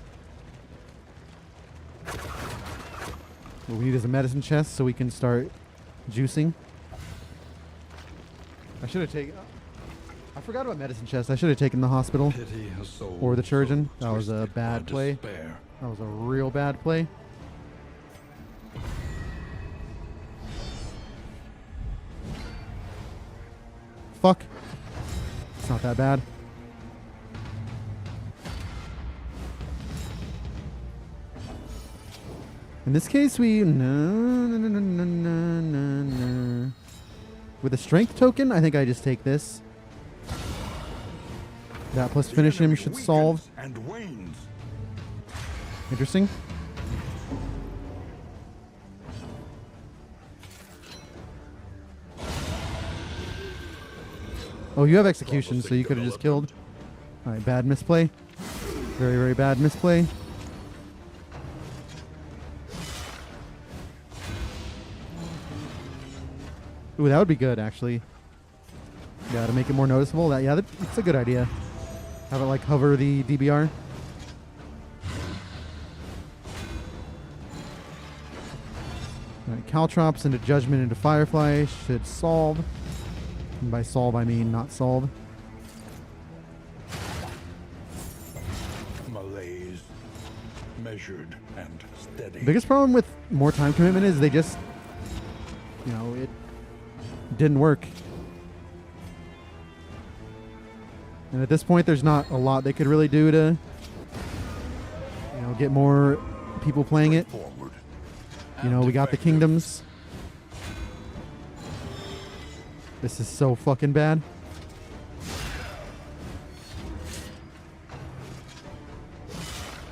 What we need is a medicine chest so we can start juicing. I should have taken... I forgot about medicine chest. I should have taken the hospital. Pity a soul Or the Trojan. so That was a twisted by bad play. despair. That was a real bad play. Fuck. It's not that bad. In this case, we... No. With a strength token, I think I just take this. That plus The finish him enemy should weakens solve. and wanes. Interesting. Oh, you have execution, so you could have just killed. Alright, bad misplay. Very, very bad misplay. Ooh, that would be good, actually. Yeah, to make it more noticeable. That's a good idea. Have it like hover the DBR. Alright, Caltrops into Judgment into Firefly should solve. And by solve, I mean not solve. Malaise, measured and steady. The biggest problem with more time commitment is they just, you know, it didn't work. And at this point, there's not a lot they could really do to, you know, get more people playing it. Forward. You know, we got the kingdoms. This is so fucking bad.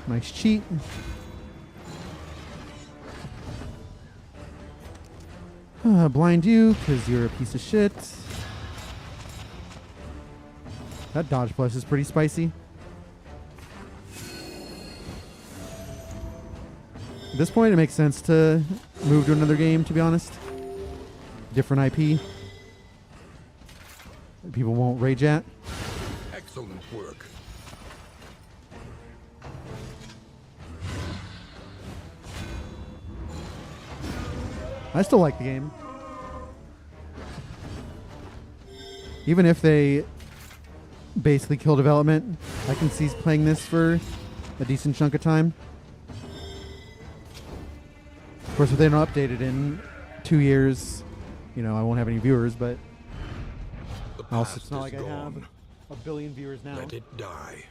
Nice cheat. Blind you, because you're a piece of shit. That dodge plus is pretty spicy. At this point, it makes sense to move to another game, to be honest. Different IP. That people won't rage at. Excellent work. I still like the game. Even if they basically kill development, I can see playing this for a decent chunk of time. Of course, if they don't update it in 2 years, you know, I won't have any viewers, but The also, past it's not is like I have gone. a billion viewers now. Let it die.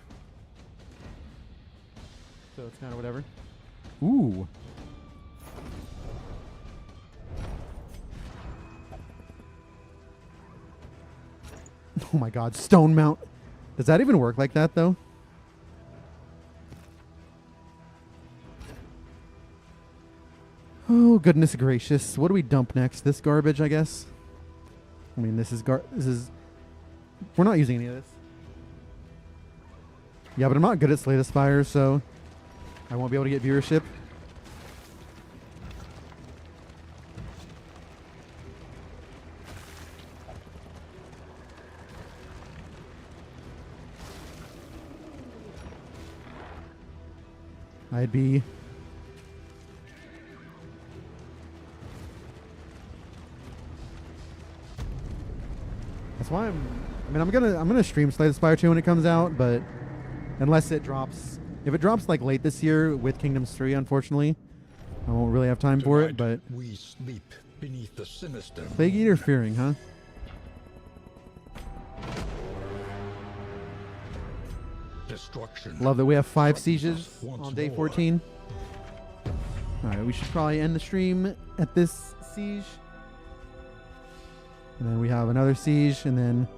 So it's kind of whatever. Ooh. Oh my god, stone mount. Does that even work like that, though? Oh, goodness gracious. What do we dump next? This garbage, I guess? I mean, this is we're not using any of this. Yeah, but I'm not good at Slay the Spire, so I won't be able to get viewership. I'd be... That's why I'm gonna stream Slay the Spire 2 when it comes out, but Unless it drops. If it drops like late this year with Kingdoms 3, unfortunately, I won't really have time for it, but we sleep beneath the sinister. Plague Eater Fearing, huh? Destruction. Love that we have 5 sieges Once on day more. 14. Alright, we should probably end the stream at this siege. And then we have another siege, and then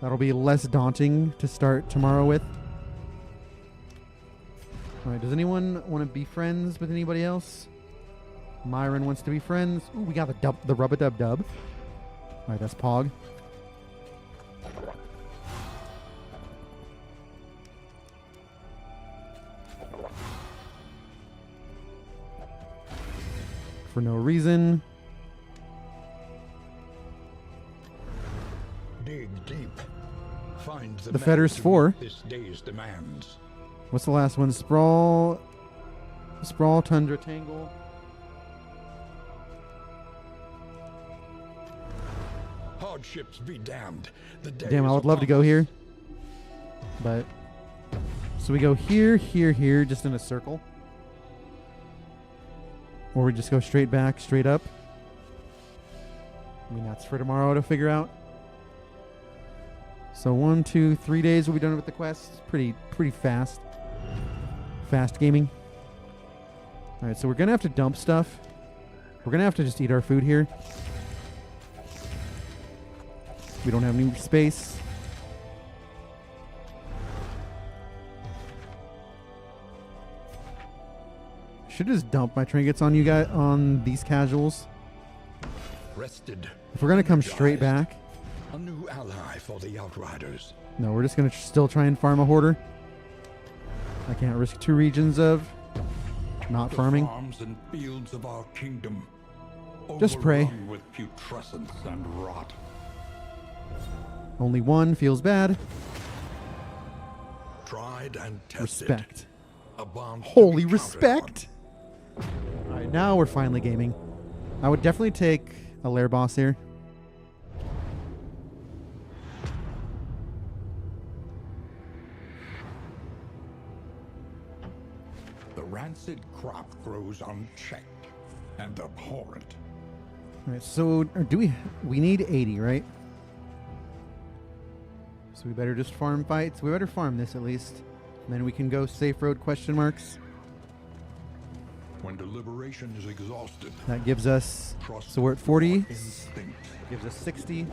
that'll be less daunting to start tomorrow with. Alright, does anyone want to be friends with anybody else? Myron wants to be friends. Ooh, we got the rub-a-dub-dub. Alright, that's Pog. For no reason. Dig deep. Find The Fetter's 4. This day's demands. What's the last one? Sprawl, Tundra, Tangle. Hardships be damned. The day Damn, I is would love to upon go us. here. But, so we go here, here, here, just in a circle. Or we just go straight back, straight up. I mean, that's for tomorrow to figure out. So 1, 2, 3 days we'll be done with the quest. Pretty fast. Fast gaming. Alright, so we're going to have to dump stuff. We're going to have to just eat our food here. We don't have any space. Should just dump my trinkets on you guys, on these casuals. Rested. If we're going to come straight back. A new ally for the Outriders. No, we're just going to still try and farm a hoarder. I can't risk 2 regions of not farming. The farms and fields of our kingdom. Just pray. Overrun with putrescence and rot. Only 1 feels bad. Tried and tested. Respect. A bomb to Holy be counted respect. Alright, now we're finally gaming. I would definitely take a lair boss here. on. The rancid crop grows unchecked and abhorrent. Alright, so do we need 80, right? So we better just farm fights. We better farm this at least. And then we can go safe road question marks. When deliberation is exhausted, That gives us, trust so we're at 40. instinct. Gives us 60.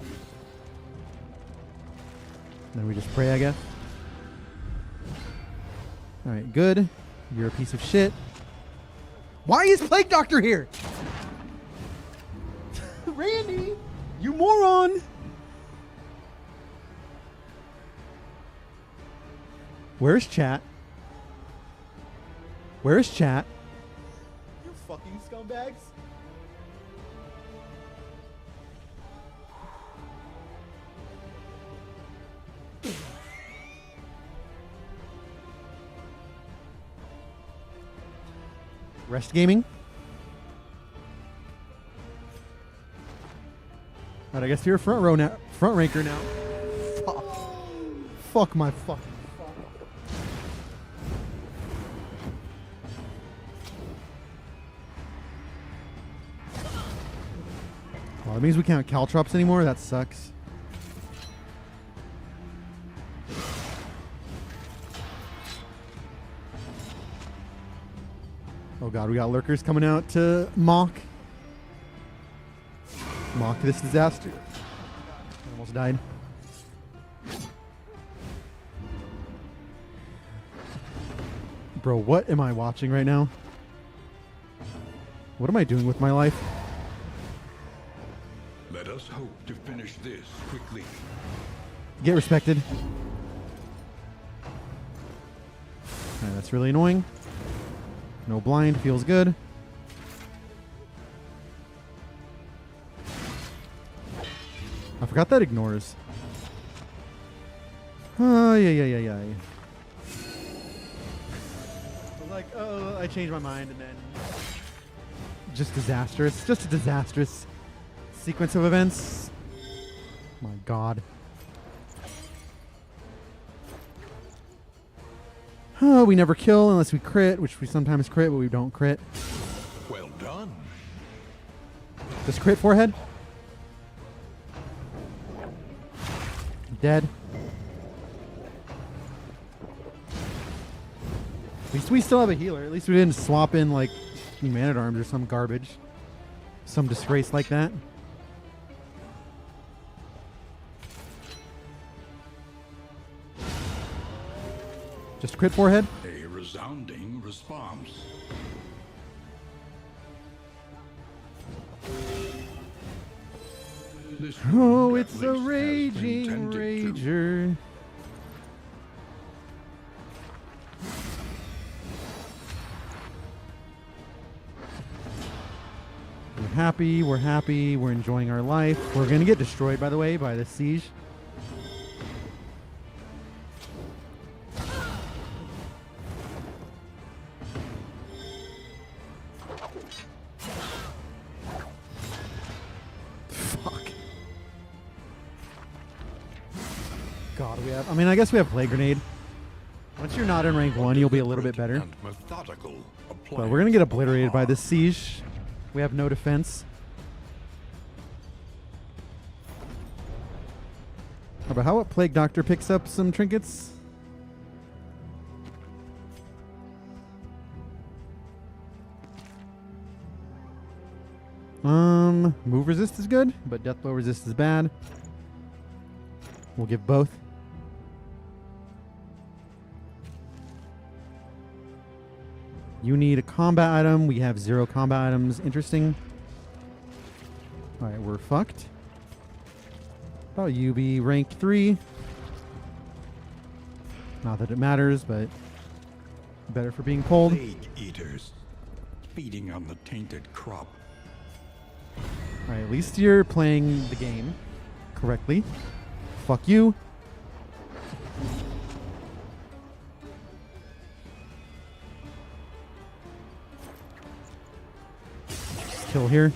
Then we just pray, I guess. Alright, good. You're a piece of shit. Why is Plague Doctor here? Randy, you moron! Where's chat? Where's chat? You fucking scumbags. Rest gaming. Alright, I guess you're a front ranker now. Fuck. Fuck my fucking fuck. Well, that means we can't caltrops anymore. That sucks. Oh god, we got lurkers coming out to mock this disaster. I almost died. Bro, what am I watching right now? What am I doing with my life? Let us hope to finish this quickly. Get respected. Alright, that's really annoying. No blind, feels good. I forgot that ignores. Oh, yeah. I was like, oh, I changed my mind, and then just disastrous. Just a disastrous sequence of events. My god. Oh, we never kill unless we crit, which we sometimes crit, but we don't crit. Well done. Just crit forehead. Dead. At least we still have a healer. At least we didn't swap in like Man-at-Arms or some garbage. Some disgrace like that. Just crit forehead. A resounding response. This Oh, wound, it's at a least, has raging been tended to. rager. We're happy, we're happy, we're enjoying our life. We're gonna get destroyed, by the way, by this siege. Fuck. God, we have. I mean, I guess we have Plague Grenade. Once you're not in rank 1, you'll be a little bit better. And methodical But we're gonna get obliterated by this siege. We have no defense. But how about Plague Doctor picks up some trinkets? Move resist is good, but death blow resist is bad. We'll give both. You need a combat item. We have 0 combat items. Interesting. Alright, we're fucked. How about you be rank 3? Not that it matters, but better for being pulled. Plague eaters, feeding on the tainted crop. Alright, at least you're playing the game correctly. Fuck you. Just kill here.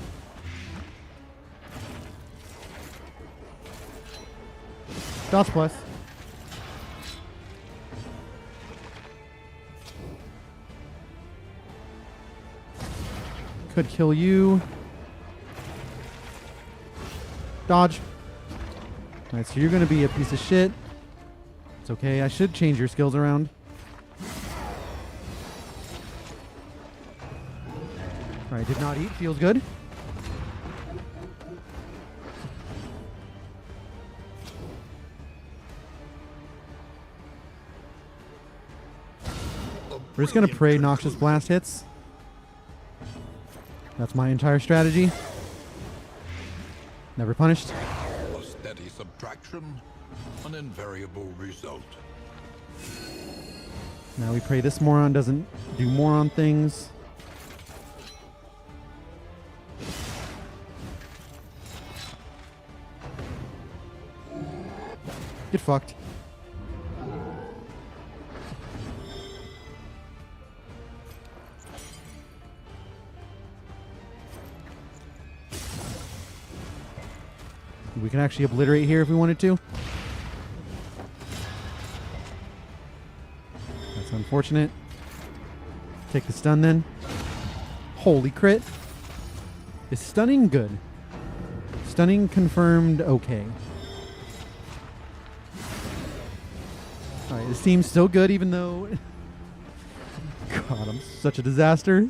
Dots plus. Could kill you. Dodge. Alright, so you're going to be a piece of shit. It's okay. I should change your skills around. Alright, did not eat. Feels good. We're just going to pray Noxious Blast hits. That's my entire strategy. Never punished. A steady subtraction, an invariable result. Now we pray this moron doesn't do moron things. Get fucked. We can actually obliterate here if we wanted to. That's unfortunate. Take the stun then. Holy crit. Is stunning good? Stunning confirmed okay. Alright, this team's still good even though... God, I'm such a disaster.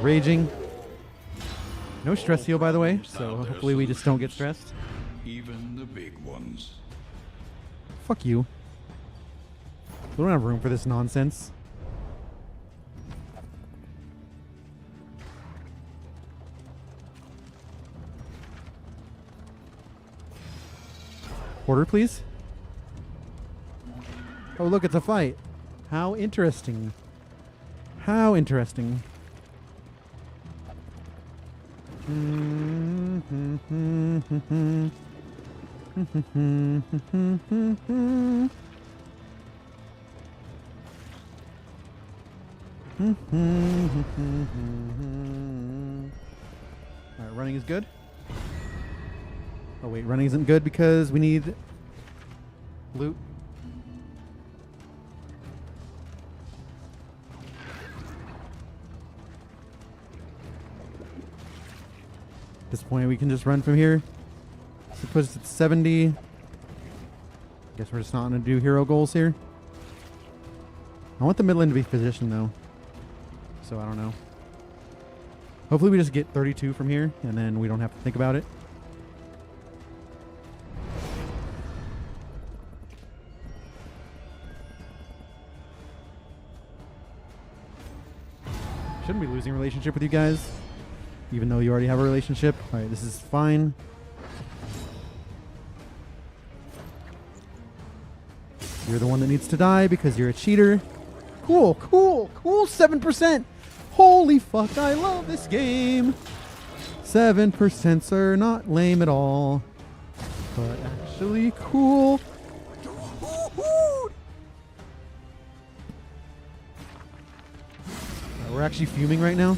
Raging. No stress heal, by the way, so hopefully we just don't get stressed. Even the big ones. Fuck you. We don't have room for this nonsense. Order, please. Oh, look, it's a fight. How interesting. How interesting. Alright, running is good. Oh wait, running isn't good because we need loot. At this point, we can just run from here. So it puts us at 70. Guess we're just not going to do hero goals here. I want the middle lane to be positioned though. So I don't know. Hopefully we just get 32 from here and then we don't have to think about it. Shouldn't be losing a relationship with you guys, even though you already have a relationship. All right, this is fine. You're the one that needs to die because you're a cheater. Cool, cool, cool. 7%. Holy fuck, I love this game. 7% are not lame at all, but actually cool. We're actually fuming right now.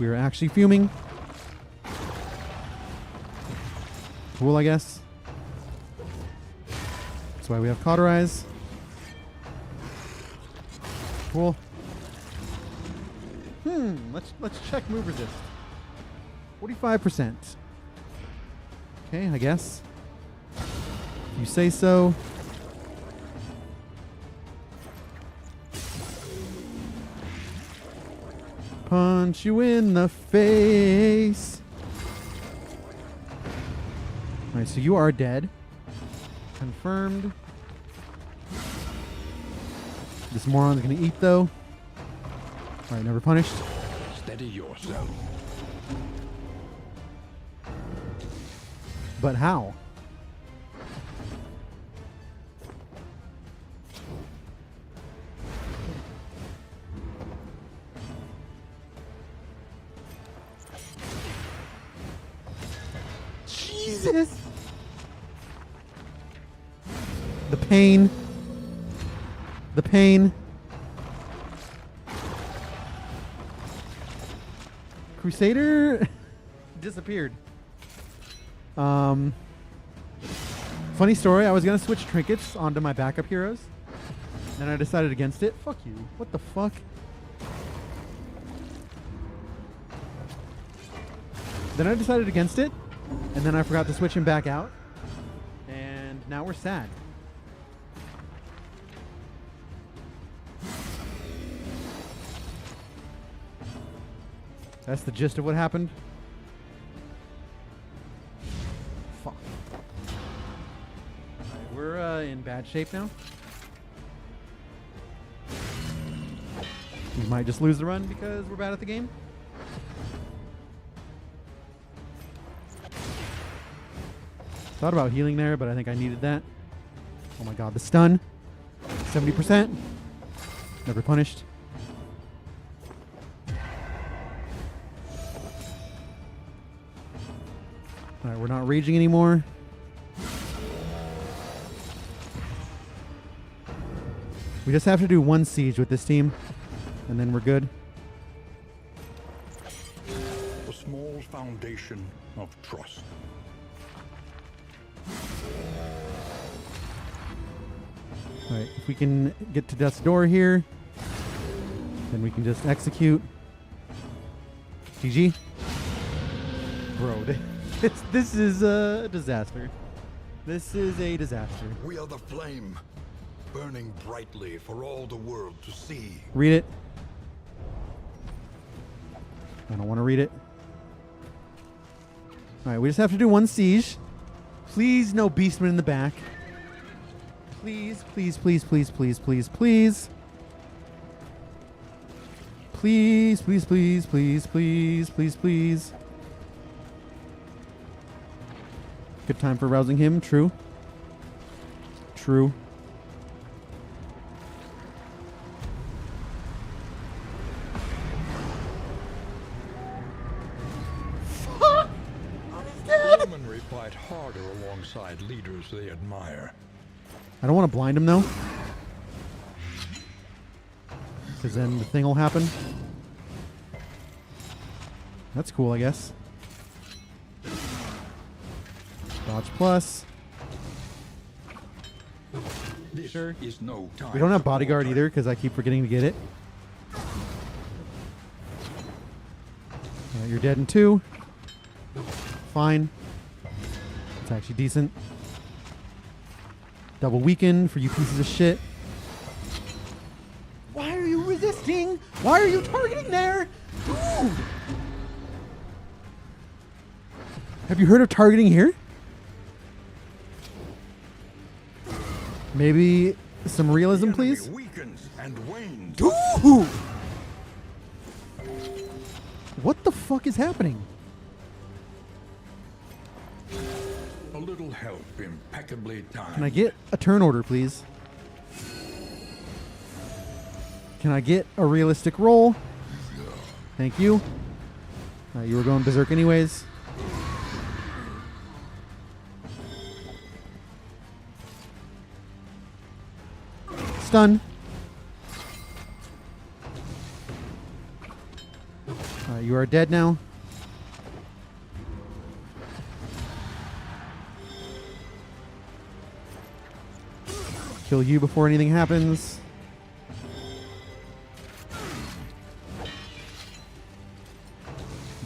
We're actually fuming. Cool, I guess. That's why we have cauterize. Cool. Let's check move resist. 45%. Okay, I guess. If you say so. Punch you in the face. Alright, so you are dead. Confirmed. This moron's gonna eat though. Alright, never punished. Steady yourself. But how? Jesus! The pain. The pain. Crusader disappeared. Funny story, I was gonna switch trinkets onto my backup heroes. Then I decided against it. Fuck you. What the fuck? Then I decided against it. And then I forgot to switch him back out. And now we're sad. That's the gist of what happened. Fuck. Alright, we're in bad shape now. We might just lose the run because we're bad at the game. Thought about healing there, but I think I needed that. Oh my god, the stun. 70%. Never punished. Alright, we're not raging anymore. We just have to do one siege with this team, and then we're good. A small foundation of trust. Alright, if we can get to death's door here, then we can just execute. GG. Bro, this is a disaster. This is a disaster. We are the flame, burning brightly for all the world to see. Read it. I don't want to read it. Alright, we just have to do one siege. Please, no beastmen in the back. Please, please, please, please, please, please, please. Please, please, please, please, please, please, please. Good time for rousing him. True. True. Yeomanry fight harder alongside leaders they admire. I don't want to blind him though, because then the thing will happen. That's cool, I guess. Dodge plus. This Sure. is no time We don't have for bodyguard water. either because I keep forgetting to get it. You're dead in 2. Fine. It's actually decent. Double weaken for you pieces of shit. Why are you resisting? Why are you targeting there? Dude! Have you heard of targeting here? Maybe some realism, The enemy please? weakens and wanes. Dude! What the fuck is happening? A little help impeccably timed. Can I get a turn order, please? Can I get a realistic roll? Thank you. You were going berserk anyways. Stun. You are dead now. Kill you before anything happens.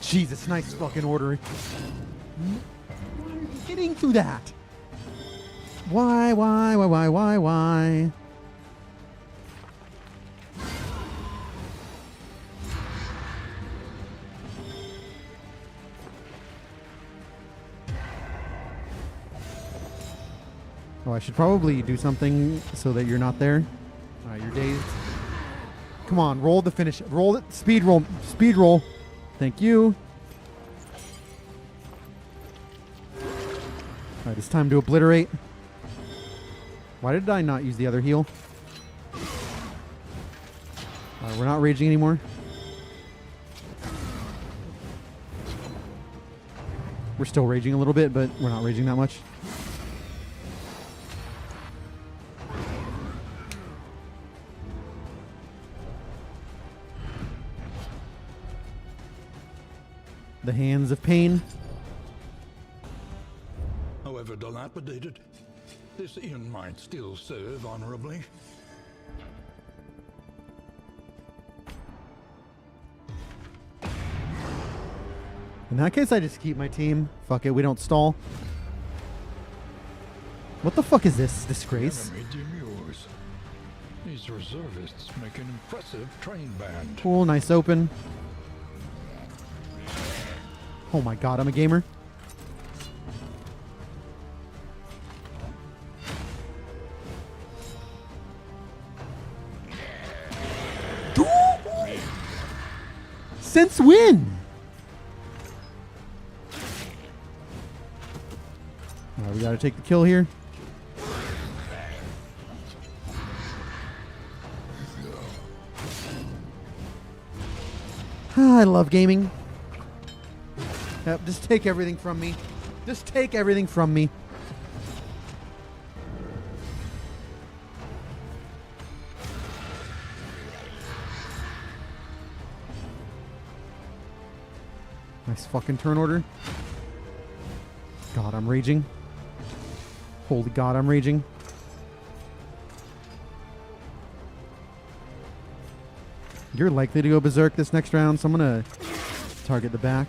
Jesus, nice fucking order. Why are you getting through that? Why? Oh, I should probably do something so that you're not there. Alright, you're dazed. Come on, roll the finish. Roll it. Speed roll. Speed roll. Thank you. Alright, it's time to obliterate. Why did I not use the other heal? Alright, we're not raging anymore. We're still raging a little bit, but we're not raging that much. The hands of pain. However dilapidated, this inn might still serve honorably. In that case, I just keep my team. Fuck it, we don't stall. What the fuck is this disgrace? Enemy demurs. These reservists make an impressive train band. Cool, nice open. Oh my god, I'm a gamer. Since when? Alright, we gotta take the kill here. I love gaming. Yep, just take everything from me. Just take everything from me. Nice fucking turn order. God, I'm raging. Holy God, I'm raging. You're likely to go berserk this next round, so I'm gonna target the back.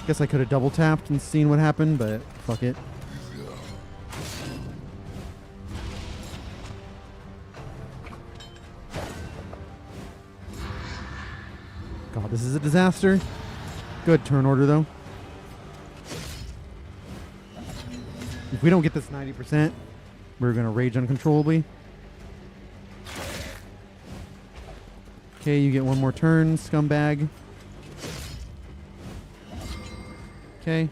Guess I could have double tapped and seen what happened, but fuck it. God, this is a disaster. Good turn order, though. If we don't get this 90%, we're going to rage uncontrollably. Okay, you get one more turn, scumbag. Okay.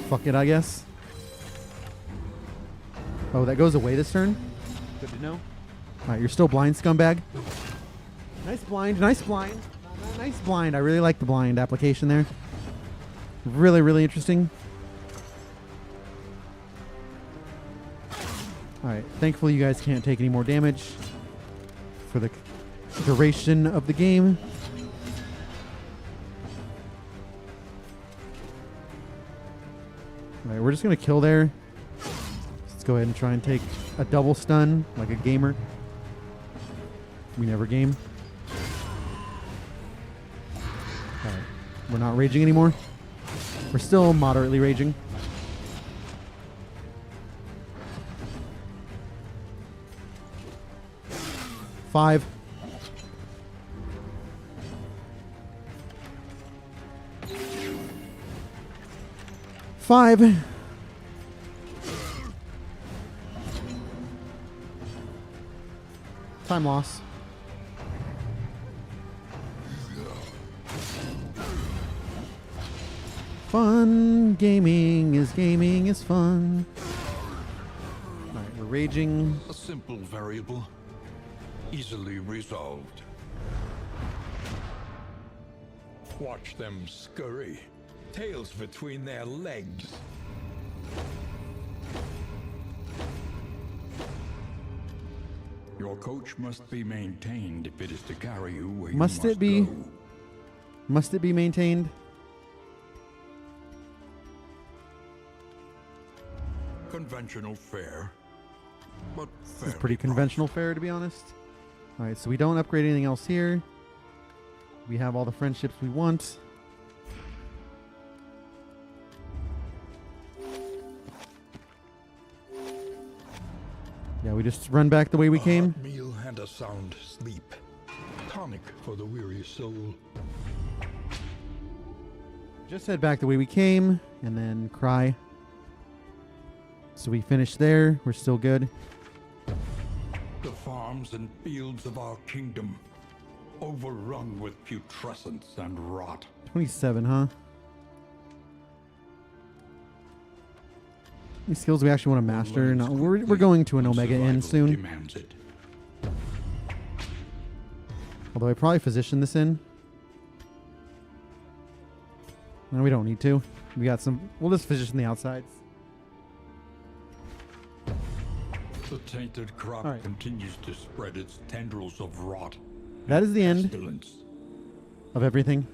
Fuck it, I guess. Oh, that goes away this turn? Good to know. Alright, you're still blind, scumbag. Nice blind, nice blind. Not Nice blind. I really like the blind application there. Really, really interesting. Alright, thankfully you guys can't take any more damage for the duration of the game. Alright, we're just going to kill there. Let's go ahead and try and take a double stun like a gamer. We never game. Alright, we're not raging anymore. We're still moderately raging. Five. Five. Time loss. Fun gaming is fun. Alright, we're raging. A simple variable, easily resolved. Watch them scurry, tails between their legs. Your coach must be maintained if it is to carry you where Must you it be? go. Must it be maintained? Conventional fare, but This is pretty conventional fare, to be honest. Alright, so we don't upgrade anything else here. We have all the friendships we want. Yeah, we just run back the way we A came. hot meal and a sound sleep. Tonic for the weary soul. Just head back the way we came, and then cry. So we finished there. We're still good. The farms and fields of our kingdom, overrun with putrescence and rot. 27, huh? Any skills we actually want to master? No, we're going to an Omega Inn soon. Demands it. Although I probably physician this in. No, we don't need to. We got some. We'll just physician the outsides. The tainted crop All right. continues to spread its tendrils of rot. That is the end Pestilence. of everything.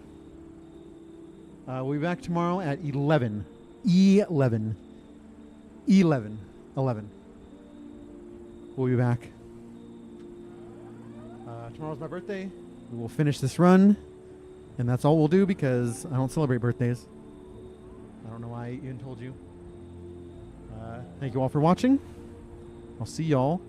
We'll be back tomorrow at 11. 11. 11. 11. We'll be back. Tomorrow's my birthday. We will finish this run. And that's all we'll do because I don't celebrate birthdays. I don't know why I even told you. Thank you all for watching. I'll see y'all